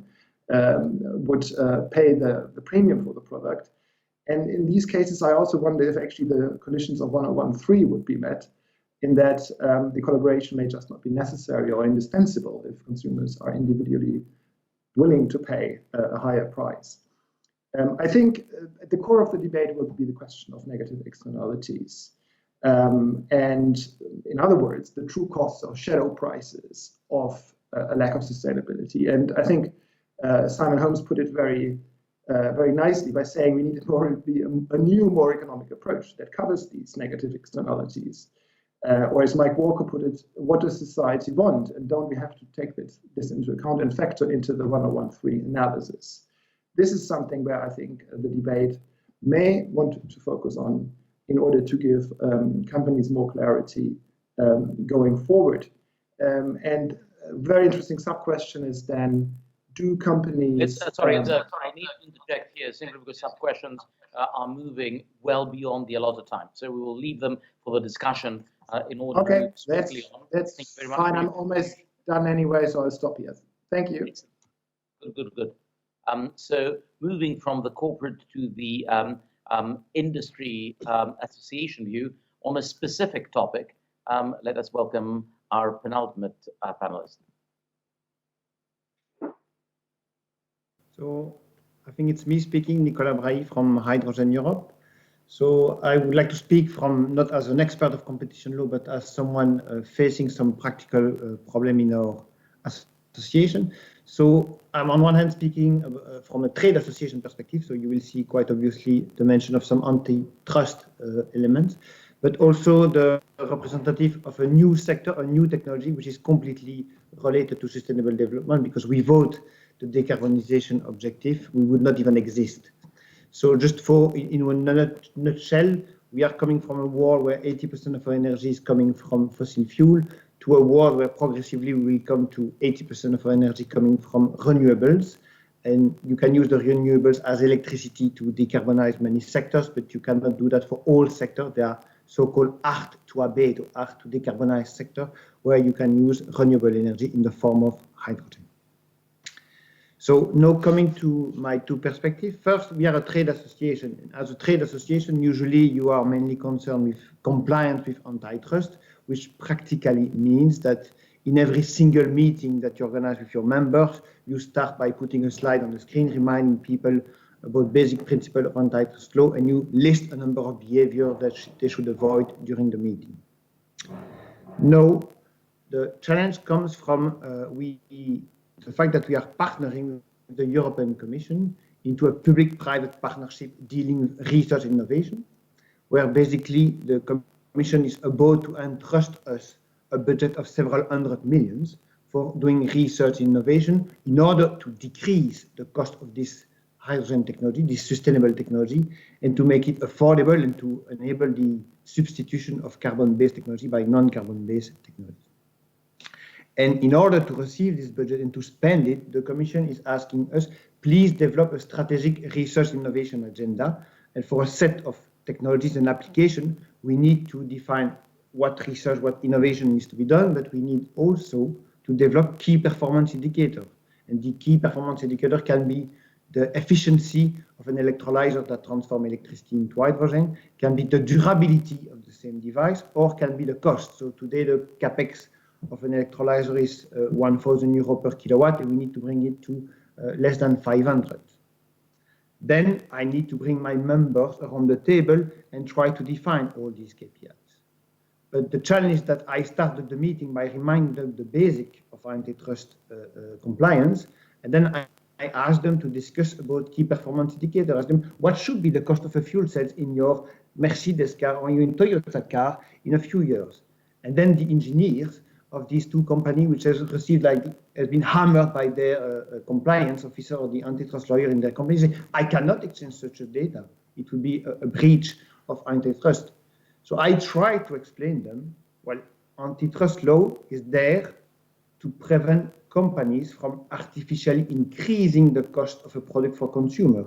would pay the premium for the product. And in these cases, I also wonder if actually the conditions of 1013 would be met, in that the collaboration may just not be necessary or indispensable if consumers are individually willing to pay a higher price. I think at the core of the debate will be the question of negative externalities. And in other words, the true costs or shadow prices of a lack of sustainability. And I think Simon Holmes put it very nicely by saying we need a new, more economic approach that covers these negative externalities. Or as Mike Walker put it, what does society want? And don't we have to take this into account and factor into the 1013 analysis? This is something where I think the debate may want to focus on in order to give companies more clarity going forward. And a very interesting sub-question is then, do companies... Sorry, I need to interject here simply because sub-questions are moving well beyond the allotted time. So we will leave them for the discussion in order to move swiftly on. That's fine. I'm almost done anyway, so I'll stop here. Thank you. Good. So moving from the corporate to the industry association view on a specific topic, let us welcome our penultimate panelist. So I think it's me speaking, Nicole Kar from Hydrogen Europe. So I would like to speak from not as an expert of competition law, but as someone facing some practical problem in our association. So I'm on one hand speaking from a trade association perspective, so you will see quite obviously the mention of some antitrust elements, but also the representative of a new sector, a new technology, which is completely related to sustainable development, because without the decarbonization objective, we would not even exist. So just in a nutshell, we are coming from a world where 80% of our energy is coming from fossil fuel to a world where progressively we will come to 80% of our energy coming from renewables. And you can use the renewables as electricity to decarbonize many sectors, but you cannot do that for all sectors. There are so-called hard to abate or hard to decarbonize sector where you can use renewable energy in the form of hydrogen. So now coming to my two perspectives. First, we are a trade association. And as a trade association, usually you are mainly concerned with compliance with antitrust, which practically means that in every single meeting that you organize with your members, you start by putting a slide on the screen reminding people about basic principles of antitrust law, and you list a number of behaviors that they should avoid during the meeting. Now, the challenge comes from the fact that we are partnering with the European Commission into a public-private partnership dealing with research and innovation, where basically the Commission is about to entrust us a budget of several hundred millions for doing research and innovation in order to decrease the cost of this hydrogen technology, this sustainable technology, and to make it affordable and to enable the substitution of carbon-based technology by non-carbon-based technology. And in order to receive this budget and to spend it, the Commission is asking us, please develop a strategic research innovation agenda. And for a set of technologies and applications, we need to define what research, what innovation needs to be done, but we need also to develop key performance indicators. And the key performance indicator can be the efficiency of an electrolyzer that transforms electricity into hydrogen, can be the durability of the same device, or can be the cost. So today the capex of an electrolyzer is 1,000 euro per kilowatt, and we need to bring it to less than 500. Then I need to bring my members around the table and try to define all these KPIs. But the challenge is that I started the meeting by reminding them the basic of antitrust compliance, and then I asked them to discuss about key performance indicators. I asked them, what should be the cost of a fuel cells in your Mercedes car or in your Toyota car in a few years? And then the engineers of these two companies, which has been hammered by their compliance officer or the antitrust lawyer in their company, say, I cannot exchange such a data. It would be a breach of antitrust. So I try to explain them, well, antitrust law is there to prevent companies from artificially increasing the cost of a product for consumer.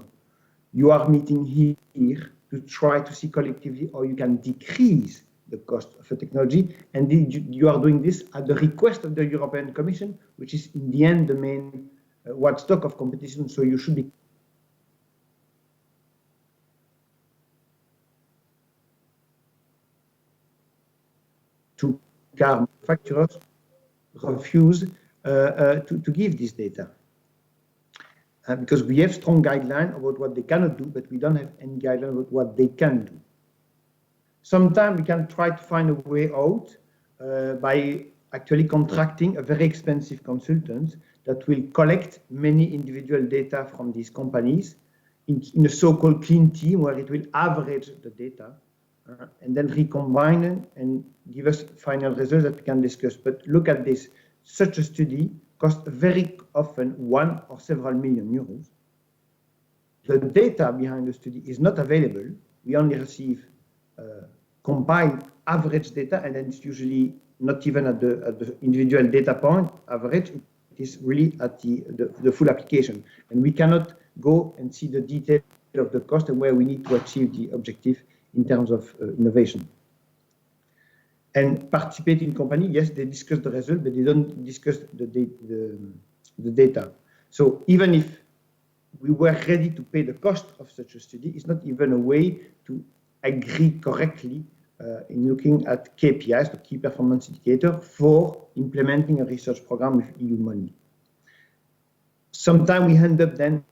You are meeting here to try to see collectively how you can decrease the cost of a technology, and you are doing this at the request of the European Commission, which is in the end the main watchdog of competition, so you should be to car manufacturers refuse to give this data. Because we have strong guidelines about what they cannot do, but we don't have any guidelines about what they can do. Sometimes we can try to find a way out by actually contracting a very expensive consultant that will collect many individual data from these companies in a so-called clean team where it will average the data and then recombine it and give us final results that we can discuss. But look at this, such a study costs very often 1 or several million euros. The data behind the study is not available. We only receive compiled average data, and then it's usually not even at the individual data point average. It is really at the full application. And we cannot go and see the detail of the cost and where we need to achieve the objective in terms of innovation. And participating company, yes, they discuss the result, but they don't discuss the data. So even if we were ready to pay the cost of such a study, it's not even a way to agree correctly in looking at KPIs, the key performance indicator, for implementing a research program with EU money. Sometimes we end up then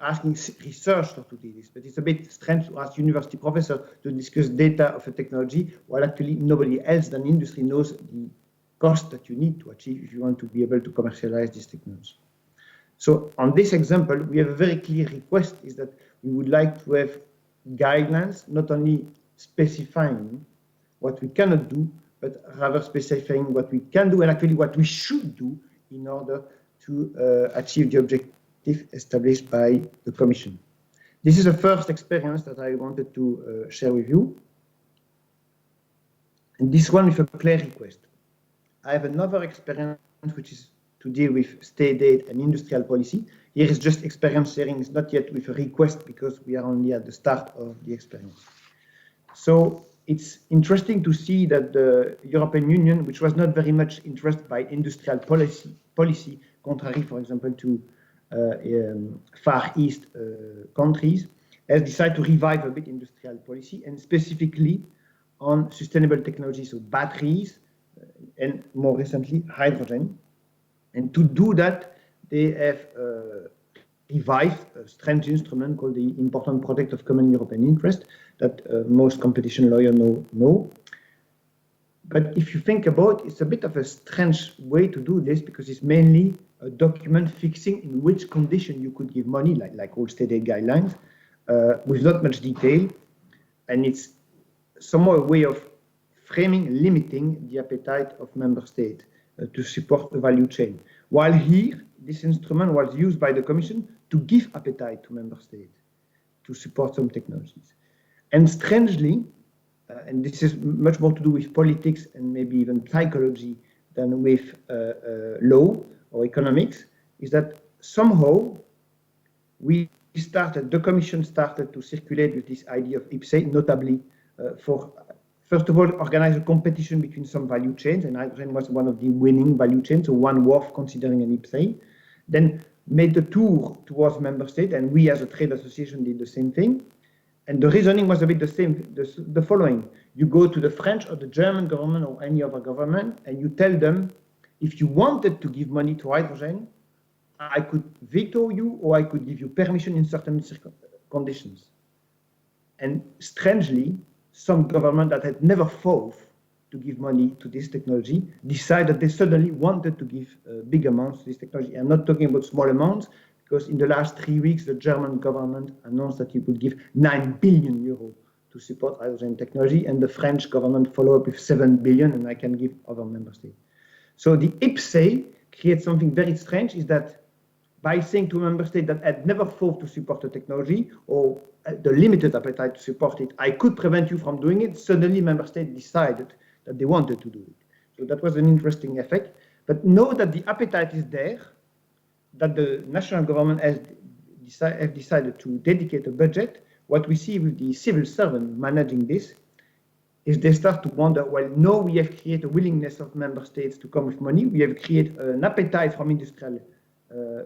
asking researchers to do this, but it's a bit strange to ask university professors to discuss data of a technology while actually nobody else than industry knows the cost that you need to achieve if you want to be able to commercialize this technology. So on this example, we have a very clear request is that we would like to have guidelines, not only specifying what we cannot do, but rather specifying what we can do and actually what we should do in order to achieve the objective established by the Commission. This is the first experience that I wanted to share with you. And this one with a clear request. I have another experience which is to deal with state aid and industrial policy. Here is just experience sharing, it's not yet with a request because we are only at the start of the experience. So it's interesting to see that the European Union, which was not very much interested by industrial policy, contrary, for example, to Far East countries, has decided to revive a bit industrial policy and specifically on sustainable technologies, so batteries, and more recently, hydrogen. And to do that, they have revived a strange instrument called the Important Project of Common European Interest that most competition lawyers know. But if you think about it, it's a bit of a strange way to do this because it's mainly a document fixing in which condition you could give money, like all state aid guidelines, with not much detail. And it's somehow a way of framing, limiting the appetite of member states to support the value chain. While here, this instrument was used by the Commission to give appetite to member states to support some technologies. And strangely, and this is much more to do with politics and maybe even psychology than with law or economics, is that somehow the Commission started to circulate with this idea of IPCEI, notably for, first of all, organize a competition between some value chains, and hydrogen was one of the winning value chains, so one worth considering an IPCEI. Then made the tour towards member states, and we as a trade association did the same thing. And the reasoning was a bit the same, the following. You go to the French or the German government or any other government, and you tell them, if you wanted to give money to hydrogen, I could veto you or I could give you permission in certain conditions. And strangely, some government that had never thought to give money to this technology decided they suddenly wanted to give big amounts to this technology. I'm not talking about small amounts, because in the last 3 weeks, the German government announced that it would give 9 billion euros to support hydrogen technology, and the French government followed up with 7 billion, and I can give other member states. So the IPCEI creates something very strange, is that by saying to a member state that had never thought to support the technology, or the limited appetite to support it, I could prevent you from doing it, suddenly member states decided that they wanted to do it. So that was an interesting effect. But know that the appetite is there, that the national government has decided to dedicate a budget. What we see with the civil servant managing this is they start to wonder, well, no, we have created a willingness of member states to come with money. We have created an appetite from industrial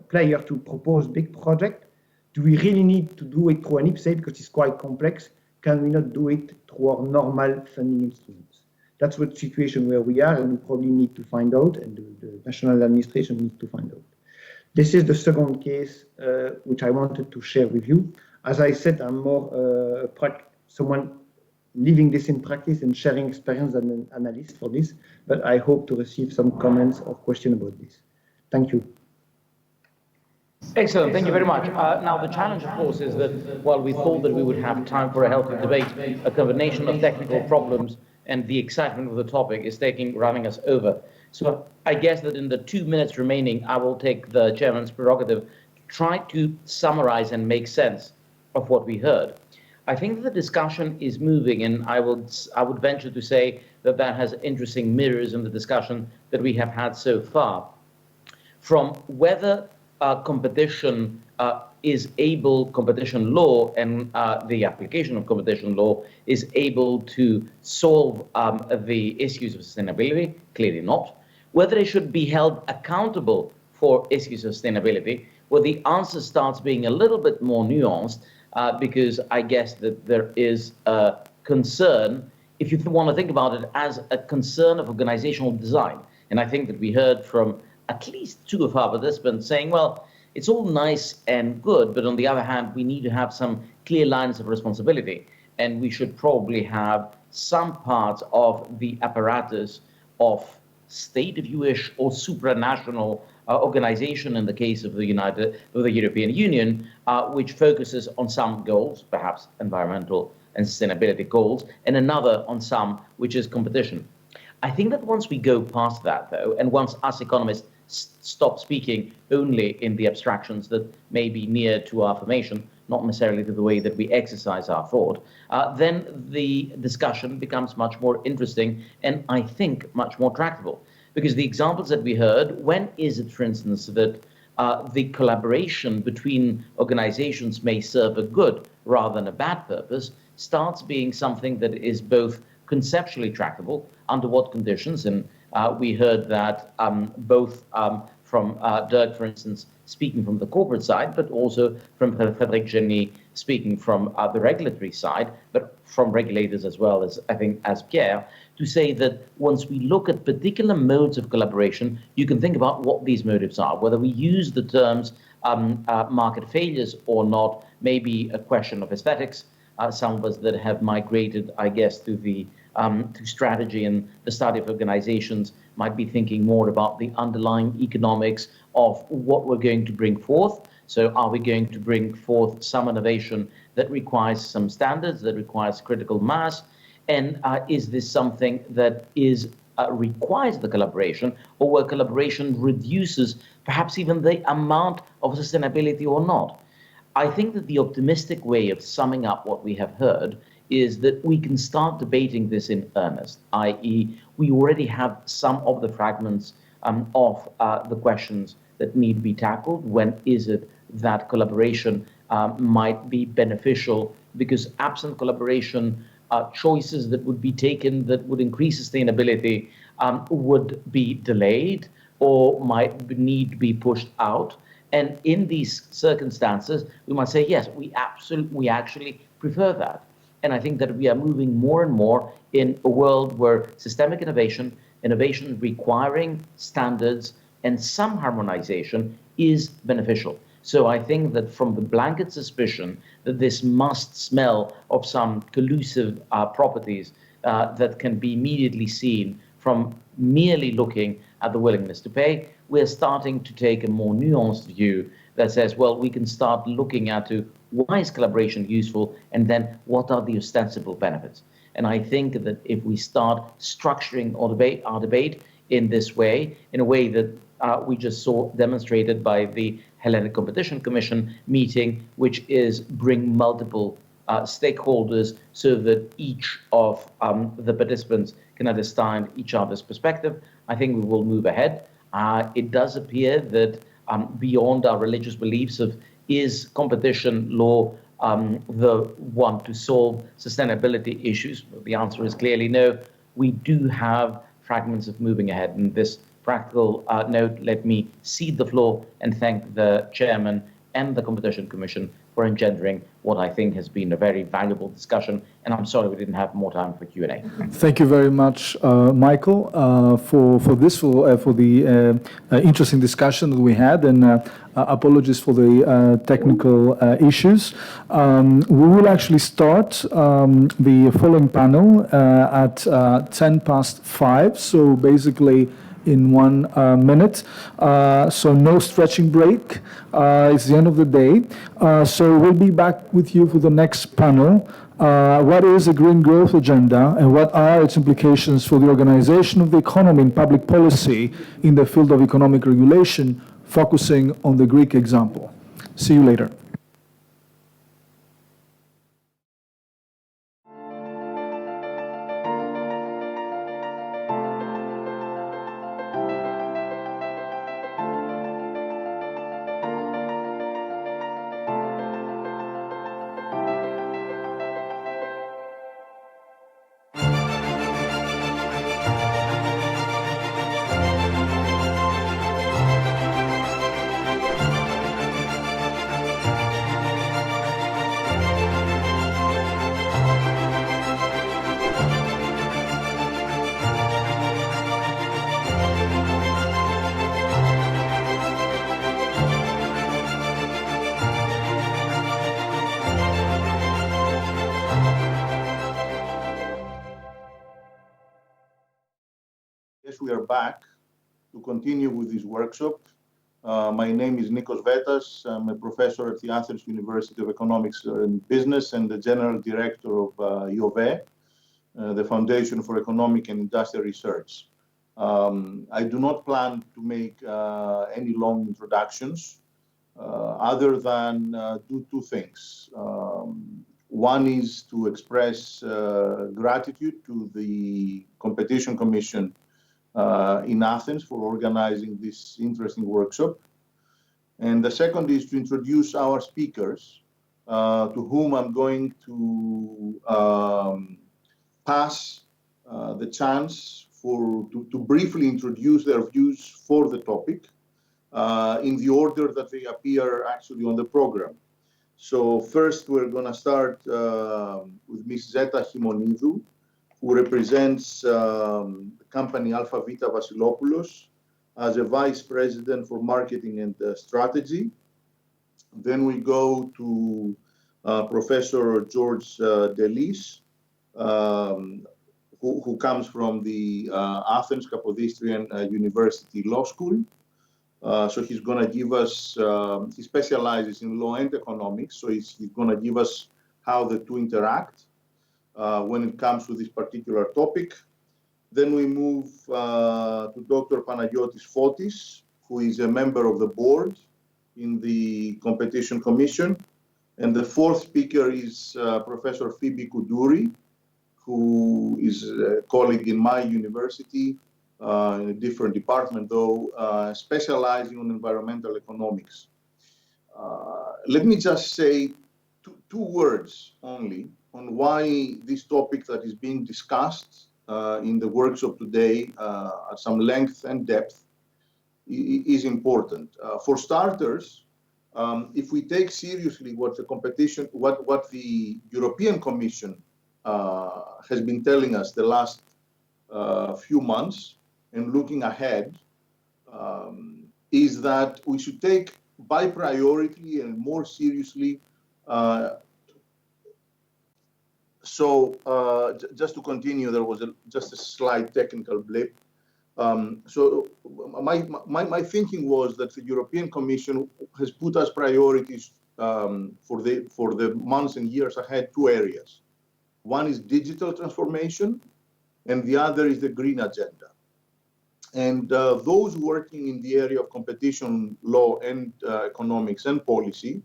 players to propose big projects. Do we really need to do it through an IPCEI because it's quite complex? Can we not do it through our normal funding instruments? That's the situation where we are, and we probably need to find out, and the national administration needs to find out. This is the second case which I wanted to share with you. As I said, I'm more someone living this in practice and sharing experience than an analyst for this, but I hope to receive some comments or questions about this. Thank you. Excellent, thank you very much. Now the challenge, of course, is that while we thought that we would have time for a healthy debate, a combination of technical problems and the excitement of the topic is running us over. So I guess that in the 2 minutes remaining, I will take the chairman's prerogative to try to summarize and make sense of what we heard. I think the discussion is moving, and I would venture to say that that has interesting mirrors in the discussion that we have had so far. From whether competition law and the application of competition law is able to solve the issues of sustainability, clearly not. Whether it should be held accountable for issues of sustainability, well, the answer starts being a little bit more nuanced because I guess that there is a concern, if you want to think about it as a concern of organizational design. And I think that we heard from at least two of our participants saying, well, it's all nice and good, but on the other hand, we need to have some clear lines of responsibility. And we should probably have some parts of the apparatus of state, if you wish, or supranational organization in the case of the European Union, which focuses on some goals, perhaps environmental and sustainability goals, and another on some, which is competition. I think that once we go past that, though, and once us economists stop speaking only in the abstractions that may be near to our formation, not necessarily to the way that we exercise our thought, then the discussion becomes much more interesting and I think much more tractable. Because the examples that we heard, when is it, for instance, that the collaboration between organizations may serve a good rather than a bad purpose, starts being something that is both conceptually tractable, under what conditions, and we heard that both from Dirk, for instance, speaking from the corporate side, but also from Frédéric Génie speaking from the regulatory side, but from regulators as well as, I think, as Pierre, to say that once we look at particular modes of collaboration, you can think about what these motives are. Whether we use the terms market failures or not, may be a question of aesthetics. Some of us that have migrated, I guess, to the to strategy and the study of organizations might be thinking more about the underlying economics of what we're going to bring forth. So are we going to bring forth some innovation that requires some standards, that requires critical mass? And is this something that is requires the collaboration, or where collaboration reduces perhaps even the amount of sustainability or not? I think that the optimistic way of summing up what we have heard is that we can start debating this in earnest, i.e. we already have some of the fragments of the questions that need to be tackled. When is it that collaboration might be beneficial? Because absent collaboration, choices that would be taken that would increase sustainability would be delayed or might need to be pushed out. And in these circumstances, we might say, yes, we actually prefer that. And I think that we are moving more and more in a world where systemic innovation requiring standards and some harmonization is beneficial. So I think that from the blanket suspicion that this must smell of some collusive properties that can be immediately seen from merely looking at the willingness to pay, we're starting to take a more nuanced view that says, well, we can start looking at why is collaboration useful, and then what are the ostensible benefits. And I think that if we start structuring our debate in this way, in a way that we just saw demonstrated by the Hellenic Competition Commission meeting, which is bring multiple stakeholders so that each of the participants can understand each other's perspective, I think we will move ahead. It does appear that beyond our religious beliefs of is competition law the one to solve sustainability issues? The answer is clearly no. We do have fragments of moving ahead. And this practical note, let me cede the floor and thank the chairman and the Competition Commission for engendering what I think has been a very valuable discussion. And I'm sorry we didn't have more time for Q&A. Thank you very much, Michael, for the interesting discussion that we had, and apologies for the technical issues. We will actually start the following panel at 5:10. So basically, in 1 minute. So no stretching break. It's the end of the day. So we'll be back with you for the next panel. What is a green growth agenda and what are its implications for the organization of the economy and public policy in the field of economic regulation, focusing on the Greek example. See you later. Yes, we are back to continue with this workshop. My name is Nikos Vetas. I'm a professor at the Athens University of Economics and Business and the General Director of AEBE, the Foundation for Economic and Industrial Research. I do not plan to make any long introductions other than do two things. One is to express gratitude to the Competition Commission in Athens for organizing this interesting workshop. And the second is to introduce our speakers, to whom I'm going to pass the chance to briefly introduce their views for the topic in the order that they appear actually on the program. So first we're going to start with Ms. Zeta Chimonidou, who represents the company Alpha Vita Vasilopoulos as a Vice President for Marketing and Strategy. Then we go to Professor George Delis, who comes from the Athens Kapodistrian University Law School. So he's going to give us, he specializes in law and economics, so he's going to give us how the two interact when it comes to this particular topic. Then we move to Dr. Panagiotis Fotis, who is a member of the board in the Competition Commission. And the fourth speaker is Professor Phoebe Koudouri, who is a colleague in my university, in a different department though, specializing on environmental economics. Let me just say two words only on why this topic that is being discussed in the workshop today at some length and depth is important. For starters, if we take seriously what the European Commission has been telling us the last few months and looking ahead, is that we should take by priority and more seriously. Just to continue, there was just a slight technical blip. So my thinking was that the European Commission has put as priorities for the months and years ahead two areas. One is digital transformation, and the other is the green agenda. And those working in the area of competition law and economics and policy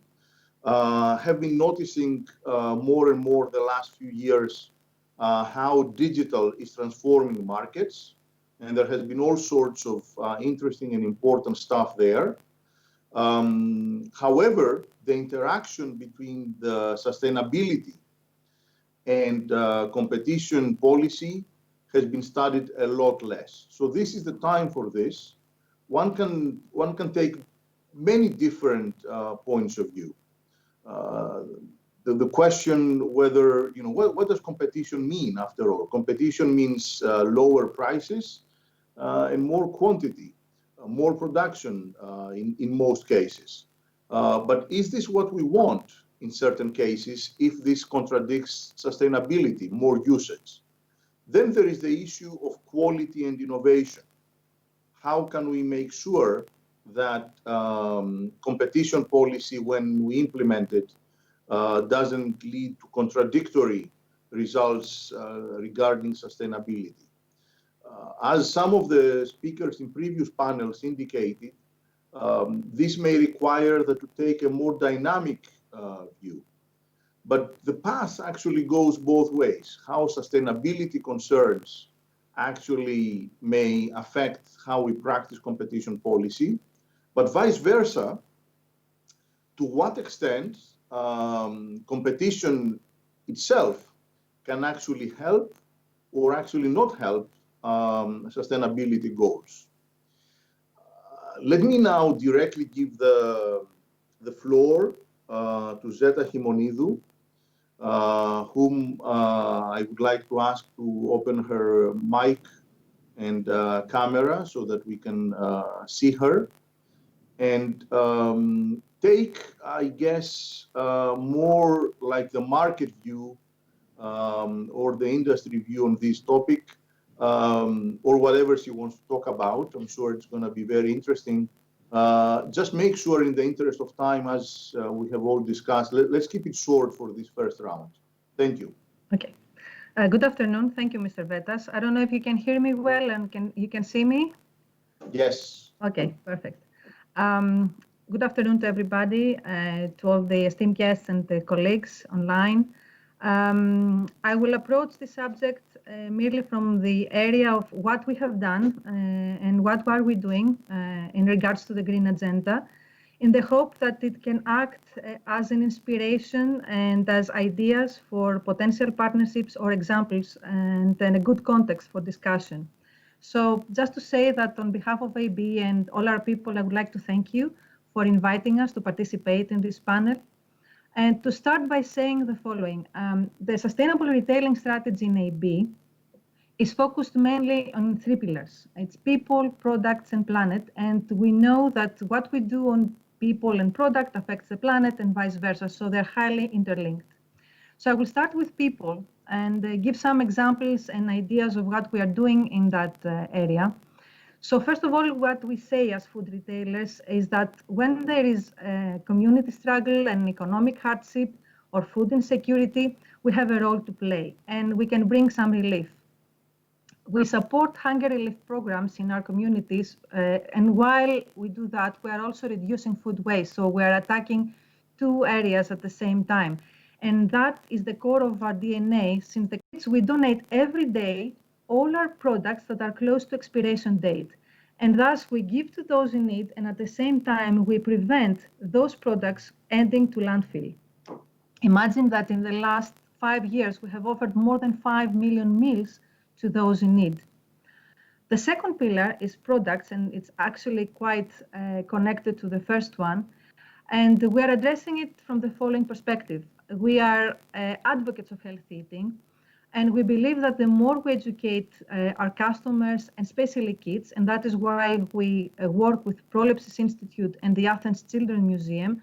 have been noticing more and more the last few years how digital is transforming markets and there has been all sorts of interesting and important stuff there. However, the interaction between the sustainability and competition policy has been studied a lot less. So this is the time for this. One can take many different points of view. The question whether, what does competition mean after all? Competition means lower prices and more quantity, more production in most cases. But is this what we want in certain cases if this contradicts sustainability, more usage? Then there is the issue of quality and innovation. How can we make sure that competition policy, when we implement it, doesn't lead to contradictory results regarding sustainability? As some of the speakers in previous panels indicated, this may require that to take a more dynamic view. But the path actually goes both ways. How sustainability concerns actually may affect how we practice competition policy, but vice versa, to what extent competition itself can actually help or actually not help sustainability goals. Let me now directly give the floor to Zeta Himonidou, whom I would like to ask to open her mic and camera so that we can see her, and take, I guess, more like the market view or the industry view on this topic, or whatever she wants to talk about. I'm sure it's going to be very interesting. Just make sure, in the interest of time, as we have all discussed, let's keep it short for this first round. Thank you. Okay. Good afternoon. Thank you, Mr. Vetas. I don't know if you can hear me well and you can see me? Yes. Okay, perfect. Good afternoon to everybody, to all the esteemed guests and the colleagues online. I will approach the subject merely from the area of what we have done and what are we doing in regards to the Green Agenda, in the hope that it can act as an inspiration and as ideas for potential partnerships or examples, and then a good context for discussion. So just to say that on behalf of AEBE and all our people, I would like to thank you for inviting us to participate in this panel. And to start by saying the following, the sustainable retailing strategy in AEBE is focused mainly on three pillars. It's people, products, and planet. And we know that what we do on people and product affects the planet and vice versa. So they're highly interlinked. So I will start with people and give some examples and ideas of what we are doing in that area. So first of all, what we say as food retailers is that when there is a community struggle and economic hardship or food insecurity, we have a role to play and we can bring some relief. We support hunger relief programs in our communities, and while we do that, we are also reducing food waste. So we are attacking two areas at the same time. And that is the core of our DNA. Since the kids, we donate every day all our products that are close to expiration date. And thus we give to those in need, and at the same time, we prevent those products ending to landfill. Imagine that in the last 5 years, we have offered more than 5 million meals to those in need. The second pillar is products, and it's actually quite connected to the first one. And we are addressing it from the following perspective. We are advocates of healthy eating, and we believe that the more we educate our customers, and especially kids, and that is why we work with Prolepsis Institute and the Athens Children's Museum.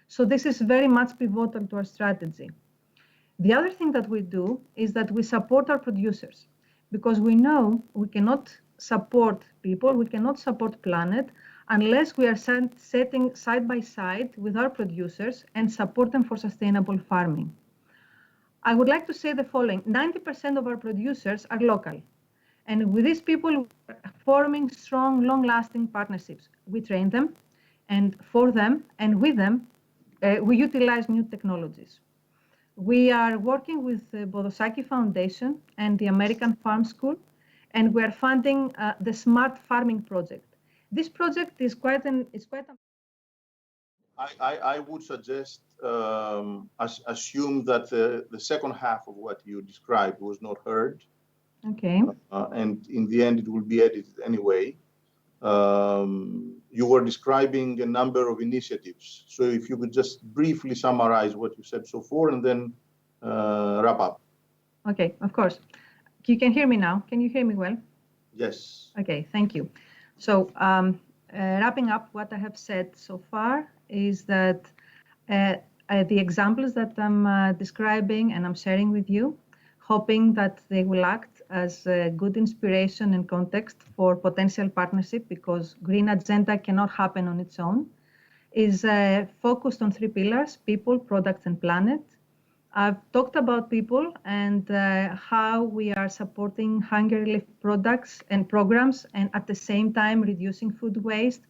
So this is very much pivotal to our strategy. The other thing that we do is that we support our producers, because we know we cannot support people, we cannot support planet, unless we are setting side by side with our producers and support them for sustainable farming. I would like to say the following: 90% of our producers are local. And with these people, we're forming strong, long-lasting partnerships. We train them, and for them, and with them, we utilize new technologies. We are working with the Bodosaki Foundation and the American Farm School, and we are funding the Smart Farming Project. This project is quite I would suggest assume that the second half of what you described was not heard. Okay. And in the end, it will be edited anyway. You were describing a number of initiatives. So if you could just briefly summarize what you said so far and then wrap up. Okay, of course. You can hear me now. Can you hear me well? Yes. Okay, thank you. So wrapping up what I have said so far is that the examples that I'm describing and I'm sharing with you, hoping that they will act as a good inspiration and context for potential partnership, because green agenda cannot happen on its own, is focused on 3 pillars: people, products, and planet. I've talked about people and how we are supporting hunger relief products and programs, and at the same time reducing food waste,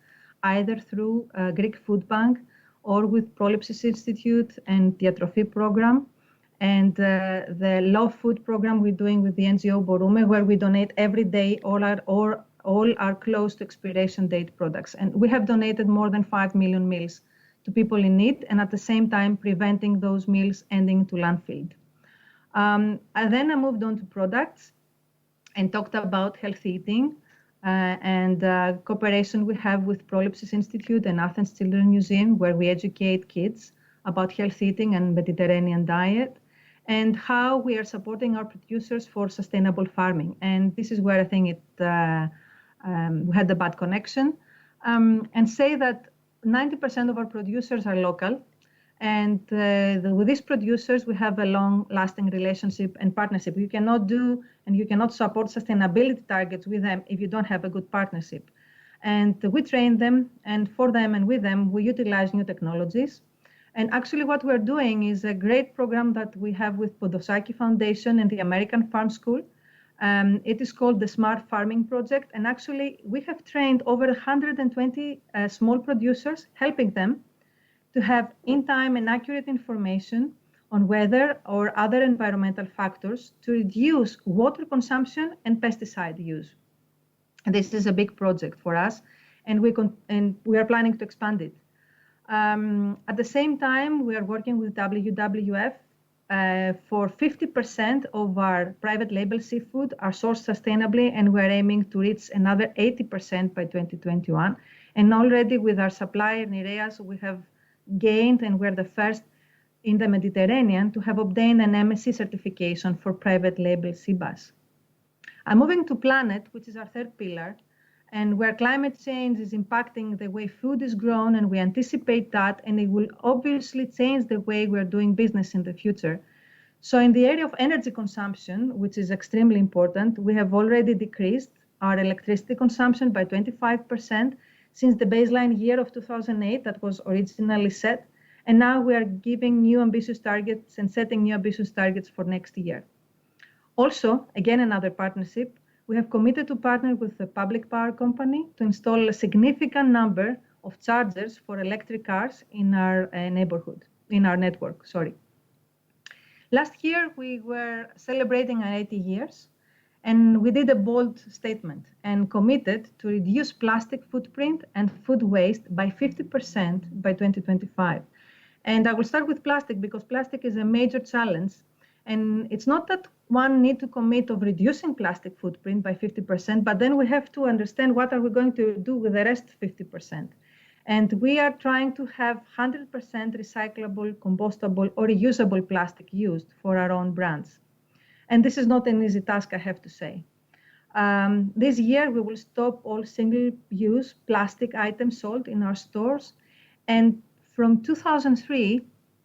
either through Greek Food Bank or with Prolepsis Institute and the Atrophy program, and the Low Food program we're doing with the NGO Borume, where we donate every day all our close to expiration date products. And we have donated more than 5 million meals to people in need, and at the same time preventing those meals ending to landfill. And then I moved on to products and talked about healthy eating and cooperation we have with Prolepsis Institute and Athens Children's Museum, where we educate kids about healthy eating and Mediterranean diet, and how we are supporting our producers for sustainable farming. And this is where I think we had the bad connection, and say that 90% of our producers are local, and with these producers we have a long-lasting relationship and partnership. You cannot do and you cannot support sustainability targets with them if you don't have a good partnership. And we train them, and for them and with them we utilize new technologies. And actually what we're doing is a great program that we have with Bodosaki Foundation and the American Farm School. It is called the Smart Farming Project, and actually we have trained over 120 small producers, helping them to have in-time and accurate information on weather or other environmental factors to reduce water consumption and pesticide use. And this is a big project for us, and we are planning to expand it. At the same time, we are working with WWF for 50% of our private label seafood are sourced sustainably, and we're aiming to reach another 80% by 2021. And already with our supplier Nereas, we have gained, and we're the first in the Mediterranean to have obtained an MSC certification for private label sea bass. I'm moving to planet, which is our 3rd pillar, and where climate change is impacting the way food is grown, and we anticipate that, and it will obviously change the way we're doing business in the future. So in the area of energy consumption, which is extremely important, we have already decreased our electricity consumption by 25% since the baseline year of 2008 that was originally set, and now we are giving new ambitious targets and setting new ambitious targets for next year. Also, again, another partnership, we have committed to partner with the public power company to install a significant number of chargers for electric cars in our network. Last year, we were celebrating our 80 years, and we did a bold statement and committed to reduce plastic footprint and food waste by 50% by 2025. And I will start with plastic because plastic is a major challenge. And it's not that one need to commit of reducing plastic footprint by 50%, but then we have to understand what are we going to do with the rest 50%. And we are trying to have 100% recyclable, compostable, or reusable plastic used for our own brands. And this is not an easy task, I have to say. This year, we will stop all single-use plastic items sold in our stores. And from 2003,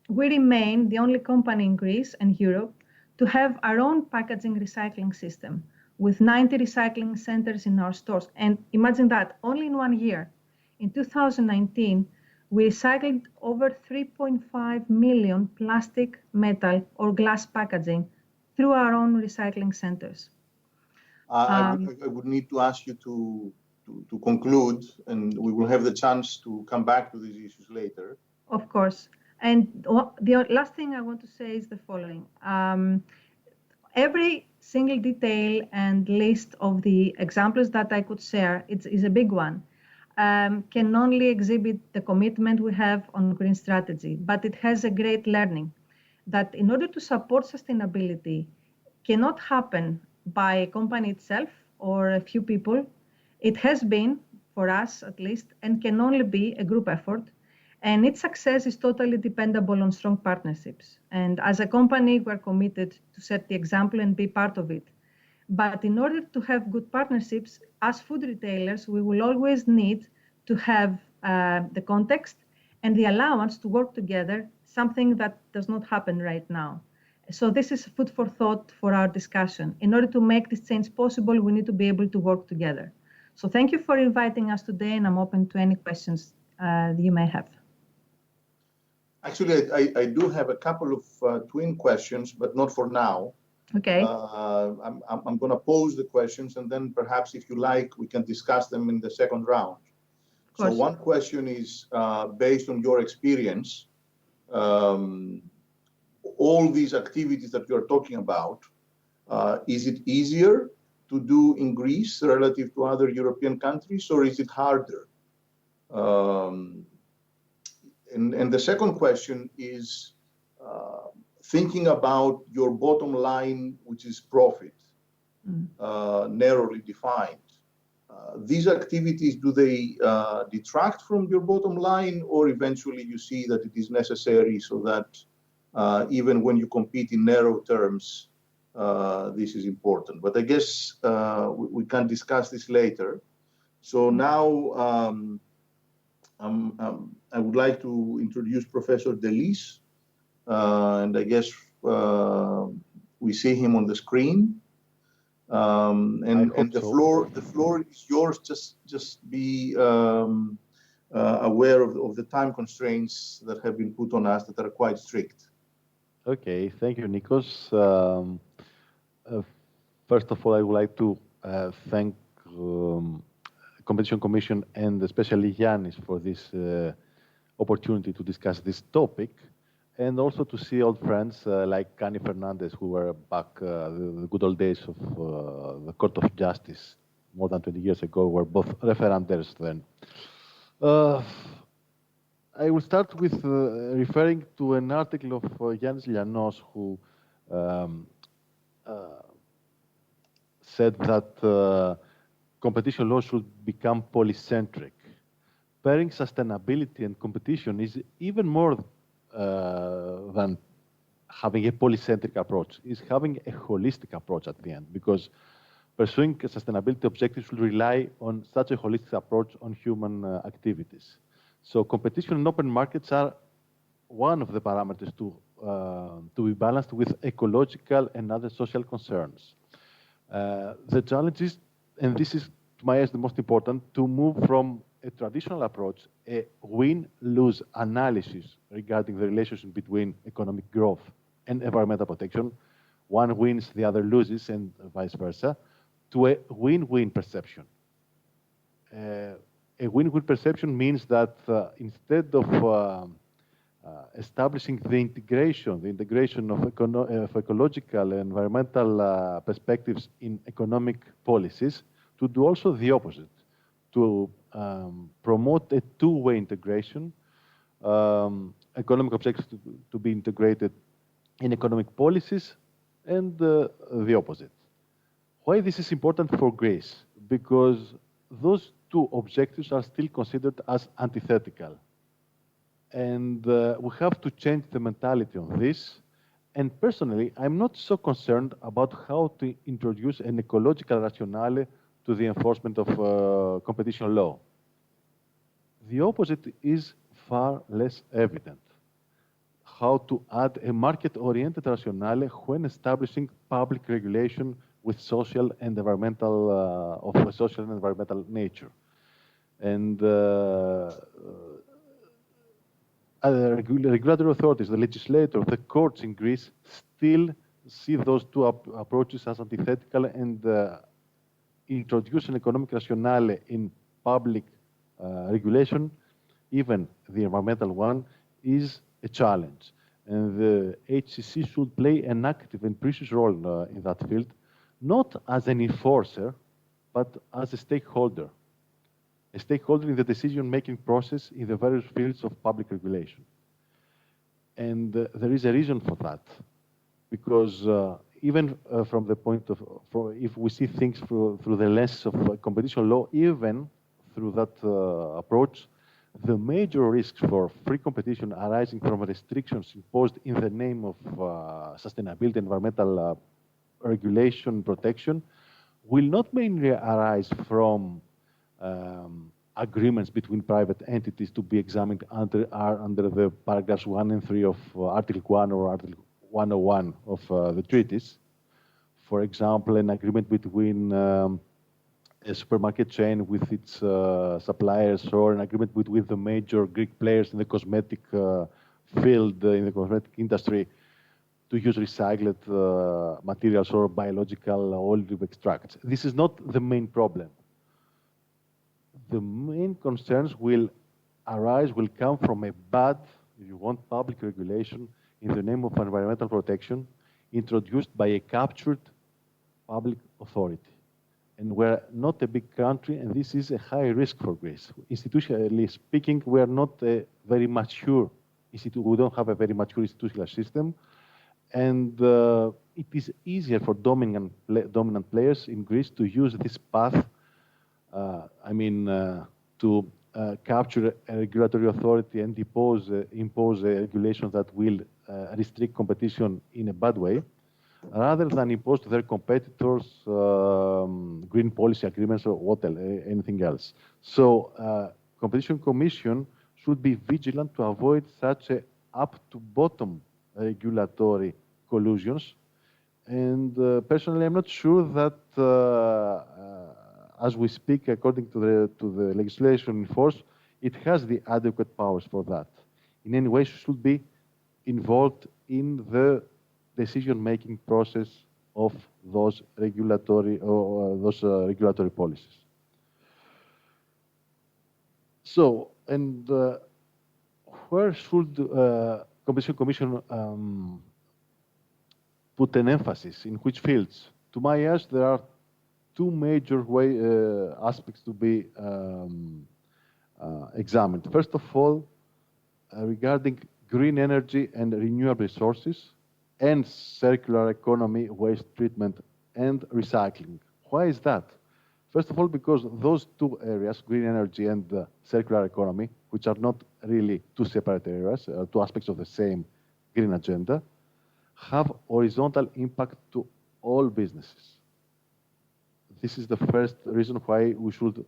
we remain the only company in Greece and Europe to have our own packaging recycling system with 90 recycling centers in our stores. And imagine that, only in 1 year. In 2019, we recycled over 3.5 million plastic, metal, or glass packaging through our own recycling centers. I would need to ask you to conclude, and we will have the chance to come back to these issues later. Of course. And the last thing I want to say is the following. Every single detail and list of the examples that I could share is a big one. Can only exhibit the commitment we have on green strategy, but it has a great learning that in order to support sustainability cannot happen by a company itself or a few people. It has been, for us at least, and can only be a group effort. And its success is totally dependable on strong partnerships. And as a company, we're committed to set the example and be part of it. But in order to have good partnerships, as food retailers, we will always need to have the context and the allowance to work together, something that does not happen right now. So this is food for thought for our discussion. In order to make this change possible, we need to be able to work together. So thank you for inviting us today, and I'm open to any questions you may have. Actually, I do have a couple of twin questions, but not for now. Okay. I'm going to pose the questions, and then perhaps, if you like, we can discuss them in the second round. So one question is, based on your experience, all these activities that you're talking about, is it easier to do in Greece relative to other European countries, or is it harder? And the second question is, thinking about your bottom line, which is profit, narrowly defined. These activities, do they detract from your bottom line, or eventually you see that it is necessary so that even when you compete in narrow terms, this is important? But I guess we can discuss this later. So now I would like to introduce Professor Delis, and I guess we see him on the screen. And the floor is yours. Just be aware of the time constraints that have been put on us that are quite strict. Okay, thank you, Nikos. First of all, I would like to thank Competition Commission and especially Ioannis for this opportunity to discuss this topic, and also to see old friends like Cani Fernandez, who were back the good old days of the Court of Justice more than 20 years ago, were both referenders then. I will start with referring to an article of Ioannis Lianos, who said that competition law should become polycentric. Pairing sustainability and competition is even more than having a polycentric approach. It's having a holistic approach at the end, because pursuing sustainability objectives will rely on such a holistic approach on human activities. So competition and open markets are one of the parameters to be balanced with ecological and other social concerns. The challenge is, and this is to my eyes the most important, to move from a traditional approach, a win-lose analysis regarding the relationship between economic growth and environmental protection. One wins, the other loses, and vice versa, to a win-win perception. A win-win perception means that instead of establishing the integration of ecological and environmental perspectives in economic policies, to do also the opposite, to promote a two-way integration, economic objectives to be integrated in economic policies, and the opposite. Why this is important for Greece? Because those two objectives are still considered as antithetical. And we have to change the mentality on this. And personally, I'm not so concerned about how to introduce an ecological rationale to the enforcement of competition law. The opposite is far less evident. How to add a market-oriented rationale when establishing public regulation with social and environmental, of a social and environmental nature. And regulatory authorities, the legislator, the courts in Greece still see those two approaches as antithetical, and introduce an economic rationale in public regulation, even the environmental one, is a challenge. And the HCC should play an active and precious role in that field, not as an enforcer, but as a stakeholder in the decision-making process in the various fields of public regulation. And there is a reason for that, because even from the point of, if we see things through the lens of competition law, even through that approach, the major risks for free competition arising from restrictions imposed in the name of sustainability, environmental regulation, protection, will not mainly arise from agreements between private entities to be examined under the paragraphs 1 and 3 of Article 1 or Article 101 of the treaties. For example, an agreement between a supermarket chain with its suppliers, or an agreement between the major Greek players in the cosmetic field, in the cosmetic industry, to use recycled materials or biological olive extracts. This is not the main problem. The main concerns will come from a bad, if you want, public regulation in the name of environmental protection introduced by a captured public authority. And we're not a big country, and this is a high risk for Greece. Institutionally speaking, we are not a very mature institute. We don't have a very mature institutional system, and it is easier for dominant players in Greece to use this path. To capture a regulatory authority and impose a regulation that will restrict competition in a bad way, rather than impose to their competitors green policy agreements or whatever, anything else. So, Competition Commission should be vigilant to avoid such a up-to-bottom regulatory collusions. And personally, I'm not sure that, as we speak, according to the legislation in force, it has the adequate powers for that. In any way, should be involved in the decision-making process of those regulatory policies. So, and where should Competition Commission put an emphasis, in which fields? To my eyes, there are two major aspects to be examined. First of all, regarding green energy and renewable resources, and circular economy, waste treatment, and recycling. Why is that? First of all, because those two areas, green energy and circular economy, which are not really two separate areas, two aspects of the same green agenda, have horizontal impact to all businesses. This is the first reason why we should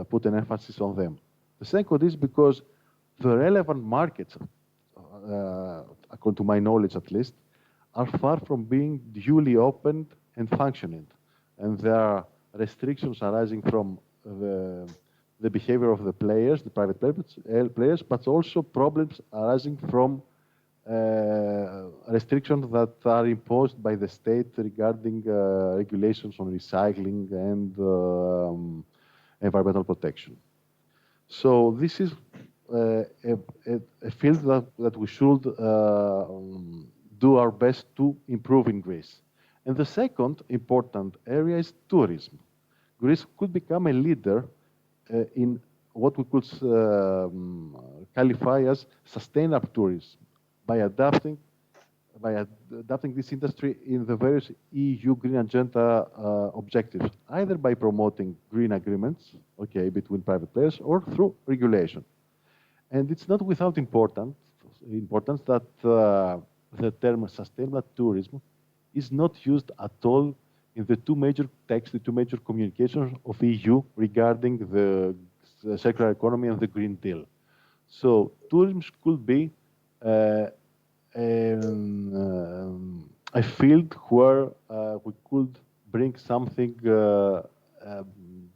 put an emphasis on them. The second is because the relevant markets, according to my knowledge at least, are far from being duly opened and functioning. And there are restrictions arising from the behavior of the players, the private players, but also problems arising from restrictions that are imposed by the state regarding regulations on recycling and environmental protection. So this is a field that we should do our best to improve in Greece. And the second important area is tourism. Greece could become a leader in what we could qualify as sustainable tourism by adapting this industry in the various EU Green Agenda objectives, either by promoting green agreements, between private players, or through regulation. And it's not without importance that the term sustainable tourism is not used at all in the two major texts, the two major communications of EU regarding the circular economy and the Green Deal. So tourism could be a field where we could bring something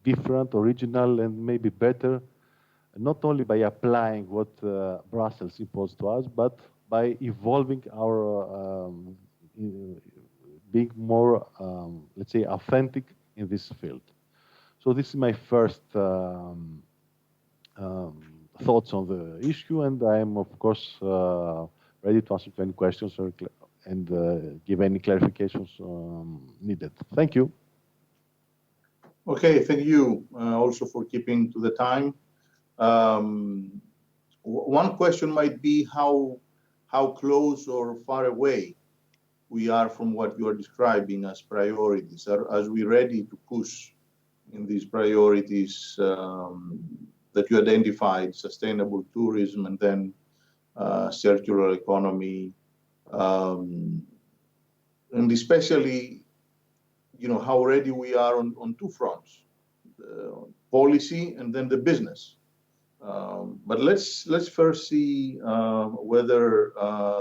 different, original, and maybe better, not only by applying what Brussels imposed to us, but by evolving our, being more, let's say, authentic in this field. So this is my first thoughts on the issue, and I am, of course, ready to answer to any questions and give any clarifications needed. Thank you. Okay, thank you also for keeping to the time. One question might be how close or far away we are from what you are describing as priorities. Are we ready to push in these priorities that you identified, sustainable tourism and then circular economy, and especially, how ready we are on two fronts, policy and then the business. But let's first see whether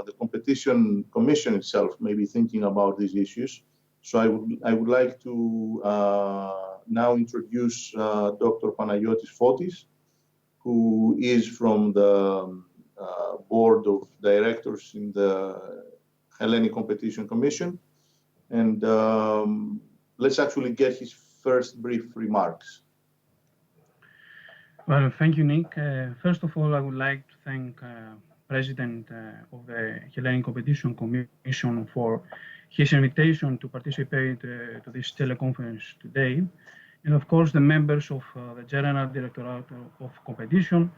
the Competition Commission itself may be thinking about these issues. So I would like to now introduce Dr. Panagiotis Fotis, who is from the Board of Directors in the Hellenic Competition Commission. And let's actually get his first brief remarks. Well, thank you, Nick. First of all, I would like to thank President of the Hellenic Competition Commission for his invitation to participate to this teleconference today, and of course the members of the General Directorate of Competition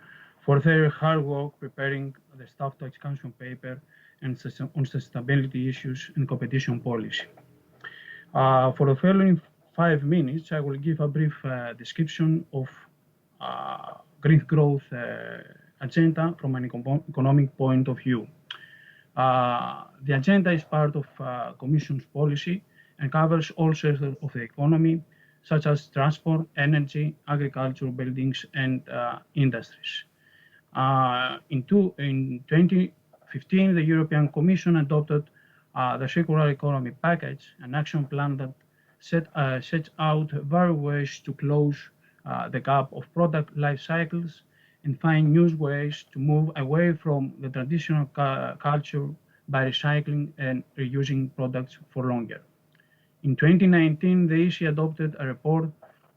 for their hard work preparing the Staff Discussion Paper on sustainability issues and competition policy. For the following 5 minutes, I will give a brief description of green growth agenda from an economic point of view. The agenda is part of Commission's policy and covers all sectors of the economy, such as transport, energy, agriculture, buildings, and industries. In 2015, the European Commission adopted the Circular Economy Package, an action plan that sets out various ways to close the gap of product life cycles and find new ways to move away from the traditional culture by recycling and reusing products for longer. In 2019, the EC adopted a report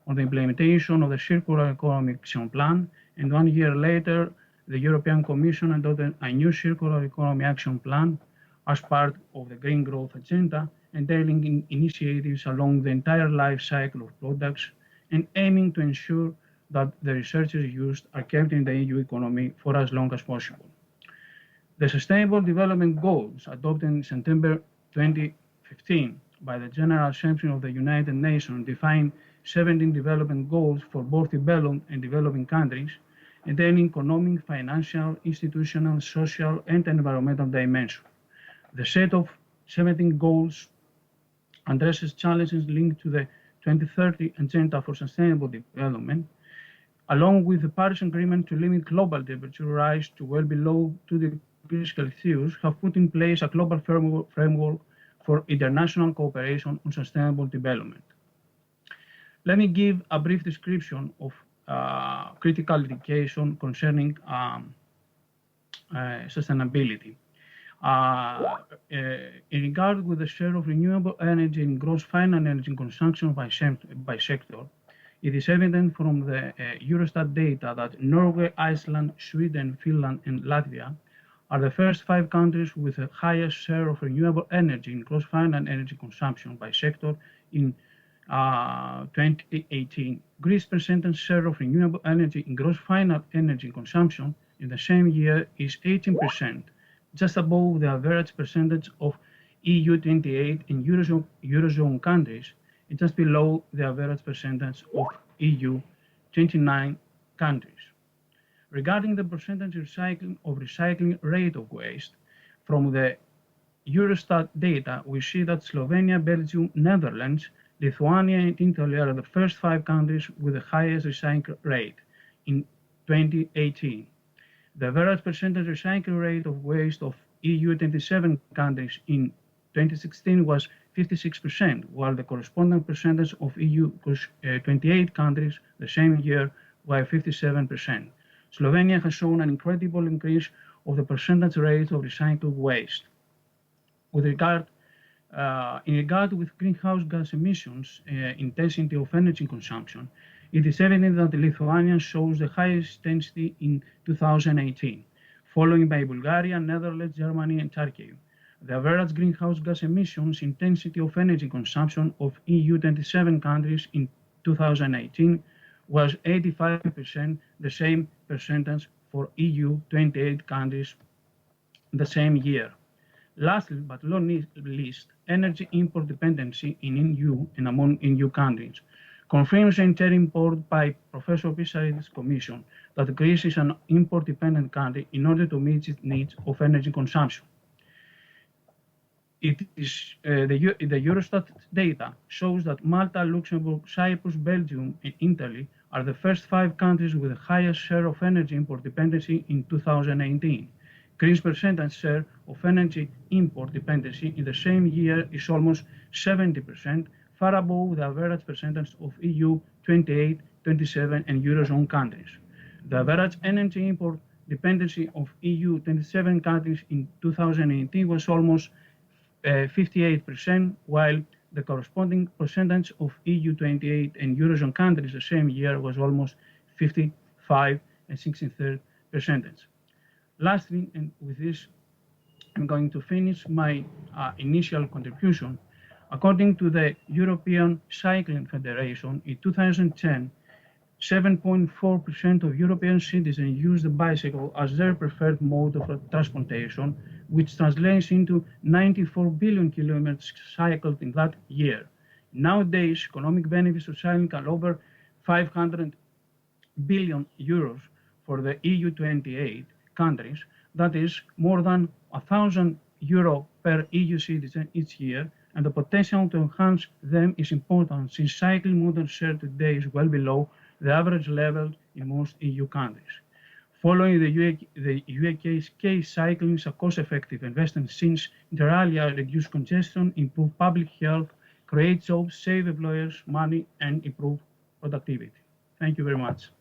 on the implementation of the Circular Economy Action Plan, and 1 year later, the European Commission adopted a new Circular Economy Action Plan as part of the Green Growth Agenda, entailing initiatives along the entire life cycle of products and aiming to ensure that the resources used are kept in the EU economy for as long as possible. The Sustainable Development Goals, adopted in September 2015 by the General Assembly of the United Nations, define 17 development goals for both developed and developing countries, entailing economic, financial, institutional, social, and environmental dimensions. The set of 17 goals addresses challenges linked to the 2030 Agenda for Sustainable Development, along with the Paris Agreement to limit global temperature rise to well below 2 degrees Celsius, have put in place a global framework for international cooperation on sustainable development. Let me give a brief description of critical indication concerning sustainability. In regard with the share of renewable energy in gross final energy consumption by sector, it is evident from the Eurostat data that Norway, Iceland, Sweden, Finland, and Latvia are the first 5 countries with the highest share of renewable energy in gross final energy consumption by sector in 2018. Greece's percentage share of renewable energy in gross final energy consumption in the same year is 18%, just above the average percentage of EU 28 and Eurozone countries, and just below the average percentage of EU 29 countries. Regarding the percentage recycling rate of waste, from the Eurostat data, we see that Slovenia, Belgium, Netherlands, Lithuania, and Italy are the first 5 countries with the highest recycling rate in 2018. The average percentage recycling rate of waste of EU 27 countries in 2016 was 56%, while the corresponding percentage of EU 28 countries the same year were 57%. Slovenia has shown an incredible increase of the percentage rate of recycled waste. In regard with greenhouse gas emissions intensity of energy consumption, it is evident that Lithuania shows the highest intensity in 2018, following by Bulgaria, Netherlands, Germany, and Turkey. The average greenhouse gas emissions intensity of energy consumption of EU 27 countries in 2018 was 85%, the same percentage for EU 28 countries the same year. Lastly, but not least, energy import dependency in EU and among EU countries confirms an interim report by Professor Pisaridis' Commission that Greece is an import-dependent country in order to meet its needs of energy consumption. It is the Eurostat data shows that Malta, Luxembourg, Cyprus, Belgium, and Italy are the first 5 countries with the highest share of energy import dependency in 2018. Greece's percentage share of energy import dependency in the same year is almost 70%, far above the average percentage of EU 28, 27, and Eurozone countries. The average energy import dependency of EU 27 countries in 2018 was almost 58%, while the corresponding percentage of EU 28 and Eurozone countries the same year was almost 55 and 63%. Lastly, and with this, I'm going to finish my initial contribution. According to the European Cycling Federation, in 2010, 7.4% of European citizens use the bicycle as their preferred mode of transportation, which translates into 94 billion kilometers cycled in that year. Nowadays, economic benefits of cycling are over 500 billion euros for the EU 28 countries. That is more than €1,000 per EU citizen each year, and the potential to enhance them is important since cycling modern share today is well below the average level in most EU countries. Following the UK's case, cycling is a cost-effective investment since inter alia reduce congestion, improve public health, create jobs, save employers money, and improve productivity. Thank you very much.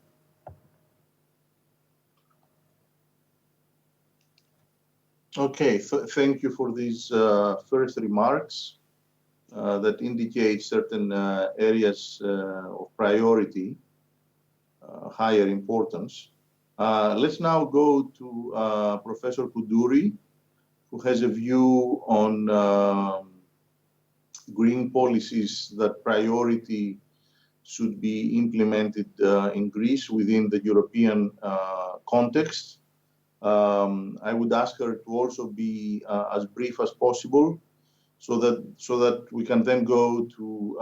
Okay, thank you for these first remarks that indicate certain areas of priority, higher importance. Let's now go to Professor Prigouri, who has a view on green policies that priority should be implemented in Greece within the European context. I would ask her to also be as brief as possible so that we can then go to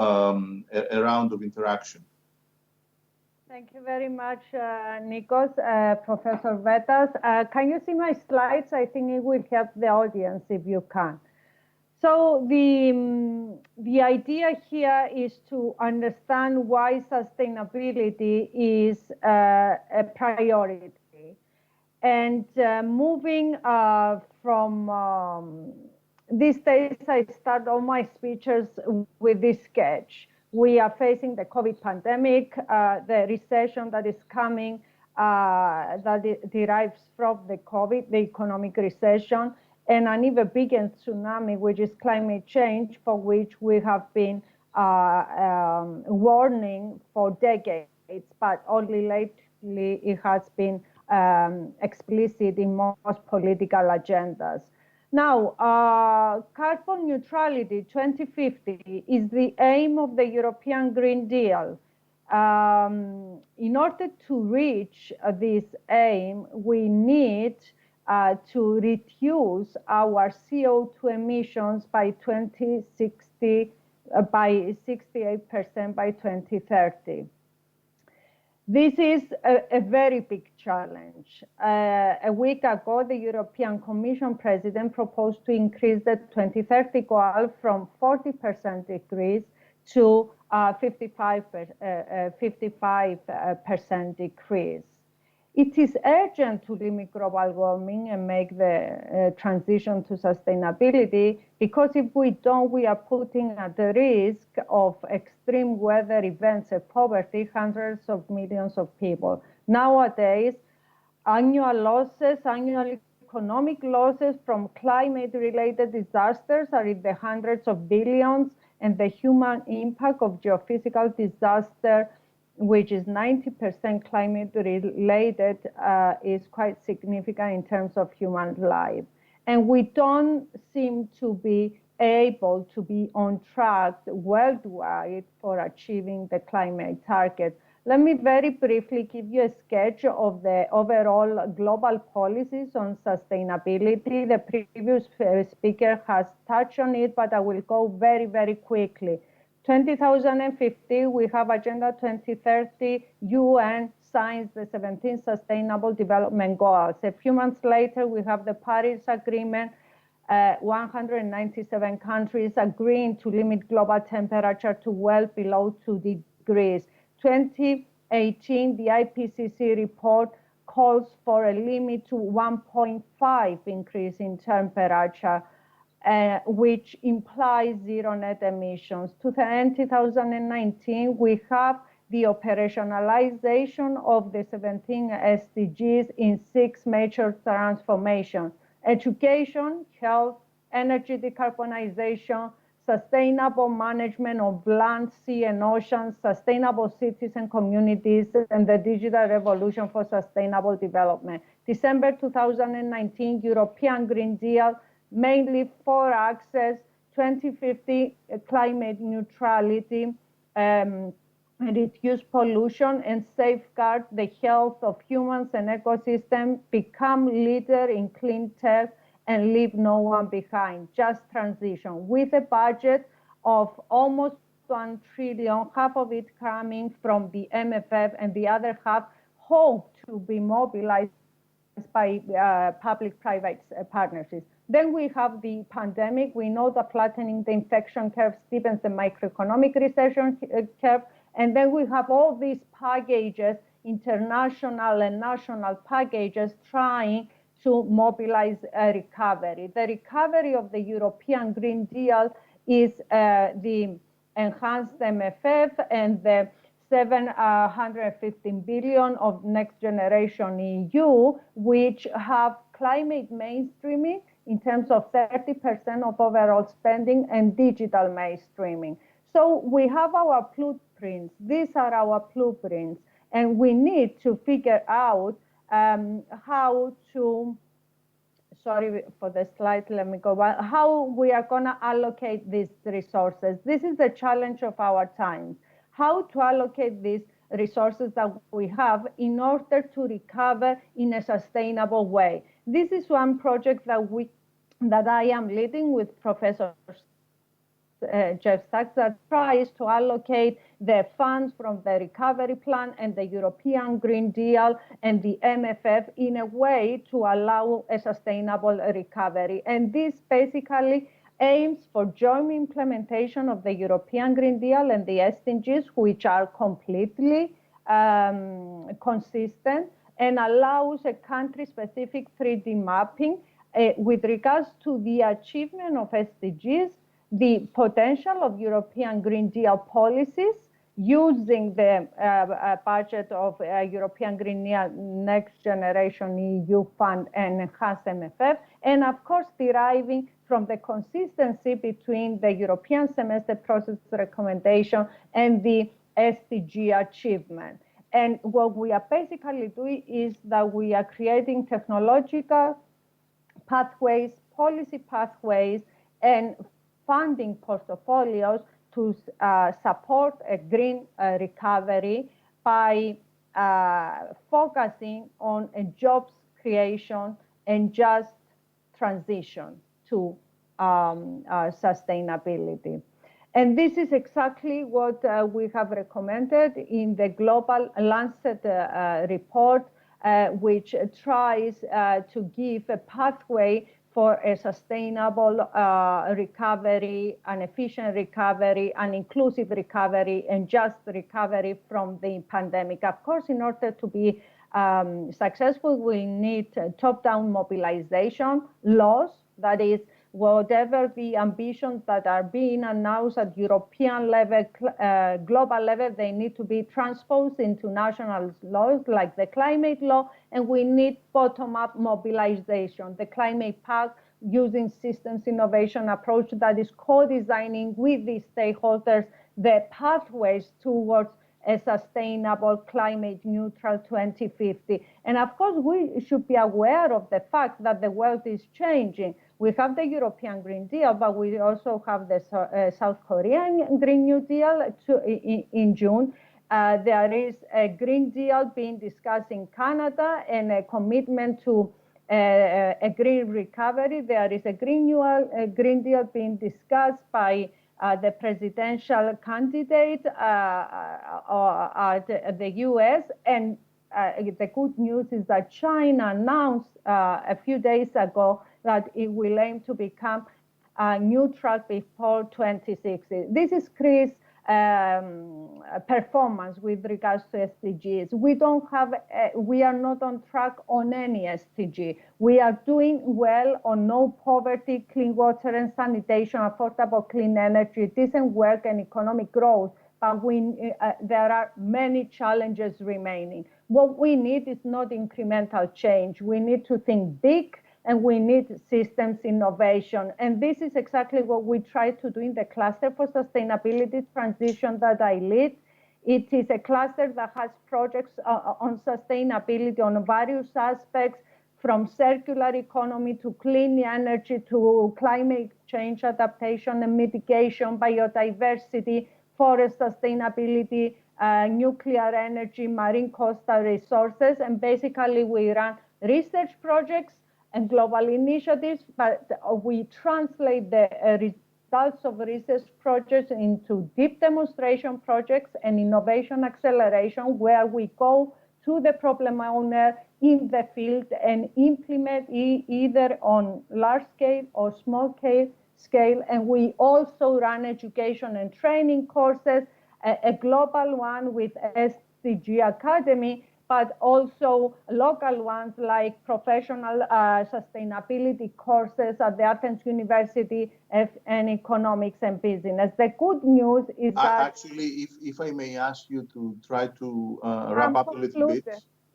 a round of interaction. Thank you very much, Nikos, Professor Vetas. Can you see my slides? I think it will help the audience if you can. So the idea here is to understand why sustainability is a priority. And moving from these days, I start all my speeches with this sketch. We are facing the COVID pandemic, the recession that is coming, that derives from the COVID, the economic recession, and an even bigger tsunami, which is climate change, for which we have been warning for decades, but only lately it has been explicit in most political agendas. Now, carbon neutrality 2050 is the aim of the European Green Deal. In order to reach this aim, we need to reduce our CO2 emissions by 2060 by 68% by 2030. This is a very big challenge. A week ago, the European Commission President proposed to increase the 2030 goal from 40% decrease to 55% decrease. It is urgent to limit global warming and make the transition to sustainability, because if we don't, we are putting at the risk of extreme weather events and poverty hundreds of millions of people. Nowadays, annual economic losses from climate-related disasters are in the hundreds of billions, and the human impact of geophysical disaster which is 90% climate related, is quite significant in terms of human life. And we don't seem to be able to be on track worldwide for achieving the climate target. Let me very briefly give you a sketch of the overall global policies on sustainability. The previous speaker has touched on it, but I will go very, very quickly. 2050, we have Agenda 2030, UN signs the 17 Sustainable Development Goals. A few months later, we have the Paris Agreement, 197 countries agreeing to limit global temperature to well below 2 degrees. 2018, the IPCC report calls for a limit to 1.5 increase in temperature, which implies zero net emissions. To the end 2019, we have the operationalization of the 17 SDGs in 6 major transformations: education, health, energy decarbonization, sustainable management of land, sea, and oceans, sustainable cities and communities, and the digital revolution for sustainable development. December 2019, European Green Deal, mainly 4 axes: 2050 climate neutrality, reduce pollution, and safeguard the health of humans and ecosystems, become leader in clean tech, and leave no one behind. Just transition, with a budget of almost 1 trillion, half of it coming from the MFF, and the other half hope to be mobilized by public-private partnerships. Then we have the pandemic. We know that flattening the infection curve steepens the macroeconomic recession curve. And then we have all these packages, international and national packages, trying to mobilize a recovery. The recovery of the European Green Deal is the enhanced MFF and the 715 billion of Next Generation EU, which have climate mainstreaming in terms of 30% of overall spending and digital mainstreaming. So we have our blueprints. These are our blueprints, and we need to figure out how to, sorry for the slide, let me go back, how we are going to allocate these resources. This is the challenge of our times. How to allocate these resources that we have in order to recover in a sustainable way. This is one project that I am leading with Professor Jeff Sachs, that tries to allocate the funds from the recovery plan and the European Green Deal and the MFF in a way to allow a sustainable recovery. And this basically aims for joint implementation of the European Green Deal and the SDGs, which are completely consistent, and allows a country-specific 3D mapping with regards to the achievement of SDGs, the potential of European Green Deal policies, using the budget of European Green Deal Next Generation EU Fund and enhanced MFF, and of course deriving from the consistency between the European semester process recommendation and the SDG achievement. And what we are basically doing is that we are creating technological pathways, policy pathways, and funding portfolios to support a green recovery by focusing on a jobs creation and just transition to sustainability. And this is exactly what we have recommended in the Global Lancet report, which tries to give a pathway for a sustainable recovery, an efficient recovery, an inclusive recovery, and just recovery from the pandemic. Of course, in order to be successful, we need top-down mobilization laws, that is, whatever the ambitions that are being announced at European level, global level, they need to be transposed into national laws like the climate law, and we need bottom-up mobilization. The climate pact, using systems innovation approach that is co-designing with the stakeholders the pathways towards a sustainable climate neutral 2050. And of course, we should be aware of the fact that the world is changing. We have the European Green Deal, but we also have the South Korean Green New Deal in June. There is a Green Deal being discussed in Canada and a commitment to a green recovery. There is a Green Deal being discussed by the presidential candidate at the US. And the good news is that China announced a few days ago that it will aim to become neutral before 2060. This is Chris' performance with regards to SDGs. We are not on track on any SDG. We are doing well on no poverty, clean water and sanitation, affordable clean energy, decent work and economic growth. But there are many challenges remaining. What we need is not incremental change. We need to think big, and we need systems innovation. And this is exactly what we try to do in the Cluster for Sustainability Transition that I lead. It is a cluster that has projects on sustainability on various aspects, from circular economy to clean energy to climate change adaptation and mitigation, biodiversity, forest sustainability, nuclear energy, marine coastal resources. And basically we run research projects and global initiatives, but we translate the results of research projects into deep demonstration projects and innovation acceleration, where we go to the problem owner in the field and implement either on large scale or small scale. And we also run education and training courses, a global one with SDG Academy, but also local ones like professional sustainability courses at the Athens University and economics and business. The good news is that... Actually, if I may ask you to try to wrap up a little bit.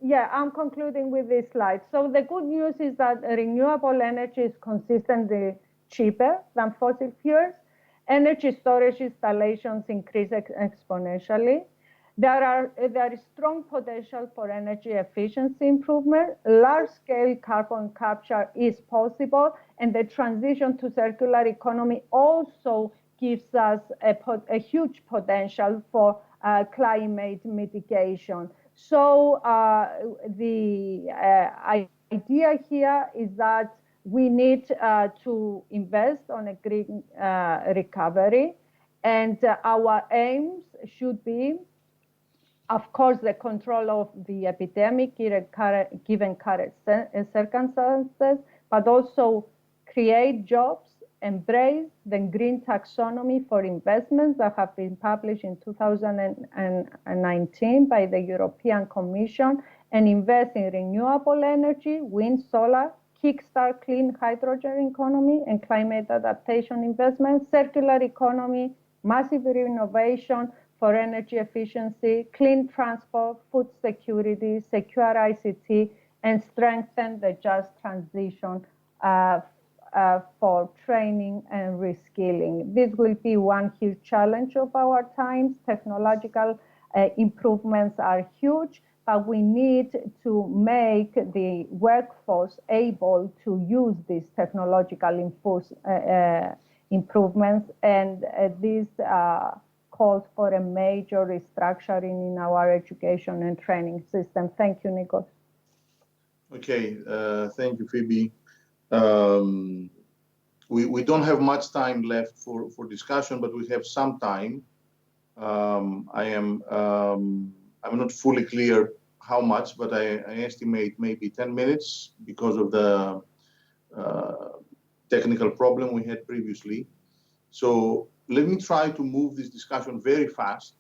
Yeah, I'm concluding with this slide. So the good news is that renewable energy is consistently cheaper than fossil fuels. Energy storage installations increase exponentially. There is strong potential for energy efficiency improvement. Large-scale carbon capture is possible, and the transition to circular economy also gives us a huge potential for climate mitigation. So the idea here is that we need to invest on a green recovery, and our aims should be, of course, the control of the epidemic given current circumstances, but also create jobs, embrace the green taxonomy for investments that have been published in 2019 by the European Commission, and invest in renewable energy, wind, solar, kickstart clean hydrogen economy and climate adaptation investments, circular economy, massive innovation for energy efficiency, clean transport, food security, secure ICT, and strengthen the just transition for training and reskilling. This will be one huge challenge of our times. Technological improvements are huge, but we need to make the workforce able to use these technological improvements, and this calls for a major restructuring in our education and training system. Thank you, Nicole. Okay, thank you, Phoebe. We don't have much time left for discussion, but we have some time. I'm not fully clear how much, but I estimate maybe 10 minutes because of the technical problem we had previously. So let me try to move this discussion very fast,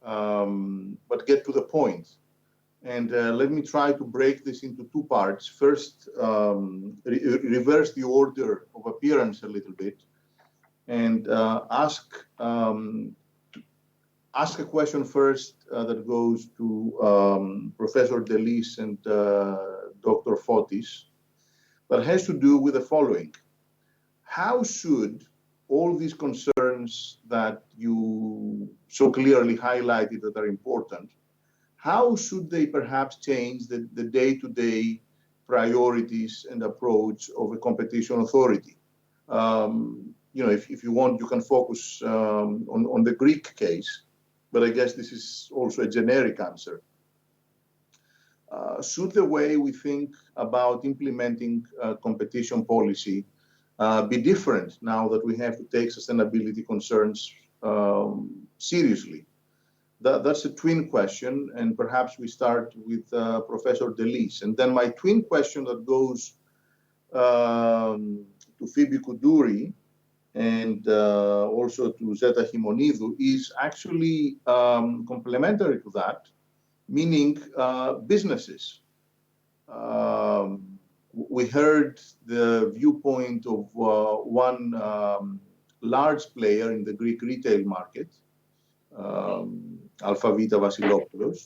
but get to the point. And let me try to break this into two parts. First, reverse the order of appearance a little bit, and ask a question first that goes to Professor Delis and Dr. Fotis, that has to do with the following. How should all these concerns that you so clearly highlighted that are important, how should they perhaps change the day-to-day priorities and approach of a competition authority? If you want, you can focus on the Greek case, but I guess this is also a generic answer. Should the way we think about implementing competition policy be different now that we have to take sustainability concerns seriously? That's a twin question, and perhaps we start with Professor Delis. And then my twin question that goes to Phoebe Koudouri and also to Zeta Himonidou is actually complementary to that, meaning businesses. We heard the viewpoint of one large player in the Greek retail market, Alphavita Vasilopoulos.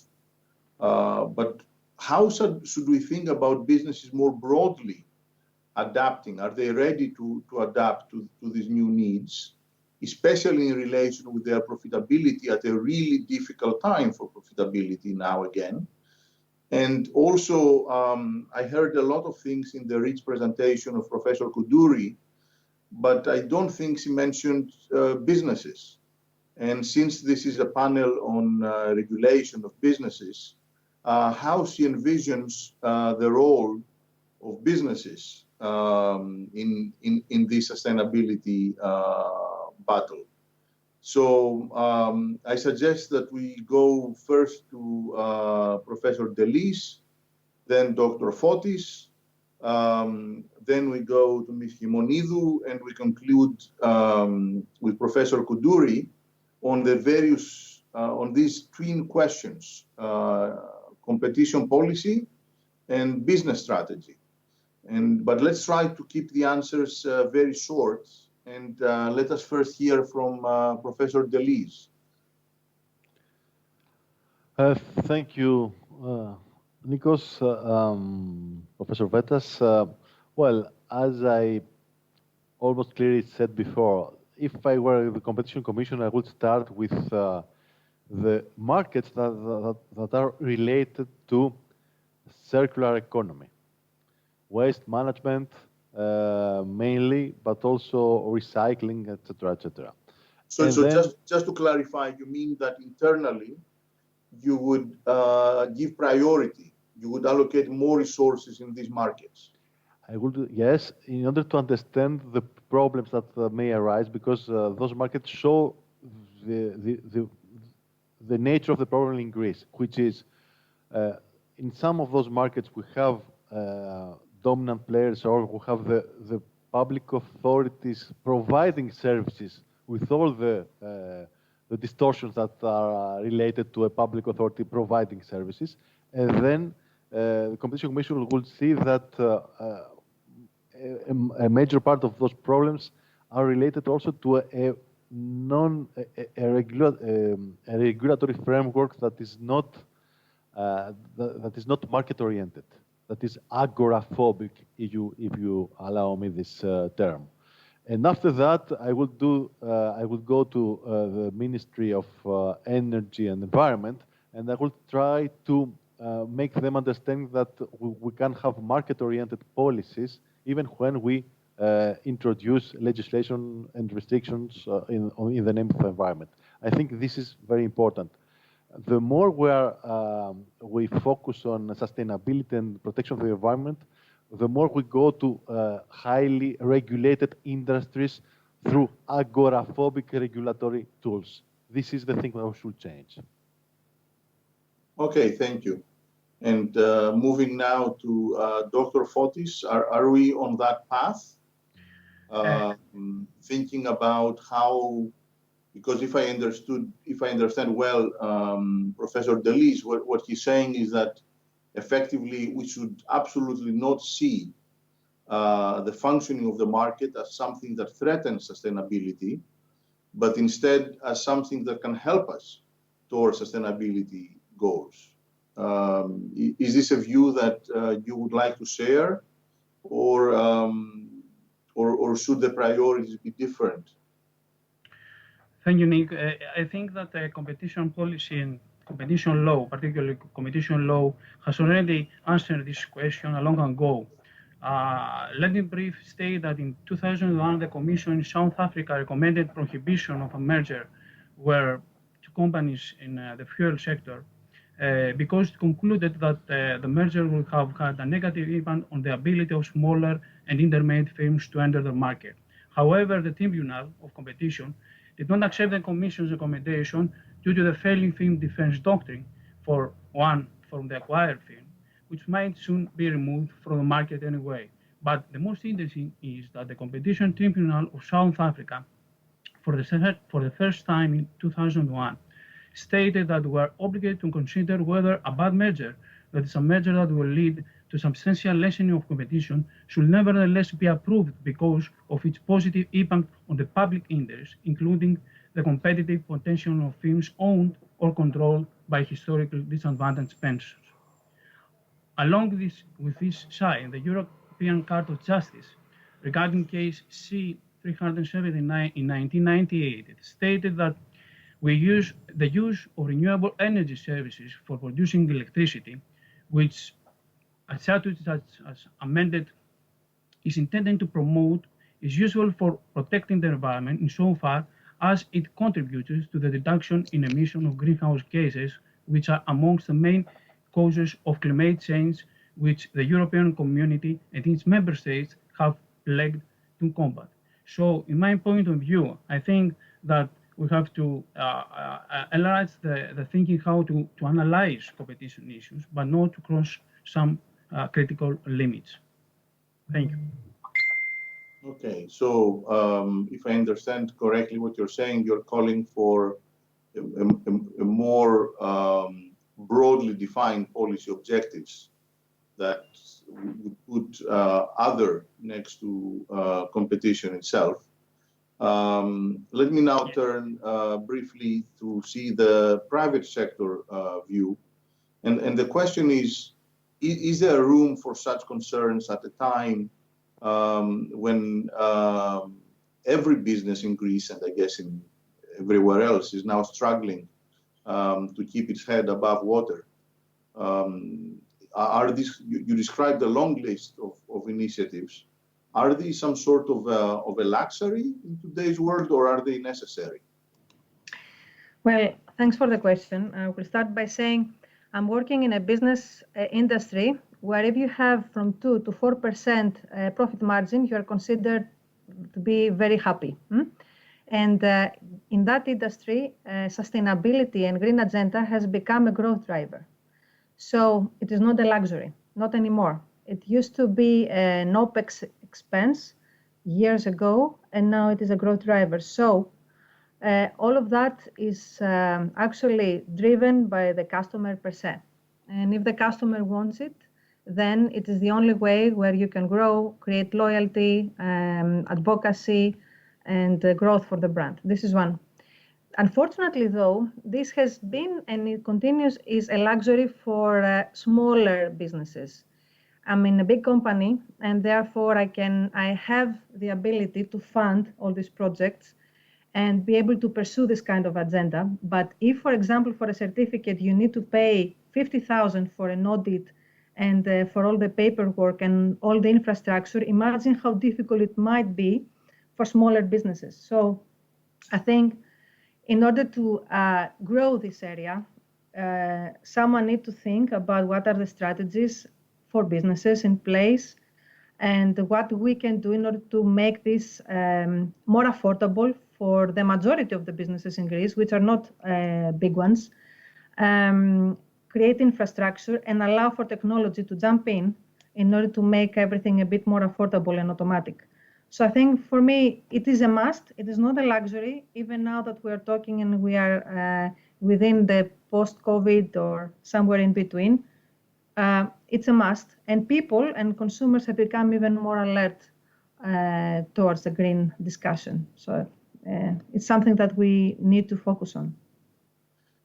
But how should we think about businesses more broadly adapting? Are they ready to adapt to these new needs, especially in relation with their profitability at a really difficult time for profitability now again? And also, I heard a lot of things in the rich presentation of Professor Koudouri, but I don't think she mentioned businesses. And since this is a panel on regulation of businesses, how she envisions the role of businesses in this sustainability battle. So I suggest that we go first to Professor Delis, then Dr. Fotis, then we go to Ms. Himonidou, and we conclude with Professor Koudouri on the various, on these twin questions, competition policy and business strategy. But let's try to keep the answers very short. And let us first hear from Professor Delis. Thank you, Nikos, Professor Vetas. Well, as I almost clearly said before, if I were the Competition Commission, I would start with the markets that are related to circular economy, waste management, mainly, but also recycling, etc., etc. So just to clarify, you mean that internally you would give priority, you would allocate more resources in these markets? I would, yes, in order to understand the problems that may arise, because those markets show the nature of the problem in Greece, which is in some of those markets we have dominant players, or who have the public authorities providing services with all the distortions that are related to a public authority providing services. And then the Competition Commission will see that a major part of those problems are related also to a regulatory framework that is not market oriented, that is agoraphobic, if you allow me this term. And after that, I would go to the Ministry of Energy and Environment, and I will try to make them understand that we can have market-oriented policies even when we introduce legislation and restrictions in the name of the environment. I think this is very important. The more we focus on sustainability and protection of the environment, the more we go to highly regulated industries through agoraphobic regulatory tools. This is the thing that we should change. Okay, thank you. And moving now to Dr. Fotis, are we on that path? Thinking about how, because if I understand well, Professor Delis, what he's saying is that effectively we should absolutely not see the functioning of the market as something that threatens sustainability, but instead as something that can help us towards sustainability goals. Is this a view that you would like to share, or should the priorities be different Thank you, Nick. I think that competition policy and competition law, particularly competition law, has already answered this question a long ago. Let me briefly state that in 2001, the Commission in South Africa recommended prohibition of a merger where two companies in the fuel sector because it concluded that the merger would have had a negative impact on the ability of smaller and intermediate firms to enter the market. However, the Tribunal of Competition did not accept the Commission's recommendation due to the failing firm defense doctrine for one from the acquired firm, which might soon be removed from the market anyway. But the most interesting is that the Competition Tribunal of South Africa, for the first time in 2001, stated that we are obligated to consider whether a bad merger, that is a merger that will lead to substantial lessening of competition, should nevertheless be approved because of its positive impact on the public interest, including the competitive potential of firms owned or controlled by historically disadvantaged pensions. Along with this side, the European Court of Justice, regarding case C-379 in 1998, it stated that the use of renewable energy services for producing electricity, which a statute as amended is intended to promote, is useful for protecting the environment insofar as it contributes to the reduction in emission of greenhouse gases, which are amongst the main causes of climate change, which the European Community and its member states have pledged to combat. So, in my point of view, I think that we have to analyze the thinking how to analyze competition issues, but not to cross some critical limits. Thank you. Okay, so if I understand correctly what you're saying, you're calling for a more broadly defined policy objectives that would put other next to competition itself. Let me now turn briefly to see the private sector view. And the question is there room for such concerns at a time when every business in Greece, and I guess in everywhere else, is now struggling to keep its head above water? Are these, you described a long list of initiatives. Are these some sort of a luxury in today's world, or are they necessary? Well, thanks for the question. I will start by saying I'm working in a business industry where if you have from 2 to 4% profit margin, you are considered to be very happy. And in that industry, sustainability and green agenda has become a growth driver. So it is not a luxury, not anymore. It used to be an OPEX expense years ago, and now it is a growth driver. So all of that is actually driven by the customer per se. And if the customer wants it, then it is the only way where you can grow, create loyalty, advocacy, and growth for the brand. This is one. Unfortunately, though, this has been and it continues is a luxury for smaller businesses. I'm in a big company, and therefore I have the ability to fund all these projects and be able to pursue this kind of agenda. But if, for example, for a certificate, you need to pay 50,000 for an audit and for all the paperwork and all the infrastructure, imagine how difficult it might be for smaller businesses. So I think in order to grow this area, someone needs to think about what are the strategies for businesses in place and what we can do in order to make this more affordable for the majority of the businesses in Greece, which are not big ones, create infrastructure and allow for technology to jump in order to make everything a bit more affordable and automatic. So I think for me, it is a must. It is not a luxury, even now that we are talking and we are within the post-COVID or somewhere in between. It's a must. And people and consumers have become even more alert towards the green discussion. So it's something that we need to focus on.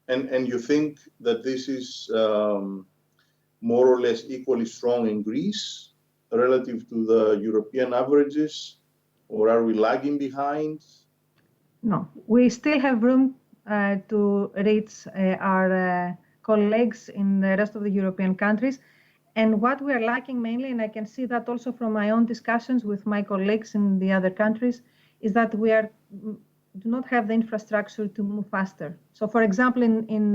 And you think that this is more or less equally strong in Greece relative to the European averages, or are we lagging behind? No, we still have room to reach our colleagues in the rest of the European countries. And what we are lacking mainly, and I can see that also from my own discussions with my colleagues in the other countries, is that we do not have the infrastructure to move faster. So for example, in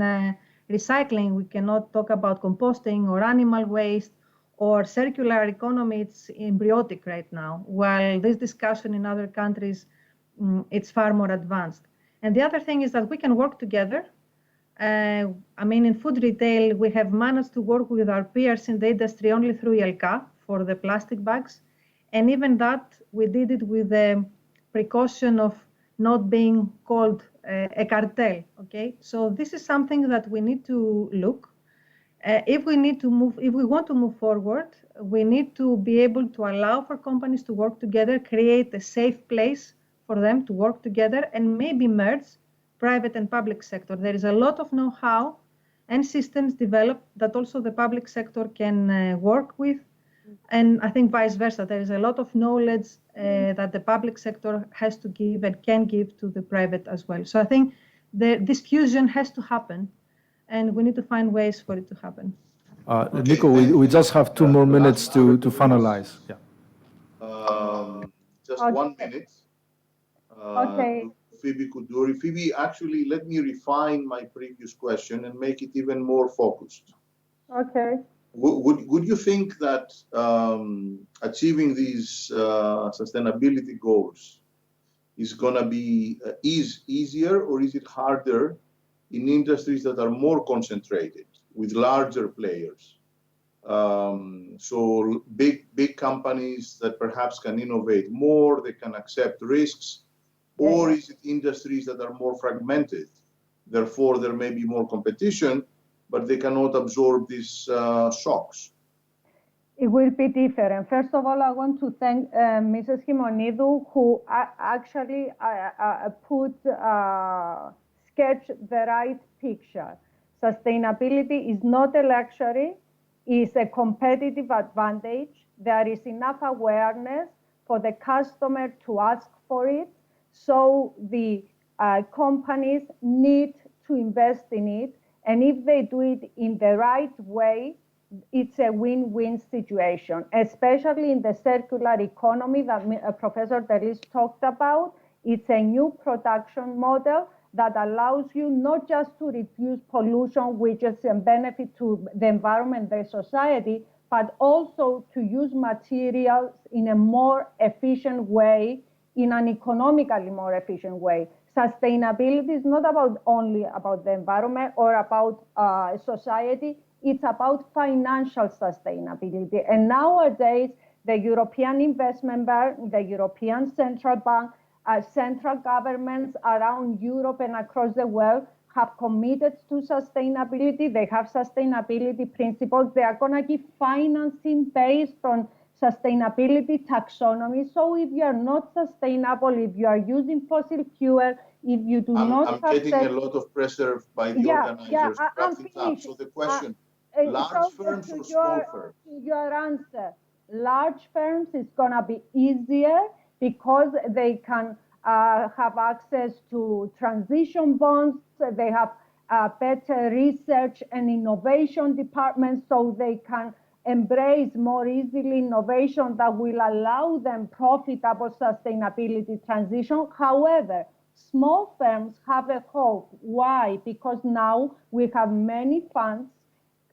recycling, we cannot talk about composting or animal waste or circular economy. It's embryonic right now, while this discussion in other countries, it's far more advanced. And the other thing is that we can work together. I mean, in food retail, we have managed to work with our peers in the industry only through ILCA for the plastic bags. And even that, we did it with the precaution of not being called a cartel, okay? So this is something that we need to look. If we want to move forward, we need to be able to allow for companies to work together, create a safe place for them to work together, and maybe merge private and public sector. There is a lot of know-how and systems developed that also the public sector can work with. And I think vice versa. There is a lot of knowledge that the public sector has to give and can give to the private as well. So I think this fusion has to happen, and we need to find ways for it to happen. Nico, we just have 2 more minutes to finalize. Yeah. Just 1 minute. Okay. Phoebe Kuduri. Phoebe, actually, let me refine my previous question and make it even more focused. Okay. Would you think that achieving these sustainability goals is going to be easier, or is it harder in industries that are more concentrated with larger players? So big companies that perhaps can innovate more, they can accept risks. Or is it industries that are more fragmented? Therefore, there may be more competition, but they cannot absorb these shocks. It will be different. First of all, I want to thank Mrs. Himonidu, who actually sketched the right picture. Sustainability is not a luxury, it's a competitive advantage. There is enough awareness for the customer to ask for it. So the companies need to invest in it. And if they do it in the right way, it's a win-win situation, especially in the circular economy that Professor Delis talked about. It's a new production model that allows you not just to reduce pollution, which is a benefit to the environment, the society, but also to use materials in a more efficient way, in an economically more efficient way. Sustainability is not only about the environment or about society, it's about financial sustainability. And nowadays, the European Investment Bank, the European Central Bank, central governments around Europe and across the world have committed to sustainability. They have sustainability principles. They are going to give financing based on sustainability taxonomy. So if you are not sustainable, if you are using fossil fuel, if you do not I'm getting a lot of pressure by the organizers to wrap things up. So the question, large firms or small firms? Your answer, large firms is going to be easier because they can have access to transition bonds. They have better research and innovation departments, so they can embrace more easily innovation that will allow them profitable sustainability transition. However, small firms have a hope. Why? Because now we have many funds,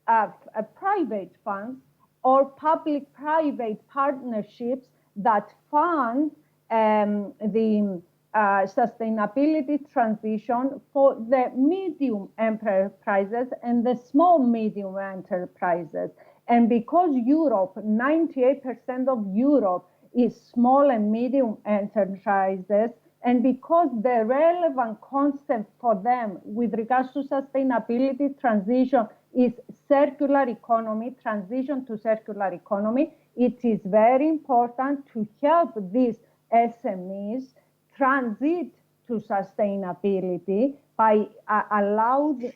private funds or public-private partnerships that fund the sustainability transition for the medium enterprises and the small medium enterprises. And because Europe, 98% of Europe is small and medium enterprises, and because the relevant concept for them with regards to sustainability transition is circular economy, transition to circular economy, it is very important to help these SMEs transit to sustainability by allowing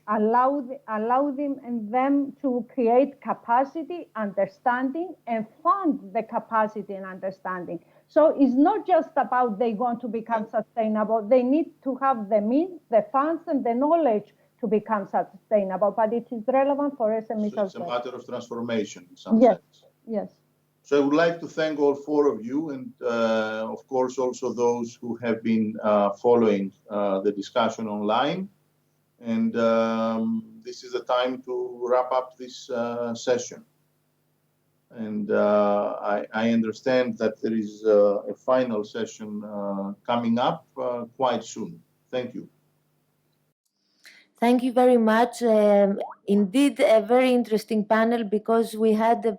them to create capacity, understanding, and fund the capacity and understanding. So it's not just about they want to become sustainable. They need to have the means, the funds, and the knowledge to become sustainable. But it is relevant for SMEs so as it's a well. matter of transformation in some Yes, sense. yes. So I would like to thank all four of you, and of course also those who have been following the discussion online. And this is the time to wrap up this session. And I understand that there is a final session coming up quite soon. Thank you. Thank you very much. Indeed, a very interesting panel because we had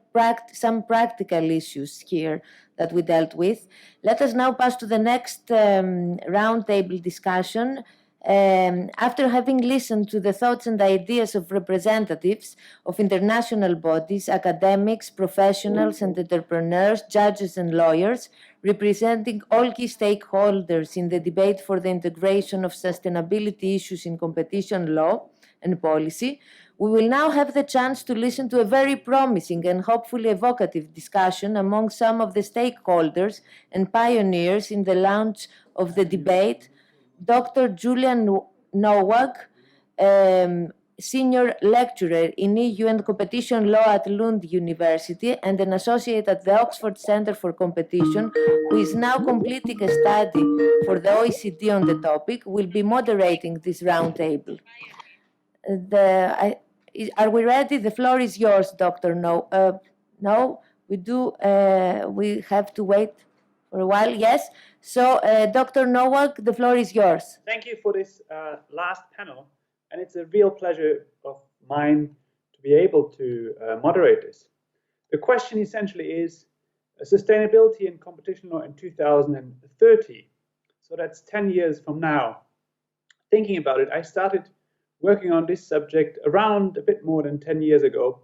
some practical issues here that we dealt with. Let us now pass to the next roundtable discussion. After having listened to the thoughts and ideas of representatives of international bodies, academics, professionals and entrepreneurs, judges and lawyers, representing all key stakeholders in the debate for the integration of sustainability issues in competition law and policy, we will now have the chance to listen to a very promising and hopefully evocative discussion among some of the stakeholders and pioneers in the launch of the debate. Dr. Julian Nowak, Senior Lecturer in EU and Competition Law at Lund University and an Associate at the Oxford Centre for Competition, who is now completing a study for the OECD on the topic, will be moderating this roundtable. Are we ready? The floor is yours, Dr. No, we do. We have to wait for a while. Yes. So, Dr. Nowak, the floor is yours. Thank you for this last panel, and it's a real pleasure of mine to be able to moderate this. The question essentially is sustainability and competition law in 2030. So that's 10 years from now. Thinking about it, I started working on this subject around a bit more than 10 years ago.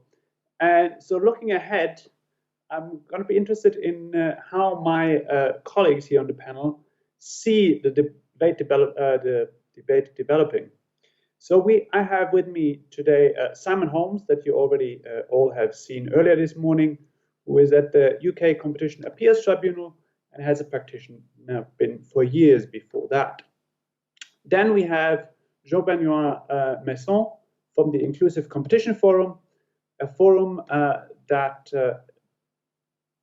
And so looking ahead, I'm going to be interested in how my colleagues here on the panel see the debate developing. So I have with me today Simon Holmes, that you already all have seen earlier this morning, who is at the UK Competition Appeals Tribunal and has a practitioner been for years before that. Then we have Jean-Benoit Messon from the Inclusive Competition Forum, a forum that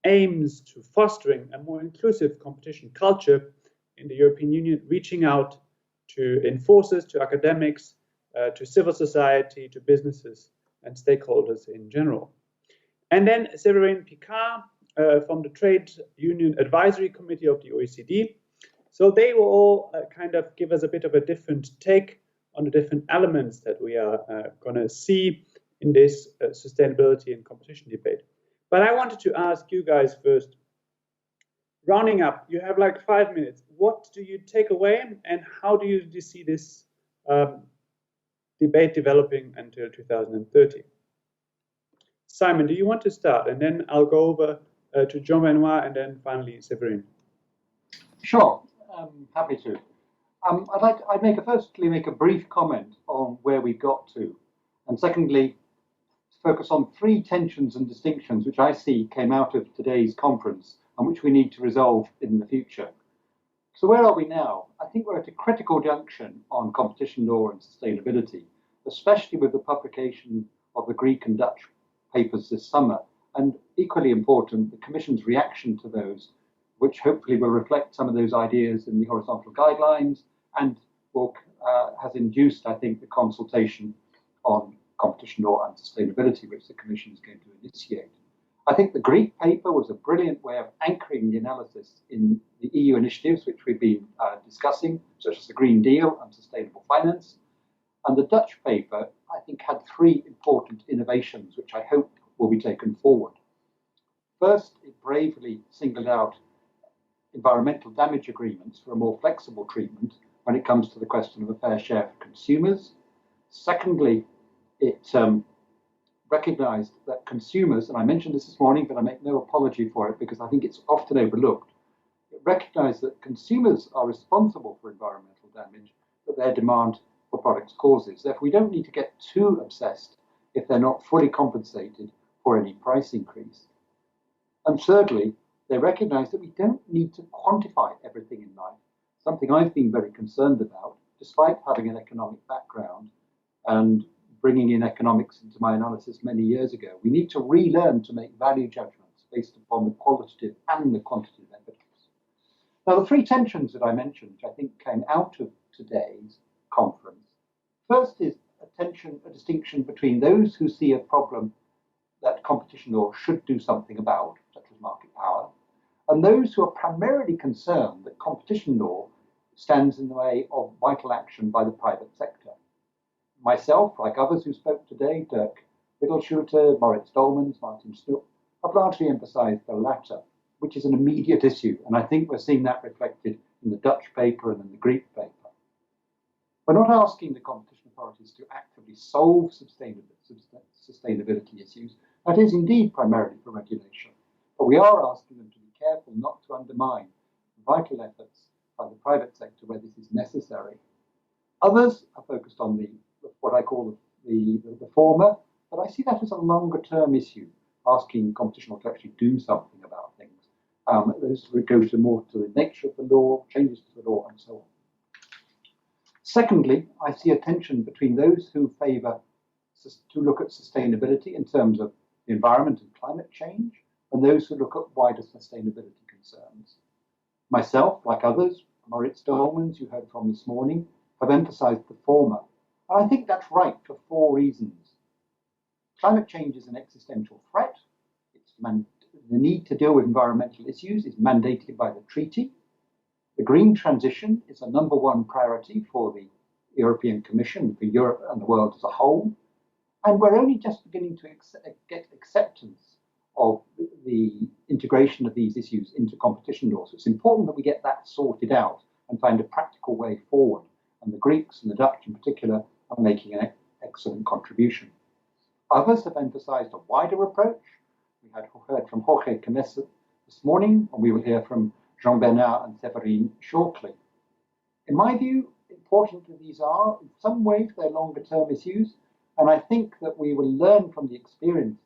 aims to fostering a more inclusive competition culture in the European Union, reaching out to enforcers, to academics, to civil society, to businesses and stakeholders in general. And then Séverine Picard from the Trade Union Advisory Committee of the OECD. So they will all kind of give us a bit of a different take on the different elements that we are going to see in this sustainability and competition debate. But I wanted to ask you guys first, rounding up, you have like 5 minutes. What do you take away and how do you see this debate developing until 2030? Simon, do you want to start? And then I'll go over to Jean-Benoit and then finally Séverine. Sure, happy to. I'd firstly make a brief comment on where we got to, and secondly, focus on three tensions and distinctions which I see came out of today's conference and which we need to resolve in the future. So where are we now? I think we're at a critical junction on competition law and sustainability, especially with the publication of the Greek and Dutch papers this summer, and equally important, the Commission's reaction to those, which hopefully will reflect some of those ideas in the horizontal guidelines and has induced, I think, the consultation on competition law and sustainability, which the Commission is going to initiate. I think the Greek paper was a brilliant way of anchoring the analysis in the EU initiatives, which we've been discussing, such as the Green Deal and sustainable finance. And the Dutch paper, I think, had three important innovations, which I hope will be taken forward. First, it bravely singled out environmental damage agreements for a more flexible treatment when it comes to the question of a fair share for consumers. Secondly, it recognized that consumers, and I mentioned this morning, but I make no apology for it because I think it's often overlooked. It recognized that consumers are responsible for environmental damage, but their demand for products causes. Therefore, we don't need to get too obsessed if they're not fully compensated for any price increase. And thirdly, they recognize that we don't need to quantify everything in life, something I've been very concerned about, despite having an economic background and bringing in economics into my analysis many years ago. We need to relearn to make value judgments based upon the qualitative and the quantitative evidence. Now, the three tensions that I mentioned, which I think came out of today's conference, first is a distinction between those who see a problem that competition law should do something about, such as market power, and those who are primarily concerned that competition law stands in the way of vital action by the private sector. Myself, like others who spoke today, Dirk Wittelschutter, Moritz Dolmans, Maarten, have largely emphasized the latter, which is an immediate issue, and I think we're seeing that reflected in the Dutch paper and in the Greek paper. We're not asking the competition authorities to actively solve sustainability issues. That is indeed primarily for regulation, but we are asking them to be careful not to undermine vital efforts by the private sector where this is necessary. Others are focused on what I call the former, but I see that as a longer term issue, asking competition law to actually do something about things. Those go more to the nature of the law, changes to the law, and so on. Secondly, I see a tension between those who favour to look at sustainability in terms of the environment and climate change, and those who look at wider sustainability concerns. Myself, like others, Moritz Dolmans, you heard from this morning, have emphasised the former. And I think that's right for four reasons. Climate change is an existential threat. The need to deal with environmental issues is mandated by the treaty. The green transition is a #1 priority for the European Commission, for Europe and the world as a whole. And we're only just beginning to get acceptance of the integration of these issues into competition law. So it's important that we get that sorted out and find a practical way forward. And the Greeks and the Dutch in particular are making an excellent contribution. Others have emphasized a wider approach. We had heard from Jorge Canessa this morning, and we will hear from Jean-Benoit and Séverine shortly. In my view, important that these are, in some ways, they're longer-term issues, and I think that we will learn from the experience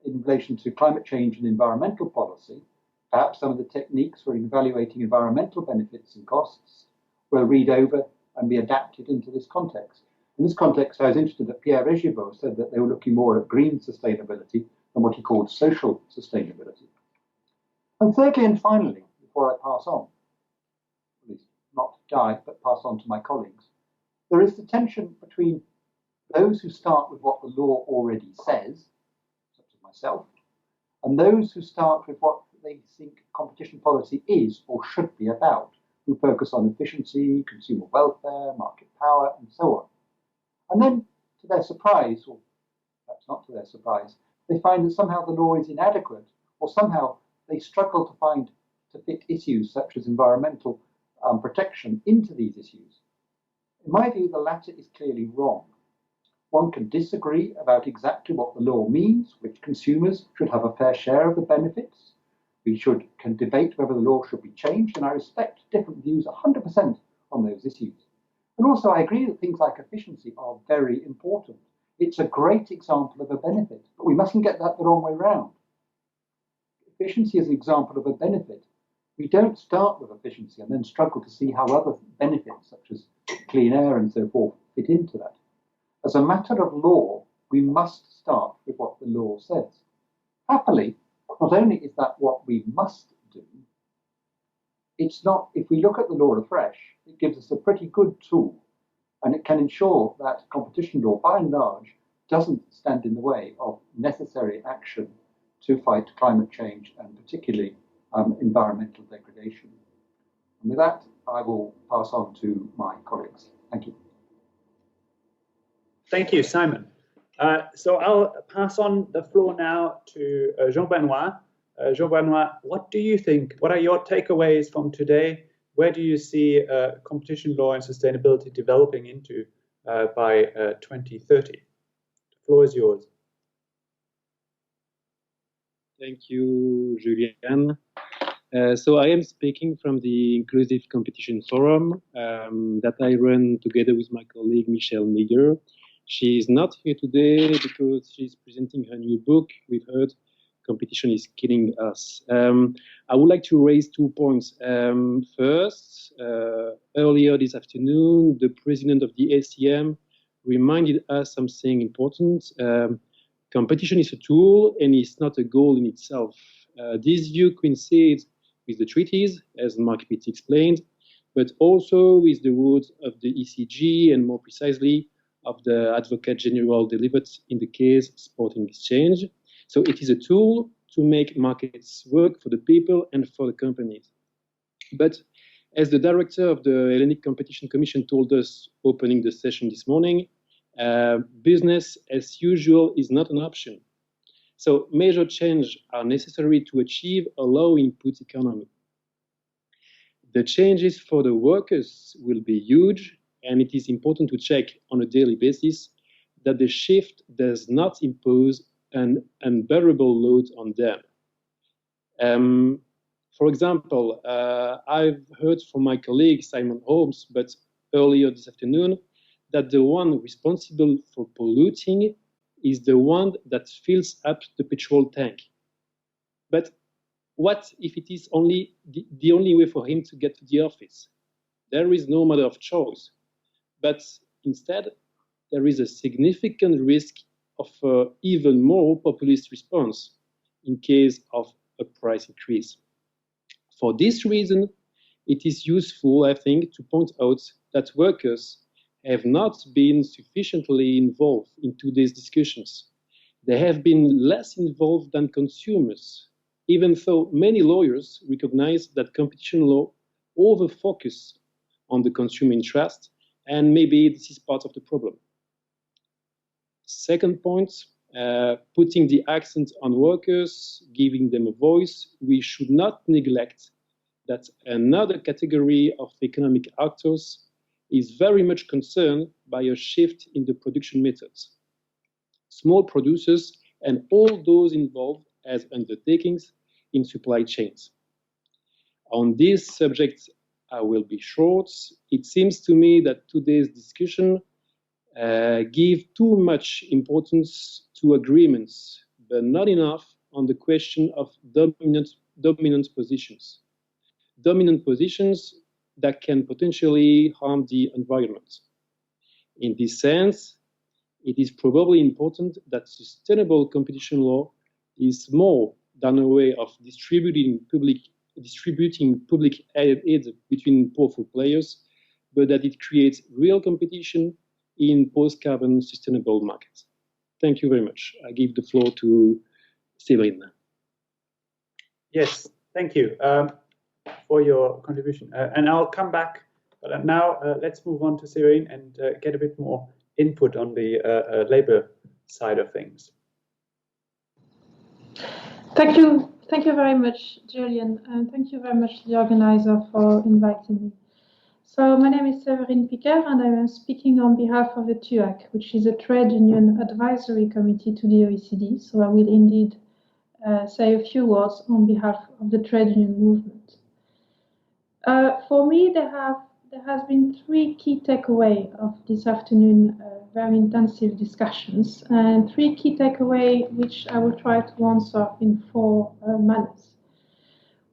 in relation to climate change and environmental policy. Perhaps some of the techniques for evaluating environmental benefits and costs will read over and be adapted into this context. In this context, I was interested that Pierre Régibaud said that they were looking more at green sustainability than what he called social sustainability. And thirdly and finally, before I pass on, at least not die, but pass on to my colleagues, there is the tension between those who start with what the law already says, such as myself, and those who start with what they think competition policy is or should be about, who focus on efficiency, consumer welfare, market power, and so on. And then, to their surprise, or perhaps not to their surprise, they find that somehow the law is inadequate, or somehow they struggle to fit issues such as environmental protection into these issues. In my view, the latter is clearly wrong. One can disagree about exactly what the law means, which consumers should have a fair share of the benefits. We can debate whether the law should be changed, and I respect different views 100% on those issues. And also, I agree that things like efficiency are very important. It's a great example of a benefit, but we mustn't get that the wrong way round. Efficiency is an example of a benefit. We don't start with efficiency and then struggle to see how other benefits, such as clean air and so forth, fit into that. As a matter of law, we must start with what the law says. Happily, not only is that what we must do, it's not, if we look at the law afresh, it gives us a pretty good tool, and it can ensure that competition law, by and large, doesn't stand in the way of necessary action to fight climate change and particularly environmental degradation. And with that, I will pass on to my colleagues. Thank you. Thank you, Simon. So I'll pass on the floor now to Jean-Benoit. Jean-Benoit, what do you think? What are your takeaways from today? Where do you see competition law and sustainability developing into by 2030? The floor is yours. Thank you, Julien. So I am speaking from the Inclusive Competition Forum that I run together with my colleague Michelle Meager. She is not here today because she's presenting her new book. We've heard competition is killing us. I would like to raise 2 points. First, earlier this afternoon, the president of the ACM reminded us something important. Competition is a tool and it's not a goal in itself. This view coincides with the treaties, as Mark Pitti explained, but also with the words of the ECG and more precisely of the Advocate General delivered in the case Sporting Exchange. So it is a tool to make markets work for the people and for the companies. But as the director of the Hellenic Competition Commission told us opening the session this morning, business as usual is not an option. So major changes are necessary to achieve a low input economy. The changes for the workers will be huge, and it is important to check on a daily basis that the shift does not impose an unbearable load on them. For example, I've heard from my colleague Simon Holmes, but earlier this afternoon, that the one responsible for polluting is the one that fills up the petrol tank. But what if it is only the only way for him to get to the office? There is no matter of choice. But instead, there is a significant risk of even more populist response in case of a price increase. For this reason, it is useful, I think, to point out that workers have not been sufficiently involved in today's discussions. They have been less involved than consumers, even though many lawyers recognize that competition law over-focus on the consumer interest, and maybe this is part of the problem. Second point, putting the accent on workers, giving them a voice, we should not neglect that another category of economic actors is very much concerned by a shift in the production methods. Small producers and all those involved as undertakings in supply chains. On this subject, I will be short. It seems to me that today's discussion gives too much importance to agreements, but not enough on the question of dominant positions. Dominant positions that can potentially harm the environment. In this sense, it is probably important that sustainable competition law is more than a way of distributing public aid between powerful players, but that it creates real competition in post-carbon sustainable markets. Thank you very much. I give the floor to Séverine. Yes, thank you for your contribution. And I'll come back, but now let's move on to Séverine and get a bit more input on the labor side of things. Thank you. Thank you very much, Julian, and thank you very much, the organizer, for inviting me. So my name is Séverine Piquer, and I am speaking on behalf of the TUAC, which is a trade union advisory committee to the OECD. So I will indeed say a few words on behalf of the trade union movement. For me, there has been three key takeaways of this afternoon, very intensive discussions, and three key takeaways which I will try to answer in four manners.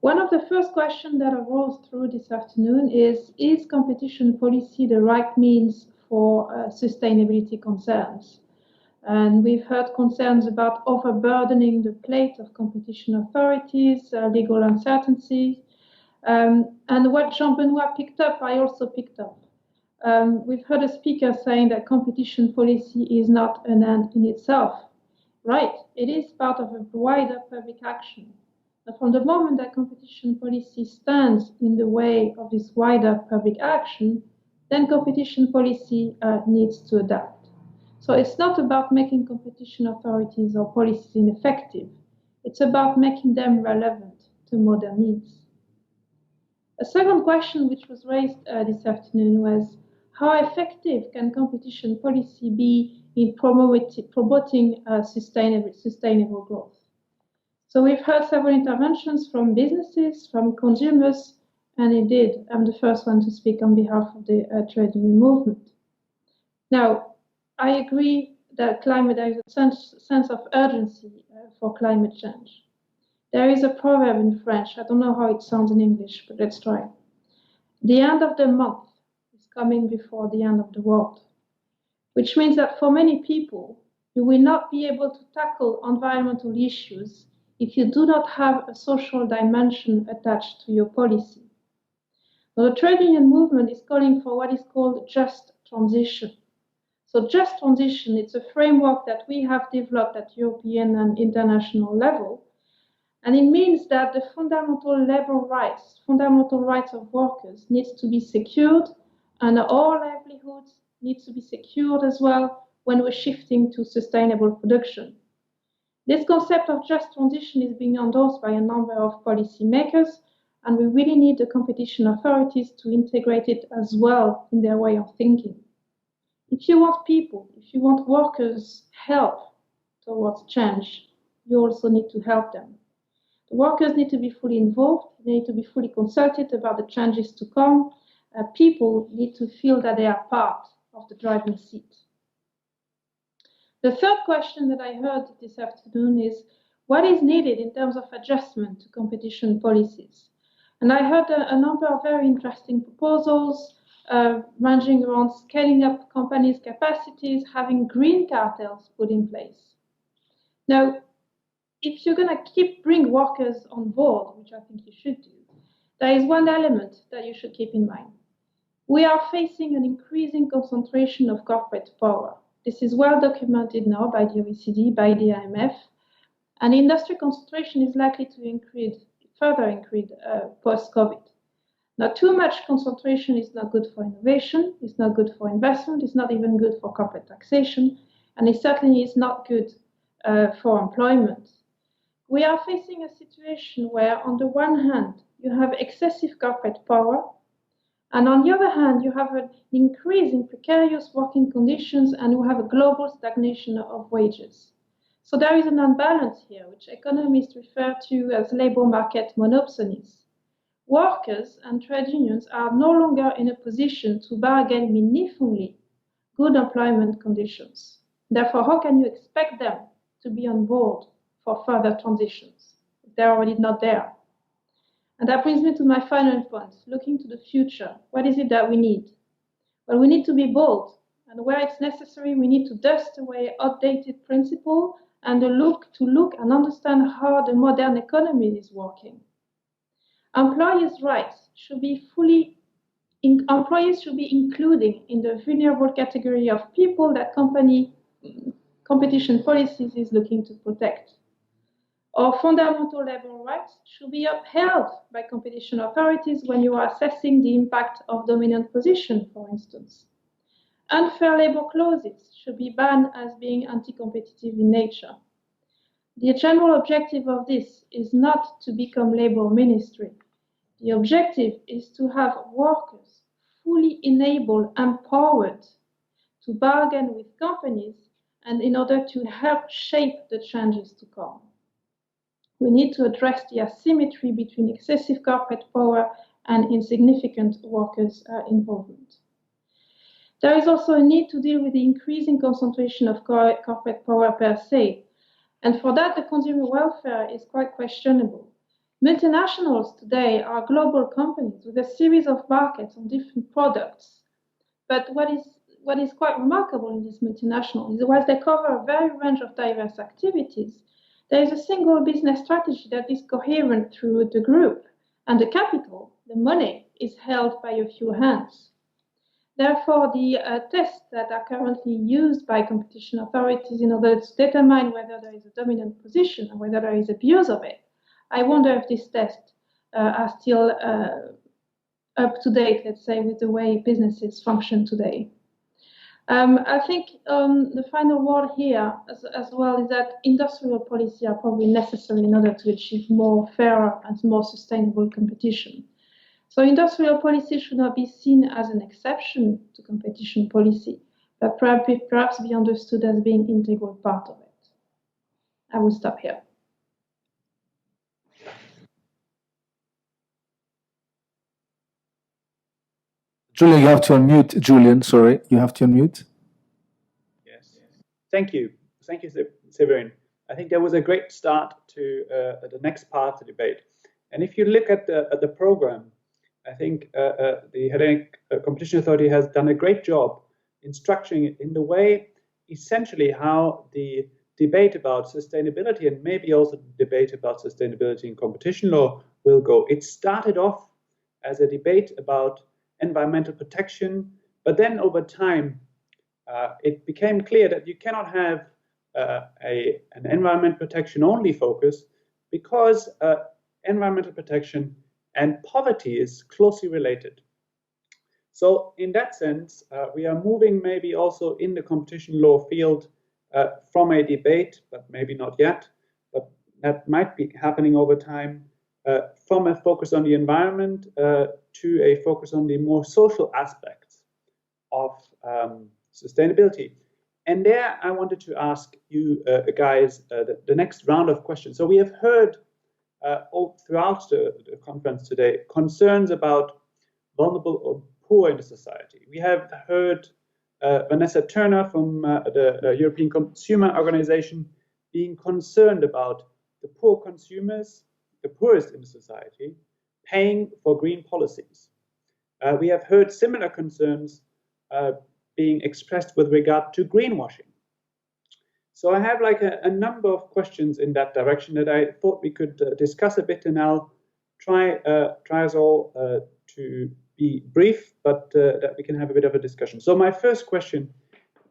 One of the first questions that arose through this afternoon is competition policy the right means for sustainability concerns? And we've heard concerns about overburdening the plate of competition authorities, legal uncertainty, and what Jean-Benoit picked up, I also picked up. We've heard a speaker saying that competition policy is not an end in itself. Right, it is part of a wider public action. But from the moment that competition policy stands in the way of this wider public action, then competition policy needs to adapt. So it's not about making competition authorities or policies ineffective. It's about making them relevant to modern needs. A second question which was raised this afternoon was, how effective can competition policy be in promoting sustainable growth? So we've heard several interventions from businesses, from consumers, and indeed, I'm the first one to speak on behalf of the trade union movement. Now, I agree that there is a sense of urgency for climate change. There is a proverb in French, I don't know how it sounds in English, but let's try. The end of the month is coming before the end of the world, which means that for many people, you will not be able to tackle environmental issues if you do not have a social dimension attached to your policy. Now, the trade union movement is calling for what is called just transition. So just transition, it's a framework that we have developed at European and international level. And it means that the fundamental labor rights, fundamental rights of workers needs to be secured, and all livelihoods needs to be secured as well when we're shifting to sustainable production. This concept of just transition is being endorsed by a number of policymakers, and we really need the competition authorities to integrate it as well in their way of thinking. If you want people, if you want workers' help towards change, you also need to help them. The workers need to be fully involved, they need to be fully consulted about the changes to come. People need to feel that they are part of the driving seat. The third question that I heard this afternoon is, what is needed in terms of adjustment to competition policies? And I heard a number of very interesting proposals, ranging around scaling up companies' capacities, having green cartels put in place. Now, if you're going to bring workers on board, which I think you should do, there is one element that you should keep in mind. We are facing an increasing concentration of corporate power. This is well documented now by the OECD, by the IMF, and industry concentration is likely to further increase post-COVID. Now, too much concentration is not good for innovation, it's not good for investment, it's not even good for corporate taxation, and it certainly is not good for employment. We are facing a situation where, on the one hand, you have excessive corporate power, and on the other hand, you have an increase in precarious working conditions, and you have a global stagnation of wages. So there is an unbalance here, which economists refer to as labor market monopsonies. Workers and trade unions are no longer in a position to bargain meaningfully good employment conditions. Therefore, how can you expect them to be on board for further transitions if they're already not there? And that brings me to my final point, looking to the future. What is it that we need? Well, we need to be bold, and where it's necessary, we need to dust away outdated principles and look and understand how the modern economy is working. Employees' rights should be employees should be included in the vulnerable category of people that competition policies is looking to protect. Our fundamental labor rights should be upheld by competition authorities when you are assessing the impact of dominant position, for instance. Unfair labor clauses should be banned as being anti-competitive in nature. The general objective of this is not to become labor ministry. The objective is to have workers fully enabled, empowered to bargain with companies and in order to help shape the changes to come. We need to address the asymmetry between excessive corporate power and insignificant workers' involvement. There is also a need to deal with the increasing concentration of corporate power per se, and for that the consumer welfare is quite questionable. Multinationals today are global companies with a series of markets on different products, but what is quite remarkable in these multinationals is while they cover a very range of diverse activities, there is a single business strategy that is coherent through the group, and the capital, the money, is held by a few hands. Therefore, the tests that are currently used by competition authorities in order to determine whether there is a dominant position and whether there is abuse of it, I wonder if these tests are still up to date, let's say, with the way businesses function today. I think the final word here as well is that industrial policy are probably necessary in order to achieve more fair and more sustainable competition. So industrial policy should not be seen as an exception to competition policy, but perhaps be understood as being an integral part of it. I will stop here. Julian, you have to unmute. Julian, sorry, you have to unmute. Yes. Thank you. Thank you, Severin. I think that was a great start to the next part of the debate. And if you look at the program, I think the Hellenic Competition Authority has done a great job in structuring it in the way, essentially, how the debate about sustainability and maybe also the debate about sustainability in competition law will go. It started off as a debate about environmental protection, but then over time, it became clear that you cannot have an environment protection only focus, because environmental protection and poverty is closely related. So in that sense, we are moving maybe also in the competition law field from a debate, but maybe not yet, but that might be happening over time, from a focus on the environment to a focus on the more social aspects of sustainability. And there I wanted to ask you guys the next round of questions. So we have heard all throughout the conference today concerns about vulnerable or poor in the society. We have heard Vanessa Turner from the European Consumer Organization being concerned about the poor consumers, the poorest in the society, paying for green policies. We have heard similar concerns being expressed with regard to greenwashing. So I have like a number of questions in that direction that I thought we could discuss a bit, and I'll try us all to be brief, but that we can have a bit of a discussion. So my first question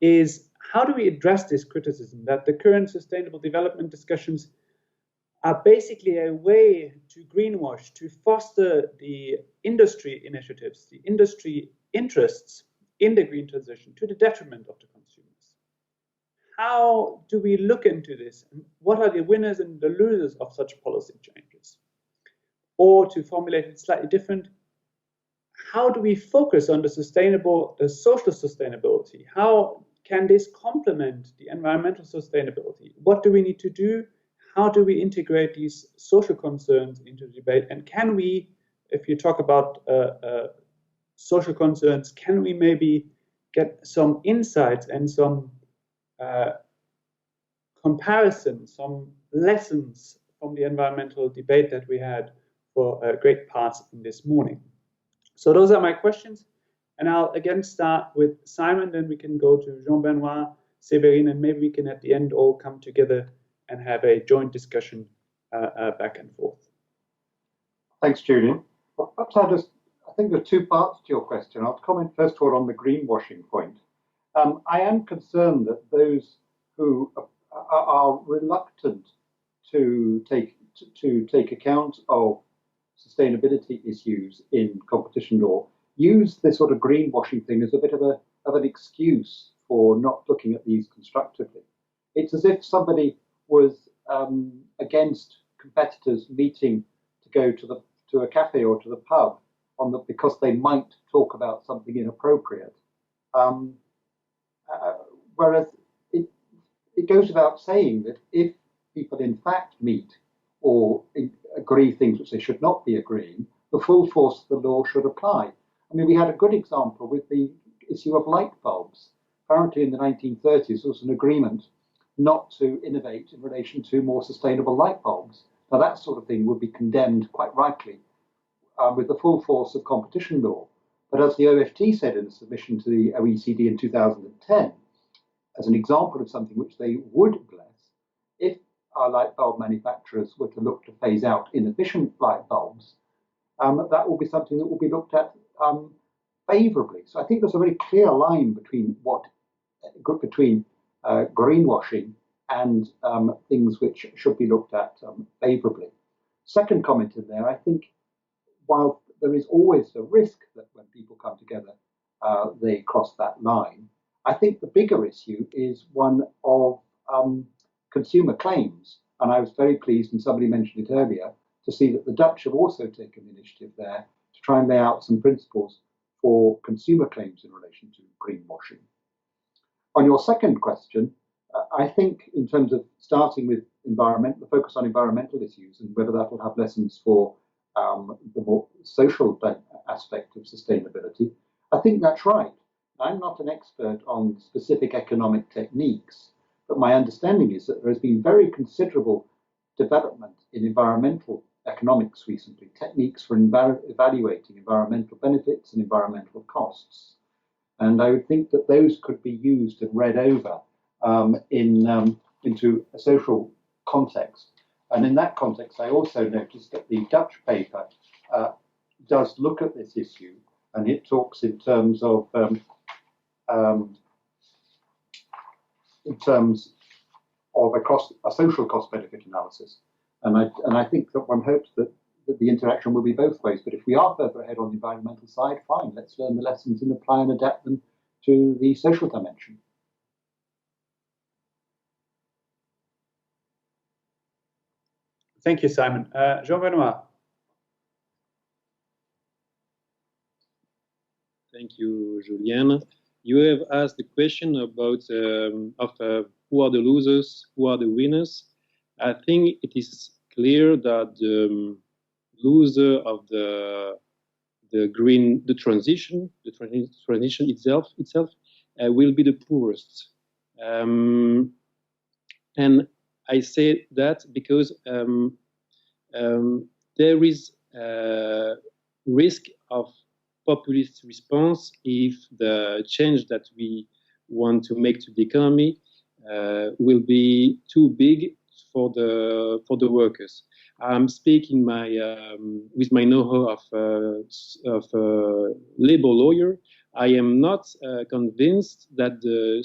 is, how do we address this criticism that the current sustainable development discussions are basically a way to greenwash, to foster the industry initiatives, the industry interests in the green transition to the detriment of the consumers? How do we look into this? And what are the winners and the losers of such policy changes? Or to formulate it slightly different, how do we focus on the social sustainability? How can this complement the environmental sustainability? What do we need to do? How do we integrate these social concerns into the debate? And can we, if you talk about social concerns, can we maybe get some insights and some comparisons, some lessons from the environmental debate that we had for great parts in this morning? So those are my questions. And I'll again start with Simon, then we can go to Jean-Benoit, Severin, and maybe we can at the end all come together and have a joint discussion back and forth. Thanks, Julian. Well, perhaps I think there are two parts to your question. I'll comment first of all on the greenwashing point. I am concerned that those who are reluctant to take account of sustainability issues in competition law use this sort of greenwashing thing as a bit of an excuse for not looking at these constructively. It's as if somebody was against competitors meeting to go to a cafe or to the pub because they might talk about something inappropriate. Whereas it goes without saying that if people in fact meet or agree things which they should not be agreeing, the full force of the law should apply. I mean, we had a good example with the issue of light bulbs. Apparently in the 1930s, there was an agreement not to innovate in relation to more sustainable light bulbs. Now, that sort of thing would be condemned quite rightly with the full force of competition law. But as the OFT said in a submission to the OECD in 2010, as an example of something which they would bless, if our light bulb manufacturers were to look to phase out inefficient light bulbs, that will be something that will be looked at favourably. So I think there's a very clear line between greenwashing and things which should be looked at favourably. Second comment in there, I think while there is always a risk that when people come together, they cross that line, I think the bigger issue is one of consumer claims. And I was very pleased, and somebody mentioned it earlier, to see that the Dutch have also taken the initiative there to try and lay out some principles for consumer claims in relation to greenwashing. On your second question, I think in terms of starting with the focus on environmental issues and whether that will have lessons for the more social aspect of sustainability, I think that's right. I'm not an expert on specific economic techniques, but my understanding is that there has been very considerable development in environmental economics recently, techniques for evaluating environmental benefits and environmental costs. And I would think that those could be used and read over into a social context. And in that context, I also noticed that the Dutch paper does look at this issue, and it talks in terms of a social cost-benefit analysis. And I think that one hopes that the interaction will be both ways. But if we are further ahead on the environmental side, fine, let's learn the lessons and apply and adapt them to the social dimension. Thank you, Simon. Jean-Benoit. Thank you, Julien. You have asked the question about who are the losers, who are the winners. I think it is clear that the loser of the transition itself will be the poorest. And I say that because there is a risk of populist response if the change that we want to make to the economy will be too big for the workers. I'm speaking with my know-how of labor lawyer. I am not convinced that the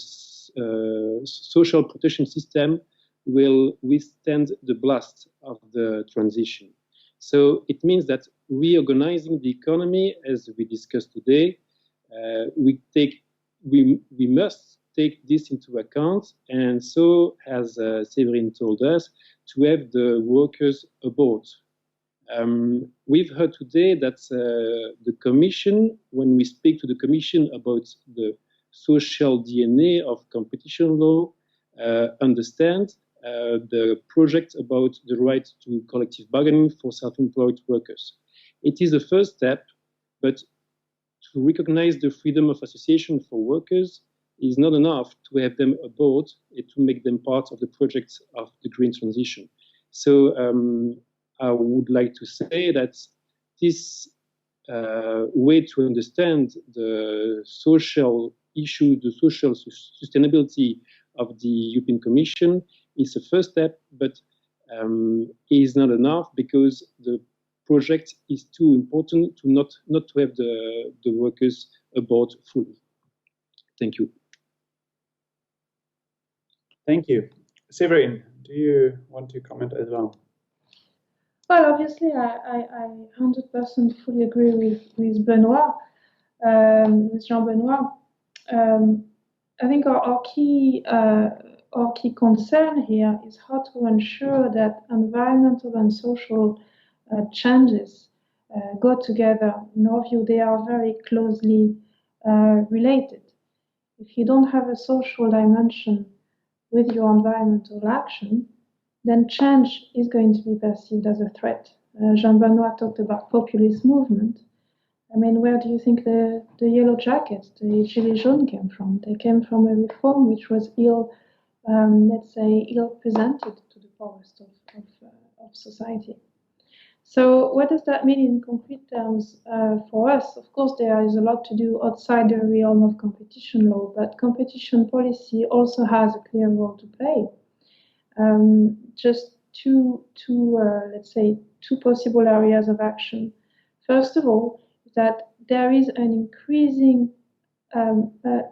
social protection system will withstand the blast of the transition. So it means that reorganizing the economy, as we discussed today, we must take this into account, and so, as Severin told us, to have the workers aboard. We've heard today that the Commission, when we speak to the Commission about the social DNA of competition law, understand the project about the right to collective bargaining for self-employed workers. It is the first step, but to recognize the freedom of association for workers is not enough to have them aboard and to make them part of the project of the green transition. So I would like to say that this way to understand the social issue, the social sustainability of the European Commission is a first step, but is not enough because the project is too important to not to have the workers aboard fully. Thank you. Thank you. Severin, do you want to comment as well? Well, obviously, I 100% fully agree with Benoit, with Jean-Benoit. I think our key concern here is how to ensure that environmental and social changes go together. In our view, they are very closely related. If you don't have a social dimension with your environmental action, then change is going to be perceived as a threat. Jean-Benoit talked about populist movement. I mean, where do you think the yellow jackets, the Gilets jaunes came from? They came from a reform which was let's say, ill presented to the poorest of society. So what does that mean in concrete terms for us? Of course, there is a lot to do outside the realm of competition law, but competition policy also has a clear role to play. Just let's say, two possible areas of action. First of all, that there is an increasing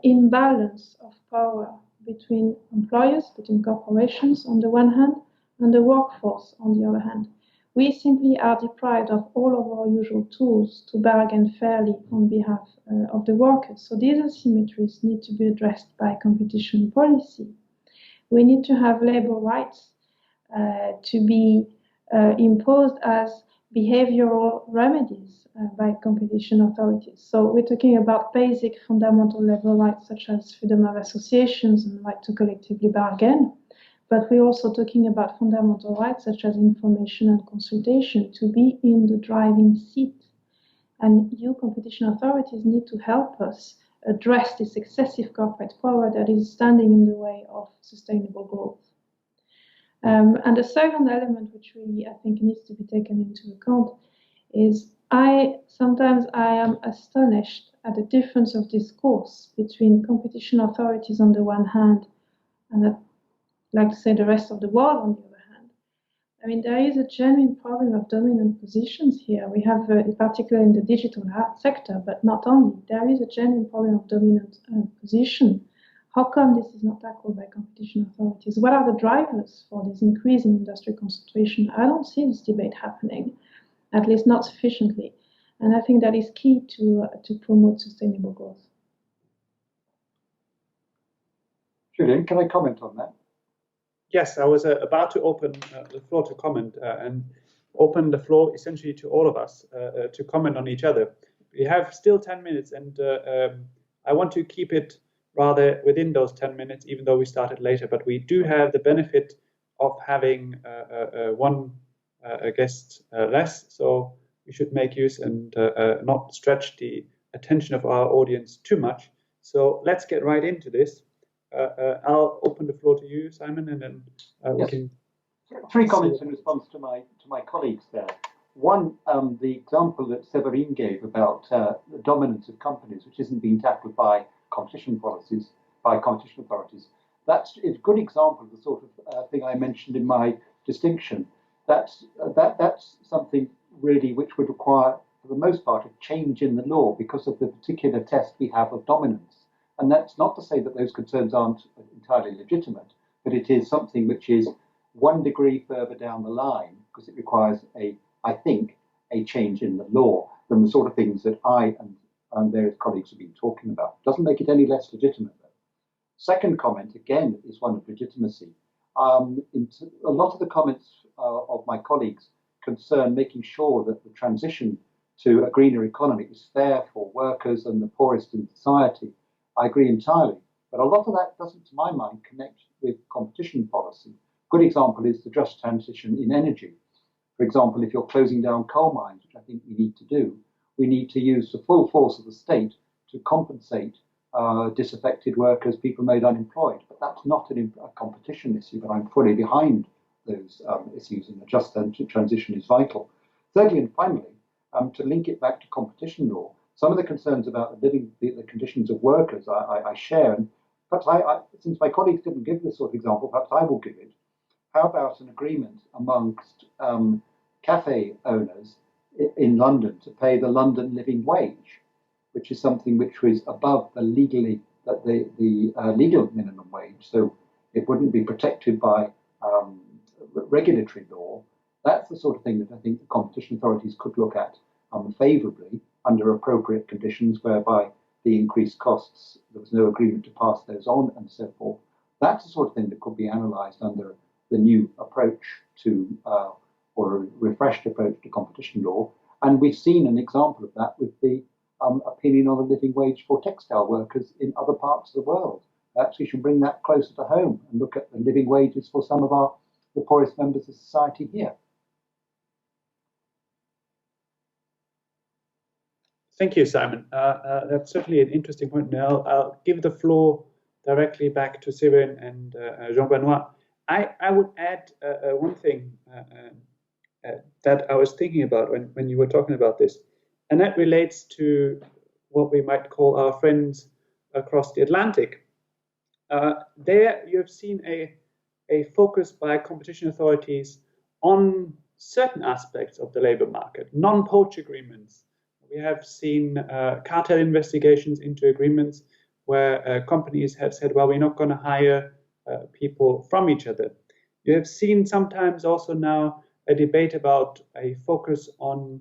imbalance of power between employers, between corporations on the one hand, and the workforce on the other hand. We simply are deprived of all of our usual tools to bargain fairly on behalf of the workers. So these asymmetries need to be addressed by competition policy. We need to have labor rights to be imposed as behavioral remedies by competition authorities. So we're talking about basic fundamental labor rights such as freedom of associations and right to collectively bargain. But we're also talking about fundamental rights such as information and consultation to be in the driving seat. And you competition authorities need to help us address this excessive corporate power that is standing in the way of sustainable growth. And the second element, which really I think needs to be taken into account, is sometimes I am astonished at the difference of discourse between competition authorities on the one hand, and I'd like to say the rest of the world on the other hand. I mean, there is a genuine problem of dominant positions here. We have, particularly in the digital sector, but not only, there is a genuine problem of dominant position. How come this is not tackled by competition authorities? What are the drivers for this increase in industry concentration? I don't see this debate happening, at least not sufficiently. And I think that is key to promote sustainable growth. Julian, can I comment on that? Yes, I was about to open the floor to comment and open the floor essentially to all of us to comment on each other. We have still 10 minutes, and I want to keep it rather within those 10 minutes, even though we started later. But we do have the benefit of having one guest less, so we should make use and not stretch the attention of our audience too much. So let's get right into this. I'll open the floor to you, Simon, and then we can. Three comments in response to my colleagues there. One, the example that Severin gave about the dominance of companies, which isn't being tackled by competition policies, by competition authorities. That's a good example of the sort of thing I mentioned in my distinction. That's something really which would require, for the most part, a change in the law because of the particular test we have of dominance. And that's not to say that those concerns aren't entirely legitimate, but it is something which is one degree further down the line because it requires I think, a change in the law than the sort of things that I and various colleagues have been talking about. Doesn't make it any less legitimate, though. Second comment, again, is one of legitimacy. A lot of the comments of my colleagues concern making sure that the transition to a greener economy is fair for workers and the poorest in society. I agree entirely, but a lot of that doesn't, to my mind, connect with competition policy. Good example is the just transition in energy. For example, if you're closing down coal mines, which I think we need to do, we need to use the full force of the state to compensate disaffected workers, people made unemployed. But that's not a competition issue, but I'm fully behind those issues, and the just transition is vital. Thirdly and finally, to link it back to competition law, some of the concerns about the conditions of workers I share, and perhaps since my colleagues didn't give this sort of example, perhaps I will give it. How about an agreement amongst cafe owners in London to pay the London living wage, which is something which was above the legal minimum wage, so it wouldn't be protected by regulatory law. That's the sort of thing that I think the competition authorities could look at favourably under appropriate conditions, whereby the increased costs, there was no agreement to pass those on and so forth. That's the sort of thing that could be analysed under the new approach to, or a refreshed approach to competition law. And we've seen an example of that with the opinion on the living wage for textile workers in other parts of the world. Perhaps we should bring that closer to home and look at the living wages for some of the poorest members of society here. Thank you, Simon. That's certainly an interesting point. Now I'll give the floor directly back to Severin and Jean-Benoit. I would add one thing that I was thinking about when you were talking about this, and that relates to what we might call our friends across the Atlantic. There you have seen a focus by competition authorities on certain aspects of the labor market, non-poach agreements. We have seen cartel investigations into agreements where companies have said, well, we're not going to hire people from each other. You have seen sometimes also now a debate about a focus on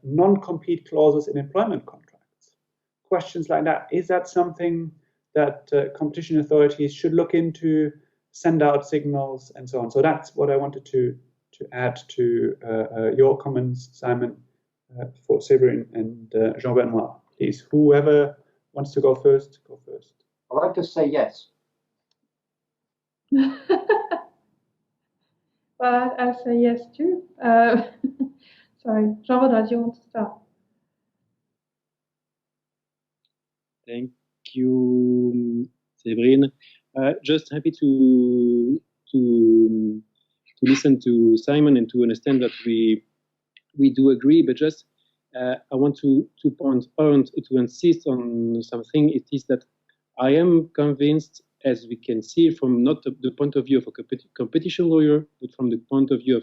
non-compete clauses in employment contracts. Questions like that. Is that something that competition authorities should look into, send out signals, and so on? So that's what I wanted to add to your comments, Simon, for Severin and Jean-Benoit. Please, whoever wants to go first, go first. I'd like to say yes. Well, I'll say yes too. Sorry, Jean-Benoit, do you want to start? Thank you, Séverine. Just happy to listen to Simon and to understand that we do agree, but just I want to insist on something. It is that I am convinced, as we can see from not the point of view of a competition lawyer, but from the point of view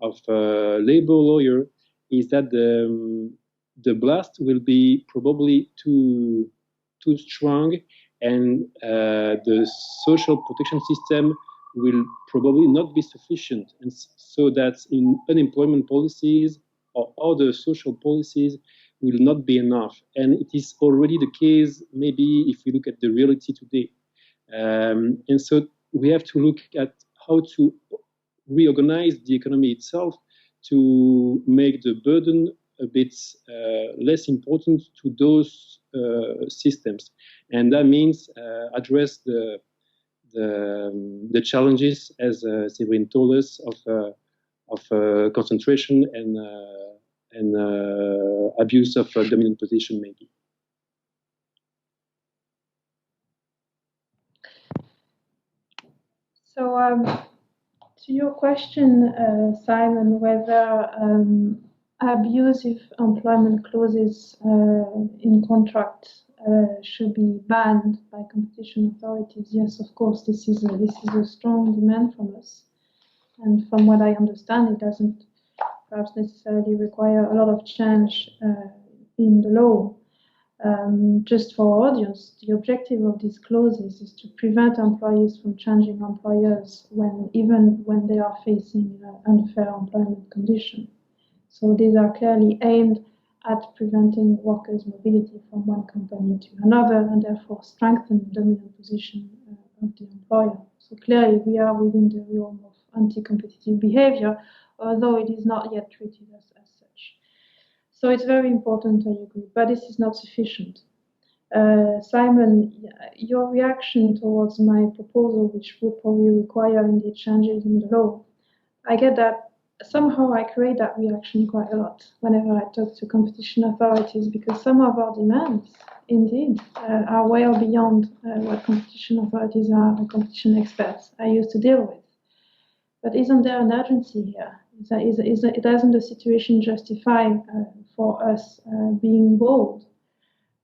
of a labor lawyer, is that the blast will be probably too strong, and the social protection system will probably not be sufficient, and so that in unemployment policies or other social policies will not be enough. And it is already the case, maybe if we look at the reality today. And so we have to look at how to reorganize the economy itself to make the burden a bit less important to those systems. And that means address the challenges, as Séverine told us, of concentration and abuse of dominant position, maybe. So to your question, Simon, whether abusive employment clauses in contracts should be banned by competition authorities, yes, of course, this is a strong demand from us. And from what I understand, it doesn't perhaps necessarily require a lot of change in the law. Just for our audience, the objective of these clauses is to prevent employees from changing employers even when they are facing unfair employment conditions. So these are clearly aimed at preventing workers' mobility from one company to another, and therefore strengthen the dominant position of the employer. So clearly we are within the realm of anti-competitive behavior, although it is not yet treated as such. So it's very important, I agree, but this is not sufficient. Simon, your reaction towards my proposal, which would probably require indeed changes in the law, I get that somehow I create that reaction quite a lot whenever I talk to competition authorities, because some of our demands indeed are well beyond what competition authorities are, or competition experts I used to deal with. But isn't there an urgency here? Doesn't the situation justify for us being bold?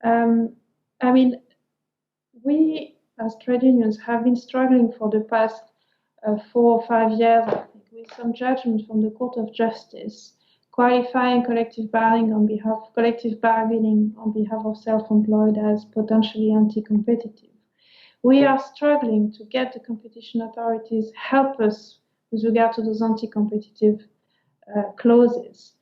I mean, we as trade unions have been struggling for the past 4 or 5 years, I think, with some judgment from the Court of Justice qualifying collective bargaining on behalf of self-employed as potentially anti-competitive. We are struggling to get the competition authorities help us with regard to those anti-competitive clauses.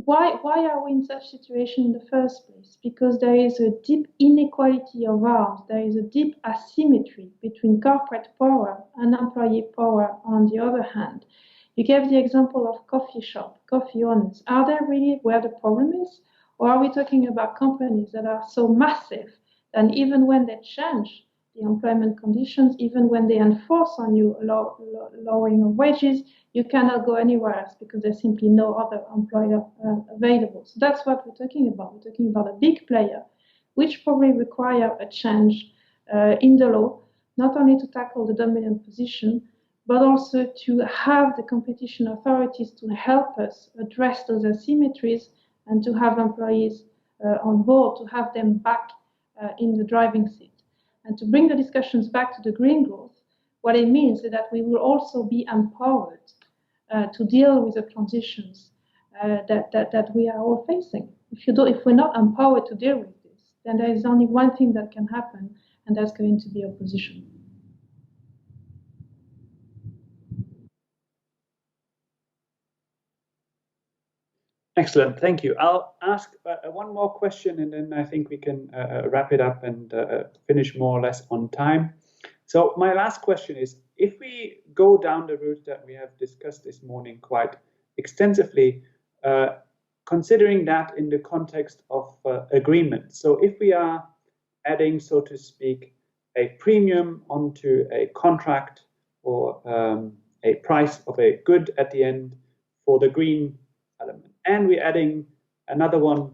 Why are we in such a situation in the first place? Because there is a deep inequality of arms. There is a deep asymmetry between corporate power and employee power on the other hand. You gave the example of coffee owners. Are they really where the problem is? Or are we talking about companies that are so massive that even when they change the employment conditions, even when they enforce on you lowering of wages, you cannot go anywhere else because there's simply no other employer available. So that's what we're talking about. We're talking about a big player, which probably require a change in the law, not only to tackle the dominant position, but also to have the competition authorities to help us address those asymmetries and to have employees on board, to have them back in the driving seat. And to bring the discussions back to the green growth, what it means is that we will also be empowered to deal with the transitions that we are all facing. If we're not empowered to deal with this, then there is only one thing that can happen, and that's going to be opposition. Excellent, thank you. I'll ask one more question, and then I think we can wrap it up and finish more or less on time. So my last question is, if we go down the route that we have discussed this morning quite extensively, considering that in the context of agreement, so if we are adding, so to speak, a premium onto a contract or a price of a good at the end for the green element, and we're adding another one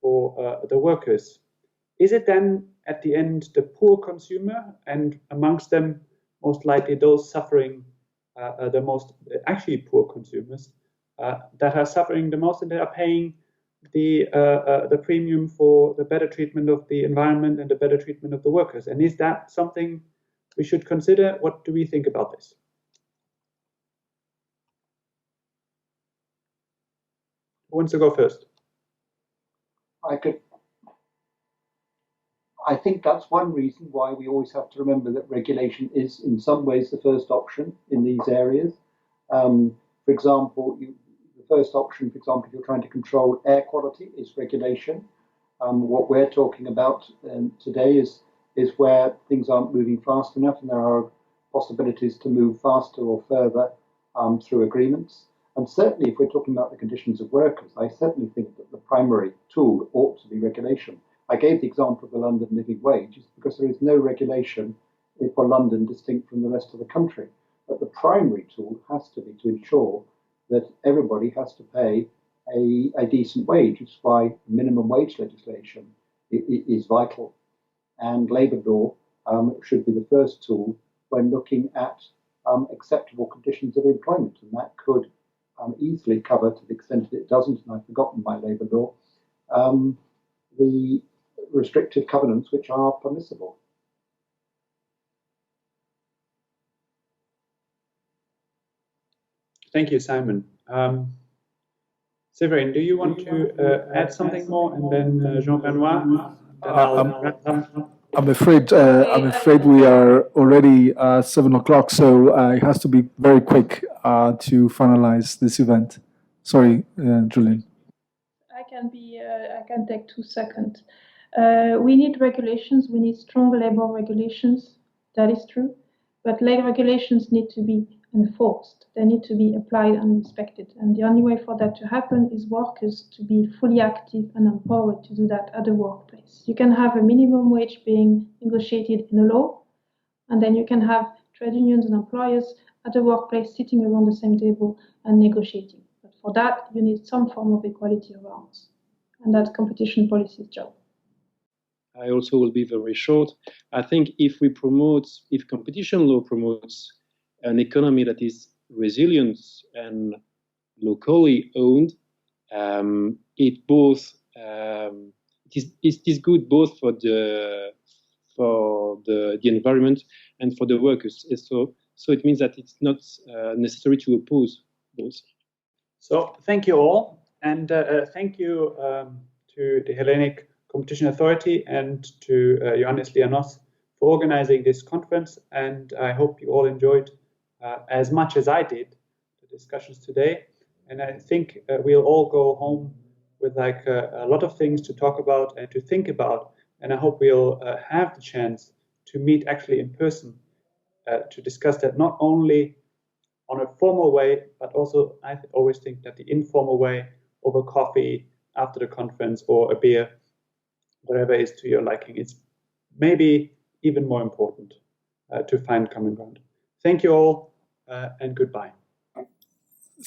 for the workers, is it then at the end the poor consumer, and amongst them most likely those suffering the most, actually poor consumers, that are suffering the most, and they are paying the premium for the better treatment of the environment and the better treatment of the workers? And is that something we should consider? What do we think about this? Who wants to go first? I think that's one reason why we always have to remember that regulation is in some ways the first option in these areas. For example, the first option, for example, if you're trying to control air quality, is regulation. What we're talking about today is where things aren't moving fast enough, and there are possibilities to move faster or further through agreements. And certainly, if we're talking about the conditions of workers, I certainly think that the primary tool ought to be regulation. I gave the example of the London living wage because there is no regulation for London distinct from the rest of the country. But the primary tool has to be to ensure that everybody has to pay a decent wage, which is why minimum wage legislation is vital. And labour law should be the first tool when looking at acceptable conditions of employment. And that could easily cover, to the extent that it doesn't, and I've forgotten my labour law, the restrictive covenants which are permissible. Thank you, Simon. Severin, do you want to add something more, and then Jean-Benoit? I'm afraid we are already 7 o'clock, so it has to be very quick to finalize this event. Sorry, Julian. I can take 2 seconds. We need regulations. We need strong labor regulations. That is true. But labor regulations need to be enforced. They need to be applied and respected. And the only way for that to happen is workers to be fully active and empowered to do that at the workplace. You can have a minimum wage being negotiated in a law, and then you can have trade unions and employers at the workplace sitting around the same table and negotiating. But for that, you need some form of equality of arms. And that's competition policy's job. I also will be very short. I think if competition law promotes an economy that is resilient and locally owned, it is good both for the environment and for the workers. So it means that it's not necessary to oppose both. So thank you all, and thank you to the Hellenic Competition Authority and to Ioannis Lianos for organizing this conference, and I hope you all enjoyed as much as I did the discussions today. And I think we'll all go home with a lot of things to talk about and to think about, and I hope we'll have the chance to meet actually in person to discuss that, not only on a formal way, but also I always think that the informal way, over coffee after the conference or a beer, whatever is to your liking, it's maybe even more important to find common ground. Thank you all, and goodbye.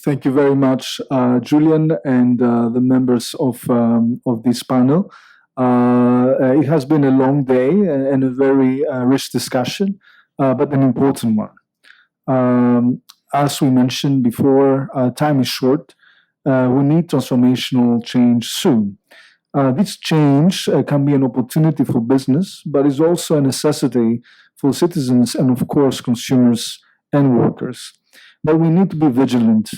Thank you very much, Julian, and the members of this panel. It has been a long day and a very rich discussion, but an important one. As we mentioned before, time is short. We need transformational change soon. This change can be an opportunity for business, but is also a necessity for citizens and, of course, consumers and workers. But we need to be vigilant.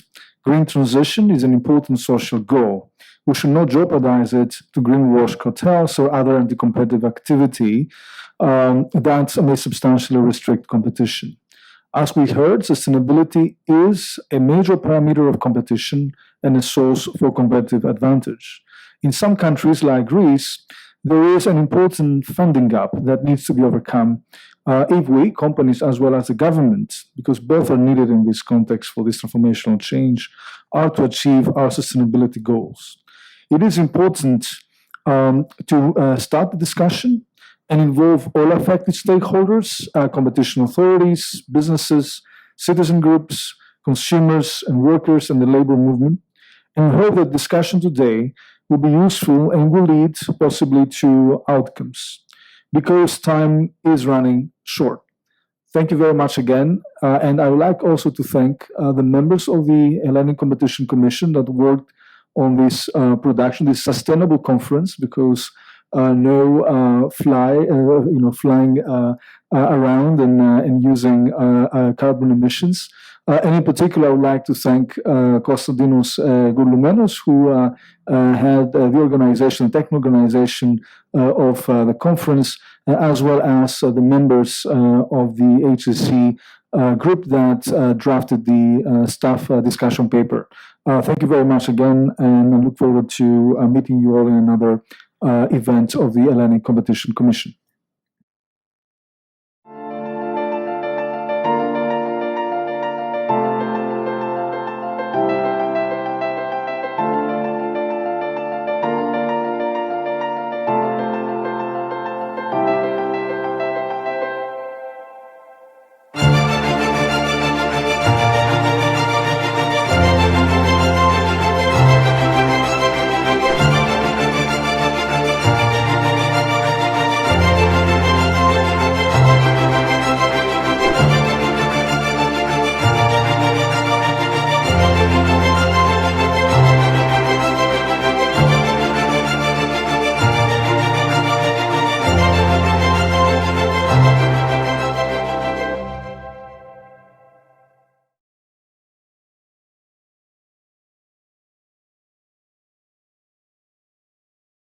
Green transition is an important social goal. We should not jeopardize it to greenwash cartels or other anti-competitive activity that may substantially restrict competition. As we heard, sustainability is a major parameter of competition and a source for competitive advantage. In some countries like Greece, there is an important funding gap that needs to be overcome if we, companies as well as the government, because both are needed in this context for this transformational change, are to achieve our sustainability goals. It is important to start the discussion and involve all affected stakeholders, competition authorities, businesses, citizen groups, consumers and workers, and the labor movement. And we hope that discussion today will be useful and will lead possibly to outcomes, because time is running short. Thank you very much again. And I would like also to thank the members of the Hellenic Competition Commission that worked on this production, this sustainable conference, because no flying around and using carbon emissions. And in particular, I would like to thank Konstantinos Gourloumenos, who had the organization, the technical organization of the conference, as well as the members of the HCC group that drafted the staff discussion paper. Thank you very much again, and I look forward to meeting you all in another event of the Hellenic Competition Commission.